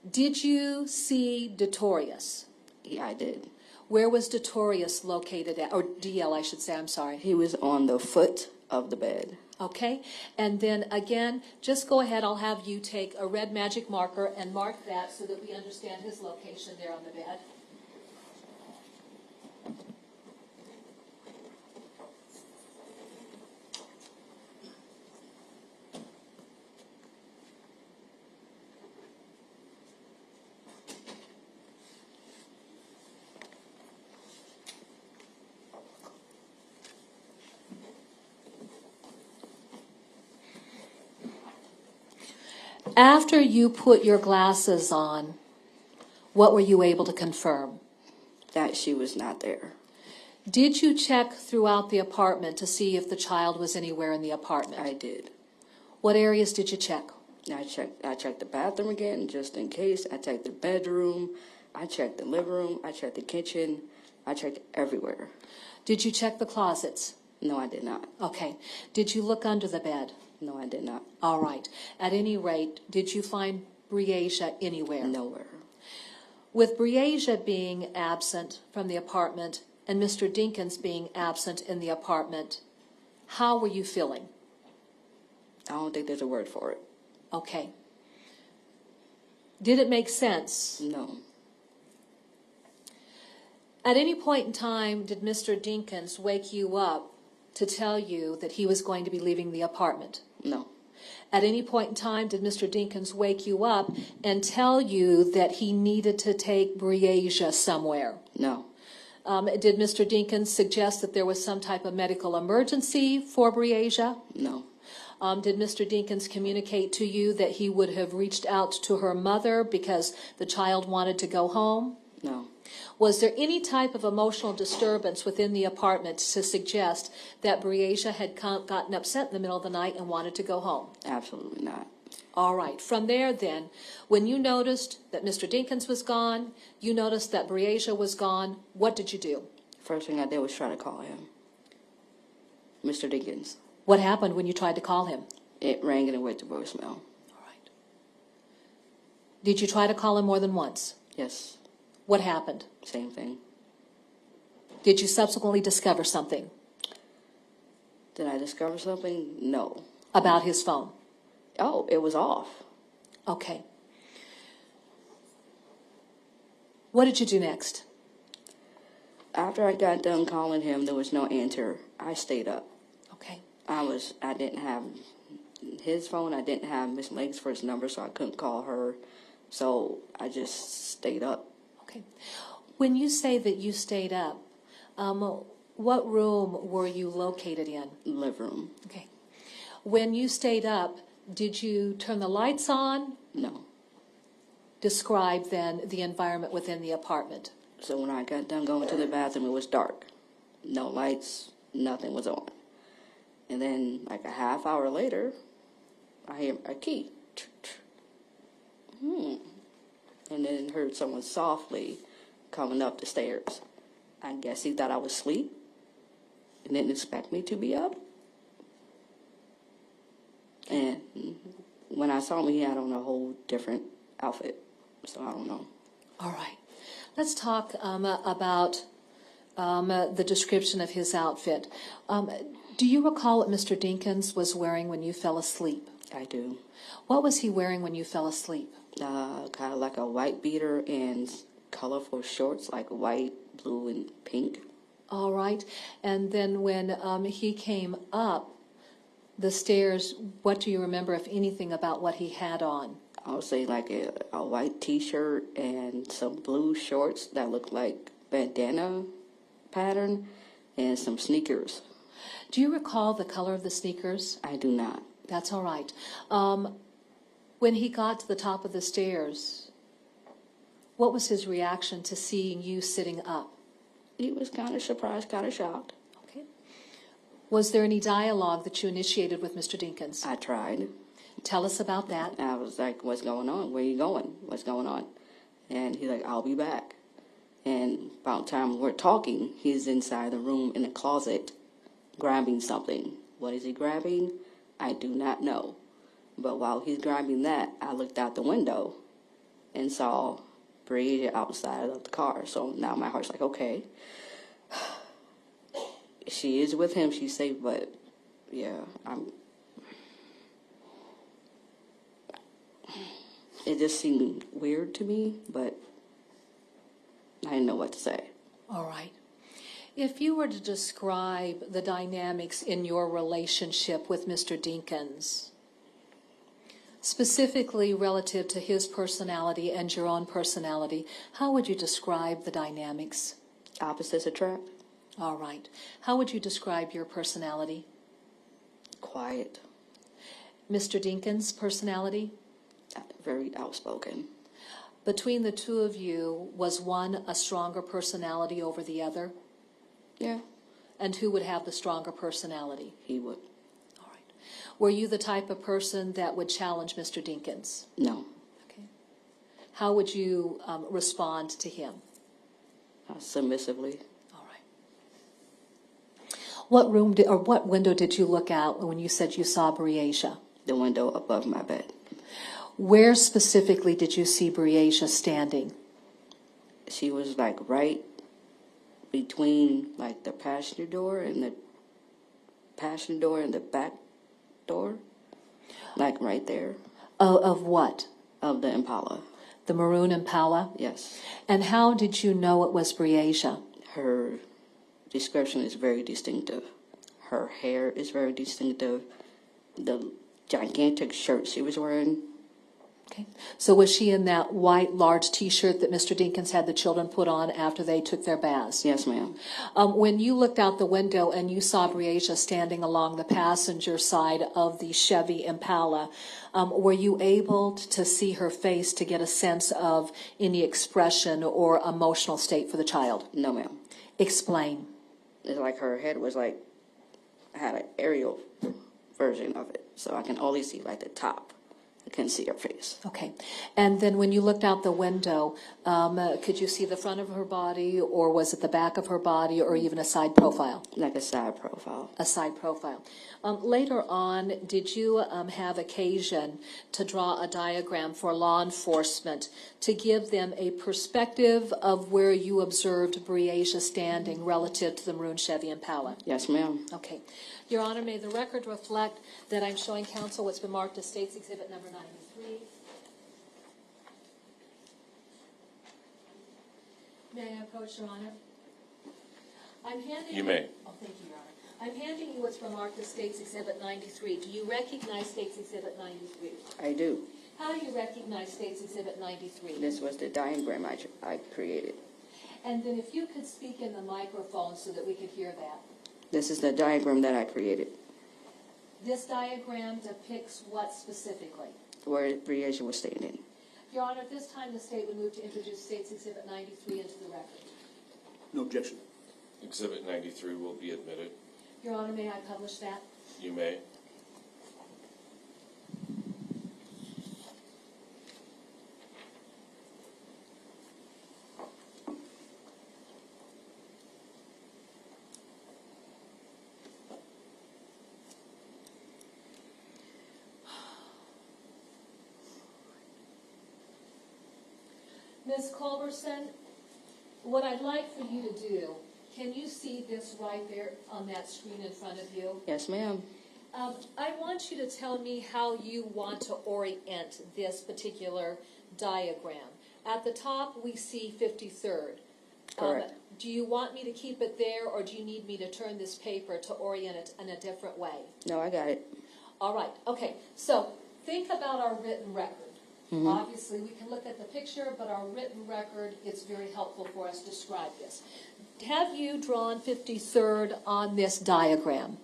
Did you see Detorius? Yeah, I did. Where was Detorius located at? Or DL, I should say, I'm sorry. He was on the foot of the bed. Okay. And then again, just go ahead. I'll have you take a red magic marker and mark that so that we understand his location there on the bed. After you put your glasses on, what were you able to confirm? That she was not there. Did you check throughout the apartment to see if the child was anywhere in the apartment? I did. What areas did you check? I checked the bathroom again, just in case. I checked the bedroom. I checked the living room. I checked the kitchen. I checked everywhere. Did you check the closets? No, I did not. Okay. Did you look under the bed? No, I did not. All right. At any rate, did you find Breasia anywhere? Nowhere. With Breasia being absent from the apartment and Mr. Dinkins being absent in the apartment, how were you feeling? I don't think there's a word for it. Okay. Did it make sense? No. At any point in time, did Mr. Dinkins wake you up to tell you that he was going to be leaving the apartment? No. At any point in time, did Mr. Dinkins wake you up and tell you that he needed to take Breasia somewhere? No. Did Mr. Dinkins suggest that there was some type of medical emergency for Breasia? No. Did Mr. Dinkins communicate to you that he would have reached out to her mother because the child wanted to go home? No. Was there any type of emotional disturbance within the apartment to suggest that Breasia had gotten upset in the middle of the night and wanted to go home? Absolutely not. All right. From there, then, when you noticed that Mr. Dinkins was gone, you noticed that Breasia was gone, what did you do? First thing I did was try to call him. Mr. Dinkins. What happened when you tried to call him? It rang and it went to voicemail. All right. Did you try to call him more than once? Yes. What happened? Same thing. Did you subsequently discover something Did I discover something? No. about his phone? Oh, it was off. Okay. What did you do next? After I got done calling him, there was no answer. I stayed up. Okay. I didn't have his phone. I didn't have Miss Langsford's number, so I couldn't call her. So I just stayed up. Okay. When you say that you stayed up, what room were you located in? Living room. Okay. When you stayed up, did you turn the lights on? No. Describe then the environment within the apartment. So when I got done going to the bathroom, it was dark. No lights, nothing was on. And then, like a half hour later, I hear a key. And then heard someone softly coming up the stairs. I guess he thought I was asleep and didn't expect me to be up. And when I saw him, he had on a whole different outfit. So I don't know. All right. Let's talk about the description of his outfit. Do you recall what Mr. Dinkins was wearing when you fell asleep? I do. What was he wearing when you fell asleep? Kind of like a white beater and colorful shorts, like white, blue, and pink. All right. And then when he came up the stairs, what do you remember, if anything, about what he had on? I would say like a white t-shirt and some blue shorts that look like bandana pattern and some sneakers. Do you recall the color of the sneakers? I do not. That's all right. When he got to the top of the stairs, what was his reaction to seeing you sitting up? He was kind of surprised, kind of shocked. Okay. Was there any dialogue that you initiated with Mr. Dinkins? I tried. Tell us about that. I was like, what's going on? Where you going? What's going on? And he's like, I'll be back. And about time we're talking, he's inside the room in the closet grabbing something. What is he grabbing? I do not know. But while he's grabbing that, I looked out the window and saw Breasia outside of the car. So now my heart's like, okay. She is with him, she's safe, but yeah, it just seemed weird to me, but I didn't know what to say. All right. If you were to describe the dynamics in your relationship with Mr. Dinkins, specifically relative to his personality and your own personality, how would you describe the dynamics? Opposites attract. All right. How would you describe your personality? Quiet. Mr. Dinkins' personality? Very outspoken. Between the two of you, was one a stronger personality over the other? Yeah. And who would have the stronger personality? He would. All right. Were you the type of person that would challenge Mr. Dinkins? No. Okay. How would you respond to him? Submissively. All right. What room or what window did you look out when you said you saw Briasia? The window above my bed. Where specifically did you see Briasia standing? She was like right between like the passenger door and the back door, like right there. Of what? Of the Impala. The maroon Impala? Yes. And how did you know it was Briasia? Her description is very distinctive. Her hair is very distinctive. The gigantic shirt she was wearing. Okay. So was she in that white large T-shirt that Mr. Dinkins had the children put on after they took their baths? Yes, ma'am. When you looked out the window and you saw Briasia standing along the passenger side of the Chevy Impala, were you able to see her face to get a sense of any expression or emotional state for the child? No, ma'am. Explain. It's like her head was like, had an aerial version of it. So I can only see like the top. I couldn't see her face. Okay. And then when you looked out the window, could you see the front of her body, or was it the back of her body, or even a side profile? Like a side profile. A side profile. Later on, did you have occasion to draw a diagram for law enforcement to give them a perspective of where you observed Briasia standing relative to the maroon Chevy Impala? Yes, ma'am. Okay. Your Honor, may the record reflect that I'm showing counsel what's been marked as State's Exhibit number 93. May I approach, Your Honor? I'm handing You may. Oh, thank you, Your Honor. I'm handing you what's been marked as State's Exhibit 93. Do you recognize State's Exhibit 93? I do. How do you recognize State's Exhibit 93? This was the diagram I created. And then if you could speak in the microphone so that we could hear that. This is the diagram that I created, This diagram depicts what specifically? where Briasia was standing. Your Honor, at this time, the State would move to introduce State's Exhibit 93 into the record. No objection. Exhibit 93 will be admitted. Your Honor, may I publish that? You may. Ms. Culberson, what I'd like for you to do, can you see this right there on that screen in front of you? Yes, ma'am. I want you to tell me how you want to orient this particular diagram. At the top, we see 53rd. Correct. Do you want me to keep it there, or do you need me to turn this paper to orient it in a different way? No, I got it. All right. Okay. So think about our written record. Mm-hmm. Obviously, we can look at the picture, but our written record is very helpful for us to describe this. Have you drawn 53rd on this diagram?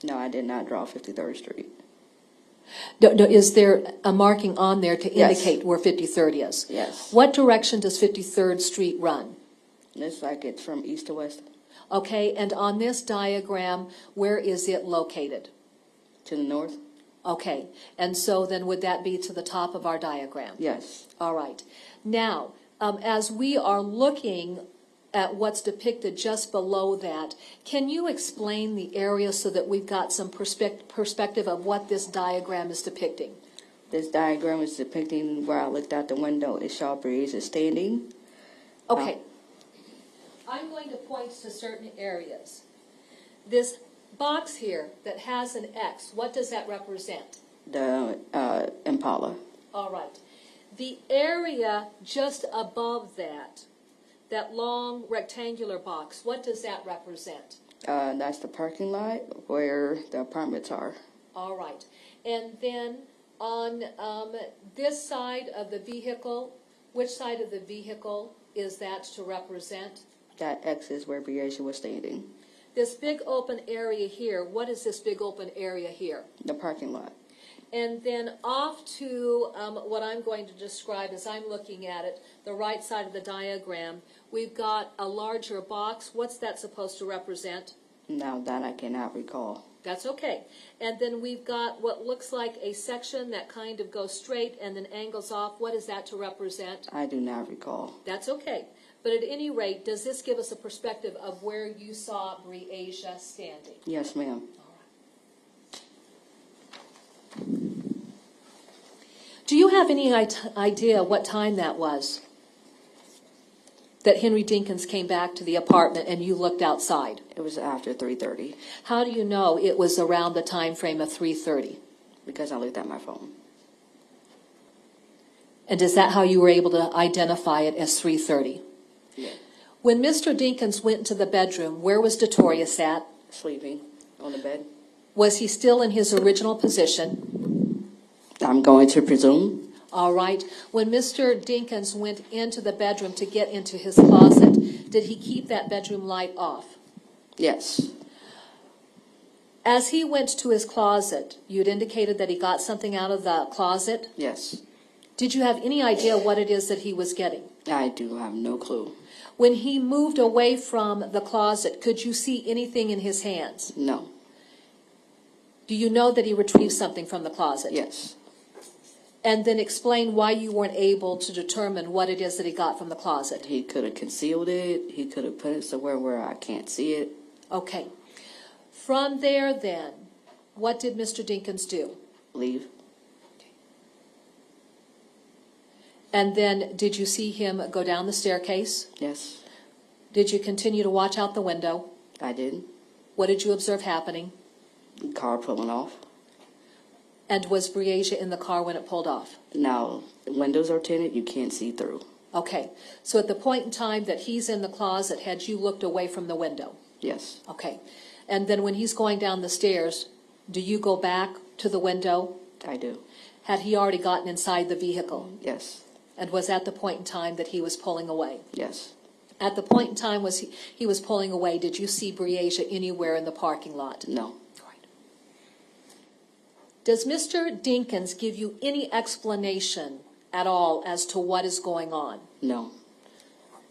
No, I did not draw 53rd Street. Is there a marking on there to Yes. indicate where 53rd is? Yes. What direction does 53rd Street run? It's like it's from east to west. Okay, and on this diagram, where is it located? To the north? Okay, and so then would that be to the top of our diagram? Yes. All right. Now, as we are looking at what's depicted just below that, can you explain the area so that we've got some perspective of what this diagram is depicting? This diagram is depicting where I looked out the window. It showed Briasia standing. Okay. I'm going to point to certain areas. This box here that has an X, what does that represent? The Impala. All right. The area just above that long rectangular box, what does that represent? That's the parking lot where the apartments are. All right. And then on this side of the vehicle, which side of the vehicle is that to represent? That X is where Briasia was standing. This big open area here, what is this big open area here? The parking lot. And then off to what I'm going to describe as I'm looking at it, the right side of the diagram, we've got a larger box. What's that supposed to represent? Now that I cannot recall. That's okay. And then we've got what looks like a section that kind of goes straight and then angles off. What is that to represent? I do not recall. That's okay. But at any rate, does this give us a perspective of where you saw Breasia standing? Yes, ma'am. Do you have any idea what time that was? That Henry Dinkins came back to the apartment and you looked outside? It was after 3:30 How do you know it was around the time frame of 3:30? because I looked at my phone. And is that how you were able to identify it as 3:30? Yeah. When Mr. Dinkins went into the bedroom, where was Detorius at? Sleeping on the bed. Was he still in his original position? I'm going to presume. All right. When Mr. Dinkins went into the bedroom to get into his closet, did he keep that bedroom light off? Yes. As he went to his closet, you'd indicated that he got something out of the closet. Yes. Did you have any idea what it is that he was getting? I do have no clue. When he moved away from the closet, could you see anything in his hands? No. Do you know that he retrieved something from the closet? Yes. And then explain why you weren't able to determine what it is that he got from the closet. He could have concealed it. He could have put it somewhere where I can't see it. Okay. From there, then, what did Mr. Dinkins do? Leave. And then, did you see him go down the staircase? Yes. Did you continue to watch out the window? I did. What did you observe happening? Car pulling off. And was Breasia in the car when it pulled off? Now, windows are tinted. You can't see through. Okay. So at the point in time that he's in the closet, had you looked away from the window? Yes. Okay. And then when he's going down the stairs, do you go back to the window? I do. Had he already gotten inside the vehicle? Yes. And was at the point in time that he was pulling away? Yes. At the point in time he was pulling away, did you see Breasia anywhere in the parking lot? No. Right. Does Mr. Dinkins give you any explanation at all as to what is going on? No.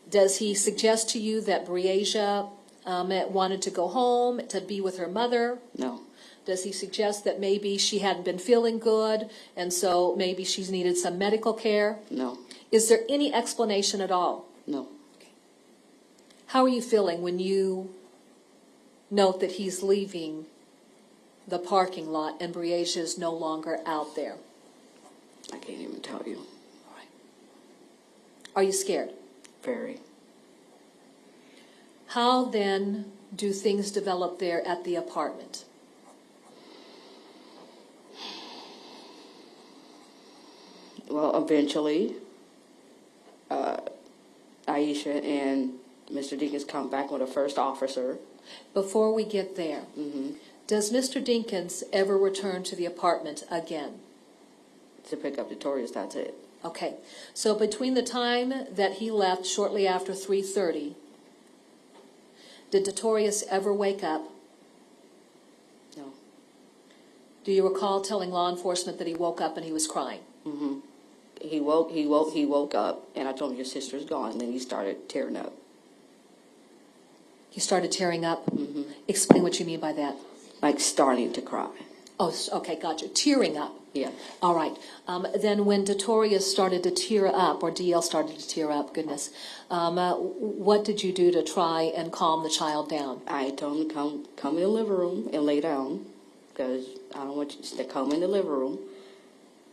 Does he suggest to you that Breasia wanted to go home to be with her mother? No. Does he suggest that maybe she hadn't been feeling good and so maybe she's needed some medical care? No. Is there any explanation at all? No. How are you feeling when you note that he's leaving the parking lot and Breasia is no longer out there? I can't even tell you. All right. Are you scared? Very. How then do things develop there at the apartment? Well, eventually, Aisha and Mr. Dinkins come back with a first officer. Before we get there, Mm-hmm. does Mr. Dinkins ever return to the apartment again? To pick up Detorius, that's it. Okay, so between the time that he left shortly after 3:30, did Detorius ever wake up? No. Do you recall telling law enforcement that he woke up and he was crying? Mm-hmm. He woke up, and I told him, your sister's gone, and then he started tearing up. He started tearing up? Mm-hmm. Explain what you mean by that. Like starting to cry. Oh, okay, gotcha. Tearing up. Yeah. All right. Then when Detorius started to tear up, or DL started to tear up, goodness, what did you do to try and calm the child down? I told him to come in the living room and lay down, because I don't want you to come in the living room.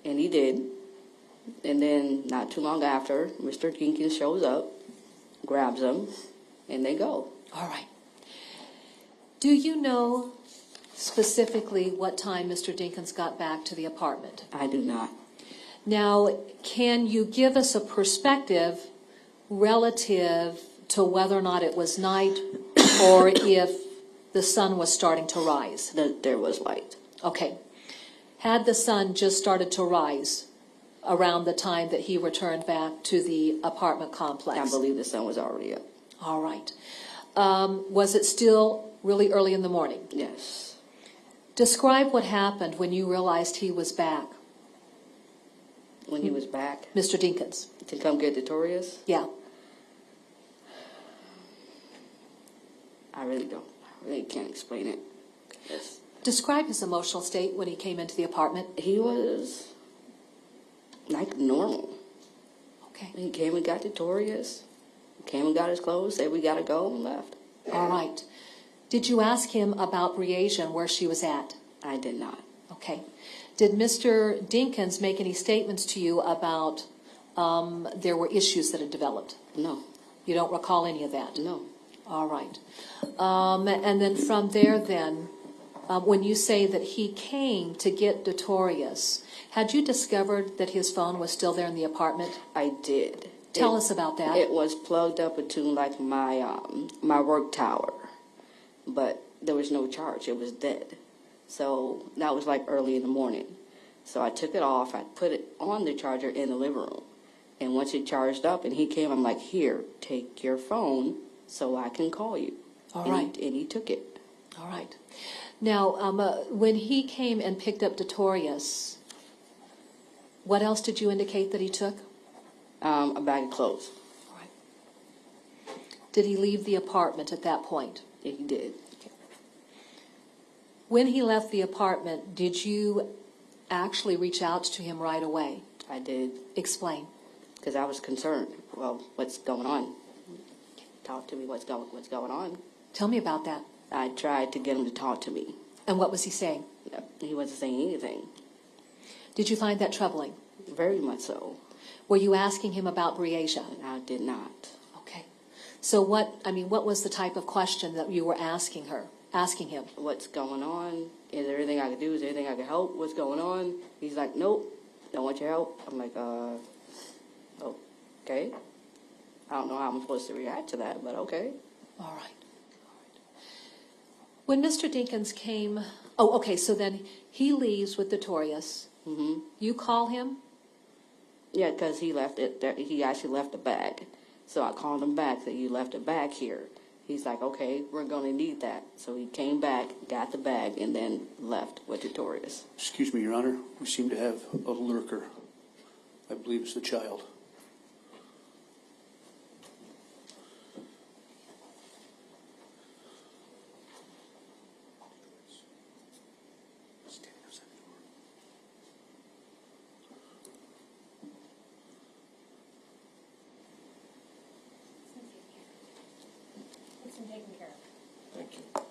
And he did. And then not too long after, Mr. Dinkins shows up, grabs him, and they go. All right. Do you know specifically what time Mr. Dinkins got back to the apartment? I do not. Now, can you give us a perspective relative to whether or not it was night or if the sun was starting to rise? There was light. Okay. Had the sun just started to rise around the time that he returned back to the apartment complex? I believe the sun was already up. All right. Was it still really early in the morning? Yes. Describe what happened when you realized he was back. When he was back? Mr. Dinkins. To come get Detorius? Yeah. I really can't explain it. Yes. Describe his emotional state when he came into the apartment. He was like normal. Okay. He came and got Detorius, came and got his clothes, said we got to go, and left. All right. Did you ask him about Breasia and where she was at? I did not. Okay. Did Mr. Dinkins make any statements to you about there were issues that had developed? No. You don't recall any of that? No. All right. And then from there then, when you say that he came to get Detorius, had you discovered that his phone was still there in the apartment? I did. Tell us about that. It was plugged up into like my work tower, but there was no charge. It was dead. So that was like early in the morning. So I took it off. I put it on the charger in the living room. And once it charged up and he came, I'm like, here, take your phone so I can call you. All right. And he took it. All right. Now, when he came and picked up Detorius, what else did you indicate that he took? A bag of clothes. All right. Did he leave the apartment at that point? Yeah, he did. When he left the apartment, did you actually reach out to him right away? I did. Explain. Because I was concerned. Well, what's going on? Talk to me. What's going on? Tell me about that. I tried to get him to talk to me. And what was he saying? He wasn't saying anything. Did you find that troubling? Very much so. Were you asking him about Breasia? I did not. Okay. So what was the type of question that you were asking him? What's going on? Is there anything I can do? Is there anything I can help? What's going on? He's like, nope, don't want your help. I'm like, okay. I don't know how I'm supposed to react to that, but okay. All right. When Mr. Dinkins came, so then he leaves with Detorius. Mm-hmm. You call him? Yeah, because he left it there. He actually left a bag. So I called him back that you left a bag here. He's like, okay, we're going to need that. So he came back, got the bag, and then left with Detorius. Excuse me, Your Honor. We seem to have a lurker. I believe it's the child. Thank you.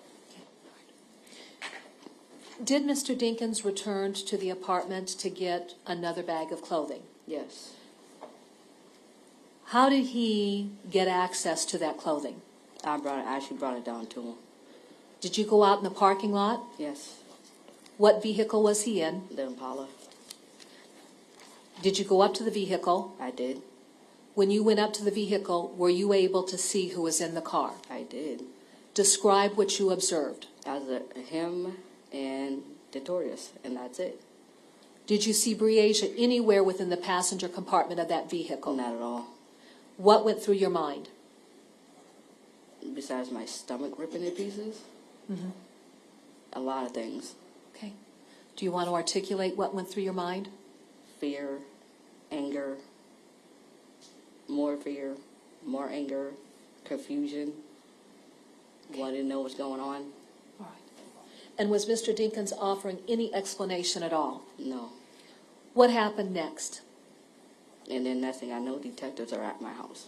Did Mr. Dinkins return to the apartment to get another bag of clothing? Yes. How did he get access to that clothing? I actually brought it down to him. Did you go out in the parking lot? Yes. What vehicle was he in? The Impala. Did you go up to the vehicle? I did. When you went up to the vehicle, were you able to see who was in the car? I did. Describe what you observed. I was him and Detorius, and that's it. Did you see Breasia anywhere within the passenger compartment of that vehicle? Not at all. What went through your mind? Besides my stomach ripping in pieces? Mm-hmm. A lot of things. Okay. Do you want to articulate what went through your mind? Fear, anger, more fear, more anger, confusion, wanting to know what's going on. All right. And was Mr. Dinkins offering any explanation at all? No. What happened next? And then next thing I know, detectives are at my house.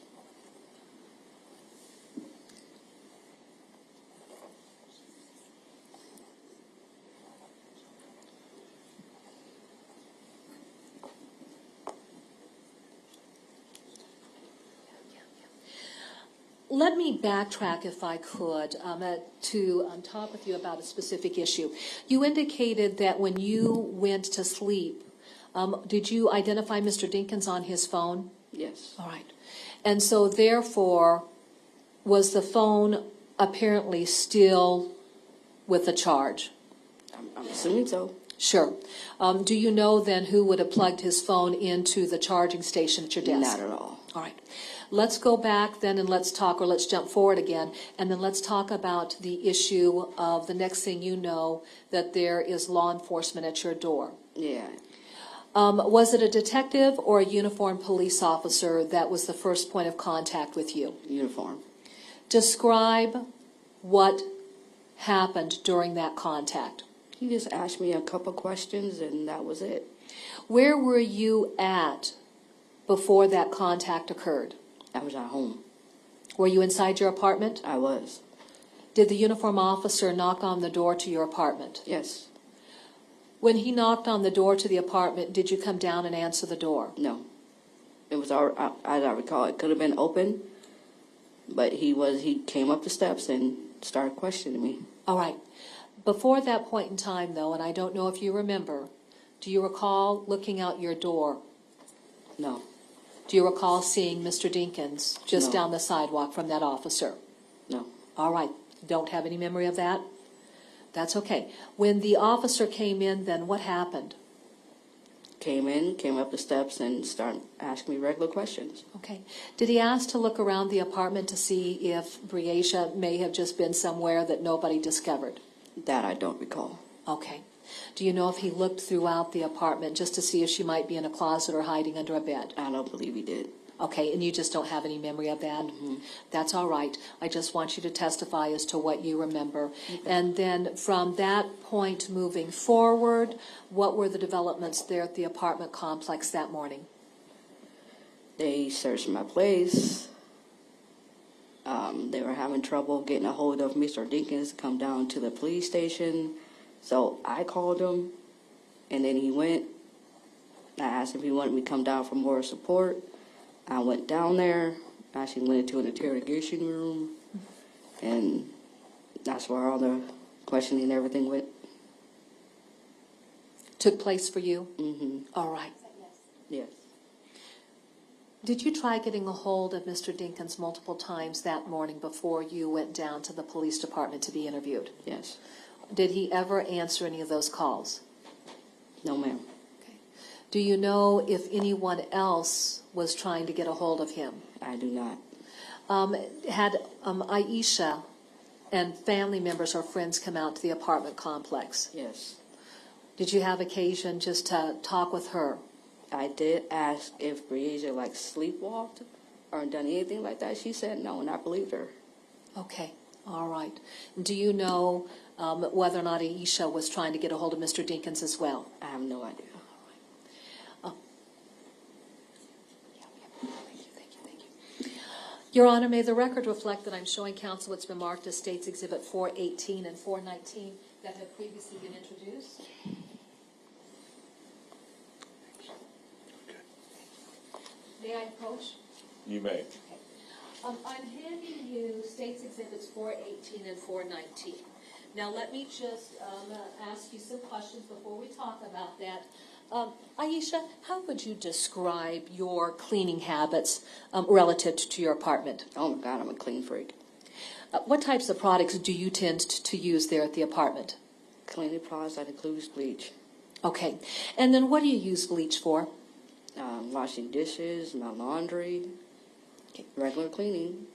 Let me backtrack, if I could, to talk with you about a specific issue. You indicated that when you went to sleep, did you identify Mr. Dinkins on his phone? Yes. All right. And so, therefore, was the phone apparently still with a charge? I'm assuming so. Sure. Do you know then who would have plugged his phone into the charging station at your desk? Not at all. All right. Let's go back then and let's talk, or let's jump forward again, and then let's talk about the issue of the next thing you know, that there is law enforcement at your door. Yeah. Was it a detective or a uniformed police officer that was the first point of contact with you? Uniform. Describe what happened during that contact. He just asked me a couple questions, and that was it. Where were you at before that contact occurred? I was at home. Were you inside your apartment? I was. Did the uniform officer knock on the door to your apartment? Yes. When he knocked on the door to the apartment, did you come down and answer the door? No. It was, as I recall, it could have been open, but he came up the steps and started questioning me. All right. Before that point in time, though, and I don't know if you remember, do you recall looking out your door? No. Do you recall seeing Mr. Dinkins just No. down the sidewalk from that officer? No. All right. Don't have any memory of that? That's okay. When the officer came in, then what happened? Came up the steps and started asking me regular questions. Okay. Did he ask to look around the apartment to see if Briasia may have just been somewhere that nobody discovered? That I don't recall. Okay. Do you know if he looked throughout the apartment just to see if she might be in a closet or hiding under a bed? I don't believe he did. Okay, and you just don't have any memory of that? Mm-hmm. That's all right. I just want you to testify as to what you remember. And then from that point moving forward, what were the developments there at the apartment complex that morning? They searched my place. They were having trouble getting a hold of Mr. Dinkins to come down to the police station. So I called him, and then he went. I asked if he wanted me to come down for more support. I went down there, actually went into an interrogation room, and that's where all the questioning and everything went. Took place for you? Mm-hmm. All right. Yes. Did you try getting a hold of Mr. Dinkins multiple times that morning before you went down to the police department to be interviewed? Yes. Did he ever answer any of those calls? No, ma'am. Okay. Do you know if anyone else was trying to get a hold of him? I do not. Had Aisha and family members or friends come out to the apartment complex? Yes. Did you have occasion just to talk with her? I did ask if Briasia sleepwalked or done anything like that. She said no, and I believed her. Okay, all right. Do you know whether or not Aisha was trying to get a hold of Mr. Dinkins as well? I have no idea. Thank you. Your Honor, may the record reflect that I'm showing counsel what's been marked as States Exhibit 418 and 419 that have previously been introduced. May I approach? You may. I'm handing you States Exhibits 418 and 419. Now, let me just ask you some questions before we talk about that. Aisha, how would you describe your cleaning habits relative to your apartment? Oh, my God, I'm a clean freak. What types of products do you tend to use there at the apartment? Cleaning products that includes bleach. Okay. And then what do you use bleach for? Washing dishes, my laundry, regular cleaning.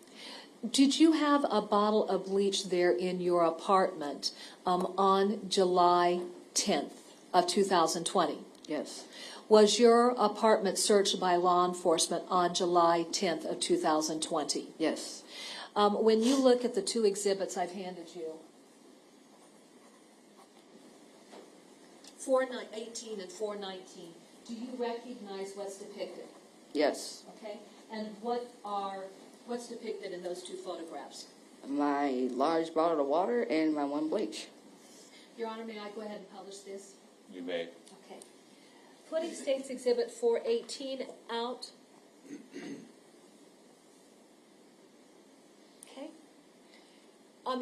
Did you have a bottle of bleach there in your apartment on July 10th of 2020? Yes. Was your apartment searched by law enforcement on July 10th of 2020? Yes. When you look at the two exhibits I've handed you, 418 and 419, do you recognize what's depicted? Yes. Okay. And what's depicted in those two photographs? My large bottle of water and my one bleach. Your Honor, may I go ahead and publish this? You may. Okay. Putting States Exhibit 418 out. Okay.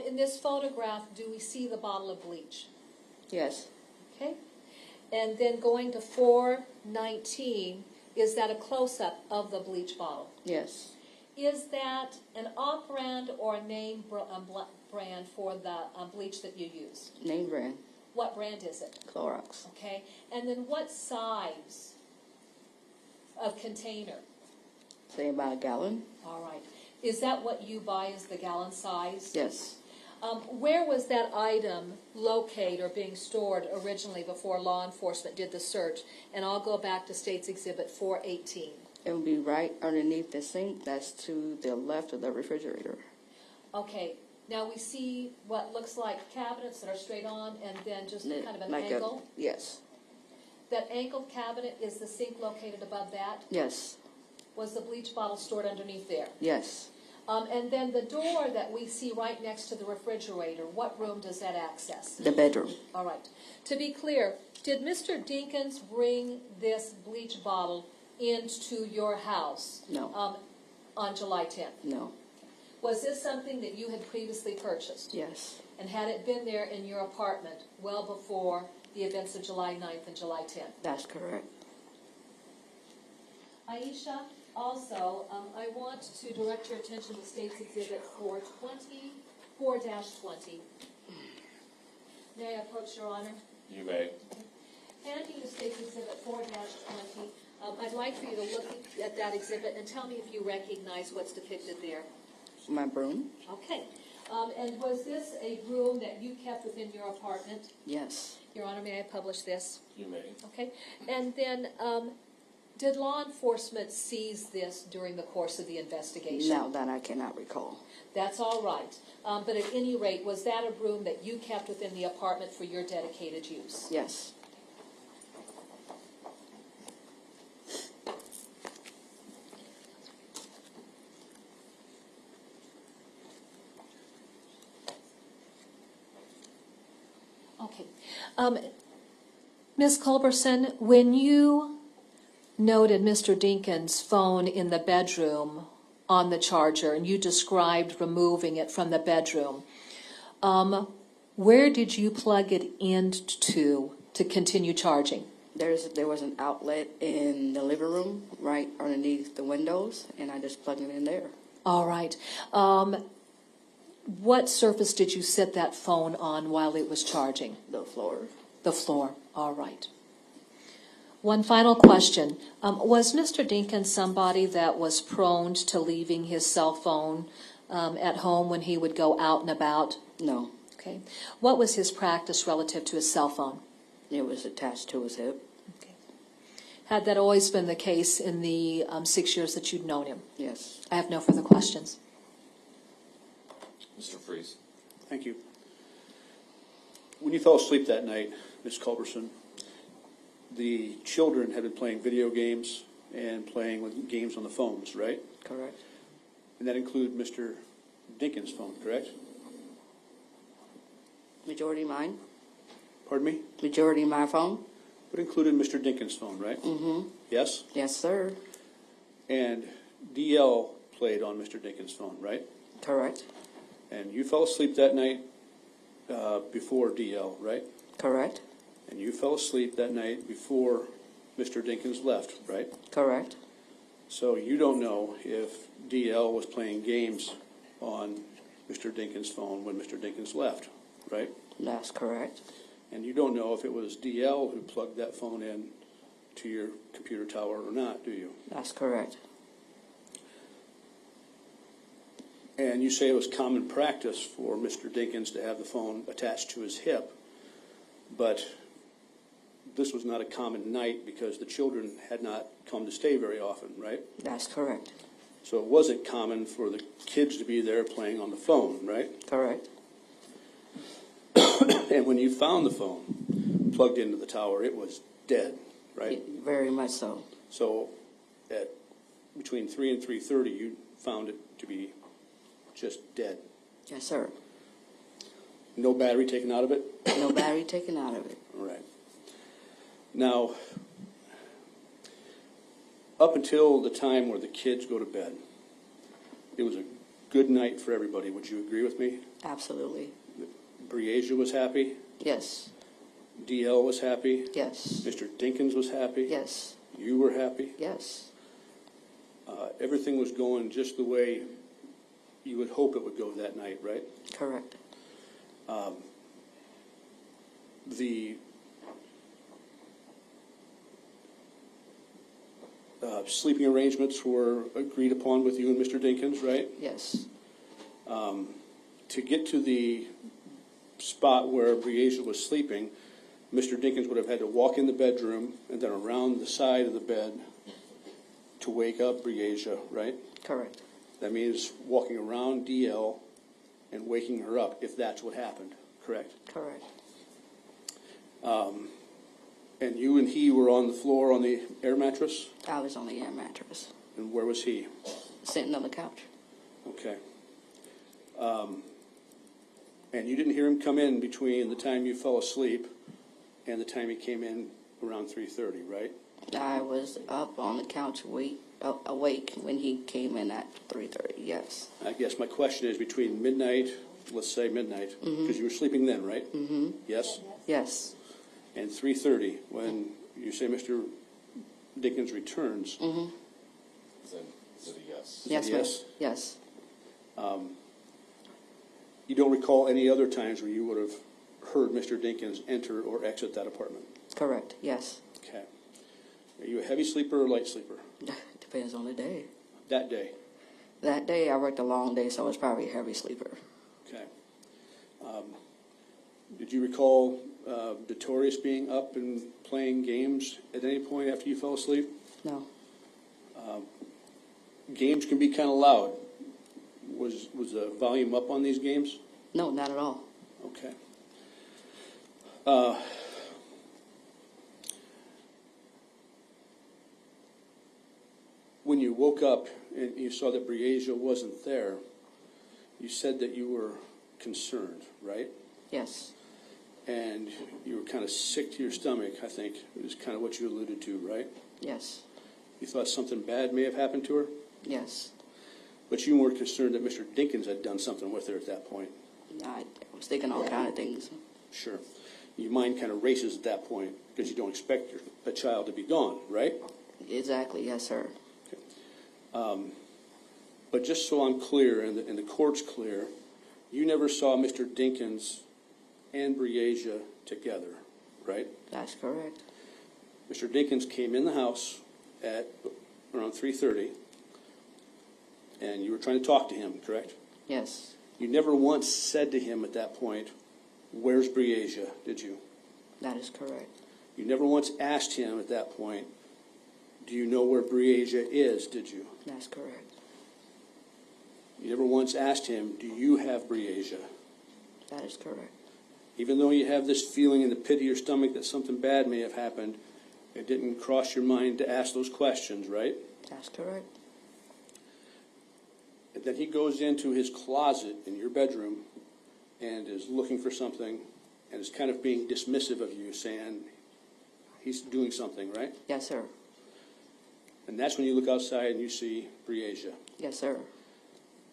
In this photograph, do we see the bottle of bleach? Yes. Okay. And then going to 419, is that a close-up of the bleach bottle? Yes. Is that an off-brand or a name brand for the bleach that you use? Name brand. What brand is it? Clorox. Okay. And then what size of container? Say about a gallon. All right. Is that what you buy as the gallon size? Yes. Where was that item located or being stored originally before law enforcement did the search? And I'll go back to States Exhibit 418. It would be right underneath the sink. That's to the left of the refrigerator. Okay. Now we see what looks like cabinets that are straight on and then just kind of an like angle. Yes. That angled cabinet, is the sink located above that? Yes. Was the bleach bottle stored underneath there? Yes. And then the door that we see right next to the refrigerator, what room does that access? The bedroom. All right. To be clear, did Mr. Dinkins bring this bleach bottle into your house? No. On July 10th? No. Was this something that you had previously purchased? Yes. And had it been there in your apartment well before the events of July 9th and July 10th? That's correct. Aisha, also, I want to direct your attention to State's Exhibit 420. May I approach, Your Honor? You may. Handing you State's Exhibit 4-20, I'd like for you to look at that exhibit and tell me if you recognize what's depicted there. My broom? Okay. And was this a broom that you kept within your apartment? Yes. Your Honor, may I publish this? You may. Okay. And then, did law enforcement seize this during the course of the investigation? Now that I cannot recall. That's all right. But at any rate, was that a broom that you kept within the apartment for your dedicated use? Yes. Okay. Ms. Culberson, when you noted Mr. Dinkins' phone in the bedroom on the charger, and you described removing it from the bedroom, where did you plug it into to continue charging? There was an outlet in the living room right underneath the windows, and I just plugged it in there. All right. What surface did you set that phone on while it was charging? The floor. The floor. All right. One final question. Was Mr. Dinkins somebody that was prone to leaving his cell phone at home when he would go out and about? No. Okay. What was his practice relative to his cell phone? It was attached to his hip. Okay. Had that always been the case in the 6 years that you'd known him? Yes. I have no further questions. Mr. Freeze. Thank you. When you fell asleep that night, Ms. Culberson, the children had been playing video games and playing with games on the phones, right? Correct. And that included Mr. Dinkins' phone, correct? Majority mine. Pardon me? Majority my phone. It included Mr. Dinkins' phone, right? Mm-hmm. Yes? Yes, sir. And DL played on Mr. Dinkins' phone, right? Correct. And you fell asleep that night before DL, right? Correct. And you fell asleep that night before Mr. Dinkins left, right? Correct. So you don't know if DL was playing games on Mr. Dinkins' phone when Mr. Dinkins left, right? That's correct. And you don't know if it was DL who plugged that phone in to your computer tower or not, do you? That's correct. And you say it was common practice for Mr. Dinkins to have the phone attached to his hip, but this was not a common night because the children had not come to stay very often, right? That's correct. So it wasn't common for the kids to be there playing on the phone, right? Correct. And when you found the phone plugged into the tower, it was dead, right? Very much so. So at between 3 and 3:30, you found it to be just dead. Yes, sir. No battery taken out of it? No battery taken out of it. All right. Now, up until the time where the kids go to bed, it was a good night for everybody. Would you agree with me? Absolutely. Breasia was happy. Yes. DL was happy. Yes. Mr. Dinkins was happy. Yes. You were happy. Yes. Everything was going just the way you would hope it would go that night, right? Correct. The sleeping arrangements were agreed upon with you and Mr. Dinkins, right? Yes. To get to the spot where Breasia was sleeping, Mr. Dinkins would have had to walk in the bedroom and then around the side of the bed to wake up Breasia, right? Correct. That means walking around DL and waking her up, if that's what happened, correct? Correct. And you and he were on the floor on the air mattress? I was on the air mattress, And where was he? sitting on the couch. Okay. And you didn't hear him come in between the time you fell asleep and the time he came in around 3:30, right? I was up on the couch awake when he came in at 3:30, yes. I guess my question is between midnight, let's say midnight, because you were sleeping then, right? Mm-hmm. Yes? Yes. And 3:30, when you say Mr. Dinkins returns, Mm-hmm. Is it a yes? Yes, a ma'am. yes? Yes. You don't recall any other times where you would have heard Mr. Dinkins enter or exit that apartment? Correct, yes. Okay. Are you a heavy sleeper or light sleeper? Depends on the day. That day? That day I worked a long day, so I was probably a heavy sleeper. Okay. Did you recall Notorious being up and playing games at any point after you fell asleep? No. Games can be kind of loud. Was the volume up on these games? No, not at all. Okay. When you woke up and you saw that Briasia wasn't there, you said that you were concerned, right? Yes. And you were kind of sick to your stomach, I think, is kind of what you alluded to, right? Yes. You thought something bad may have happened to her? Yes. But you weren't concerned that Mr. Dinkins had done something with her at that point? I was thinking all kind of things. Sure. Your mind kind of races at that point because you don't expect a child to be gone, right? Exactly, yes, sir. But just so I'm clear and the court's clear, you never saw Mr. Dinkins and Briasia together, right? That's correct. Mr. Dinkins came in the house at around 3:30, and you were trying to talk to him, correct? Yes. You never once said to him at that point, "Where's Briasia?" did you? That is correct. You never once asked him at that point, "Do you know where Briasia is?" did you? That's correct. You never once asked him, "Do you have Briasia?" That is correct. Even though you have this feeling in the pit of your stomach that something bad may have happened, it didn't cross your mind to ask those questions, right? That's correct. And then he goes into his closet in your bedroom and is looking for something and is kind of being dismissive of you, saying he's doing something, right? Yes, sir. And that's when you look outside and you see Briasia. Yes, sir.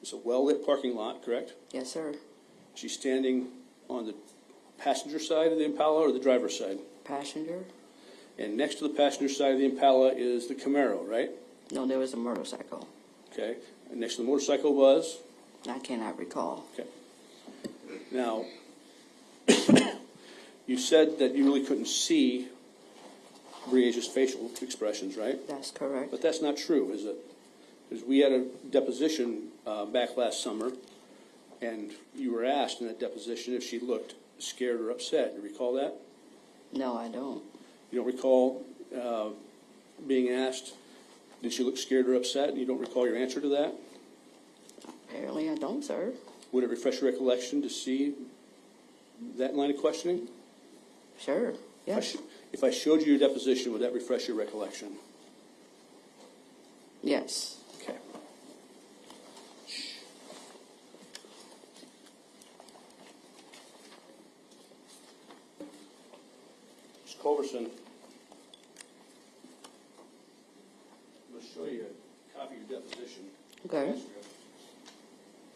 It's a well-lit parking lot, correct? Yes, sir. She's standing on the passenger side of the Impala or the driver's side? Passenger? And next to the passenger side of the Impala is the Camaro, right? No, there was a motorcycle. Okay. And next to the motorcycle was? I cannot recall. Okay. Now, you said that you really couldn't see Briasia's facial expressions, right? That's correct. But that's not true, is it? Because we had a deposition back last summer, and you were asked in that deposition if she looked scared or upset. You recall that? No, I don't. You don't recall being asked, did she look scared or upset, and you don't recall your answer to that? Apparently I don't, sir. Would it refresh your recollection to see that line of questioning? Sure. Yes. If I showed you your deposition, would that refresh your recollection? Yes. Okay. Ms. Culberson, I'm going to show you a copy of your deposition. Okay.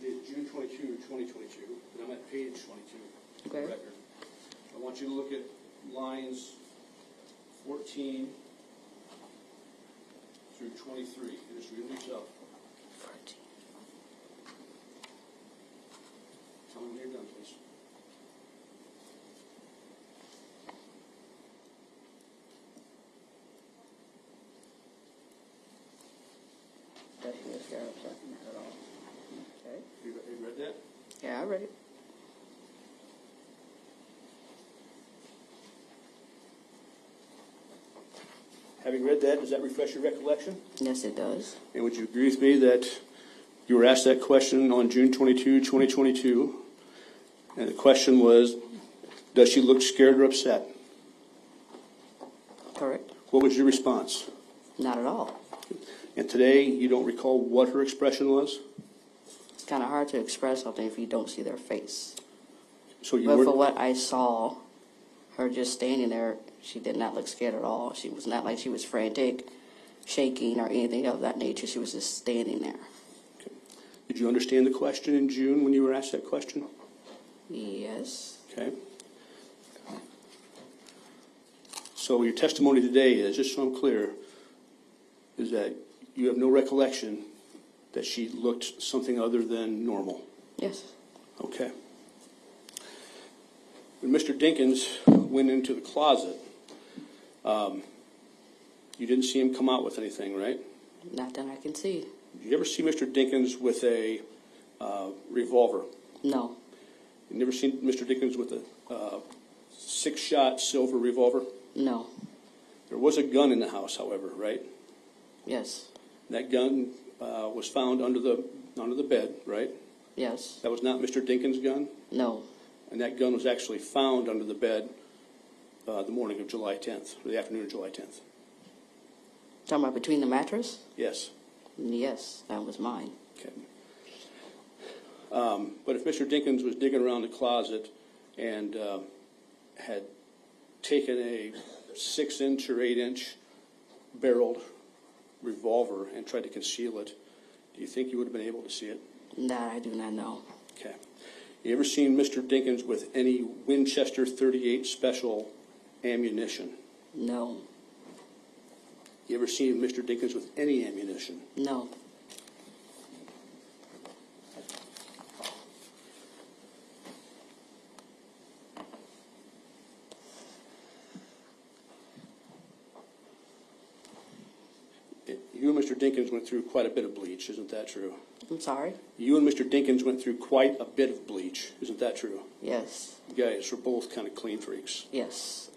Dated June 22, 2022, and I'm at page 22 of the Okay. record. I want you to look at lines 14 through 23. You just read them yourself. 14. Tell me when you're done, please. That she was scared of something at all. Okay. You read that? Yeah, I read it. Having read that, does that refresh your recollection? Yes, it does. And would you agree with me that you were asked that question on June 22, 2022, and the question was, does she look scared or upset? Correct. What was your response? Not at all. And today, you don't recall what her expression was? It's kind of hard to express something if you don't see their face. So you But were for what I saw, her just standing there, she did not look scared at all. She was not like she was frantic, shaking, or anything of that nature. She was just standing there. Did you understand the question in June when you were asked that question? Yes. Okay. So your testimony today is, just so I'm clear, is that you have no recollection that she looked something other than normal? Yes. Okay. When Mr. Dinkins went into the closet, you didn't see him come out with anything, right? Not that I can see. Did you ever see Mr. Dinkins with a revolver? No. You never seen Mr. Dinkins with a 6-shot silver revolver? No. There was a gun in the house, however, right? Yes. That gun was found under the bed, right? Yes. That was not Mr. Dinkins' gun? No. And that gun was actually found under the bed the morning of July 10th, or the afternoon of July 10th? Talking about between the mattress? Yes. Yes, that was mine. Okay. But if Mr. Dinkins was digging around the closet and had taken a 6-inch or 8-inch barreled revolver and tried to conceal it, do you think you would have been able to see it? That I do not know. Okay. You ever seen Mr. Dinkins with any Winchester 38 special ammunition? No. You ever seen Mr. Dinkins with any ammunition? No. You and Mr. Dinkins went through quite a bit of bleach, isn't that true? I'm sorry? You and Mr. Dinkins went through quite a bit of bleach, isn't that true? Yes. You guys were both kind of clean freaks. Yes.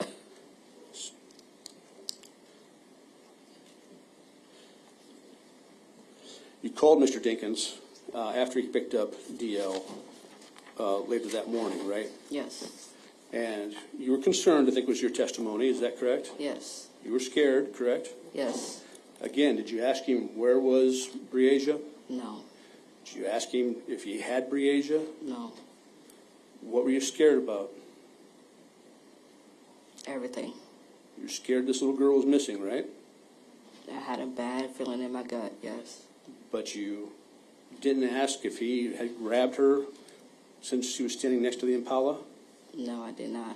You called Mr. Dinkins after he picked up DL later that morning, right? Yes. And you were concerned, I think was your testimony, is that correct? Yes. You were scared, correct? Yes. Again, did you ask him where was Briasia? No. Did you ask him if he had Briasia? No. What were you scared about? Everything. You're scared this little girl was missing, right? I had a bad feeling in my gut, yes. But you didn't ask if he had grabbed her since she was standing next to the Impala? No, I did not.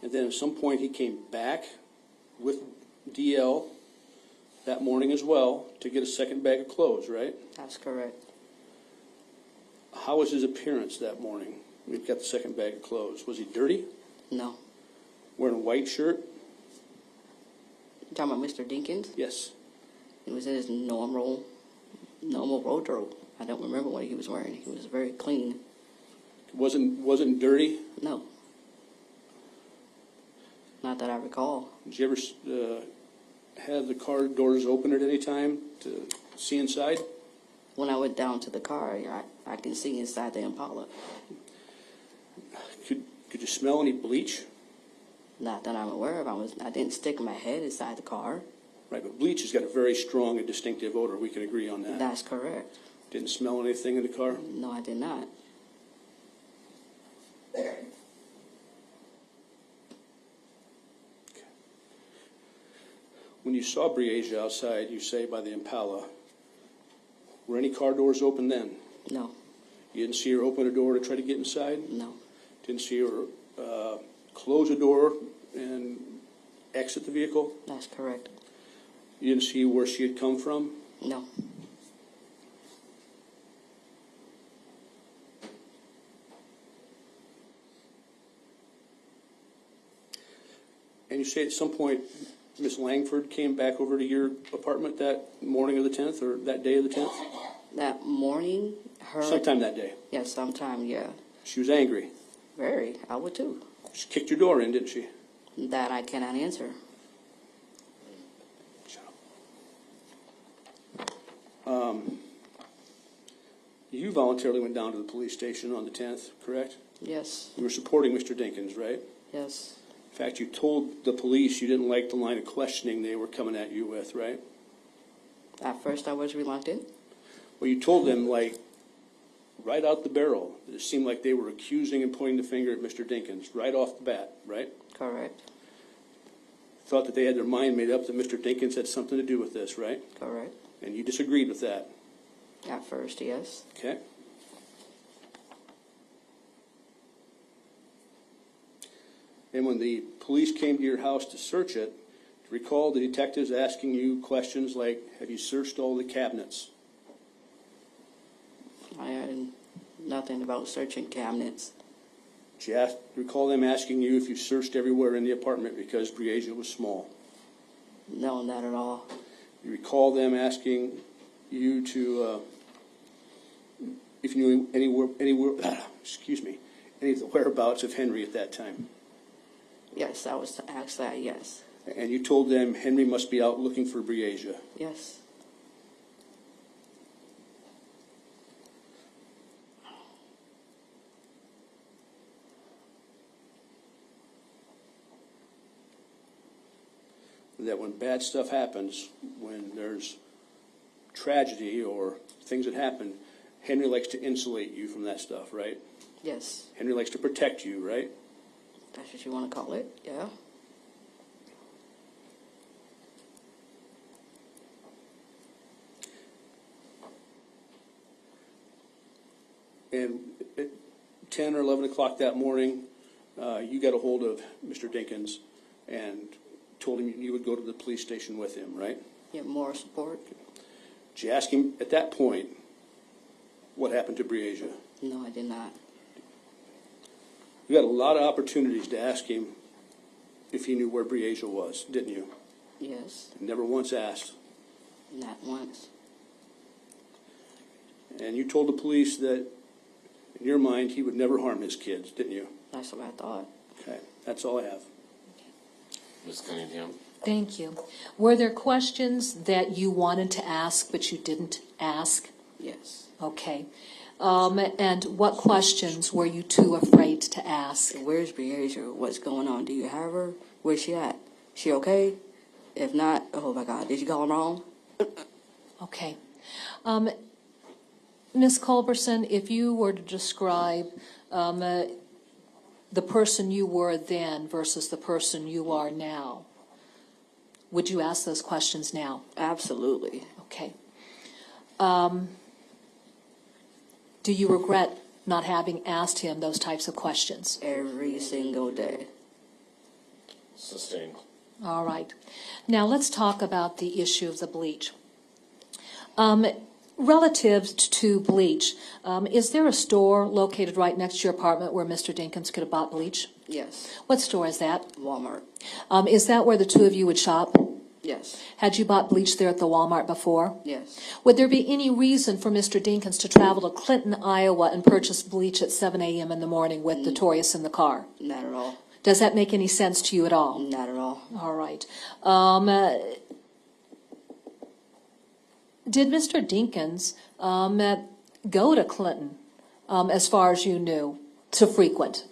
And then at some point he came back with DL that morning as well to get a second bag of clothes, right? That's correct. How was his appearance that morning when he got the second bag of clothes? Was he dirty? No. Wearing a white shirt? You talking about Mr. Dinkins? Yes. He was in his normal wardrobe. I don't remember what he was wearing. He was very clean. Wasn't dirty? No. Not that I recall. Did you ever have the car doors open at any time to see inside? When I went down to the car, I can see inside the Impala. Could you smell any bleach? Not that I'm aware of. I didn't stick my head inside the car. Right, but bleach has got a very strong and distinctive odor. We can agree on that. That's correct. Didn't smell anything in the car? No, I did not. When you saw Briasia outside, you say, by the Impala, were any car doors open then? No. You didn't see her open a door to try to get inside? No. Didn't see her close a door and exit the vehicle? That's correct. You didn't see where she had come from? No. And you say at some point Miss Langford came back over to your apartment that morning of the 10th or that day of the 10th? That morning, her... Sometime that day. Yeah, sometime, yeah. She was angry. Very. I would too. She kicked your door in, didn't she? That I cannot answer. You voluntarily went down to the police station on the 10th, correct? Yes. You were supporting Mr. Dinkins, right? Yes. fact, you told the police you didn't like the line of questioning they were coming at you with, right? At first, I was reluctant. Well, you told them, like, right out the barrel, it seemed like they were accusing and pointing the finger at Mr. Dinkins right off the bat, right? Correct. Thought that they had their mind made up that Mr. Dinkins had something to do with this, right? Correct. And you disagreed with that, At first, yes. okay? And when the police came to your house to search it, recall the detectives asking you questions like, have you searched all the cabinets? I had nothing about searching cabinets. Did you recall them asking you if you searched everywhere in the apartment because Briasia was small? No, not at all. You recall them asking you to, if you knew any of the whereabouts of Henry at that time? Yes, I was asked that, yes. And you told them Henry must be out looking for Briasia. Yes. That when bad stuff happens, when there's tragedy or things that happen, Henry likes to insulate you from that stuff, right? Yes. Henry likes to protect you, right? That's what you want to call it, yeah. And at 10 or 11 o'clock that morning, you got a hold of Mr. Dinkins and told him you would go to the police station with him, right? Get more support. Did you ask him at that point what happened to Briasia? No, I did not. You had a lot of opportunities to ask him if he knew where Briasia was, didn't you? Yes. Never once asked. Not once. And you told the police that, in your mind, he would never harm his kids, didn't you? That's what I thought. Okay, that's all I have. Ms. Cunningham? Thank you. Were there questions that you wanted to ask but you didn't ask? Yes. Okay. And what questions were you too afraid to ask? Where's Briasia? What's going on? Do you have her? Where's she at? She okay? If not, oh my God, did you call him wrong? Okay. Ms. Culberson, if you were to describe the person you were then versus the person you are now, would you ask those questions now? Absolutely. Okay. Do you regret not having asked him those types of questions? Every single day. Sustained. All right. Now let's talk about the issue of the bleach. Relative to bleach, is there a store located right next to your apartment where Mr. Dinkins could have bought bleach? Yes. What store is that? Walmart. Is that where the two of you would shop? Yes. Had you bought bleach there at the Walmart before? Yes. Would there be any reason for Mr. Dinkins to travel to Clinton, Iowa and purchase bleach at 7 a.m. in the morning with Notorious in the car? Not at all. Does that make any sense to you at all? Not at all. All right. Did Mr. Dinkins go to Clinton, as far as you knew, to frequent?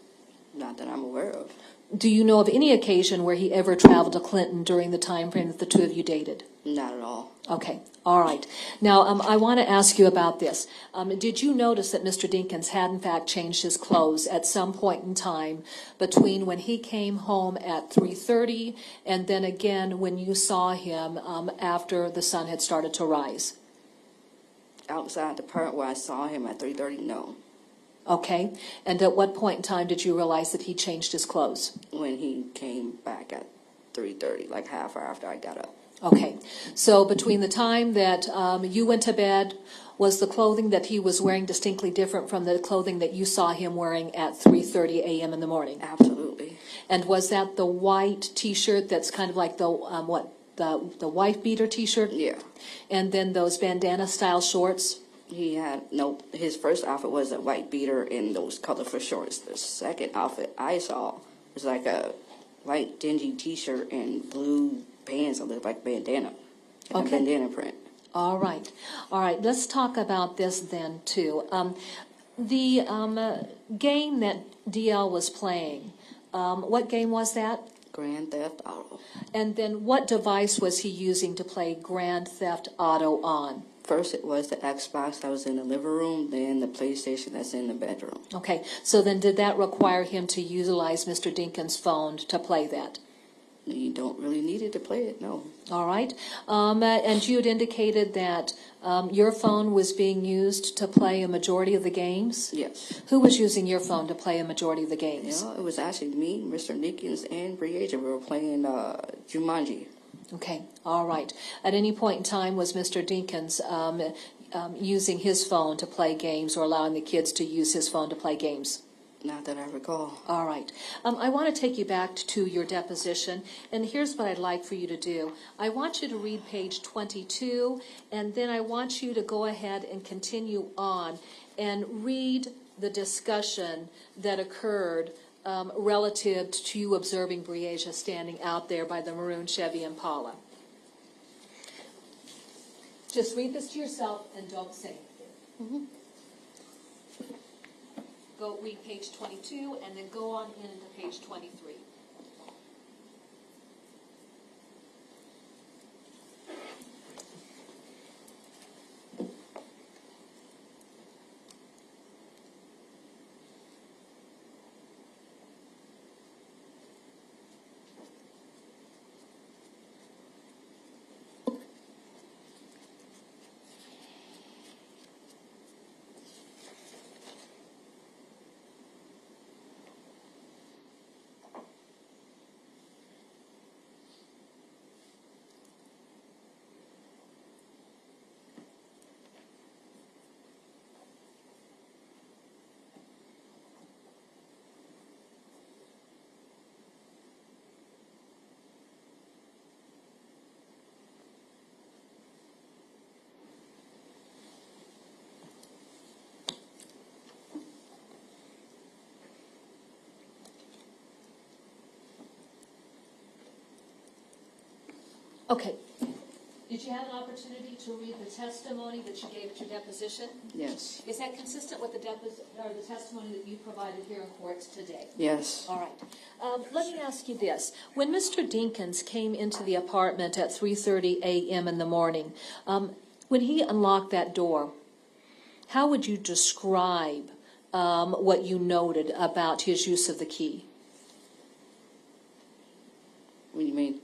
Not that I'm aware of. Do you know of any occasion where he ever traveled to Clinton during the time frame that the two of you dated? Not at all. Okay, all right. Now, I want to ask you about this. Did you notice that Mr. Dinkins had, in fact, changed his clothes at some point in time between when he came home at 3:30 and then again when you saw him after the sun had started to rise? Outside the part where I saw him at 3:30, no. Okay, and at what point in time did you realize that he changed his clothes? When he came back at 3:30, like half hour after I got up. Okay, so between the time that you went to bed, was the clothing that he was wearing distinctly different from the clothing that you saw him wearing at 3:30 a.m. in the morning? Absolutely. And was that the white T-shirt that's kind of like the the wife beater T-shirt? Yeah. And then those bandana style shorts? He had, no, his first outfit was a white beater and those colorful shorts. The second outfit I saw was like a white dingy T-shirt and blue pants that looked like bandana. Like a bandana print. All right. All right. Let's talk about this then, too. The game that DL was playing, what game was that? Grand Theft Auto. And then what device was he using to play Grand Theft Auto on? First, it was the Xbox that was in the living room, then the PlayStation that's in the bedroom. Okay, so then did that require him to utilize Mr. Dinkins' phone to play that? You don't really need it to play it, no. All right. And you had indicated that your phone was being used to play a majority of the games? Yes. Who was using your phone to play a majority of the games? It was actually me, Mr. Dinkins, and Briasia. We were playing Jumanji. Okay, all right. At any point in time, was Mr. Dinkins using his phone to play games or allowing the kids to use his phone to play games? Not that I recall. All right. I want to take you back to your deposition, and here's what I'd like for you to do. I want you to read page 22, and then I want you to go ahead and continue on and read the discussion that occurred relative to you observing Briasia standing out there by the maroon Chevy Impala. Just read this to yourself and don't say anything. Go read page 22 and then go on into page 23. Okay. Did you have an opportunity to read the testimony that you gave at your deposition? Yes. Is that consistent with the testimony that you provided here in court today? Yes. All right. Let me ask you this. When Mr. Dinkins came into the apartment at 3:30 a.m. in the morning, when he unlocked that door, how would you describe what you noted about his use of the key? What do you mean?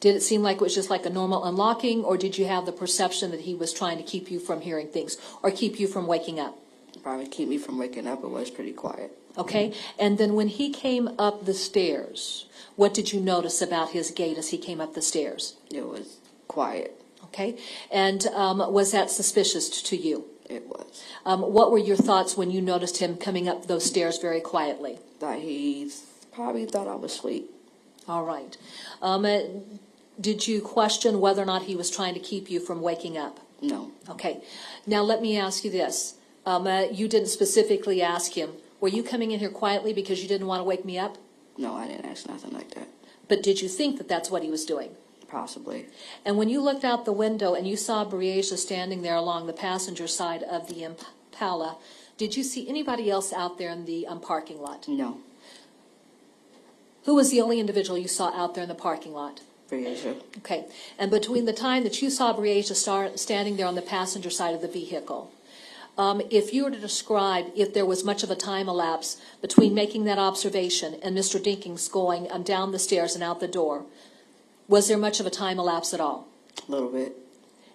Did it seem like it was just like a normal unlocking, or did you have the perception that he was trying to keep you from hearing things or keep you from waking up? Probably keep me from waking up. It was pretty quiet. Okay. And then when he came up the stairs, what did you notice about his gait as he came up the stairs? It was quiet. Okay. And was that suspicious to you? It was. What were your thoughts when you noticed him coming up those stairs very quietly? That he probably thought I was asleep. All right. Did you question whether or not he was trying to keep you from waking up? No. Okay. Now let me ask you this. You didn't specifically ask him, were you coming in here quietly because you didn't want to wake me up? No, I didn't ask nothing like that. But did you think that that's what he was doing? Possibly. And when you looked out the window and you saw Briasia standing there along the passenger side of the Impala, did you see anybody else out there in the parking lot? No. Who was the only individual you saw out there in the parking lot? Briasia. Okay. And between the time that you saw Briasia standing there on the passenger side of the vehicle, if you were to describe if there was much of a time elapse between making that observation and Mr. Dinkins going down the stairs and out the door, was there much of a time elapse at all? A little bit.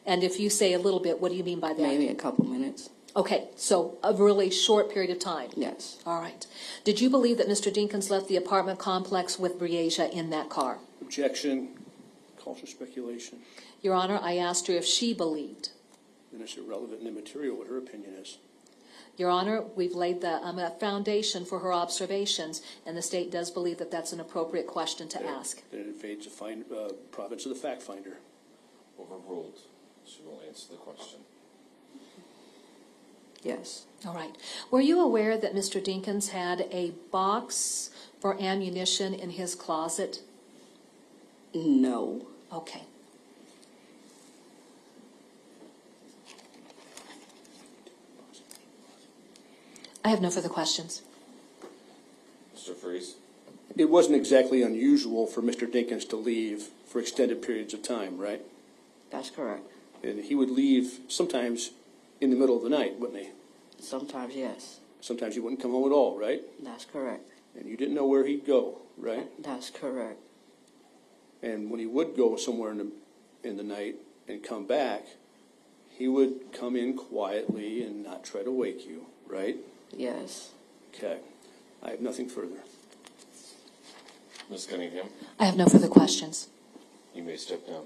And if you say a little bit, what do you mean by that? Maybe a couple minutes. Okay, so a really short period of time. Yes. All right. Did you believe that Mr. Dinkins left the apartment complex with Briasia in that car? Objection. Calls for speculation. Your Honor, I asked her if she believed. Then it's irrelevant and immaterial what her opinion is. Your Honor, we've laid the foundation for her observations, and the state does believe that that's an appropriate question to ask. Then it invades the province of the fact finder. Overruled. She will answer the question. Yes. All right. Were you aware that Mr. Dinkins had a box for ammunition in his closet? No. Okay. I have no further questions. Mr. Freeze? it wasn't exactly unusual for Mr. Dinkins to leave for extended periods of time, right? That's correct. And he would leave sometimes in the middle of the night, wouldn't he? Sometimes, yes. Sometimes he wouldn't come home at all, right? That's correct. And you didn't know where he'd go, right? That's correct. And when he would go somewhere in the night and come back, he would come in quietly and not try to wake you, right? Yes. Okay. I have nothing further. Ms. Cunningham, I have no further questions. you may step down.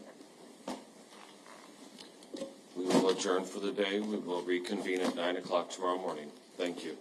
We will adjourn for the day. We will reconvene at 9 o'clock tomorrow morning. Thank you.